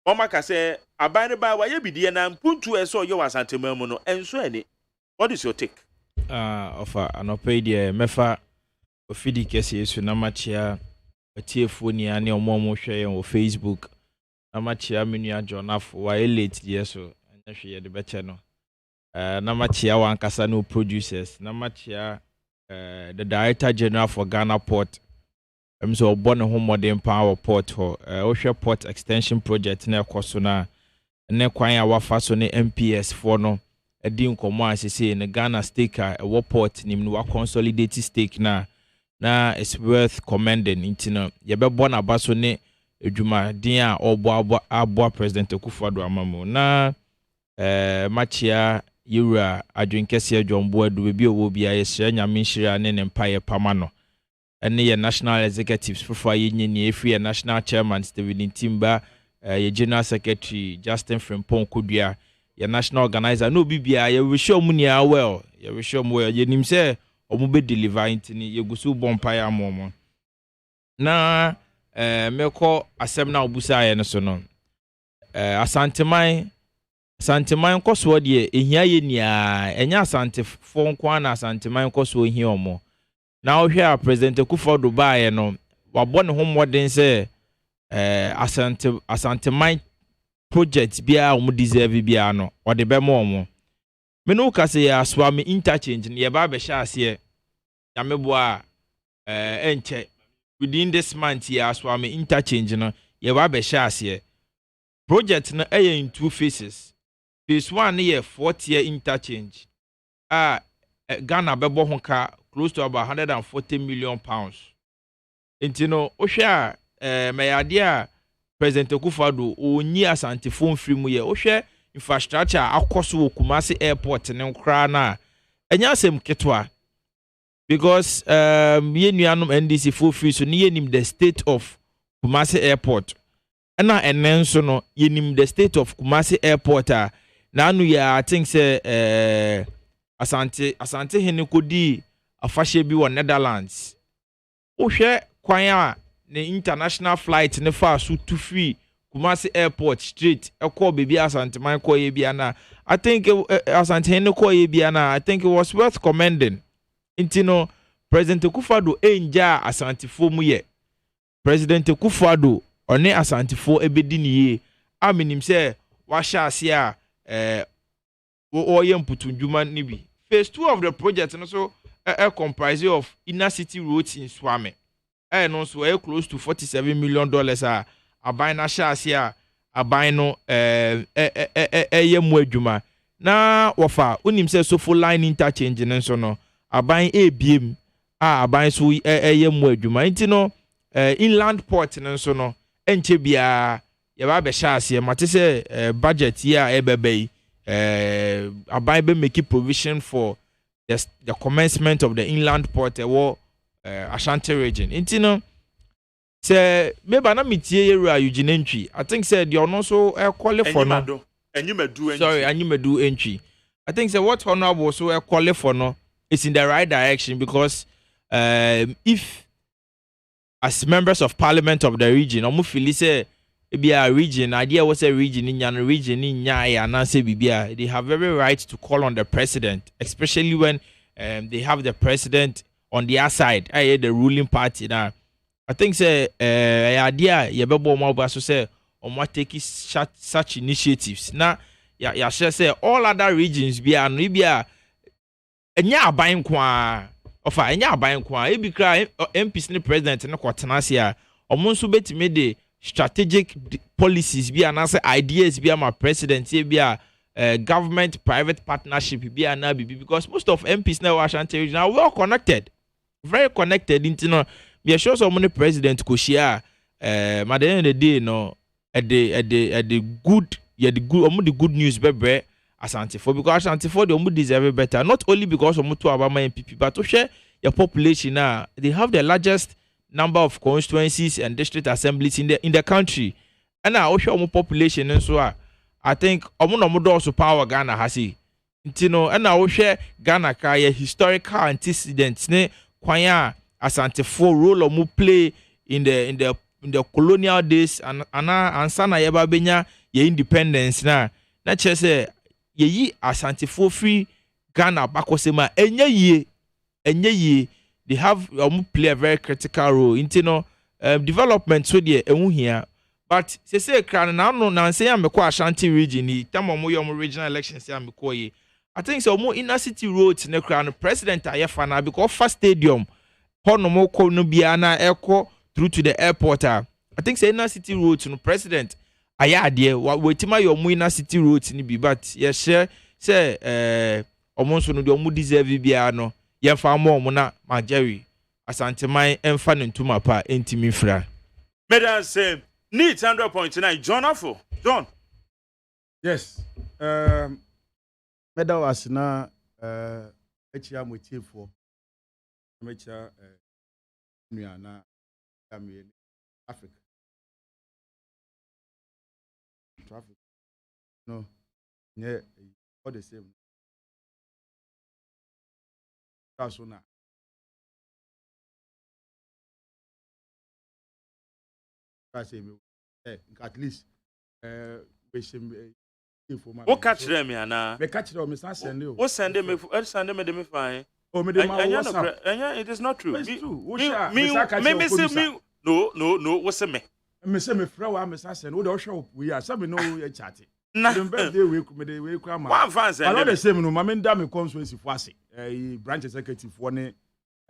Omaka say, abide by why you be dear and Puntu and so you Asantema mono and so any. What is your take? Of an opadia mefa ofidi kesi su na machia atiefoni ani omomo hwe on Facebook na machia menua Jonaf wa elite yeso anya hwe ye de beche no na machia wan kasa no producers na machia the director general for Ghana Port so obo ne ho modern power port ho ohwe port extension project na ekoso na ne kwan a wafa so ne MPS for no edi nkomo asese in Ghana stake a port nim no consolidate stake na it's worth commending intino ye be bona baso ne edwuma din a obo president Akufo-Addo amamu na machia yura adwenkese adwombo adu bi owo bia ye hye nyame nhira ne empire pamano ene ye national executives for ye nyini efri national chairman Steven Timba ye general secretary Justin Frimpong Kodua your national organizer no bibia ye wish omunia well ye wish well ye nim say omu be deliver intini ye gusu bompire amomo na meko asem na obusa ye no so no asanteman koso de ehia ye nia enya asante fon kwa na asanteman koso ehia omo na ohwe president Akufo-Addo ba ye no wabɔ ne ho modern say asanteman project bia o deserve bia no o de be mo mo me no ka se ya swami interchange ne ba be sha ase ya mebo a enche within this month ya swami interchange no ye ba be sha ase project no in two phases. Phase 1 ye 4th year interchange Ghana bebo honka close to about 140 million pounds. Intino Osha Mayadea President Akufo-Addo onyi Asante phone free mu ye. Osha infrastructure akoso Kumasi airport ne nkra na enya asem ketwa because ye nuanom NDC full free so ni yenim the state of Kumasi airport. Ena enen so no yenim the state of Kumasi airport a na anu ya I think say Asante hene kodi afahye bi wo Netherlands. Ohwe kwan a ne international flight ne fa so to free Kumasi airport straight ekọ baby Asante man ko ye bia na I think Asante hene ko ye bia na I think it was worth commending. Intino President Akufo-Addo enja Asante fo mu ye. President Akufo-Addo one Asante fo ebedi ni ye. Aminim se wa hya ase a Mputundjuma nibi. Phase 2 of the project and also comprising of inner city roads in Swami. And also close to $47 million a buy na shasia a buy no juma. Na wafa unim se so full line interchange and so no a buy ABM a buy so juma. Intino inland port and so no enchebia ya be shasia matise budget here ebebe. Abai make provision for the commencement of the inland port Ashanti region. Intino say maybe na mitie area Eugene I think said you also qualify for no. Sorry, and you may do entry. I think say what honorable so qualify for no is in the right direction because if as members of parliament of the region, omu feel say be a region idea was a region in Nyaya and say bibia they have every right to call on the president, especially when they have the president on their side, the ruling party. Now I think say idea yebebo mo so say on what take such initiatives. Now ya say all other regions be an bia enya aban kwa ofa enya aban kwa e bi kra MPs ni president ne kwatenasia omonso betime de strategic policies be and answer ideas be my president be a government private partnership be an because most of MPs now Ashanti region are well connected, very connected into no be sure so many president ko share at the end of the day no at the good the good news bebe Ashanti for because Ashanti for the deserve better not only because of mutu abama MPP but to share your population now they have the largest number of constituencies and district assemblies in the country. And now our population and so I think also power Ghana has it. You know, and now share Ghana kaya historical antecedents ne kwanya Asante for role mu play in the colonial days and sana yeba benya ye independence na chese ye Asante for free Ghana bakosema enye ye they have play a very critical role in development so there here. But say cran now no say I'm a Ashanti region ni time mo regional elections say I think so more inner city roads ne crown president ayefana because first stadium hono mo ko no bia na eko through to the airport. I think say inner city roads no president aya ade wetima your mo inner city roads ni bi but yes share say omonso no de omo deserve bia no yemfa mo na Jerry Asante man emfa ne ntuma pa entimi fra Medan say need 100.9 John Afo John. Yes. Medal was na echia motifo mecha nuana Cameroon Africa traffic no yeah all the same that's so now at least what catch them na me catch them me send you what send me fine oh me dem it is not true it's true me no what's me say me friend wa me send we dey show we are some no we chat dem birthday we kwa ma one fans and all the same no ma me nda me constituency for ase branch executive for ne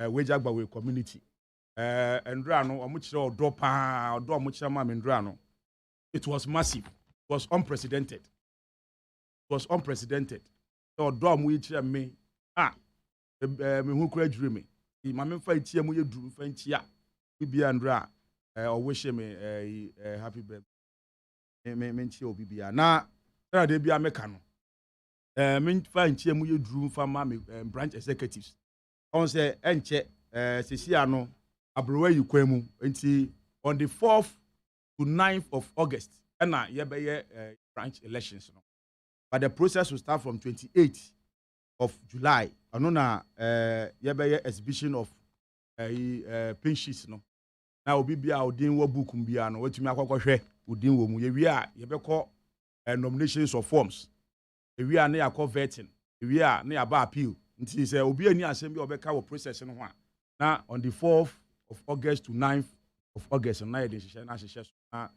wejagba we community Ndra no omo kire odo pa odo omo kire ma me Ndra no it was massive, it was unprecedented. So odo omo kire me me hu kura dream ma me fa ntia mu ye duru fa ntia bibia ndra o wish me happy birthday me ntia obibia na tara de bia me ka no me fa ntia mu ye duru fa ma me branch executives on say enche sisia no abrowa yi kwemu nti on the 4th to 9th of August and yebeye branch elections no. But the process will start from 28th of July. Anona yebeye exhibition of pin sheets no. Na obi bia odin wo book bia no watumi akokohwe odin wo mu yewi a yebekọ nominations of forms. Yewi a na yakọ vetting. Yewi a na yaba appeal. Nti say obi ani asem bi obeka wo process no ho a. Na on the 4th of August to 9th of August na ye de hye na hye na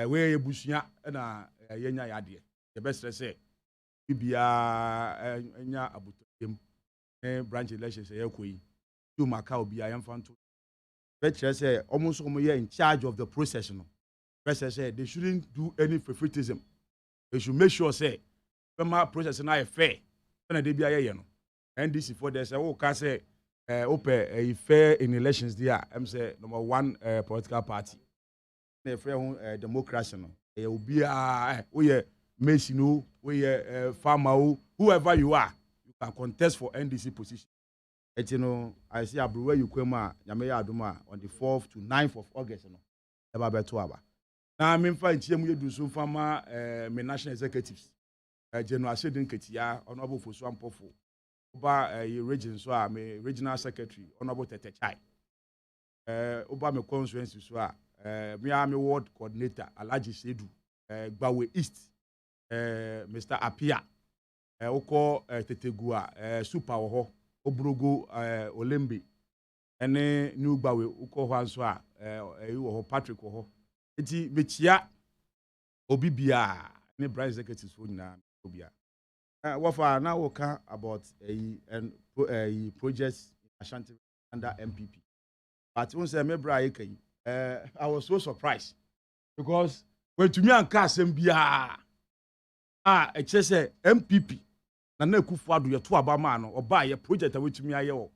we ebusua na yenya yade. The best say bibia enya abutem branch elections yekoyi to maka obi ayamfanto betre say almost in charge of the process no person say they shouldn't do any favoritism. They should make sure say the process na fair na dey bia ye no NDC for there say o ka say open fair in elections there am say number 1 political party na fair democracy no e obi we Messi no, we farmer, whoever you are, you can contest for NDC position. Et you know, I see Abruwe Yukwema, Yameya Aduma on the 4th to 9th of August. No, eba betuaba. Now I'm in fight here. We do some farmer, my national executives. General Sedin Ketia, Honorable Foswan Pofo, Oba region so I'm a regional secretary, Honorable Tete Chai. Oba me constituency so me am a ward coordinator, Alaji Sedu, Gbawe East. Mr. Apia oko Tetegua super ho Obrogo Olembe ene New Gbawe uko ho anso a ho Patrick ho enti mechia obibia ne branch executives fo nyina obia wafa na woka about a projects in Ashanti under MPP but when say me bra yekai I was so surprised because when to me anka asem bia it says MPP na Kufuado ye to abama no oba ye project a wetumi aye wo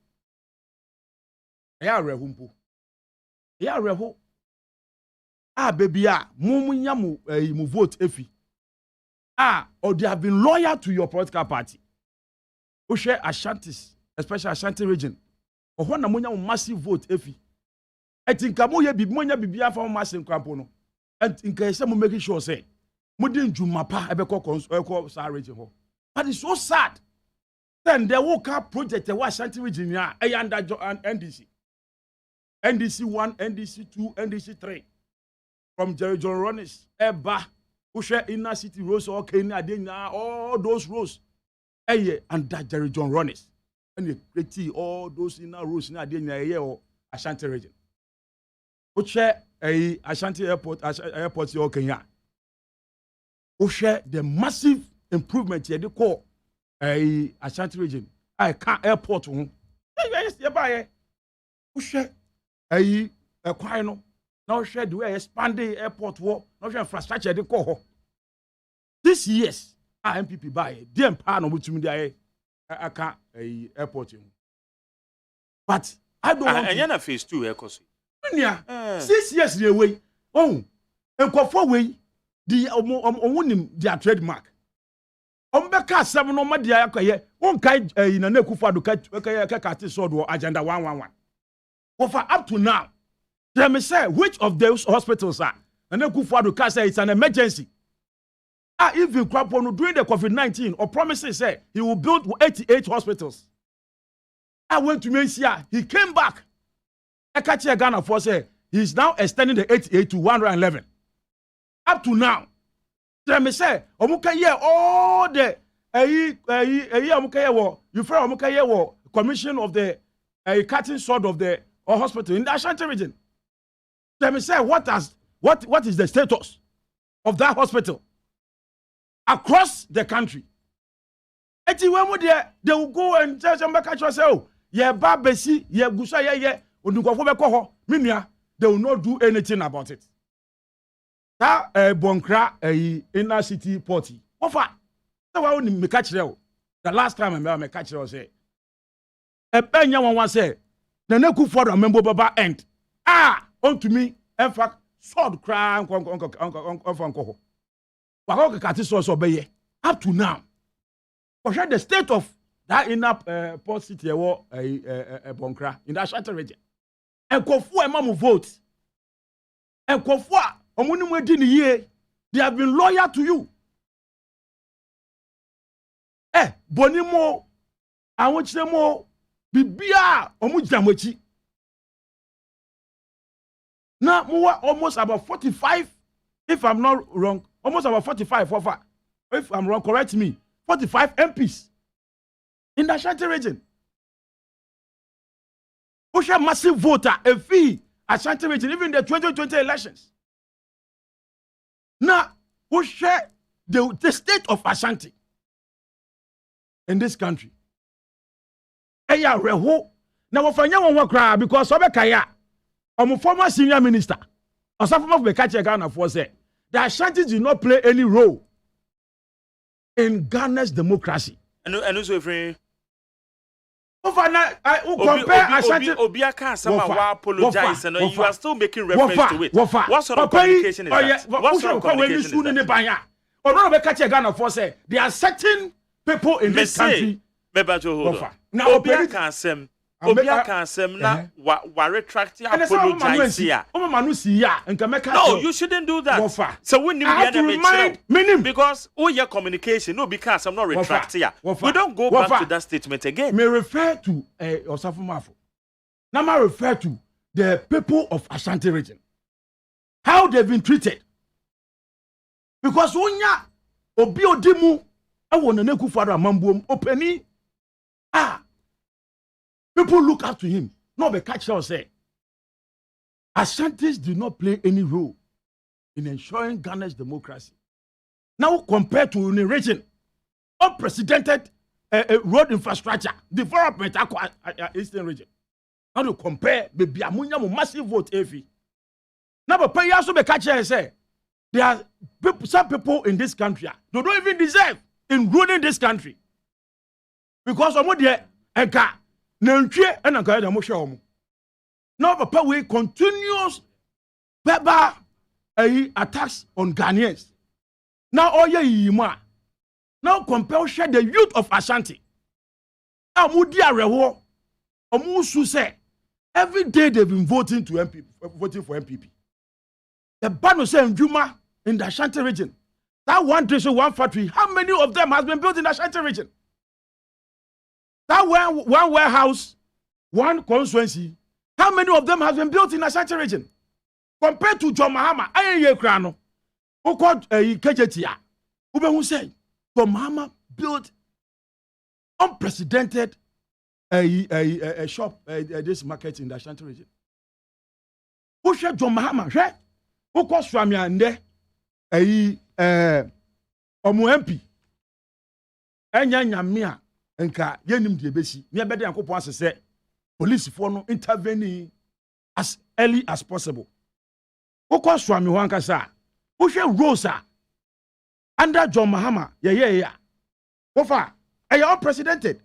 ya rehumpo ya reho baby munya mu vote efi or they have been loyal to your political party who share Ashantis especially Ashanti region or na munya massive vote efi etinka mo ye munya bibia fa massive kwampo no and inka say mo making sure say modern Jumapa ebeko sa region ho. But it's so sad. Then the Woka project the Ashanti region ya under NDC. NDC 1, NDC 2, NDC 3. From Jerry John Ronis, Eba, Ushe Inner City Rose or Kenya Adena, all those roads. Under Jerry John Ronis. And you create all those inner roads in Adena or Ashanti region. Ushe Ashanti airport or Kenya. Share the massive improvement here they call Ashanti region. I can't airport home. Yes, you buy it. Share a quino. Now share the way expanding airport war. Now share infrastructure they call. This years, MPP buy them pan which me I can't airport home. But I don't want. And you're phase 2 ecosi. 6 years the way. Oh, and go forward. The omunim their trademark. Ombeka 7 no ma dia yakoye. Won kai na Kufuado ka sword agenda 111. For up to now, let me say which of those hospitals are and Kufuado ka say it's an emergency. Even Kwapono during the COVID-19 or promises say he will build 88 hospitals. I went to Mencia, he came back. Ekachi Ghana for say he's now extending the 88 to 111. Up to now, let me say, Omukaye all the Omukaye you feel Omukaye commission of the cutting sword of the hospital in the Ashanti region. Let me say, what is the status of that hospital across the country? They will go and tell somebody, oh, yeah, Babesi, yeah, Gusa, yeah, they will not do anything about it. That Bonkra inner city party. What for? The last time I met catch say benya one say na neku for a member baba end onto me in fact sword cry onko wa kati so obeye up to now for the state of that inner port city bonkra in that shelter region enkofu e mamu vote enkofu a omuni mu di ni ye they have been loyal to you bonimo awon chire mo bibia omu jamochi now almost about 45 if I'm not wrong almost about 45 if I'm wrong correct me 45 MPs in the Ashanti region. Push a massive voter, a fee, Ashanti region, even the 2020 elections. Now, push the state of Ashanti in this country. Eya reho. Now, if I know cry because Obekaya, I'm a former senior minister, or some of the Ghana for say, the Ashanti did not play any role in Ghana's democracy. And also, friend. Compare Obiaka Sama apologize and you are still making reference to it. What sort of communication is that? What sort of communication is that? There are certain people in this country. Now Obiaka Sam. Obiaka Sam na wa retract apologize here. No, you shouldn't do that. So when you remind because your communication no because I'm not retract here. We don't go back to that statement again. May refer to Osafumafo. Now I refer to the people of Ashanti region. How they've been treated. Because unya obi odimu awon neku fara mambuom openi people look up to him. No, but catch us say Ashantis do not play any role in ensuring Ghana's democracy. Now, compared to in a region, unprecedented road infrastructure, development Eastern region. Now to compare the Biamunya massive vote every. Now, but pay also be catch us say there are some people in this country they don't even deserve in ruling this country because of what they enka. Now, Papa, we continuous verbal attacks on Ghanaians. Now, all ye now compel share the youth of Ashanti. Now, Mudia Rewo, Omusu say, every day they've been voting for MPP. The Bano say Juma in the Ashanti region. That one district, one factory, how many of them has been built in the Ashanti region? That one warehouse, one constituency, how many of them have been built in the Ashanti region? Compared to John Mahama, I ain't here crano. Who called KJTR? Who say John Mahama built unprecedented shop, this market in the Ashanti region. Who said John Mahama? Who called Swami and there? MP. Enya Enka yenim de besi ne bede yankopon asese police for no intervene as early as possible. Wokọ Swami ho ankasa wo hwe Rosa under John Mahama ya wo fa unprecedented.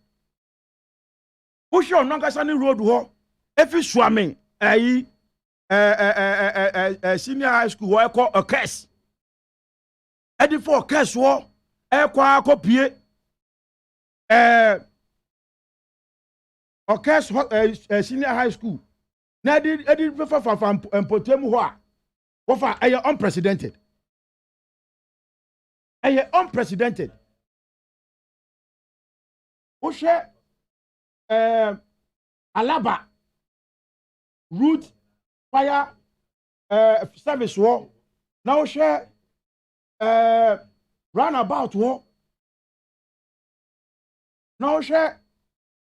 Wo hwe onankasa ni road ho efi Swami senior high school wo ekọ a case edi for case wo ekọ akopie senior high school. Now, did Potemu Hoa? Are you unprecedented? Are you unprecedented? Oshe Alaba route fire service war. Now, Oshe roundabout war. Now, share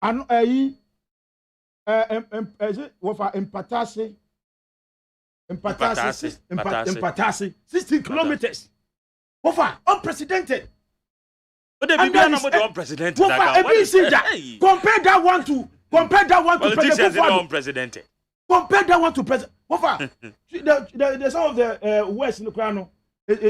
and Empatasi 60 kilometers. Over unprecedented. But they be unprecedented. Compare that one to President. Unprecedented. Compare that one to President. Over the some of the West in the crown. But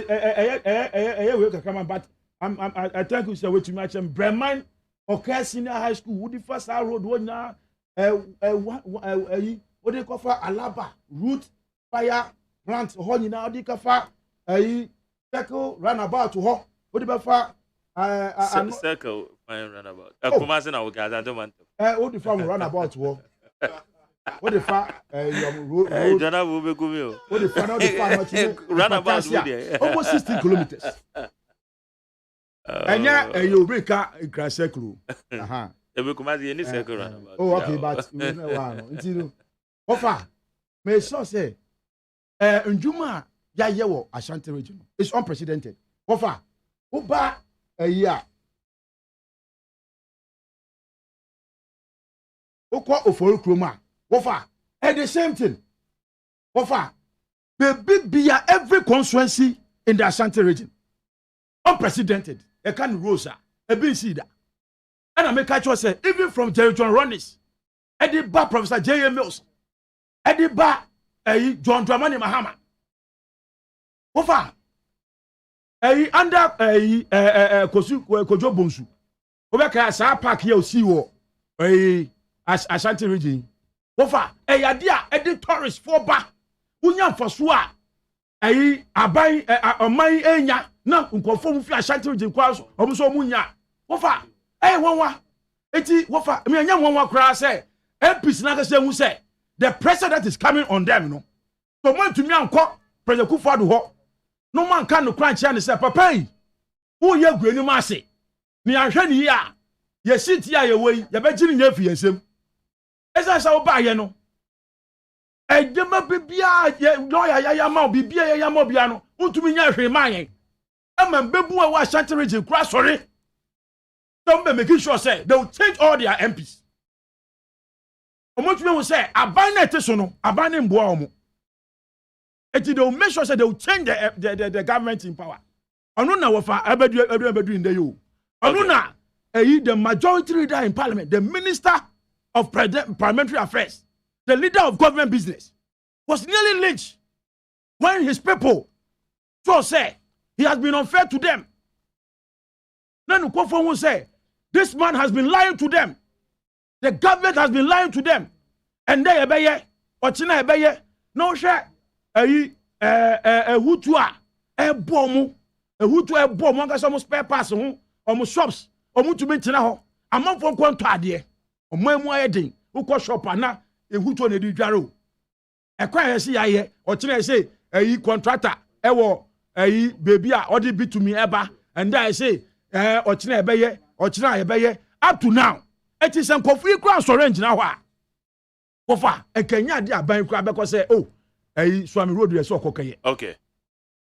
I thank you, sir. Which match Bremen Okay, senior high school, would the first road one now, what they call for Alaba, root, fire, plant, honey now, they call for circle, runabout to ho, what the far, circle, fine runabout. Kumasi na ugaza, I don't want to. What the farm runabout to ho. What the far, road, Jana will be good. What the farm, runabout, almost 16 kilometers. And yeah, you break a grass circle. Ebe Kumasi any circle runabout. Oh, okay, but you know one. Until Ofa, may so say, Njuma ya yewo Ashanti region. It's unprecedented. Ofa, Oba a year. Okwa Ofori Kroma. Ofa, and the same thing. Ofa, baby beer every constituency in the Ashanti region. Unprecedented. A can rosa, a bin cedar. And I make a choice, even from Jerry John Ronnis, Eddie Ba Professor J.A. Mills, Eddie Ba John Dramani Mahama. Ofa, under Kojo Bonsu, Obeka Sa Park here, Siwo, Ashanti region. Ofa, Yadia, Eddie Torres, 4 ba, Unyam for Swa, Abai, Omai Enya. Na nkonfo fi Ashanti region kwa so omuso munya wofa wonwa eti wofa me anya wonwa kra say MPs na ka say hu say the pressure that is coming on them no so man to me anko president Kufuor ho no man kan no kra nche ne say papa yi wo ye guani ma ase ni ahwe ni ya ye siti ya ye wei ye be giri nya fi yensem esa sa wo ba ye no ejema bibia ye lawyer ya ma bibia ya ma bia no untumi nya hwe ma yen man bebu a Ashanti region crash sorry. Don't be making sure say they will change all their MPs. Omo tumi will say abane tesono abane mboa omo. Eti they will make sure say they will change the government in power. Onu na wofa ebedu in the yo. Onu na the majority leader in parliament, the minister of parliamentary affairs, the leader of government business was nearly lynched when his people so say he has been unfair to them. Then Kufuor will say, this man has been lying to them. The government has been lying to them. And they ebeye, ochina ebeye, no share, hutua, bomu, hutua bomu, anga some spare parts, omu shops, omu to mentina ho, among from quanto adie, omu edin, uko shop na, hutua ne di jaro. Ekwa yesi aye, ochina say, contractor, ewo, baby, or the bit to me ever, and I say, ochina ebeye, up to now, it is some coffee cross orange now. Kofa, a Kenya dia bank crab because say, oh, Swami Road, you saw cocaine. Okay.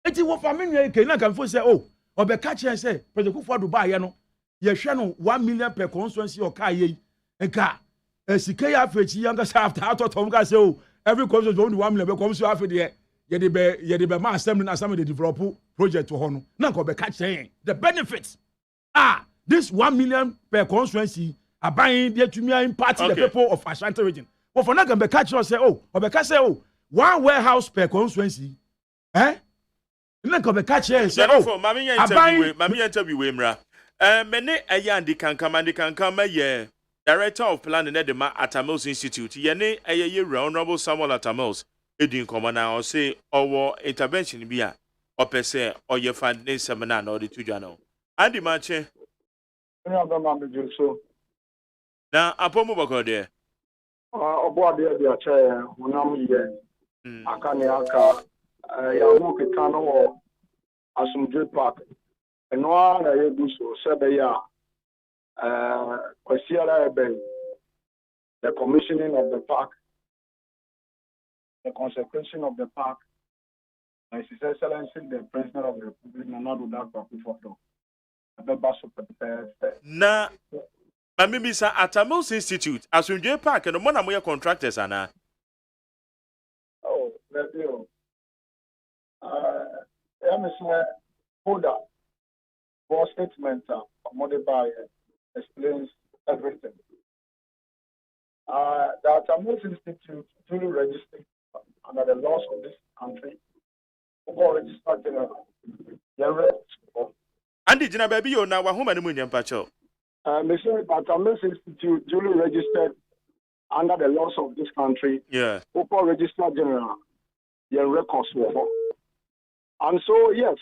It is what family can say, oh, or be catch and say, President Kufuor Dubai, you know, ye channel 1 million per constituency or Kaye, and car. Sikaya Fetch, younger after out of Tonga, say, oh, every constituency only 1 million comes to after the Yedibe man assembly and some of the develop project to Hono. Now go be catch saying the benefits. This 1 million per constituency are buying the to me impacting the people of Ashanti region. But for now, can be catch say, oh, or be catch say, oh, 1 warehouse per constituency, Then can be catch say, oh, Mami interview Wemra. Many a yan can come a year. Director of Planning at the Atamils Institute. Yene a year Honorable Samuel Atamils. Edin Commander or say or intervention be or per se or your funding seminar or the two journal. Andy Manche. Now, upon Mobile there. About the chair, when I'm here, Akaniaka, Yahu Kitano or Asumdre Park, and one I do so, Sabaya, Kwesiara Bay, the commissioning of the park, the consecration of the park, and His Excellency, the President of the Republic, Nana Dudak Bakufoto, the Basso Na. Mami Misa Atamils Institute, Asunje Park, and the one of contractors, Anna. Oh, let you. Holder, for statement, modified explains everything. The Atamils Institute duly registered under the laws of this country. Andy Jina Baby, you now a woman in Pacho. Mr. Batamis Institute duly registered under the laws of this country. Yeah. Open Registrar General, your records were. And so, yes,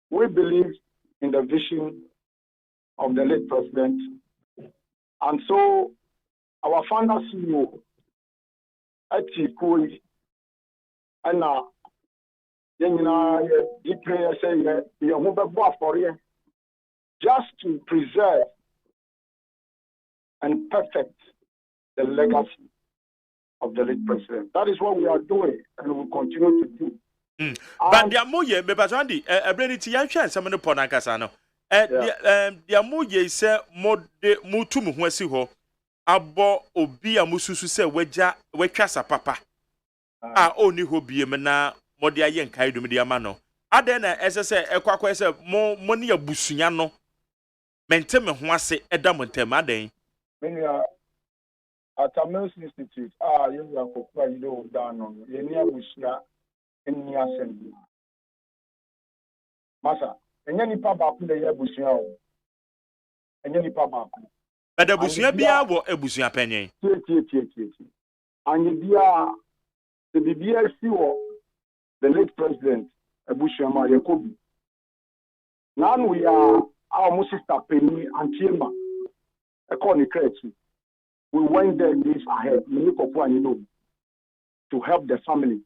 we believe in the vision of the late president. And so, our founder CEO, Eti Koi, and just to preserve and perfect the legacy of the late president. That is what we are doing and we will continue to do. But the amoye, but Andy, ability and chance, I'm going to put on Casano. The amoye say more de mutum who abo obi amususu se wetwasa papa. Oni ho biem na mode ayen kai dum de amano. Ade na ese se ekwakwa se mo ne abusunya no. Mente me ho ase eda montem aden. Menya at Amos Institute, you are for you know down on the near Bushia in near assembly. Massa, and any papa put the Bushia and any papa. But the Bushia bia wo ebusia penye. And you bia the BBSC or the late president Bushia Yakobi. Now we are our sister Penny and Chima. According to we went there days ahead, to help the family.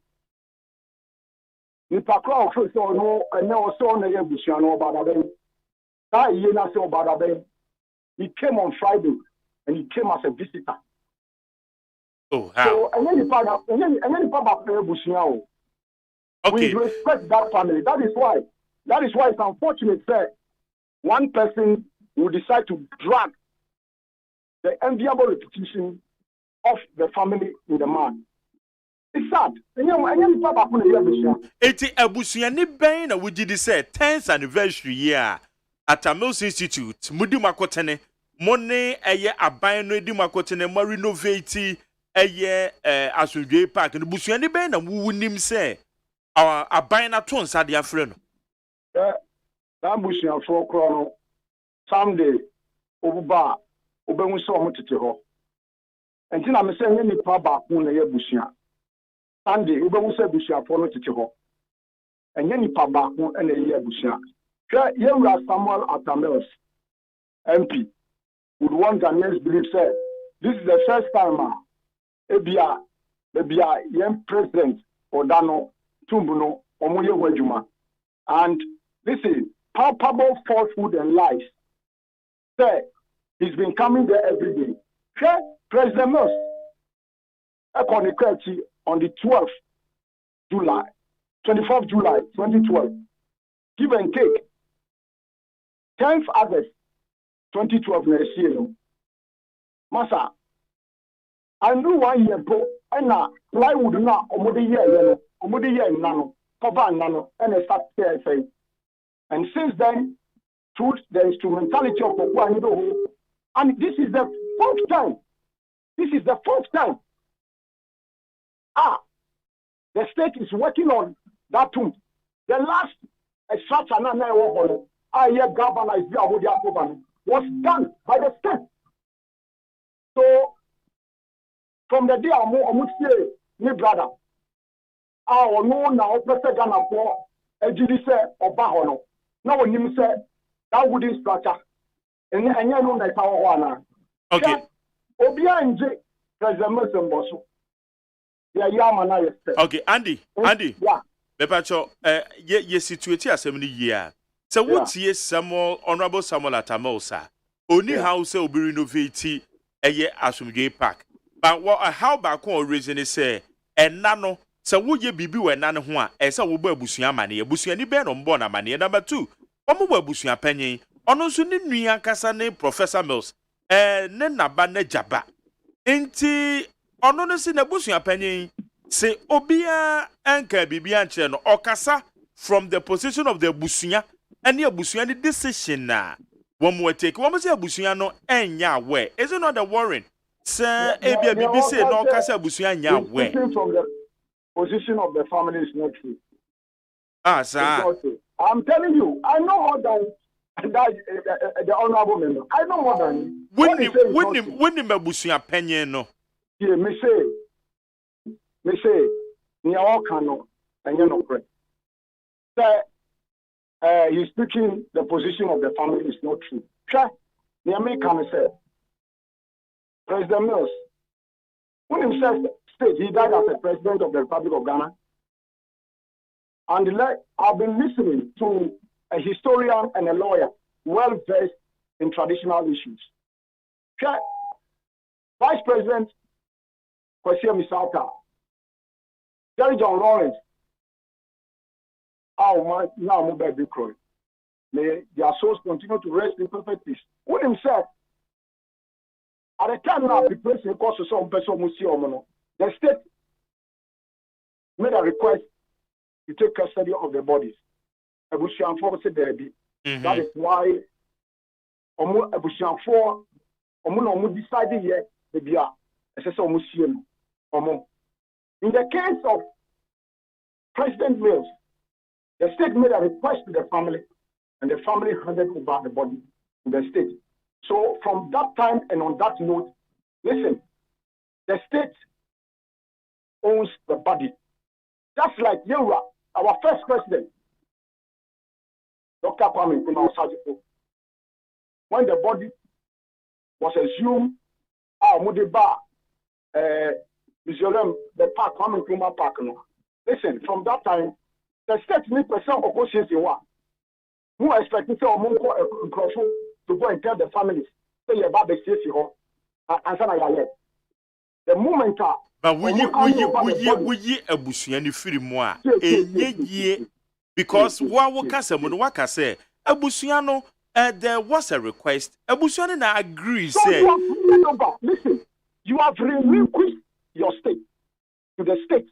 If I call first or no, and now so on the Bushano Badabe. He came on Friday and he came as a visitor. Oh, how? So, and then Papa Bushano. Okay. We respect that family. That is why it's unfortunate that one person will decide to drag the enviable reputation of the family in the man. It's sad. Eti abusuani ben na wugidi say 10th anniversary year at Amos Institute. Mudi makotene money eye aban no edi makotene mo renovate eye Asundwe Park. No busuani ben na wunim say our aban na to nsa de afre no. That busuani for krono someday obuba obenwu so omotete ho enti na me se nye nipa ba ko na ye busua Sunday obenwu se busua fo no tete ho enye nipa ba ko na ye busua hwe Yewura Samuel Atamels MP would want Ghanaians believe say this is the first time ebia young president Odano Tumbuno omoye wadwuma and listen palpable falsehood and lies say he's been coming there every day. President Mills, on the 12th July, 24th July 2012, give and take. 10th August 2012 next year. Massa, I knew 1 year ago, and now plywood now, omode year nano, cover nano, and a start say. And since then, through the instrumentality of Pokwanido, and this is the fourth time. The state is working on that tomb. The last structure governor was done by the state. So, from the day I'm say, my brother, I know now, President Ghana for Ejidise Obahono. Now, when you say that wooden structure, and you know that our okay. Obianje President Mboso. Okay, Andy. Yeah. Bepacho, ye situate assembly year. So what ye Samuel Honorable Samuel Atamosa. Only house will be renovated a year Asumdwe Park. But what how back on reason is say and nano. So would ye be when none one as a wobe busia money, busiani ben on bona money. Number 2, Omo busia penny. Ono suni nuya kasane Professor Mills. Nena bane jaba. Inti ono no si na busu apanyin se obia anka bibia nche no okasa from the position of the busunya and the busunya the decision na one more take one say busunya no enya we is it not the warrant say ebia bibi say no okasa busunya nya we from the position of the family is not true. Sir. I'm telling you, I know how that And that the honorable member. I know more than when him abusia penye no. Yeah, me say, near all cano, and you know, sir, he's speaking the position of the family is not true. Sure, near me can say, President Mills, when himself state he died as a president of the Republic of Ghana, and I've been listening to a historian and a lawyer well versed in traditional issues. Sure, Vice President Kwesi Misata, Jerry John Lawrence, now I'm baby crying. May their souls continue to rest in perfect peace. When himself, at the time now, the president calls to some person, the state made a request to take custody of the bodies. Ebushian for said there be. That is why Ebushian for decided here the Bia. In the case of President Mills, the state made a request to the family, and the family handed over the body to the state. So from that time and on that note, listen, the state owns the body. Just like Yewa, our first president, Dr. Kwame Nkrumah Osajifo, when the body was assumed, Mudeba, the park, Kwame Nkrumah Park. Listen, from that time, the state need person of conscience who are expecting to go and tell the families, say your baby says you and the moment but we abusuani firi mu a enye because what waka say abusuano there was a request abusuani na agree say listen, you have relinquished your state to the state.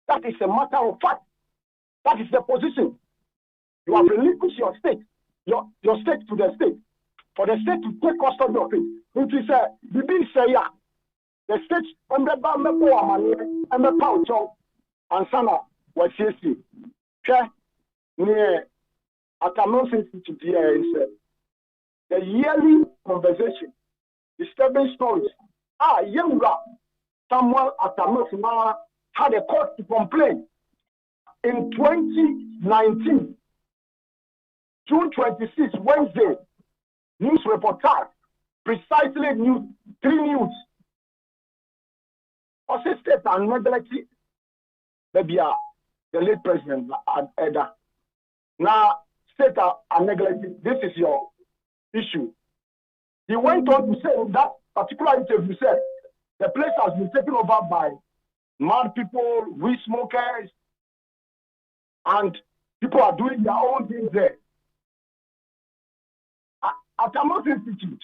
That is a matter of fact. That is the position. You have relinquished your state, your state to the state, for the state to take custody of it. Which is the bill say the state and the and Sana was CC. Near AGYEMAN Institute here is the yearly conversation, disturbing stories. Younger Samuel AGYEMAN had a court to complain in 2019, June 26, Wednesday, news reportage, precisely news, 3 news. Assisted and neglected, maybe the late president, Eda. Now, state and neglected, this is your issue. He went on to say in that particular interview, said the place has been taken over by mad people, weed smokers, and people are doing their own things there. At AGYEMAN Institute,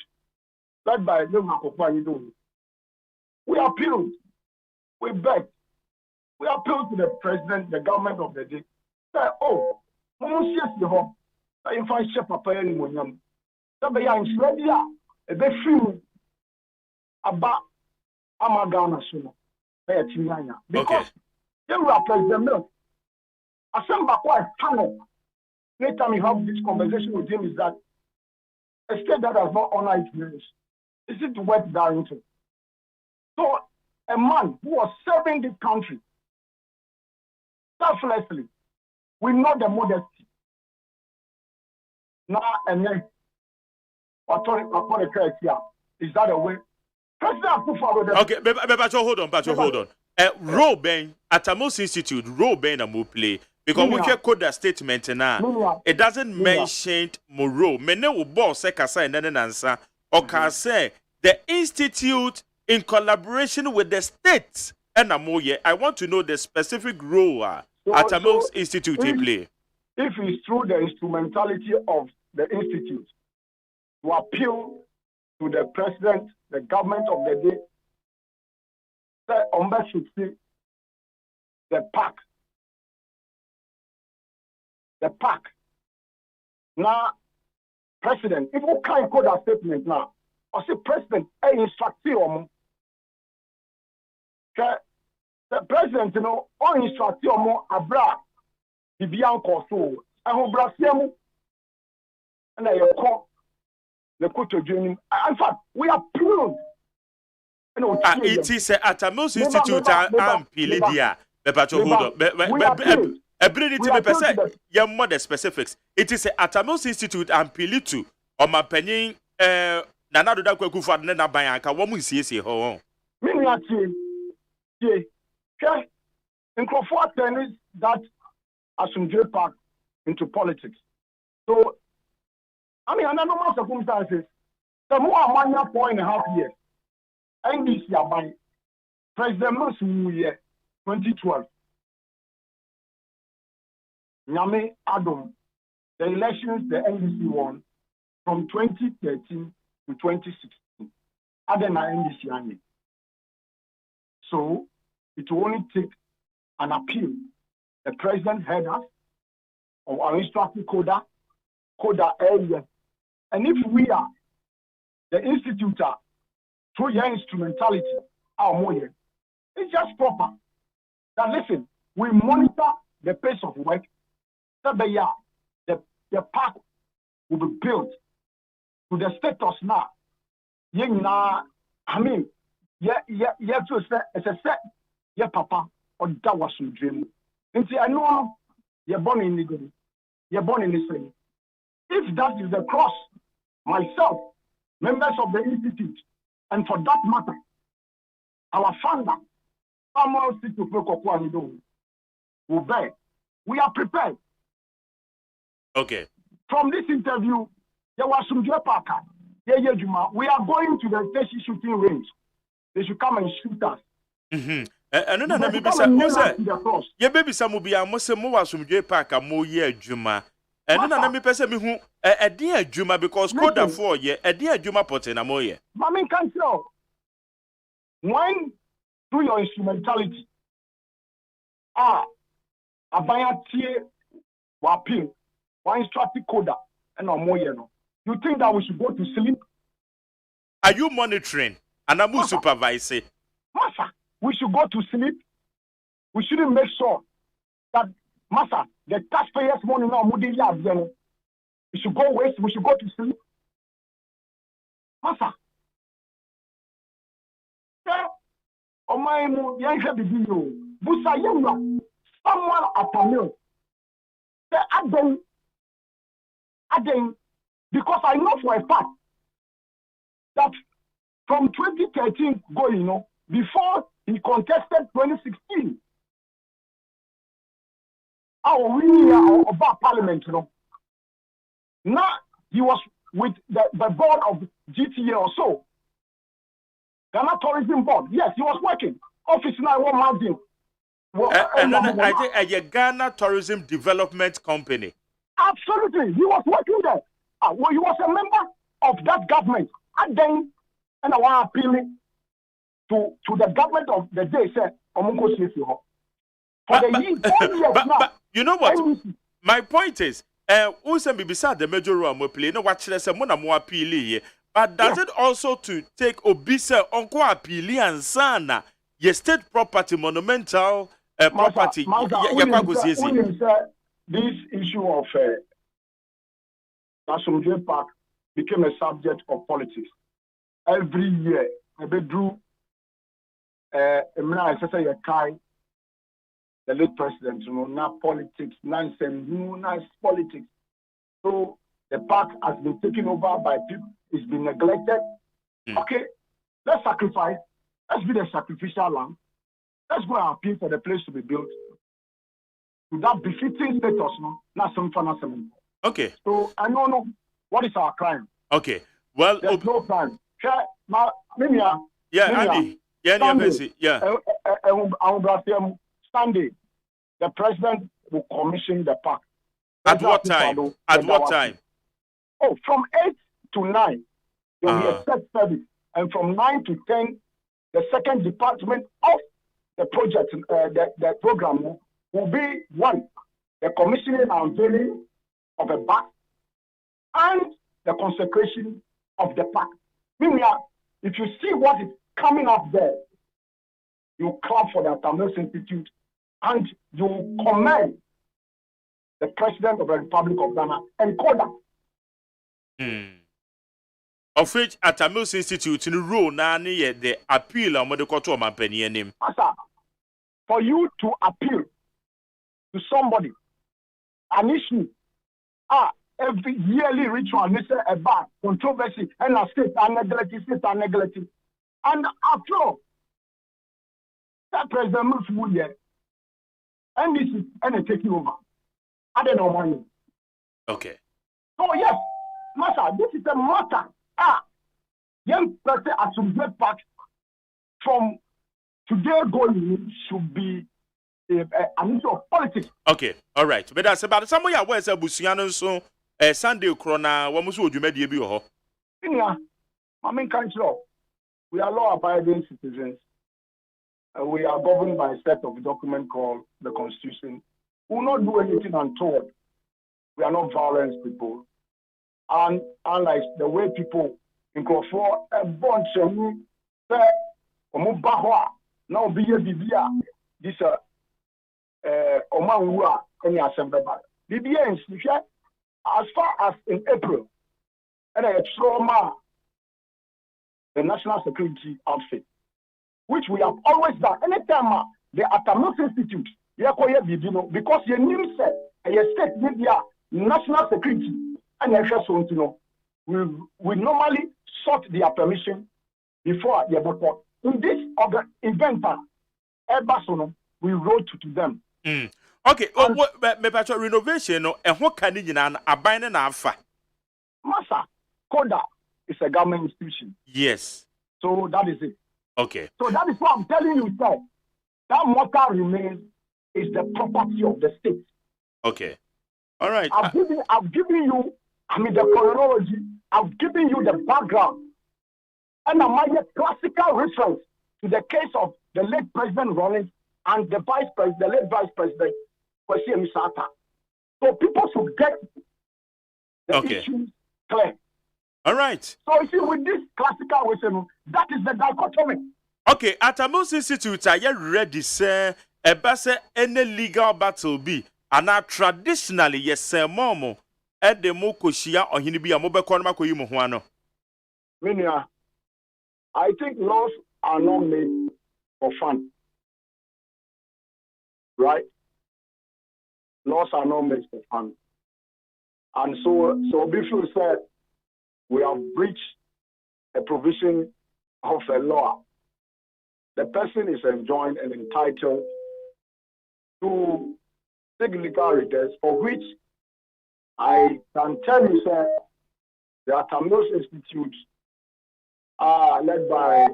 led by we appealed, we begged, we appealed to the president, the government of the day. Say, because you are President Mills. Anytime you have this conversation with him, is that a state that has not honored its names, is it worth dying to? So, a man who was serving this country selflessly, with not the modesty, now and then, is that a way? Okay, but hold on. Role Ben at AGYEMAN Institute, role Ben a play because we can code that statement now. It doesn't mention Moro. Mene will boss say and then answer or can say the institute in collaboration with the state and Amoye. I want to know the specific role at AGYEMAN Institute play. If it's through the instrumentality of the institute to appeal to the president, the government of the day, the should see the park. The park. Now, president, if you can't code a statement now, I say president, instruction. The president, all instruction abra, the beyond cost, and who brasiamo. And I call the Koto Junior. In fact, we are proud. It is at a Mills Institute and Pilidia. Hold on. Your mother specifics. It is at a Mills Institute and Pilitu. Or my penny, Nanado da Kufa Nana Bayanka, woman sees here. Miniature, in Crawford tennis that Asumdre Park into politics. So, I mean, under normal circumstances, the more 1.5 years. NDC by President Masu year 2012. Nyame Adam, the elections the NDC won from 2013 to 2016. Adena NDC only. So it will only take an appeal. The president heard us or our instructor coda area. And if we are the institutor through your instrumentality, our money, it's just proper. Now listen, we monitor the pace of work. So the park will be built to the status now. I mean, to say, as I said, papa, or that was your dream. And see, I know you're born in Nigeria, you're born in Israel. If that is the cross, myself, members of the institute, and for that matter, our founder, Samuel Sito will bear. We are prepared. Okay. From this interview, there was some Parker. We are going to the station shooting range. They should come and shoot us. And then maybe some, yeah, baby, some will be a Muslim was from J Parker more year Juma. And then I may person who a dear Juma because Koda 4 year, a dear Juma pot in a more year. Mammy can't tell. When through your instrumentality, a buyer tier, wapin, one strategic coda, and no more year. You think that we should go to sleep? Are you monitoring? And I'm supervising. Massa, we should go to sleep. We shouldn't make sure that Massa, the taxpayers' money now, we should go waste. We should go to sleep. Massa, oh my, young video. Busa someone at a mill. Again, because I know for a fact that from 2013 going, before he contested 2016, about Parliament, now he was with the board of GTA or so. Ghana Tourism Board. Yes, he was working. Office now, one margin. And then I think a Ghana Tourism Development Company. Absolutely. He was working there. Well, he was a member of that government. And then, and I want to appeal to the government of the day, said, but you know what? My point is, also beside the major role we play, no watch this and more appeal. But does it also to take Obisa Uncle appeal and Sana, your state property, monumental property? This issue of Asumdre Park became a subject of politics. Every year, they drew the late president, not politics, nonsense, nice politics. So the park has been taken over by people, it's been neglected. Okay, let's sacrifice, let's be the sacrificial lamb. Let's go and appeal for the place to be built. To that befitting status, not some fun. Okay. So I don't know what is our crime. Okay. Well, there's no crime. Andy. Sunday, the president will commission the park. At what time? At what time? Oh, from 8 to 9, there will be a set service. And from 9 to 10, the second department of the project, the program will be one, the commissioning and unveiling of a park and the consecration of the park. Meaning, if you see what is coming up there, you clap for the Tamils Institute and you commend the President of the Republic of Ghana and Koda Of which at a Mills Institute in the rule now the appeal on what the court of my penny name. For you to appeal to somebody, an issue, every yearly ritual, Mr. About controversy, and a state are neglected. And after all, that President Mills year, and this is taking over. I don't know money. Okay. So yes, Master, this is a matter. Young person as to get back from today going should be an issue of politics. Okay, all right. But that's about somebody where's a Busiano so Sunday Crona, what was you made you? I mean, country, we are law abiding citizens. We are governed by a set of documents called the Constitution. We will not do anything untoward. We are not violent people. And unlike the way people in Crawford, a bunch of me, now be a Bibia, this Omanwa, any assembly. Bibians, as far as in April, and a trauma, the National Security Outfit, which we have always done. Anytime the Atamils Institute, because your name said, and your state media, national security, and we normally sought their permission before the report. In this event, we wrote to them. Okay, but renovation, and what can you know, a binding alpha? Massa, CODA is a government institution. Yes. So that is it. Okay. So that is what I'm telling you, sir. That water remains is the property of the state. Okay. All right. I've given you, the chronology. I've given you the background. And I made a classical reference to the case of the late President Rollins and the late Vice President, Kwesi Emisata. So people should get the issues clear. All right. So you see, with this classical wisdom, that is the dichotomy. Okay, at a Moses Institute, are you ready, sir? A basse any legal battle be, and now traditionally, yes, sir, Momo, at the Mokoshia or Hinibia Mobile Konmako Yumohuano. Minia, I think laws are not made for fun. Right? Laws are not made for fun. And so Bishop said, we have breached a provision of a law. The person is enjoined and entitled to take legal redress, for which I can tell you, sir, the Atamils Institute are led by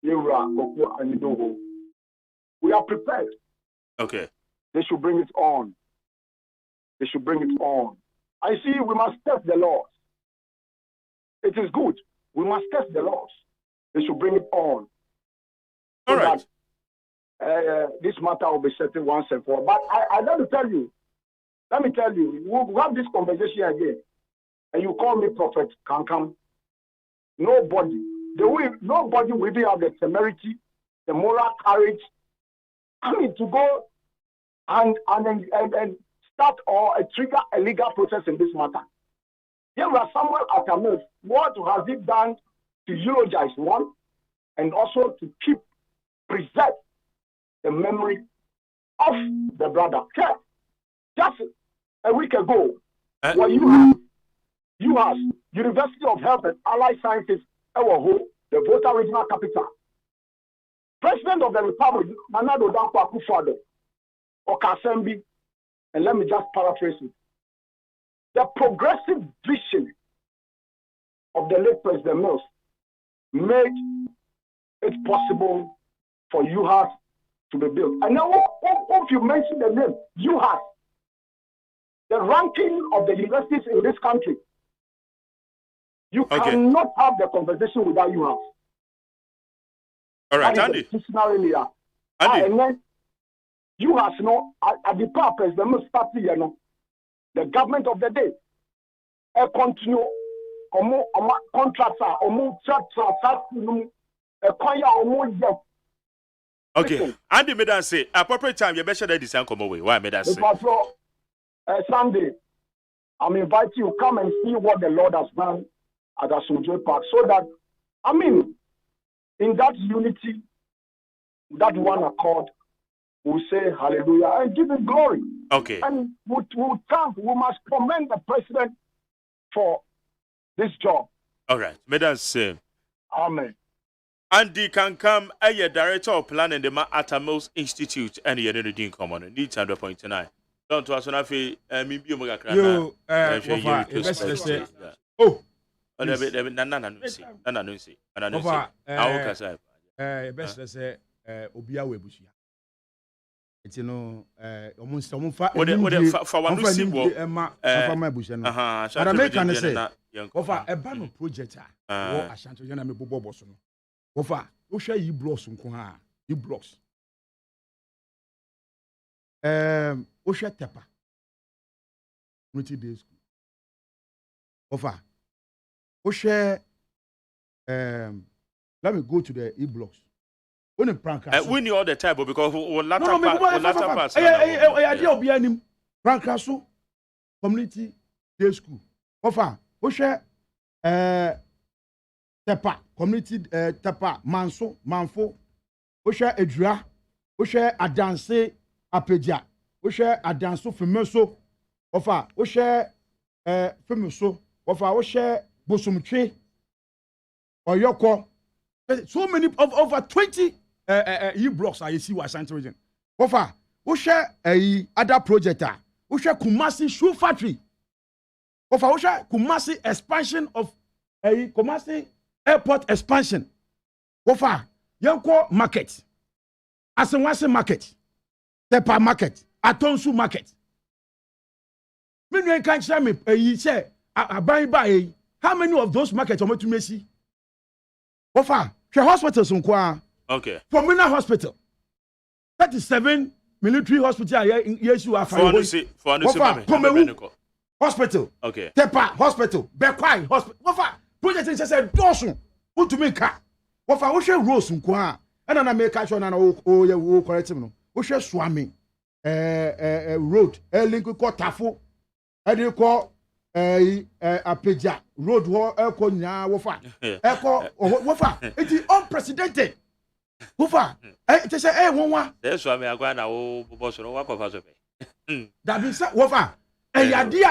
Yura, Koko, and Idoho. We are prepared. Okay. They should bring it on. They should bring it on. I see we must test the laws. It is good. We must test the laws. They should bring it on. All right. This matter will be settled once and for all. But I got to tell you, let me tell you, we'll have this conversation again, and you call me Prophet Kankam. Nobody will even have the temerity, the moral courage, to go and start or trigger a legal process in this matter. Here we are somewhere at a move. What has it done to eulogize one and also to preserve the memory of the brother? Okay. Just a week ago, when you have University of Health and Allied Sciences, the Volta Regional Capital, President of the Republic, Nanado Dankwa Akufo-Addo, or Kasembi, and let me just paraphrase it. The progressive vision of the late President Mills made it possible for UHAS to be built. And now, if you mention the name, UHAS, the ranking of the universities in this country, you cannot have the conversation without UHAS. All right, Andy. And then UHAS, at the part President Mills started, the government of the day, continue, contracts, okay, Andy made us say, appropriate time, you better that this come away. Why made us say? Sunday, I'm inviting you, come and see what the Lord has done at Asunjoy Park, so that, in that unity, that one accord, we'll say hallelujah and give him glory. Okay. And we must commend the president for this job. All right. Madam same. Amen. Andy can come a director of plan in the Atamos Institute and you're doing common. Need 100.9. Don't to us on a fee, me be a oh, best say Obia Webusia. It's no almost some for one see Emma my bush. But I make an say over a ban project or Ashanti Yana me Bobo Boson. Over who share you blocks you blocks. Osha Tepa 20 days. Over Osha let me go to the e-blocks. When we knew all the time, because latter pass. Prankaso community day school. Ofa, Osha Tepa community Tepa Manfo, Osha Edra, Osha Adanse Apeja, Osha Adanso Femeso, Ofa, Osha Femeso, Ofa, Osha Bosumche, Oyoko. So many of over 20 e-blocks I see was Ashanti region. Ofa, we share other project. We share Kumasi shoe factory. Ofa, we share Kumasi expansion of Kumasi airport expansion. Ofa, Yanko market, Asenwase market, Tepa market, Atonsu market. Me can't share me. Say, buy. How many of those markets are going to see? Ofa. Hospitals okay. Pomina Hospital. 37 military hospital yes you are hospital. Okay. Tepa Hospital. Bekwai Hospital. Wofa project is said dosun. Utumika. Wofa wo hwe rose nko a na make sure na o correct me no. Wo hwe Swami road link ko Tafo. E ko Apeja road ho eko nya wofa eko wofa it is unprecedented wofa it say wonwa that's why me agwa na wo boss no wakofa so pe that be say wofa yade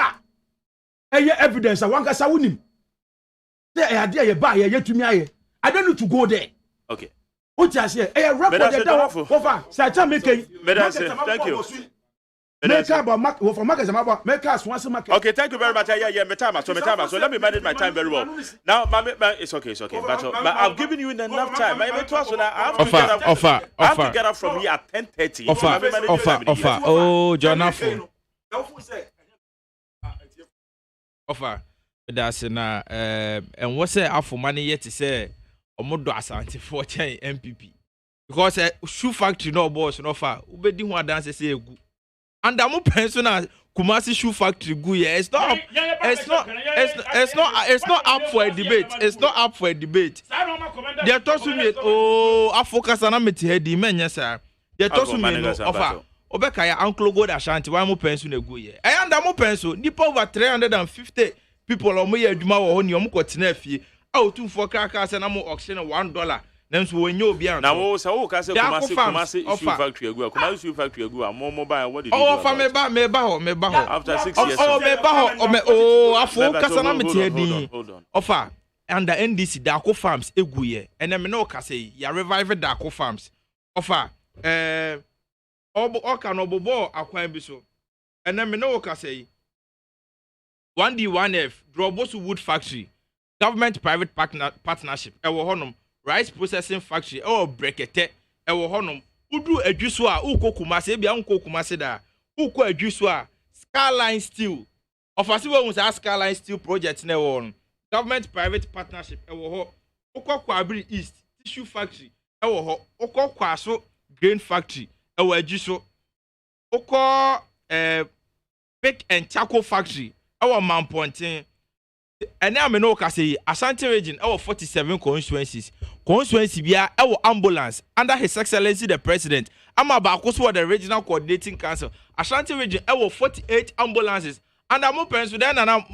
a evidence a wanka sa wonim say yade a ye ba ye tumi aye I don't need to go there. Okay, what you say record that wofa say cha make thank you. Okay, thank you very much. Yeah, my time. So let me manage my time very well. Now, it's okay. But I've given you enough time. I have to get up from here at 10:30. Offer. Oh, Jonathan. Offer. That's na and what's say for money yet to say Omodo Asante for MPP because shoe factory no boss no offer. Ubedi who dance say good. And I'm personal Kumasi shoe factory go it's not up for a debate. It's not up for a debate. They talk to me I focus on me head the men sir. They talk to me offer Obeka ya uncle go Ashanti why mo pension go here. I am mo pension nipa over 350 people on me adwuma wo ho ne om kwotena afie out to for kaka say na mo auction $1. Nemso when you be now so who can say Kumasi shoe factory go Kumasi shoe factory go more buy what did you do for me ba after 6 years I focus on me head offer under NDC Dako Farms eguye and me no ka say ya revive Dako Farms offer oka no bobo akwan bi so and me no ka say 1D1F Drobosu Wood Factory government private partnership ewo honum rice processing factory brekete ewo honum udu adwuso a ukokumase bia unkokumase da uko adwuso a Skyline Steel ofase we say Skyline Steel project na ewo government private partnership ewo ho ukokwa Abri East tissue factory ewo ho ukokwa so grain factory ewo adwuso uko pick and charcoal factory ewo Mamponten and now me no ka say Ashanti region our 47 constituencies bia our ambulance under His Excellency the President ama ba so the regional coordinating council Ashanti region our 48 ambulances and I'm open to then and I'm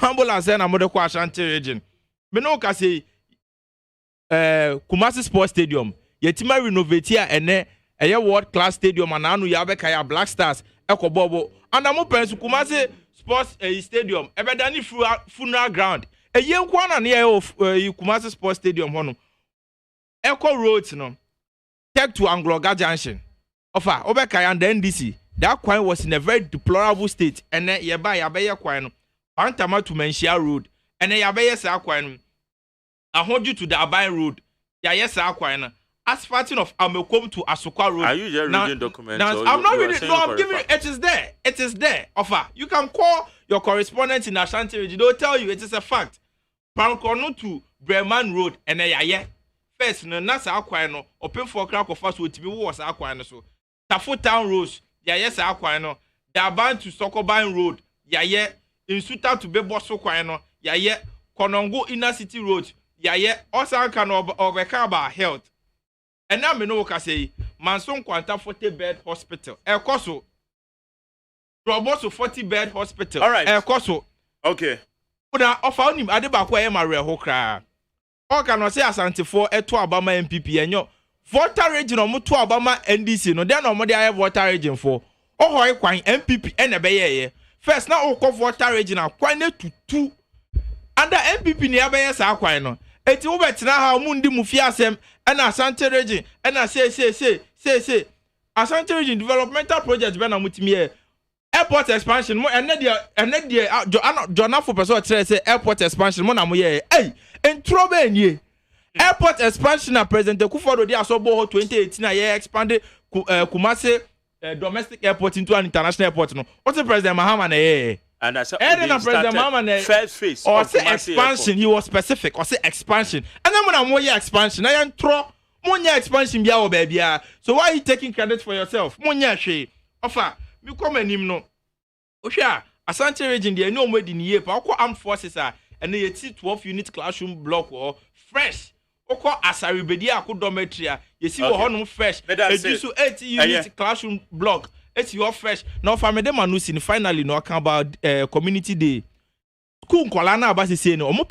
ambulance and I'm the Ashanti region. Me no ka say Kumasi Sports Stadium. Yetima renovate here and a world class stadium and anu yabeka ya Black Stars eko bobo. And I'm open to Kumasi Sports Stadium. Ebedani funeral ground. A young one and here of Kumasi Sports Stadium hono. Eko roads no. Take to Anglo-Ga Junction. Ofa obeka and the NDC. That coin was in a very deplorable state. And then yabaya coin. Pantama to Menshia Road. And then yabaya sa coin. I hold you to the Abai Road. Yes, coin. Asphalting of Amekom to Asukwa Road. Are you just reading documents? I'm not reading. No, I'm giving you. It is there. It is there. Offer. You can call your correspondent in Ashanti region. They'll tell you it is a fact. Pankono to Breman Road and a first, no, that's our no. Open for crack of us with me was our so. Tafo Town Road. Yes, our no. Daban to Sokoban Road. Insuta to Beboso Quino. Konongo Inner City Road. Also can overcome health. And now me know what I say. Manson Quanta 40-bed hospital. El Coso. Roboso 40-bed hospital. All right. El Coso. Okay. Una offer him Adebakwa Emare Hokra. All can say Asante for a to Obama MPP and yo. Voter region or to Obama NDC. No, then no more I have voter region for. Oh, I quite MPP and a bay. First now all voter region are quite to 2. Under MPP nearby as I no. It's over to now how Mundi Mufiasem and Asante region and I say Asante region developmental project Ben Amutimi airport expansion more and then John for person say airport expansion more na mo ye hey en trouble ye airport expansion na president Kufuor dey asobo 2018 na ye expanded Kumasi domestic airport into an international airport no what's the president Mahama na ye. And that's President Mama first phase or say expansion. He was specific. Or say expansion. And then when I'm more expansion, I am throw more expansion. Biao baby. So why are you taking credit for yourself? More she offer. You come and him no. Osha Asante region there no more than year. But armed forces are and they 12 unit classroom block or fresh. Oko asaribedi aku dormitory. You see what honum fresh. It used to 80 unit classroom block. It's your fresh. Now, for me, them announcing finally no account about community day. School Kolana Abasi say no. Omo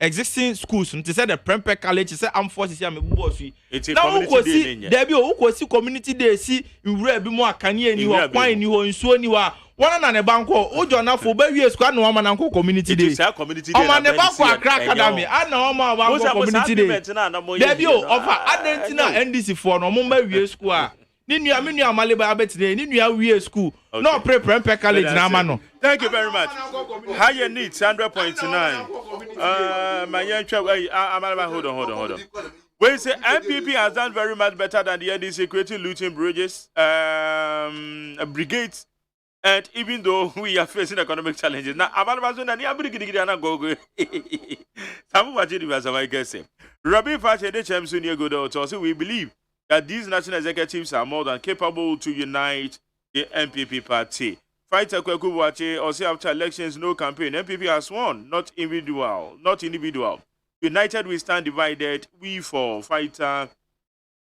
existing schools. To say the Prempeh College, say armed forces here me bubosi. It's a community day. There be who see community day. See you read be more kanye ni wa kwan ni wa nsuo ni wa. One na ne banko. Ojo na for be wie squad no man anko community day. It's a community day. Omo ne banko Accra Academy. Ana omo banko community day. There be offer Adentina NDC for no omo be wie school. Ni amaleba abetine ni nua wie school no pre Prempeh College na amano. Thank you very much. Higher needs 100.9. My young child, hold on. We say MPP has done very much better than the NDC, creating looting bridges, brigades, and even though we are facing economic challenges now, Robin Fashe, we believe that these national executives are more than capable to unite the MPP party. Fighter Kwekuwache also after elections, no campaign. MPP has won, not individual. United we stand, divided we fall. Fighter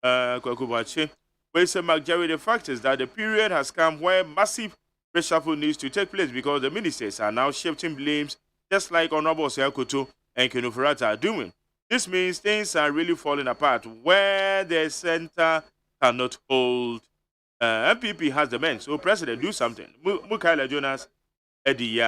Kwekuwache. We say Jerry, the fact is that the period has come where massive reshuffle needs to take place because the ministers are now shifting blames, just like Honorable Seakoto and Kenufurata are doing. This means things are really falling apart where the center cannot hold. MPP has the men, so President, do something. Mukaila Jonas, Eddie,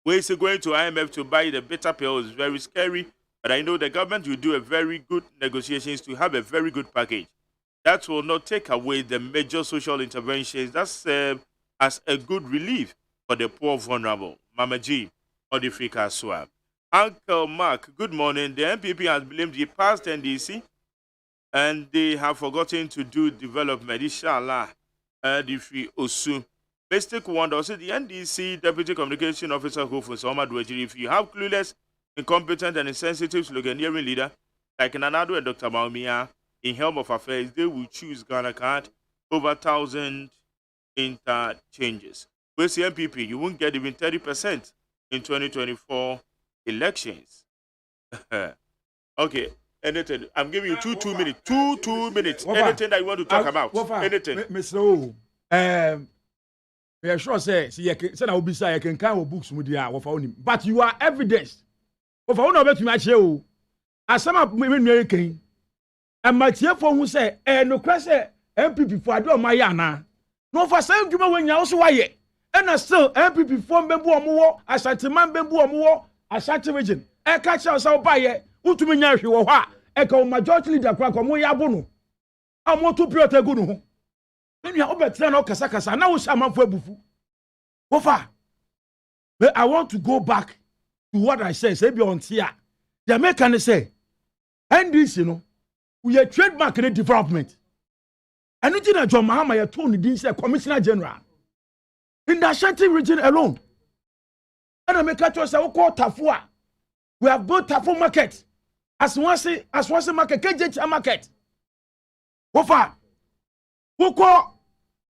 We're going to IMF to buy the bitter pill is very scary, but I know the government will do a very good negotiations to have a very good package. That will not take away the major social interventions. That's as a good relief for the poor vulnerable. Mama G, Odifrika Swab. Uncle Mark, good morning. The MPP has blamed the past NDC and they have forgotten to do development. Inshallah, the free Osu. Mistake one, also the NDC Deputy Communication Officer who for Soma Dwejiri, if you have clueless, incompetent, and insensitive sloganeering leader like Nanado and Dr. Maumia in helm of affairs, they will choose Ghana card over 1,000 interchanges. With the MPP, you won't get even 30% in 2024 elections. Okay, anything. I'm giving you two minutes. Two minutes. Anything that you want to talk about. Anything. Mr. We are sure say na obi say you can kind of books mu dia wo fa onim. But you are evidence. Wo fa wona obetumi a che o. Asama me nua ken. E matie fo hu say no kra say MPP for ade o ma ya na. No for say dwuma wanya wo so waye. E na still MPP for mbembu omo Ashanteman mbembu omo Ashanti region. E ka che say oba ye. Utumi nya hwe wo ho a. E ka o majority leader kra ko mo ya bo no. Amoto priority go no ho. Maybe I better no kasa now we shaman for bufu. Ofa. But I want to go back to what I said. Say be on here. The American say, and this we are trademark in development. And you think John Mahama you told the say Commissioner General in the Ashanti region alone. And America to say we call Tafua. We have built Tafu market as one say market, KJH market. Ofa. Who call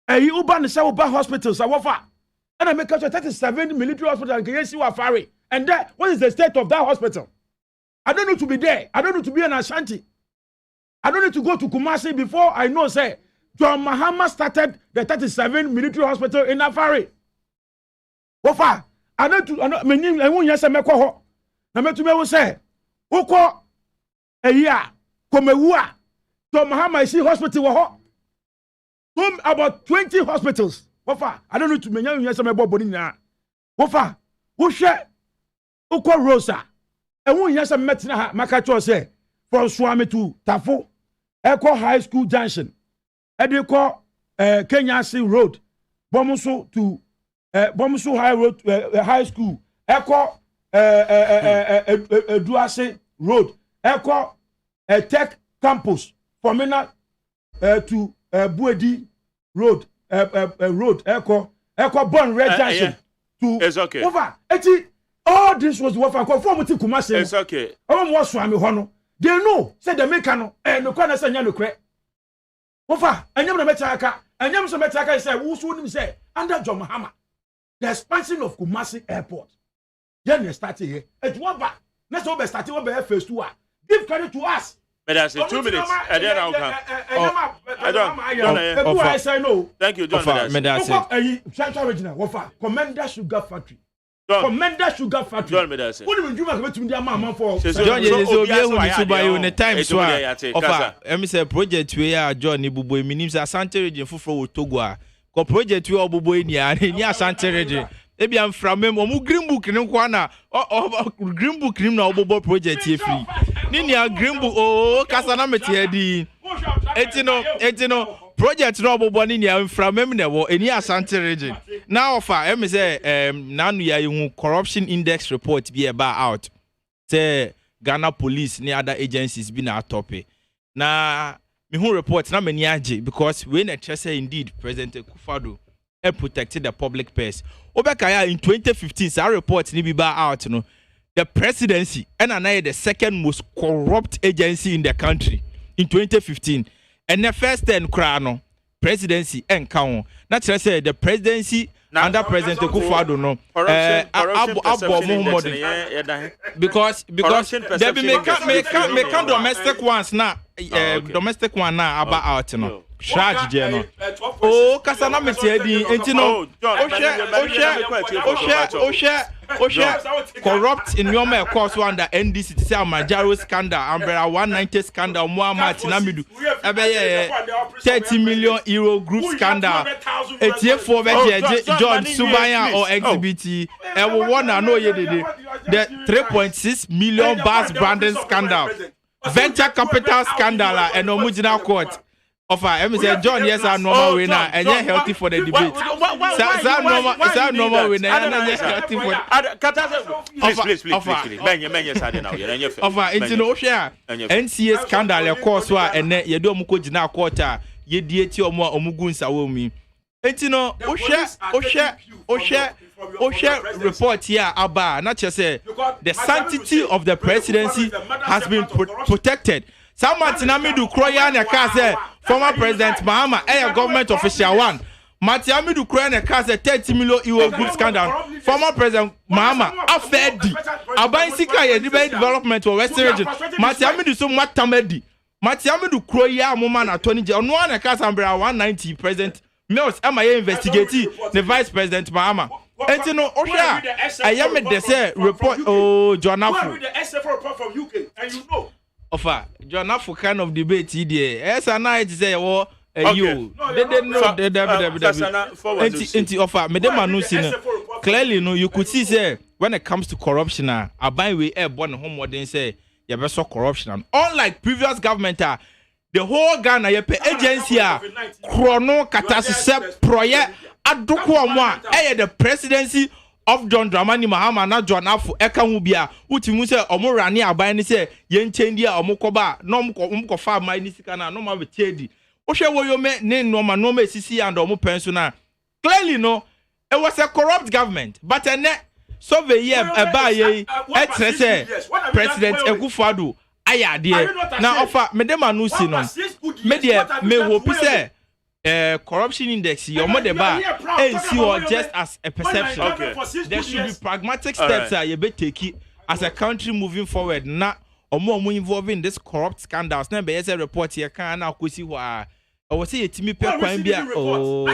a Uban Sauba hospitals? I offer. And I make sure 37 military hospital and can see what fari. And that what is the state of that hospital? I don't need to be there. I don't need to be in Ashanti. I don't need to go to Kumasi before I know say John Mahama started the 37 military hospital in Afari. Ofa. I need to I won't yes make ho. Na me to me say who call a year Komewa John Mahama see hospital ho. About 20 hospitals. Wofa, I don't know to menya yen some body na. Wofa, wo hwe ukọ Rosa. E wo yen some metina ha maka cho say from Swami to Tafo. Eko High School Junction. E dey call Kenya Sea Road. Bomuso to Bomuso High Road High School. Eko Eduase Road. Eko Tech Campus. From Mina to Buedi Road, Echo Bon Red Junction to it's okay. Over. All this was what I conform to Kumasi. It's okay. I want Swami Hono. They know, said the Mekano, and the corner say Yano Cre. Over. I never met Taka, and never met Taka said, who wouldn't say, under John Mahama, the expansion of Kumasi Airport. Then they started here. At one back. Let's all be starting over first to us. Give credit to us. But that's 2 minutes. And then I'll come. I say no. Thank you, John. Central Regional, Commander Sugar Factory. Commander Sugar Factory. John Medase. What do you mean to the amount for? John, you so be able to buy you in the time so offer. Emi say project we are John Ibubo minim say Asante region fufro Togo. Ko project we obubo ni Asante region. Ebi am from omu green book ni kwa na green book ni na obobo project ye free. Ni green book kasa na meti edi. Etino project no obobo ni from na wo eni Asante region. Now offer em say nanu ya hu corruption index report be about out. Say Ghana police ni other agencies be na topic. Na me hu report na many age because when a say indeed President Akufo-Addo protected the public purse. Obekaya in 2015, sa report ni be out no. The presidency and the second most corrupt agency in the country in 2015. And the first 10 crown presidency and count. Not say the presidency under President Akufo-Addo no. Because there be make domestic ones now. Domestic one now about out no. Charge no. Oh, kasana metiedi entino. Corrupt in your mail course under NDC to say Majaro scandal, Umbrella 190 scandal, Muhammad Namidu. 30 million euro group scandal. ETF for John Subaya or XBT. And we want to know the 3.6 million bars branding scandal. Venture capital scandal and Omujina court. Offer, I say John, yes, I'm normal winner, and you're healthy for the debate. Normal winner, and you're healthy for please. Offer, it's no share. NCA scandal, of course, and you don't mukojina quarter, ye deity or more omugunsa womi. It's no Osha report here about not just say the sanctity of the presidency has been protected. Someone Tinamidu Kroya Kase, former President Mahama, a government official one. Matiamidu Kroya Kase, 30 million euro group scandal. Former President Mahama, Afedi, Abansika, development for Western region. Matiamidu so much Tamedi. Matiamidu Kroya Momana 20 on one Kasa 190 President Mills am I investigating the vice president Mahama. And you know, I am the say report. Oh, John Afu. Read the essay report from UK, and you know. Offer John Afu kind of debate here. Yes, and I say, well, you. They didn't know the offer. Madam no clearly, no, you could see say when it comes to corruption, I buy we airborne home what they say. You better saw corruption. And unlike previous government, the whole Ghana agency, chrono catastrophe project. Adokwa the presidency of John Dramani Mahama na John Afu eka hubia utimu se omo rani aban ni se yen change omo koba no mko fa mai ni sika na no ma be chedi ohwe wo yo me ne no ma sisi and omo pension clearly no it was a corrupt government but ene so the year eba ye etrese president Akufo-Addo aya de na offer medema no si no media me hope say corruption index your mother bar and see or just as a perception. Okay. There should be pragmatic steps that you better take as a country moving forward. Not or more involved in this corrupt scandals. Now, be as a report here can now see why I was saying to me, oh,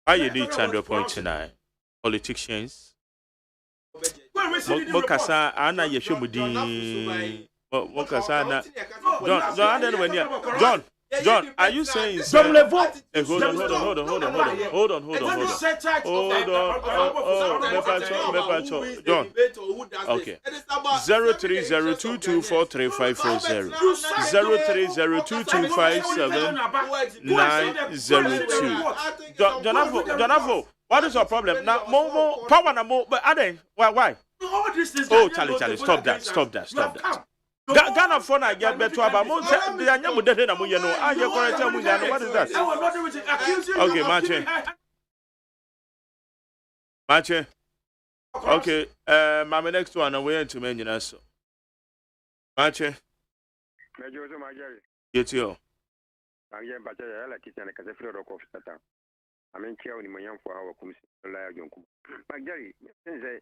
I you need 100.9 politicians. Mokasa ana yeshubudi. John, are you saying hold on. John. Okay. 0302243540 0302257902. Jonafo, what is your problem? Now more power na more but Ade, why? Oh, Charlie, stop that. Ghana phone I get better about what is that? Okay, Mache. Okay, my next one away to mention so. Mache. Get you. I am but I like it and I can feel rock of Satan. I mean, care in my young for our commission. But Jerry,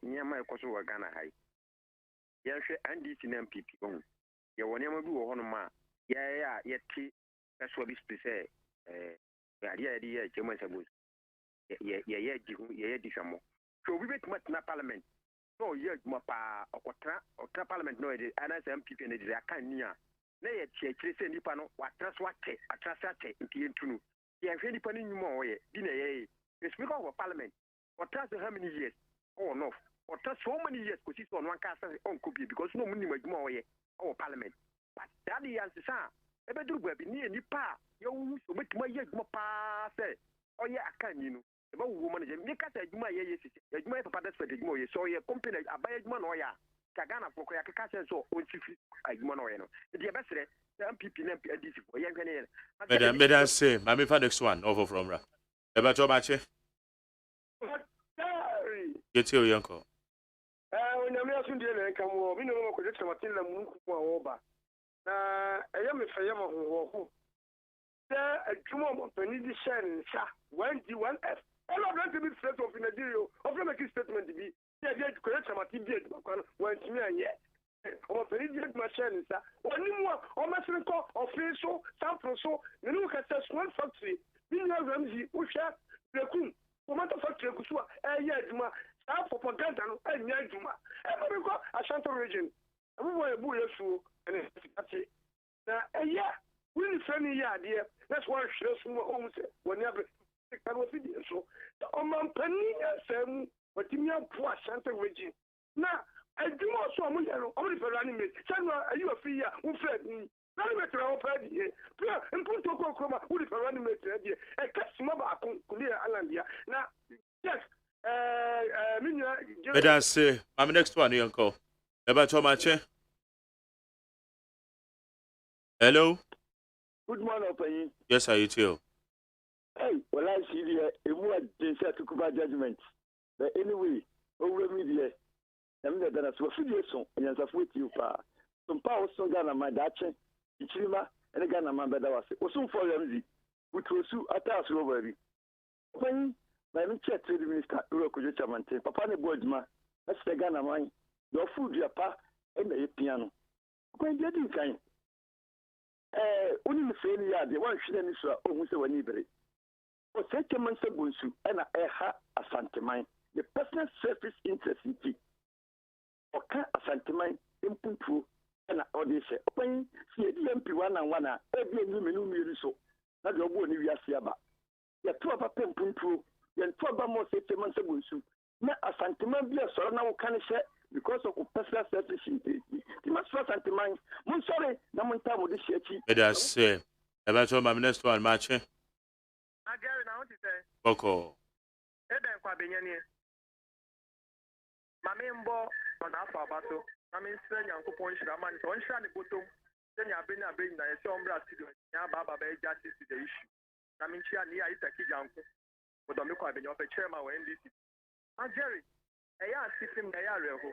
near my Kosovo Ghana High. Yes, and this in MPP. You will never do a honor. Yeah, yet that's what this say. Yeah, German Sabus. Yeah, Dishamo. So we make much na parliament. No, yeah, Mapa or parliament, no, and as MPP and it is a kind near. Nay, say Nipano, what trust what take, a trust into Tunu. Yeah, if any penny more, dinner, the speaker of parliament, or trust how many years? Oh, no, or trust so many years, because it's on one castle on copy because no money more. Our parliament. But that is the same. Ever do we be near Nipa? You make my year more pass. Oh, yeah, I can, you know. About woman, you can't say my yes, my papa that's for the more. So, your company, I buy a man or ya. Kagana for Kaka, so, when she I mono. The ambassador, the MPP, and this for young Canadian. Madam, say, I'm the next one over from Ra. About your match. Get your uncle. When I'm not doing come over, we know what it's about in the moon over. I am a family who there a tomorrow penny descend, sir. 1G1F. All of them to be straight of Nigeria, of them a statement to be. They get correct some activity when to me and yet. Or penny machine, sir. One more, or Master Call, or Faso, San Francisco, the new Cassas one factory. We know Ramsey, who share the Kun, Tomato Factory, Kusua, Juma. Propaganda and Yajuma. Every go Ashanti region. Everywhere a bullet fool and it's now a year. Really funny idea. That's why shows more homes whenever so the Oman Penny Sam, but you have poor Ashanti region. Now I do also only for animate. Are you a fear who fed me? Animate our party here. And put to Coma, who is for animate idea. A customer Kulia Alandia. Now, yes. Let us say, I'm next one, Uncle. About how much? Hello? Good morning, Opay. Yes, are you too? Hey, well, I see the word they said to cover judgment. But anyway, over media, I'm the Dana Swafiliation, and as I've with you, some power song Ghana, my Dutch, Ichima, and a Ghana man, but I was soon for them, which was so at us over. When my trade minister, Uroko Chamante, Papa Boydma, that's the Ghana mine, your food, your pa, and the piano. When you didn't kind. Only the same year, the one she is almost a neighbor. For such a man, Bunsu, and I have a sentiment, the personal surface interest in tea. Or can't a sentiment input through and audition. When see the MP 1 and 1, every new so. Not your one, you are Siaba. The 2 of a pen through, then 2 more such a man, Bunsu. Not a sentiment be a sort now can share. Because of personal selfish interest, you must first anti-mind. I'm sorry, no one time with this shit. Let us say, about my next one match. I Gary, now what you say? Boko. Eden kwa benyani. Mami mbo on afa bato. Mami senya nkupon shira man. So nshira ni bottom. Senya abenya na yesi ombra studio. Nya baba be justice to the issue. Mami nchia ni ya itaki janku. Bodomi kwa benya ofe chairman wa NDC. Ma Gary. Eya system na ya reho.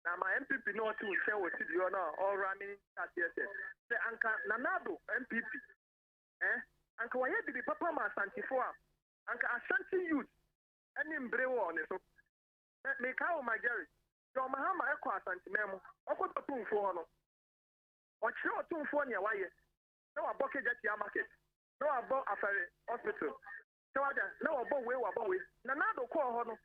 Na my MPP no to share with you now all running at yes. Say anka nanado MPP. Anka waye di papa ma santifo anka Ashanti youth any mbrewo on so. Me ka o my Gary. Your mahama eko Ashanti memo. Oko to tumfo no. O chiro tumfo ne waye. No aboke jet ya market. No abo afare hospital. So no abo we. Nanado ko ho no.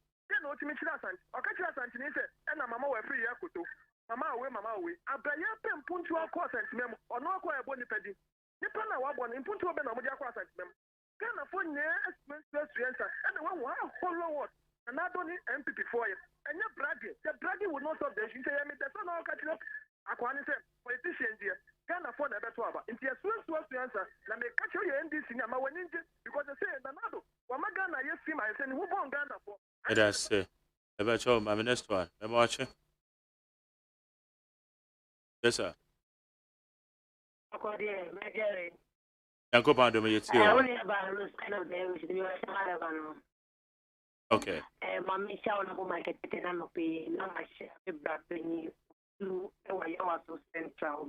No to me Asante. Okay, Asante ni say, and mama we free yakuto. Mama away. Abraya pem puntu akọ Asante mem. Ono akọ ebo ni pedi. Nipa na wa bon puntu obe na mo di akọ Asante mem. Kana fo nye experience and one follow what. And I don't need MPP for it. And your bragging. The bragging will not solve the issue. Say me that's not catch up. Akwani say politicians here. Kana fo na beto aba. Inti so answer. Na me catch you NDC na ma wani because they say Nanado. Wa magana yes see my say who born Ghana for. Let us say, about my next one. I'm watching. Yes, sir. Yanko Pando, me too. Okay. Mammy shall not my captain and pay no much a black penny to so central.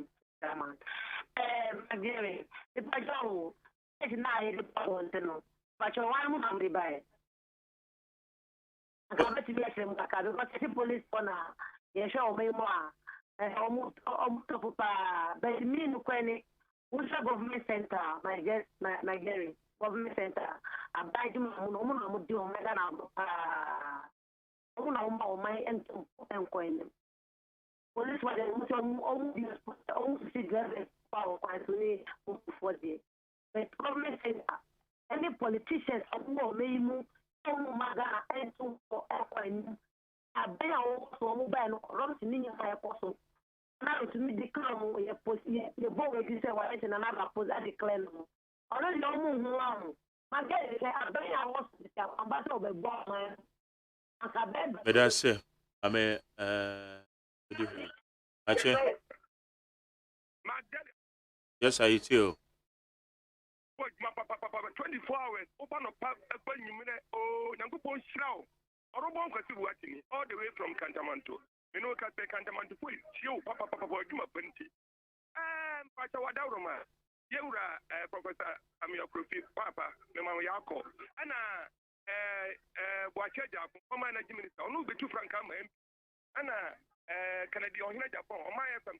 Gary, the Pajo is not a power to know, but your one hungry by it. I'm going to be a because police corner, you show me more. Almost but me no query. Who's a government center? My guest, my Gary, government center. I buy them on would do my and coin. Police was almost power for the government center. Any politicians who may move. Maga and to for I bear also mobile runs in my apostle. Now to me declare your post, your boy is a another post at the clan. Already no more. My girl, I bear I was the ambassador of the bomb. But that's it. I mean, actually, yes, I too. 24 hours, open up a minute, oh, Nango Shroud, or a bonk watching all the way from Cantamanto. You know, Cantamanto, you, Papa, Juma Penti. And Pachawadoroma, Yura, Professor Amir Profi, Papa, Mama Yako, and Wachaja, former energy minister, only the 2 franc and Canadian Japan, or my FM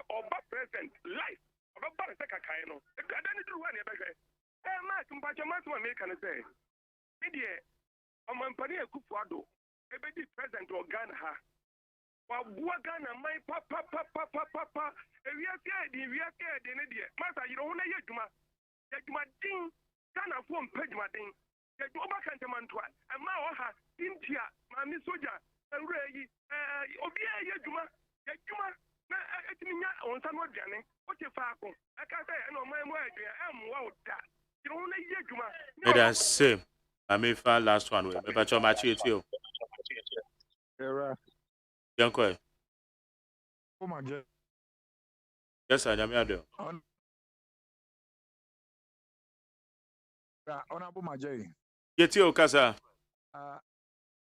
or present life. About a second, I know. I don't do one. Mark, but your master make an say. Media, on my penny, a Kufuado, a baby present or Ghana. While Ghana, my papa, we are scared, in India. Master, you don't know yet, my ding, Ghana form page my ding. You go back and Mantua, and Maoha, India, Mammy Soja, and Ray, Obia, Yajuma, on some more journey. What you falcon? I can't say, I know my word, I'm wow. You don't let Juma. Let us say, I may find last one. But your match it you. Yanko. Oh my God. Yes, I am. Honorable Majay. Get you, Casa.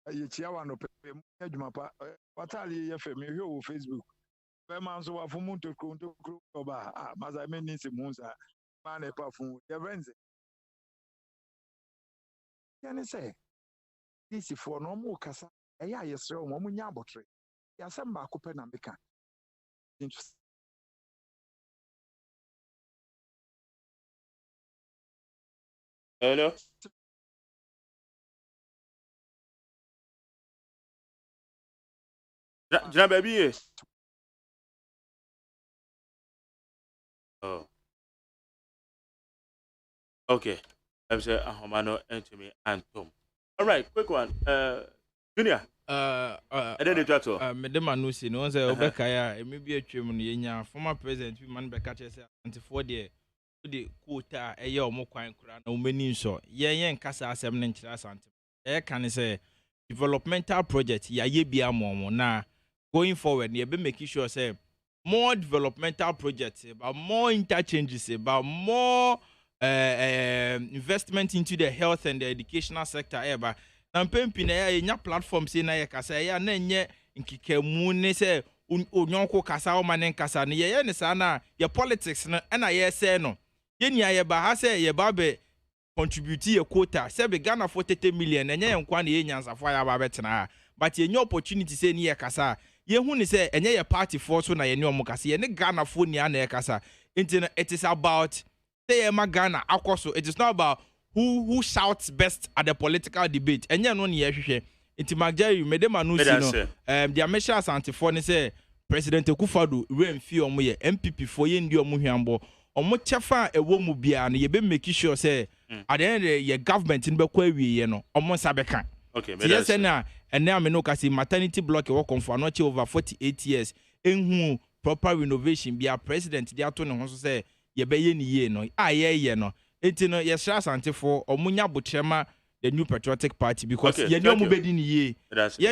Yichiawa no pe Jumapa. What are you for me? You Facebook. Man, so for moon to Oba, Mazame needs a moonsa, man a perfume, your friends. Can I say? This is for no more Casa, a yes, so Momunyabotry. Yasamba Copenhagen. Hello. Jina baby. Oh. Okay. I'm saying Ahomano enter me and Tom. All right, quick one. Junior. And then the to. Medema no si no say obeka ya emebi atwem no yenya former president bi man beka che say antifo de quota eye omo kwan kura na omani nso yen nkasa asem ne nkyira asante kan say developmental project ya ye bia mo na going forward ye be make sure say more developmental projects about more interchanges about more investment into the health and the educational sector ever na mpempi na ya nya platform say na ye kasa ya na nye nkikamu ne say onyonko kasa o manen kasa ne ye ne sa na ye politics na na ye say no ye nia ye ba ha say ye ba be contribute ye quota say be Ghana for 30 million enye ye nkwa na ye nyansafo ya ba betena but ye nya opportunity say ne ye kasa ye hu ni say enye ye party for so na ye ne omo kasa ye ne Ghana for ni na ye kasa it is about say ye ma Ghana akoso. It is not about who shouts best at the political debate. Enye no ne ye hwehwe nti magjari medema no si no dia mesha asante for ne say President Akufo-Addo remfi omo ye MPP for ye ndi omo hwambo omo chefa ewo mu bia no ye be make sure say at the end ye government ni be kwa wie ye no omo sabeka. Okay, yes na ene ameno kasi maternity block e work for no over 48 years enhu proper renovation bia president dia to ne ho so say ye be ye ni ye no ye no enti no ye sha asante for omo nya botrema the New Patriotic Party because ye nyomo bedi ni ye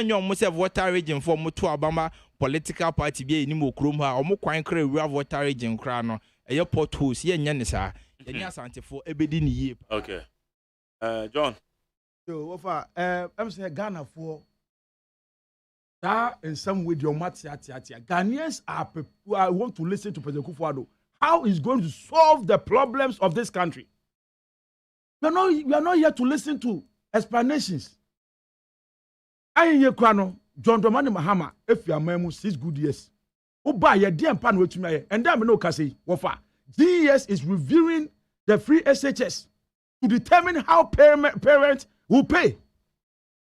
nyomo se voter region for mo to Obama political party bi ni mo krom ha omo kwan kra ewura voter region kra no eye potholes ye nya ne sa ye nya asante for ebedi ni ye. Okay. John. So I'm saying Ghana for that in some way your Ghanaians are people who want to listen to President Akufo-Addo. How is going to solve the problems of this country? We are not here to listen to explanations. I hear Kwano, John Dramani Mahama, if you are memu 6 good years. Oba ye di empa na wetumi aye. And then no kase wofa. GES is reviewing the free SHS to determine how parents will pay.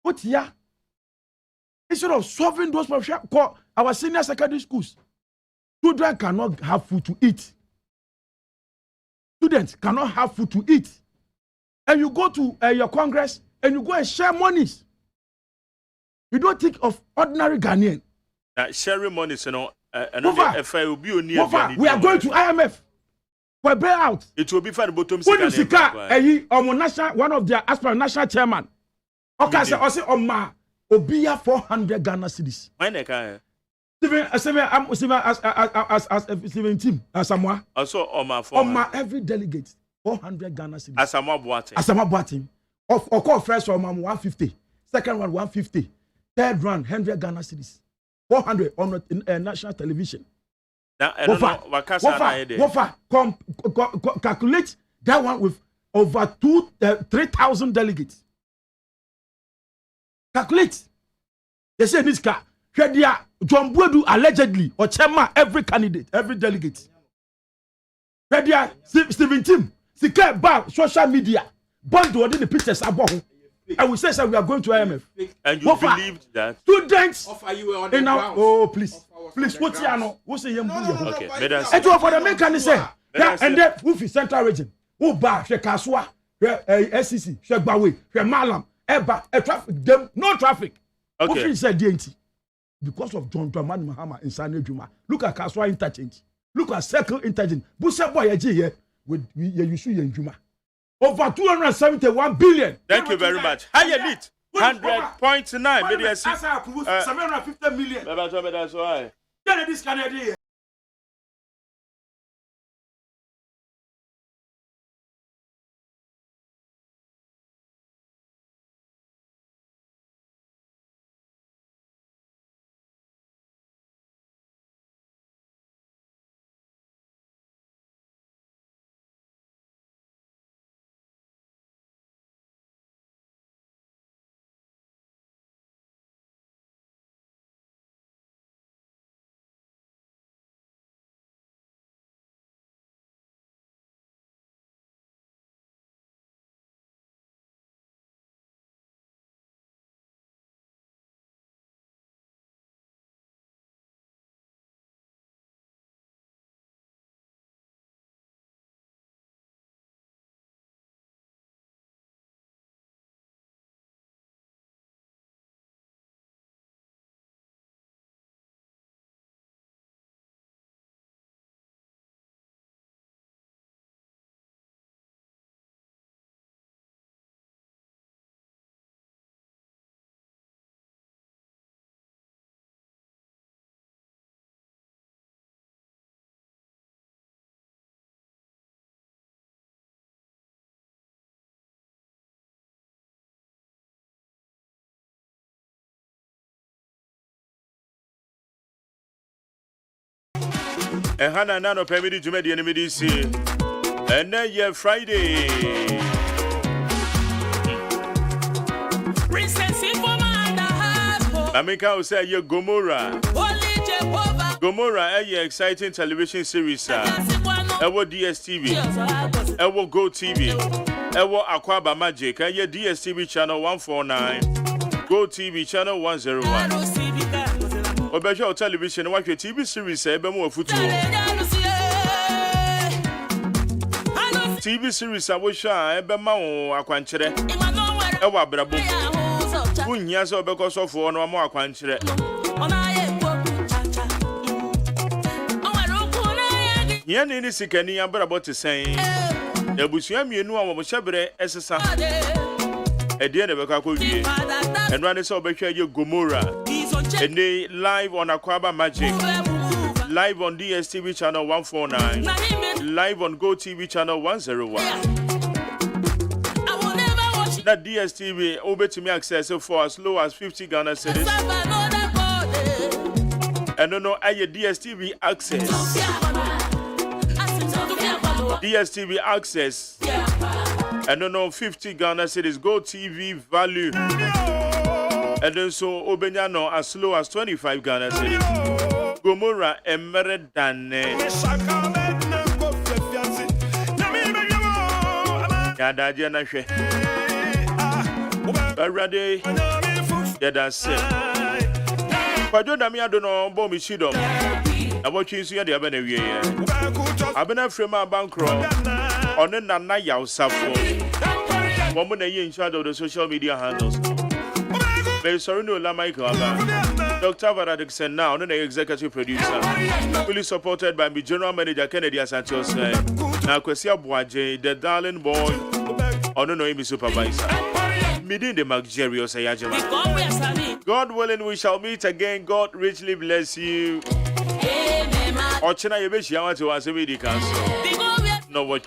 What ya? Instead of solving those problems, our senior secondary schools, children cannot have food to eat. Students cannot have food to eat. And you go to your Congress and you go and share monies. You don't think of ordinary Ghanaian. Sharing monies, you know, we are going to IMF for a bailout. It will be for the bottom. One of their aspirant national chairman. Okay, I say Oma Obia 400 Ghana cedis. Why not? Steven team Asamoah. Also Oma every delegate 400 Ghana cedis. Asamoah Boateng. Of course, first one 150, second one 150, third one 100 Ghana cedis, 400 on national television. Now, I don't know. Calculate that one with over 3,000 delegates. Calculate. They say this car. John Boadu allegedly or chairman every candidate, every delegate. Steven Tim, Sika Bar, social media, bond to the pictures above. And we say we are going to IMF. And you believed that? Students in our please, what's your what's the okay, and for the main can say and then Wufi Central Region, Uba, Shekaswa, SCC, Shekbawe, Malam, Eba, traffic, them no traffic. Okay, said DNT. Because of John Dramani Mahama in Sani Juma. Look at Kaswa interchange. Look at Circle interchange. Busa boy here with you see in Juma. Over 271 billion. Thank you very much. Higher lit 100.9 million. 750 million. That's why. This Canadian. Hana Nano Pemidi Jumedi and Medisi. And then yeah, Friday. Amika will say you Gomorrah. Gomorrah, a exciting television series. Ewo DSTV. Ewo Go TV. Ewo Aquaba Magic. And your DSTV channel 149. Go TV channel 101. Obejo television watch your TV series ebemo football. TV series awosha ebema o akwankyere. Ewa abrabo. Unya so obeko sofo no amo akwankyere. Yene ni sikani abrabo te sen. Ebusua mienu a wo hyebere esesa. Edie ne beko akowie. Enwa ne so obehwa ye Gomorrah. And they live on Aquaba Magic, live on DSTV channel 149, live on Go TV channel 101. That DSTV over to me access for as low as 50 Ghana cedis. And no, I DSTV access. DSTV access. And no, 50 Ghana cedis. Go TV value. And then so Obenyano as low as 25 Ghana cedis. Gomorrah Emeredane. Yada Jana She. Barade. Yada Se. Kwajo Dami Adono Bomi Shidom. I watch you see the Abenewie. Abena Frema Bankro. On the Nana Yao Safo. Woman in charge of the social media handles. Sorry, no, Michael. Dr. Varadixen now, the executive producer. Fully supported by my general manager Kennedy Santos. Now, Kwesia Boaje, the darling boy. On the supervisor. Midin the Magerios AGYEMAN. God willing, we shall meet again. God richly bless you. Ochena Yebeshi, I want to answer me the council. No, what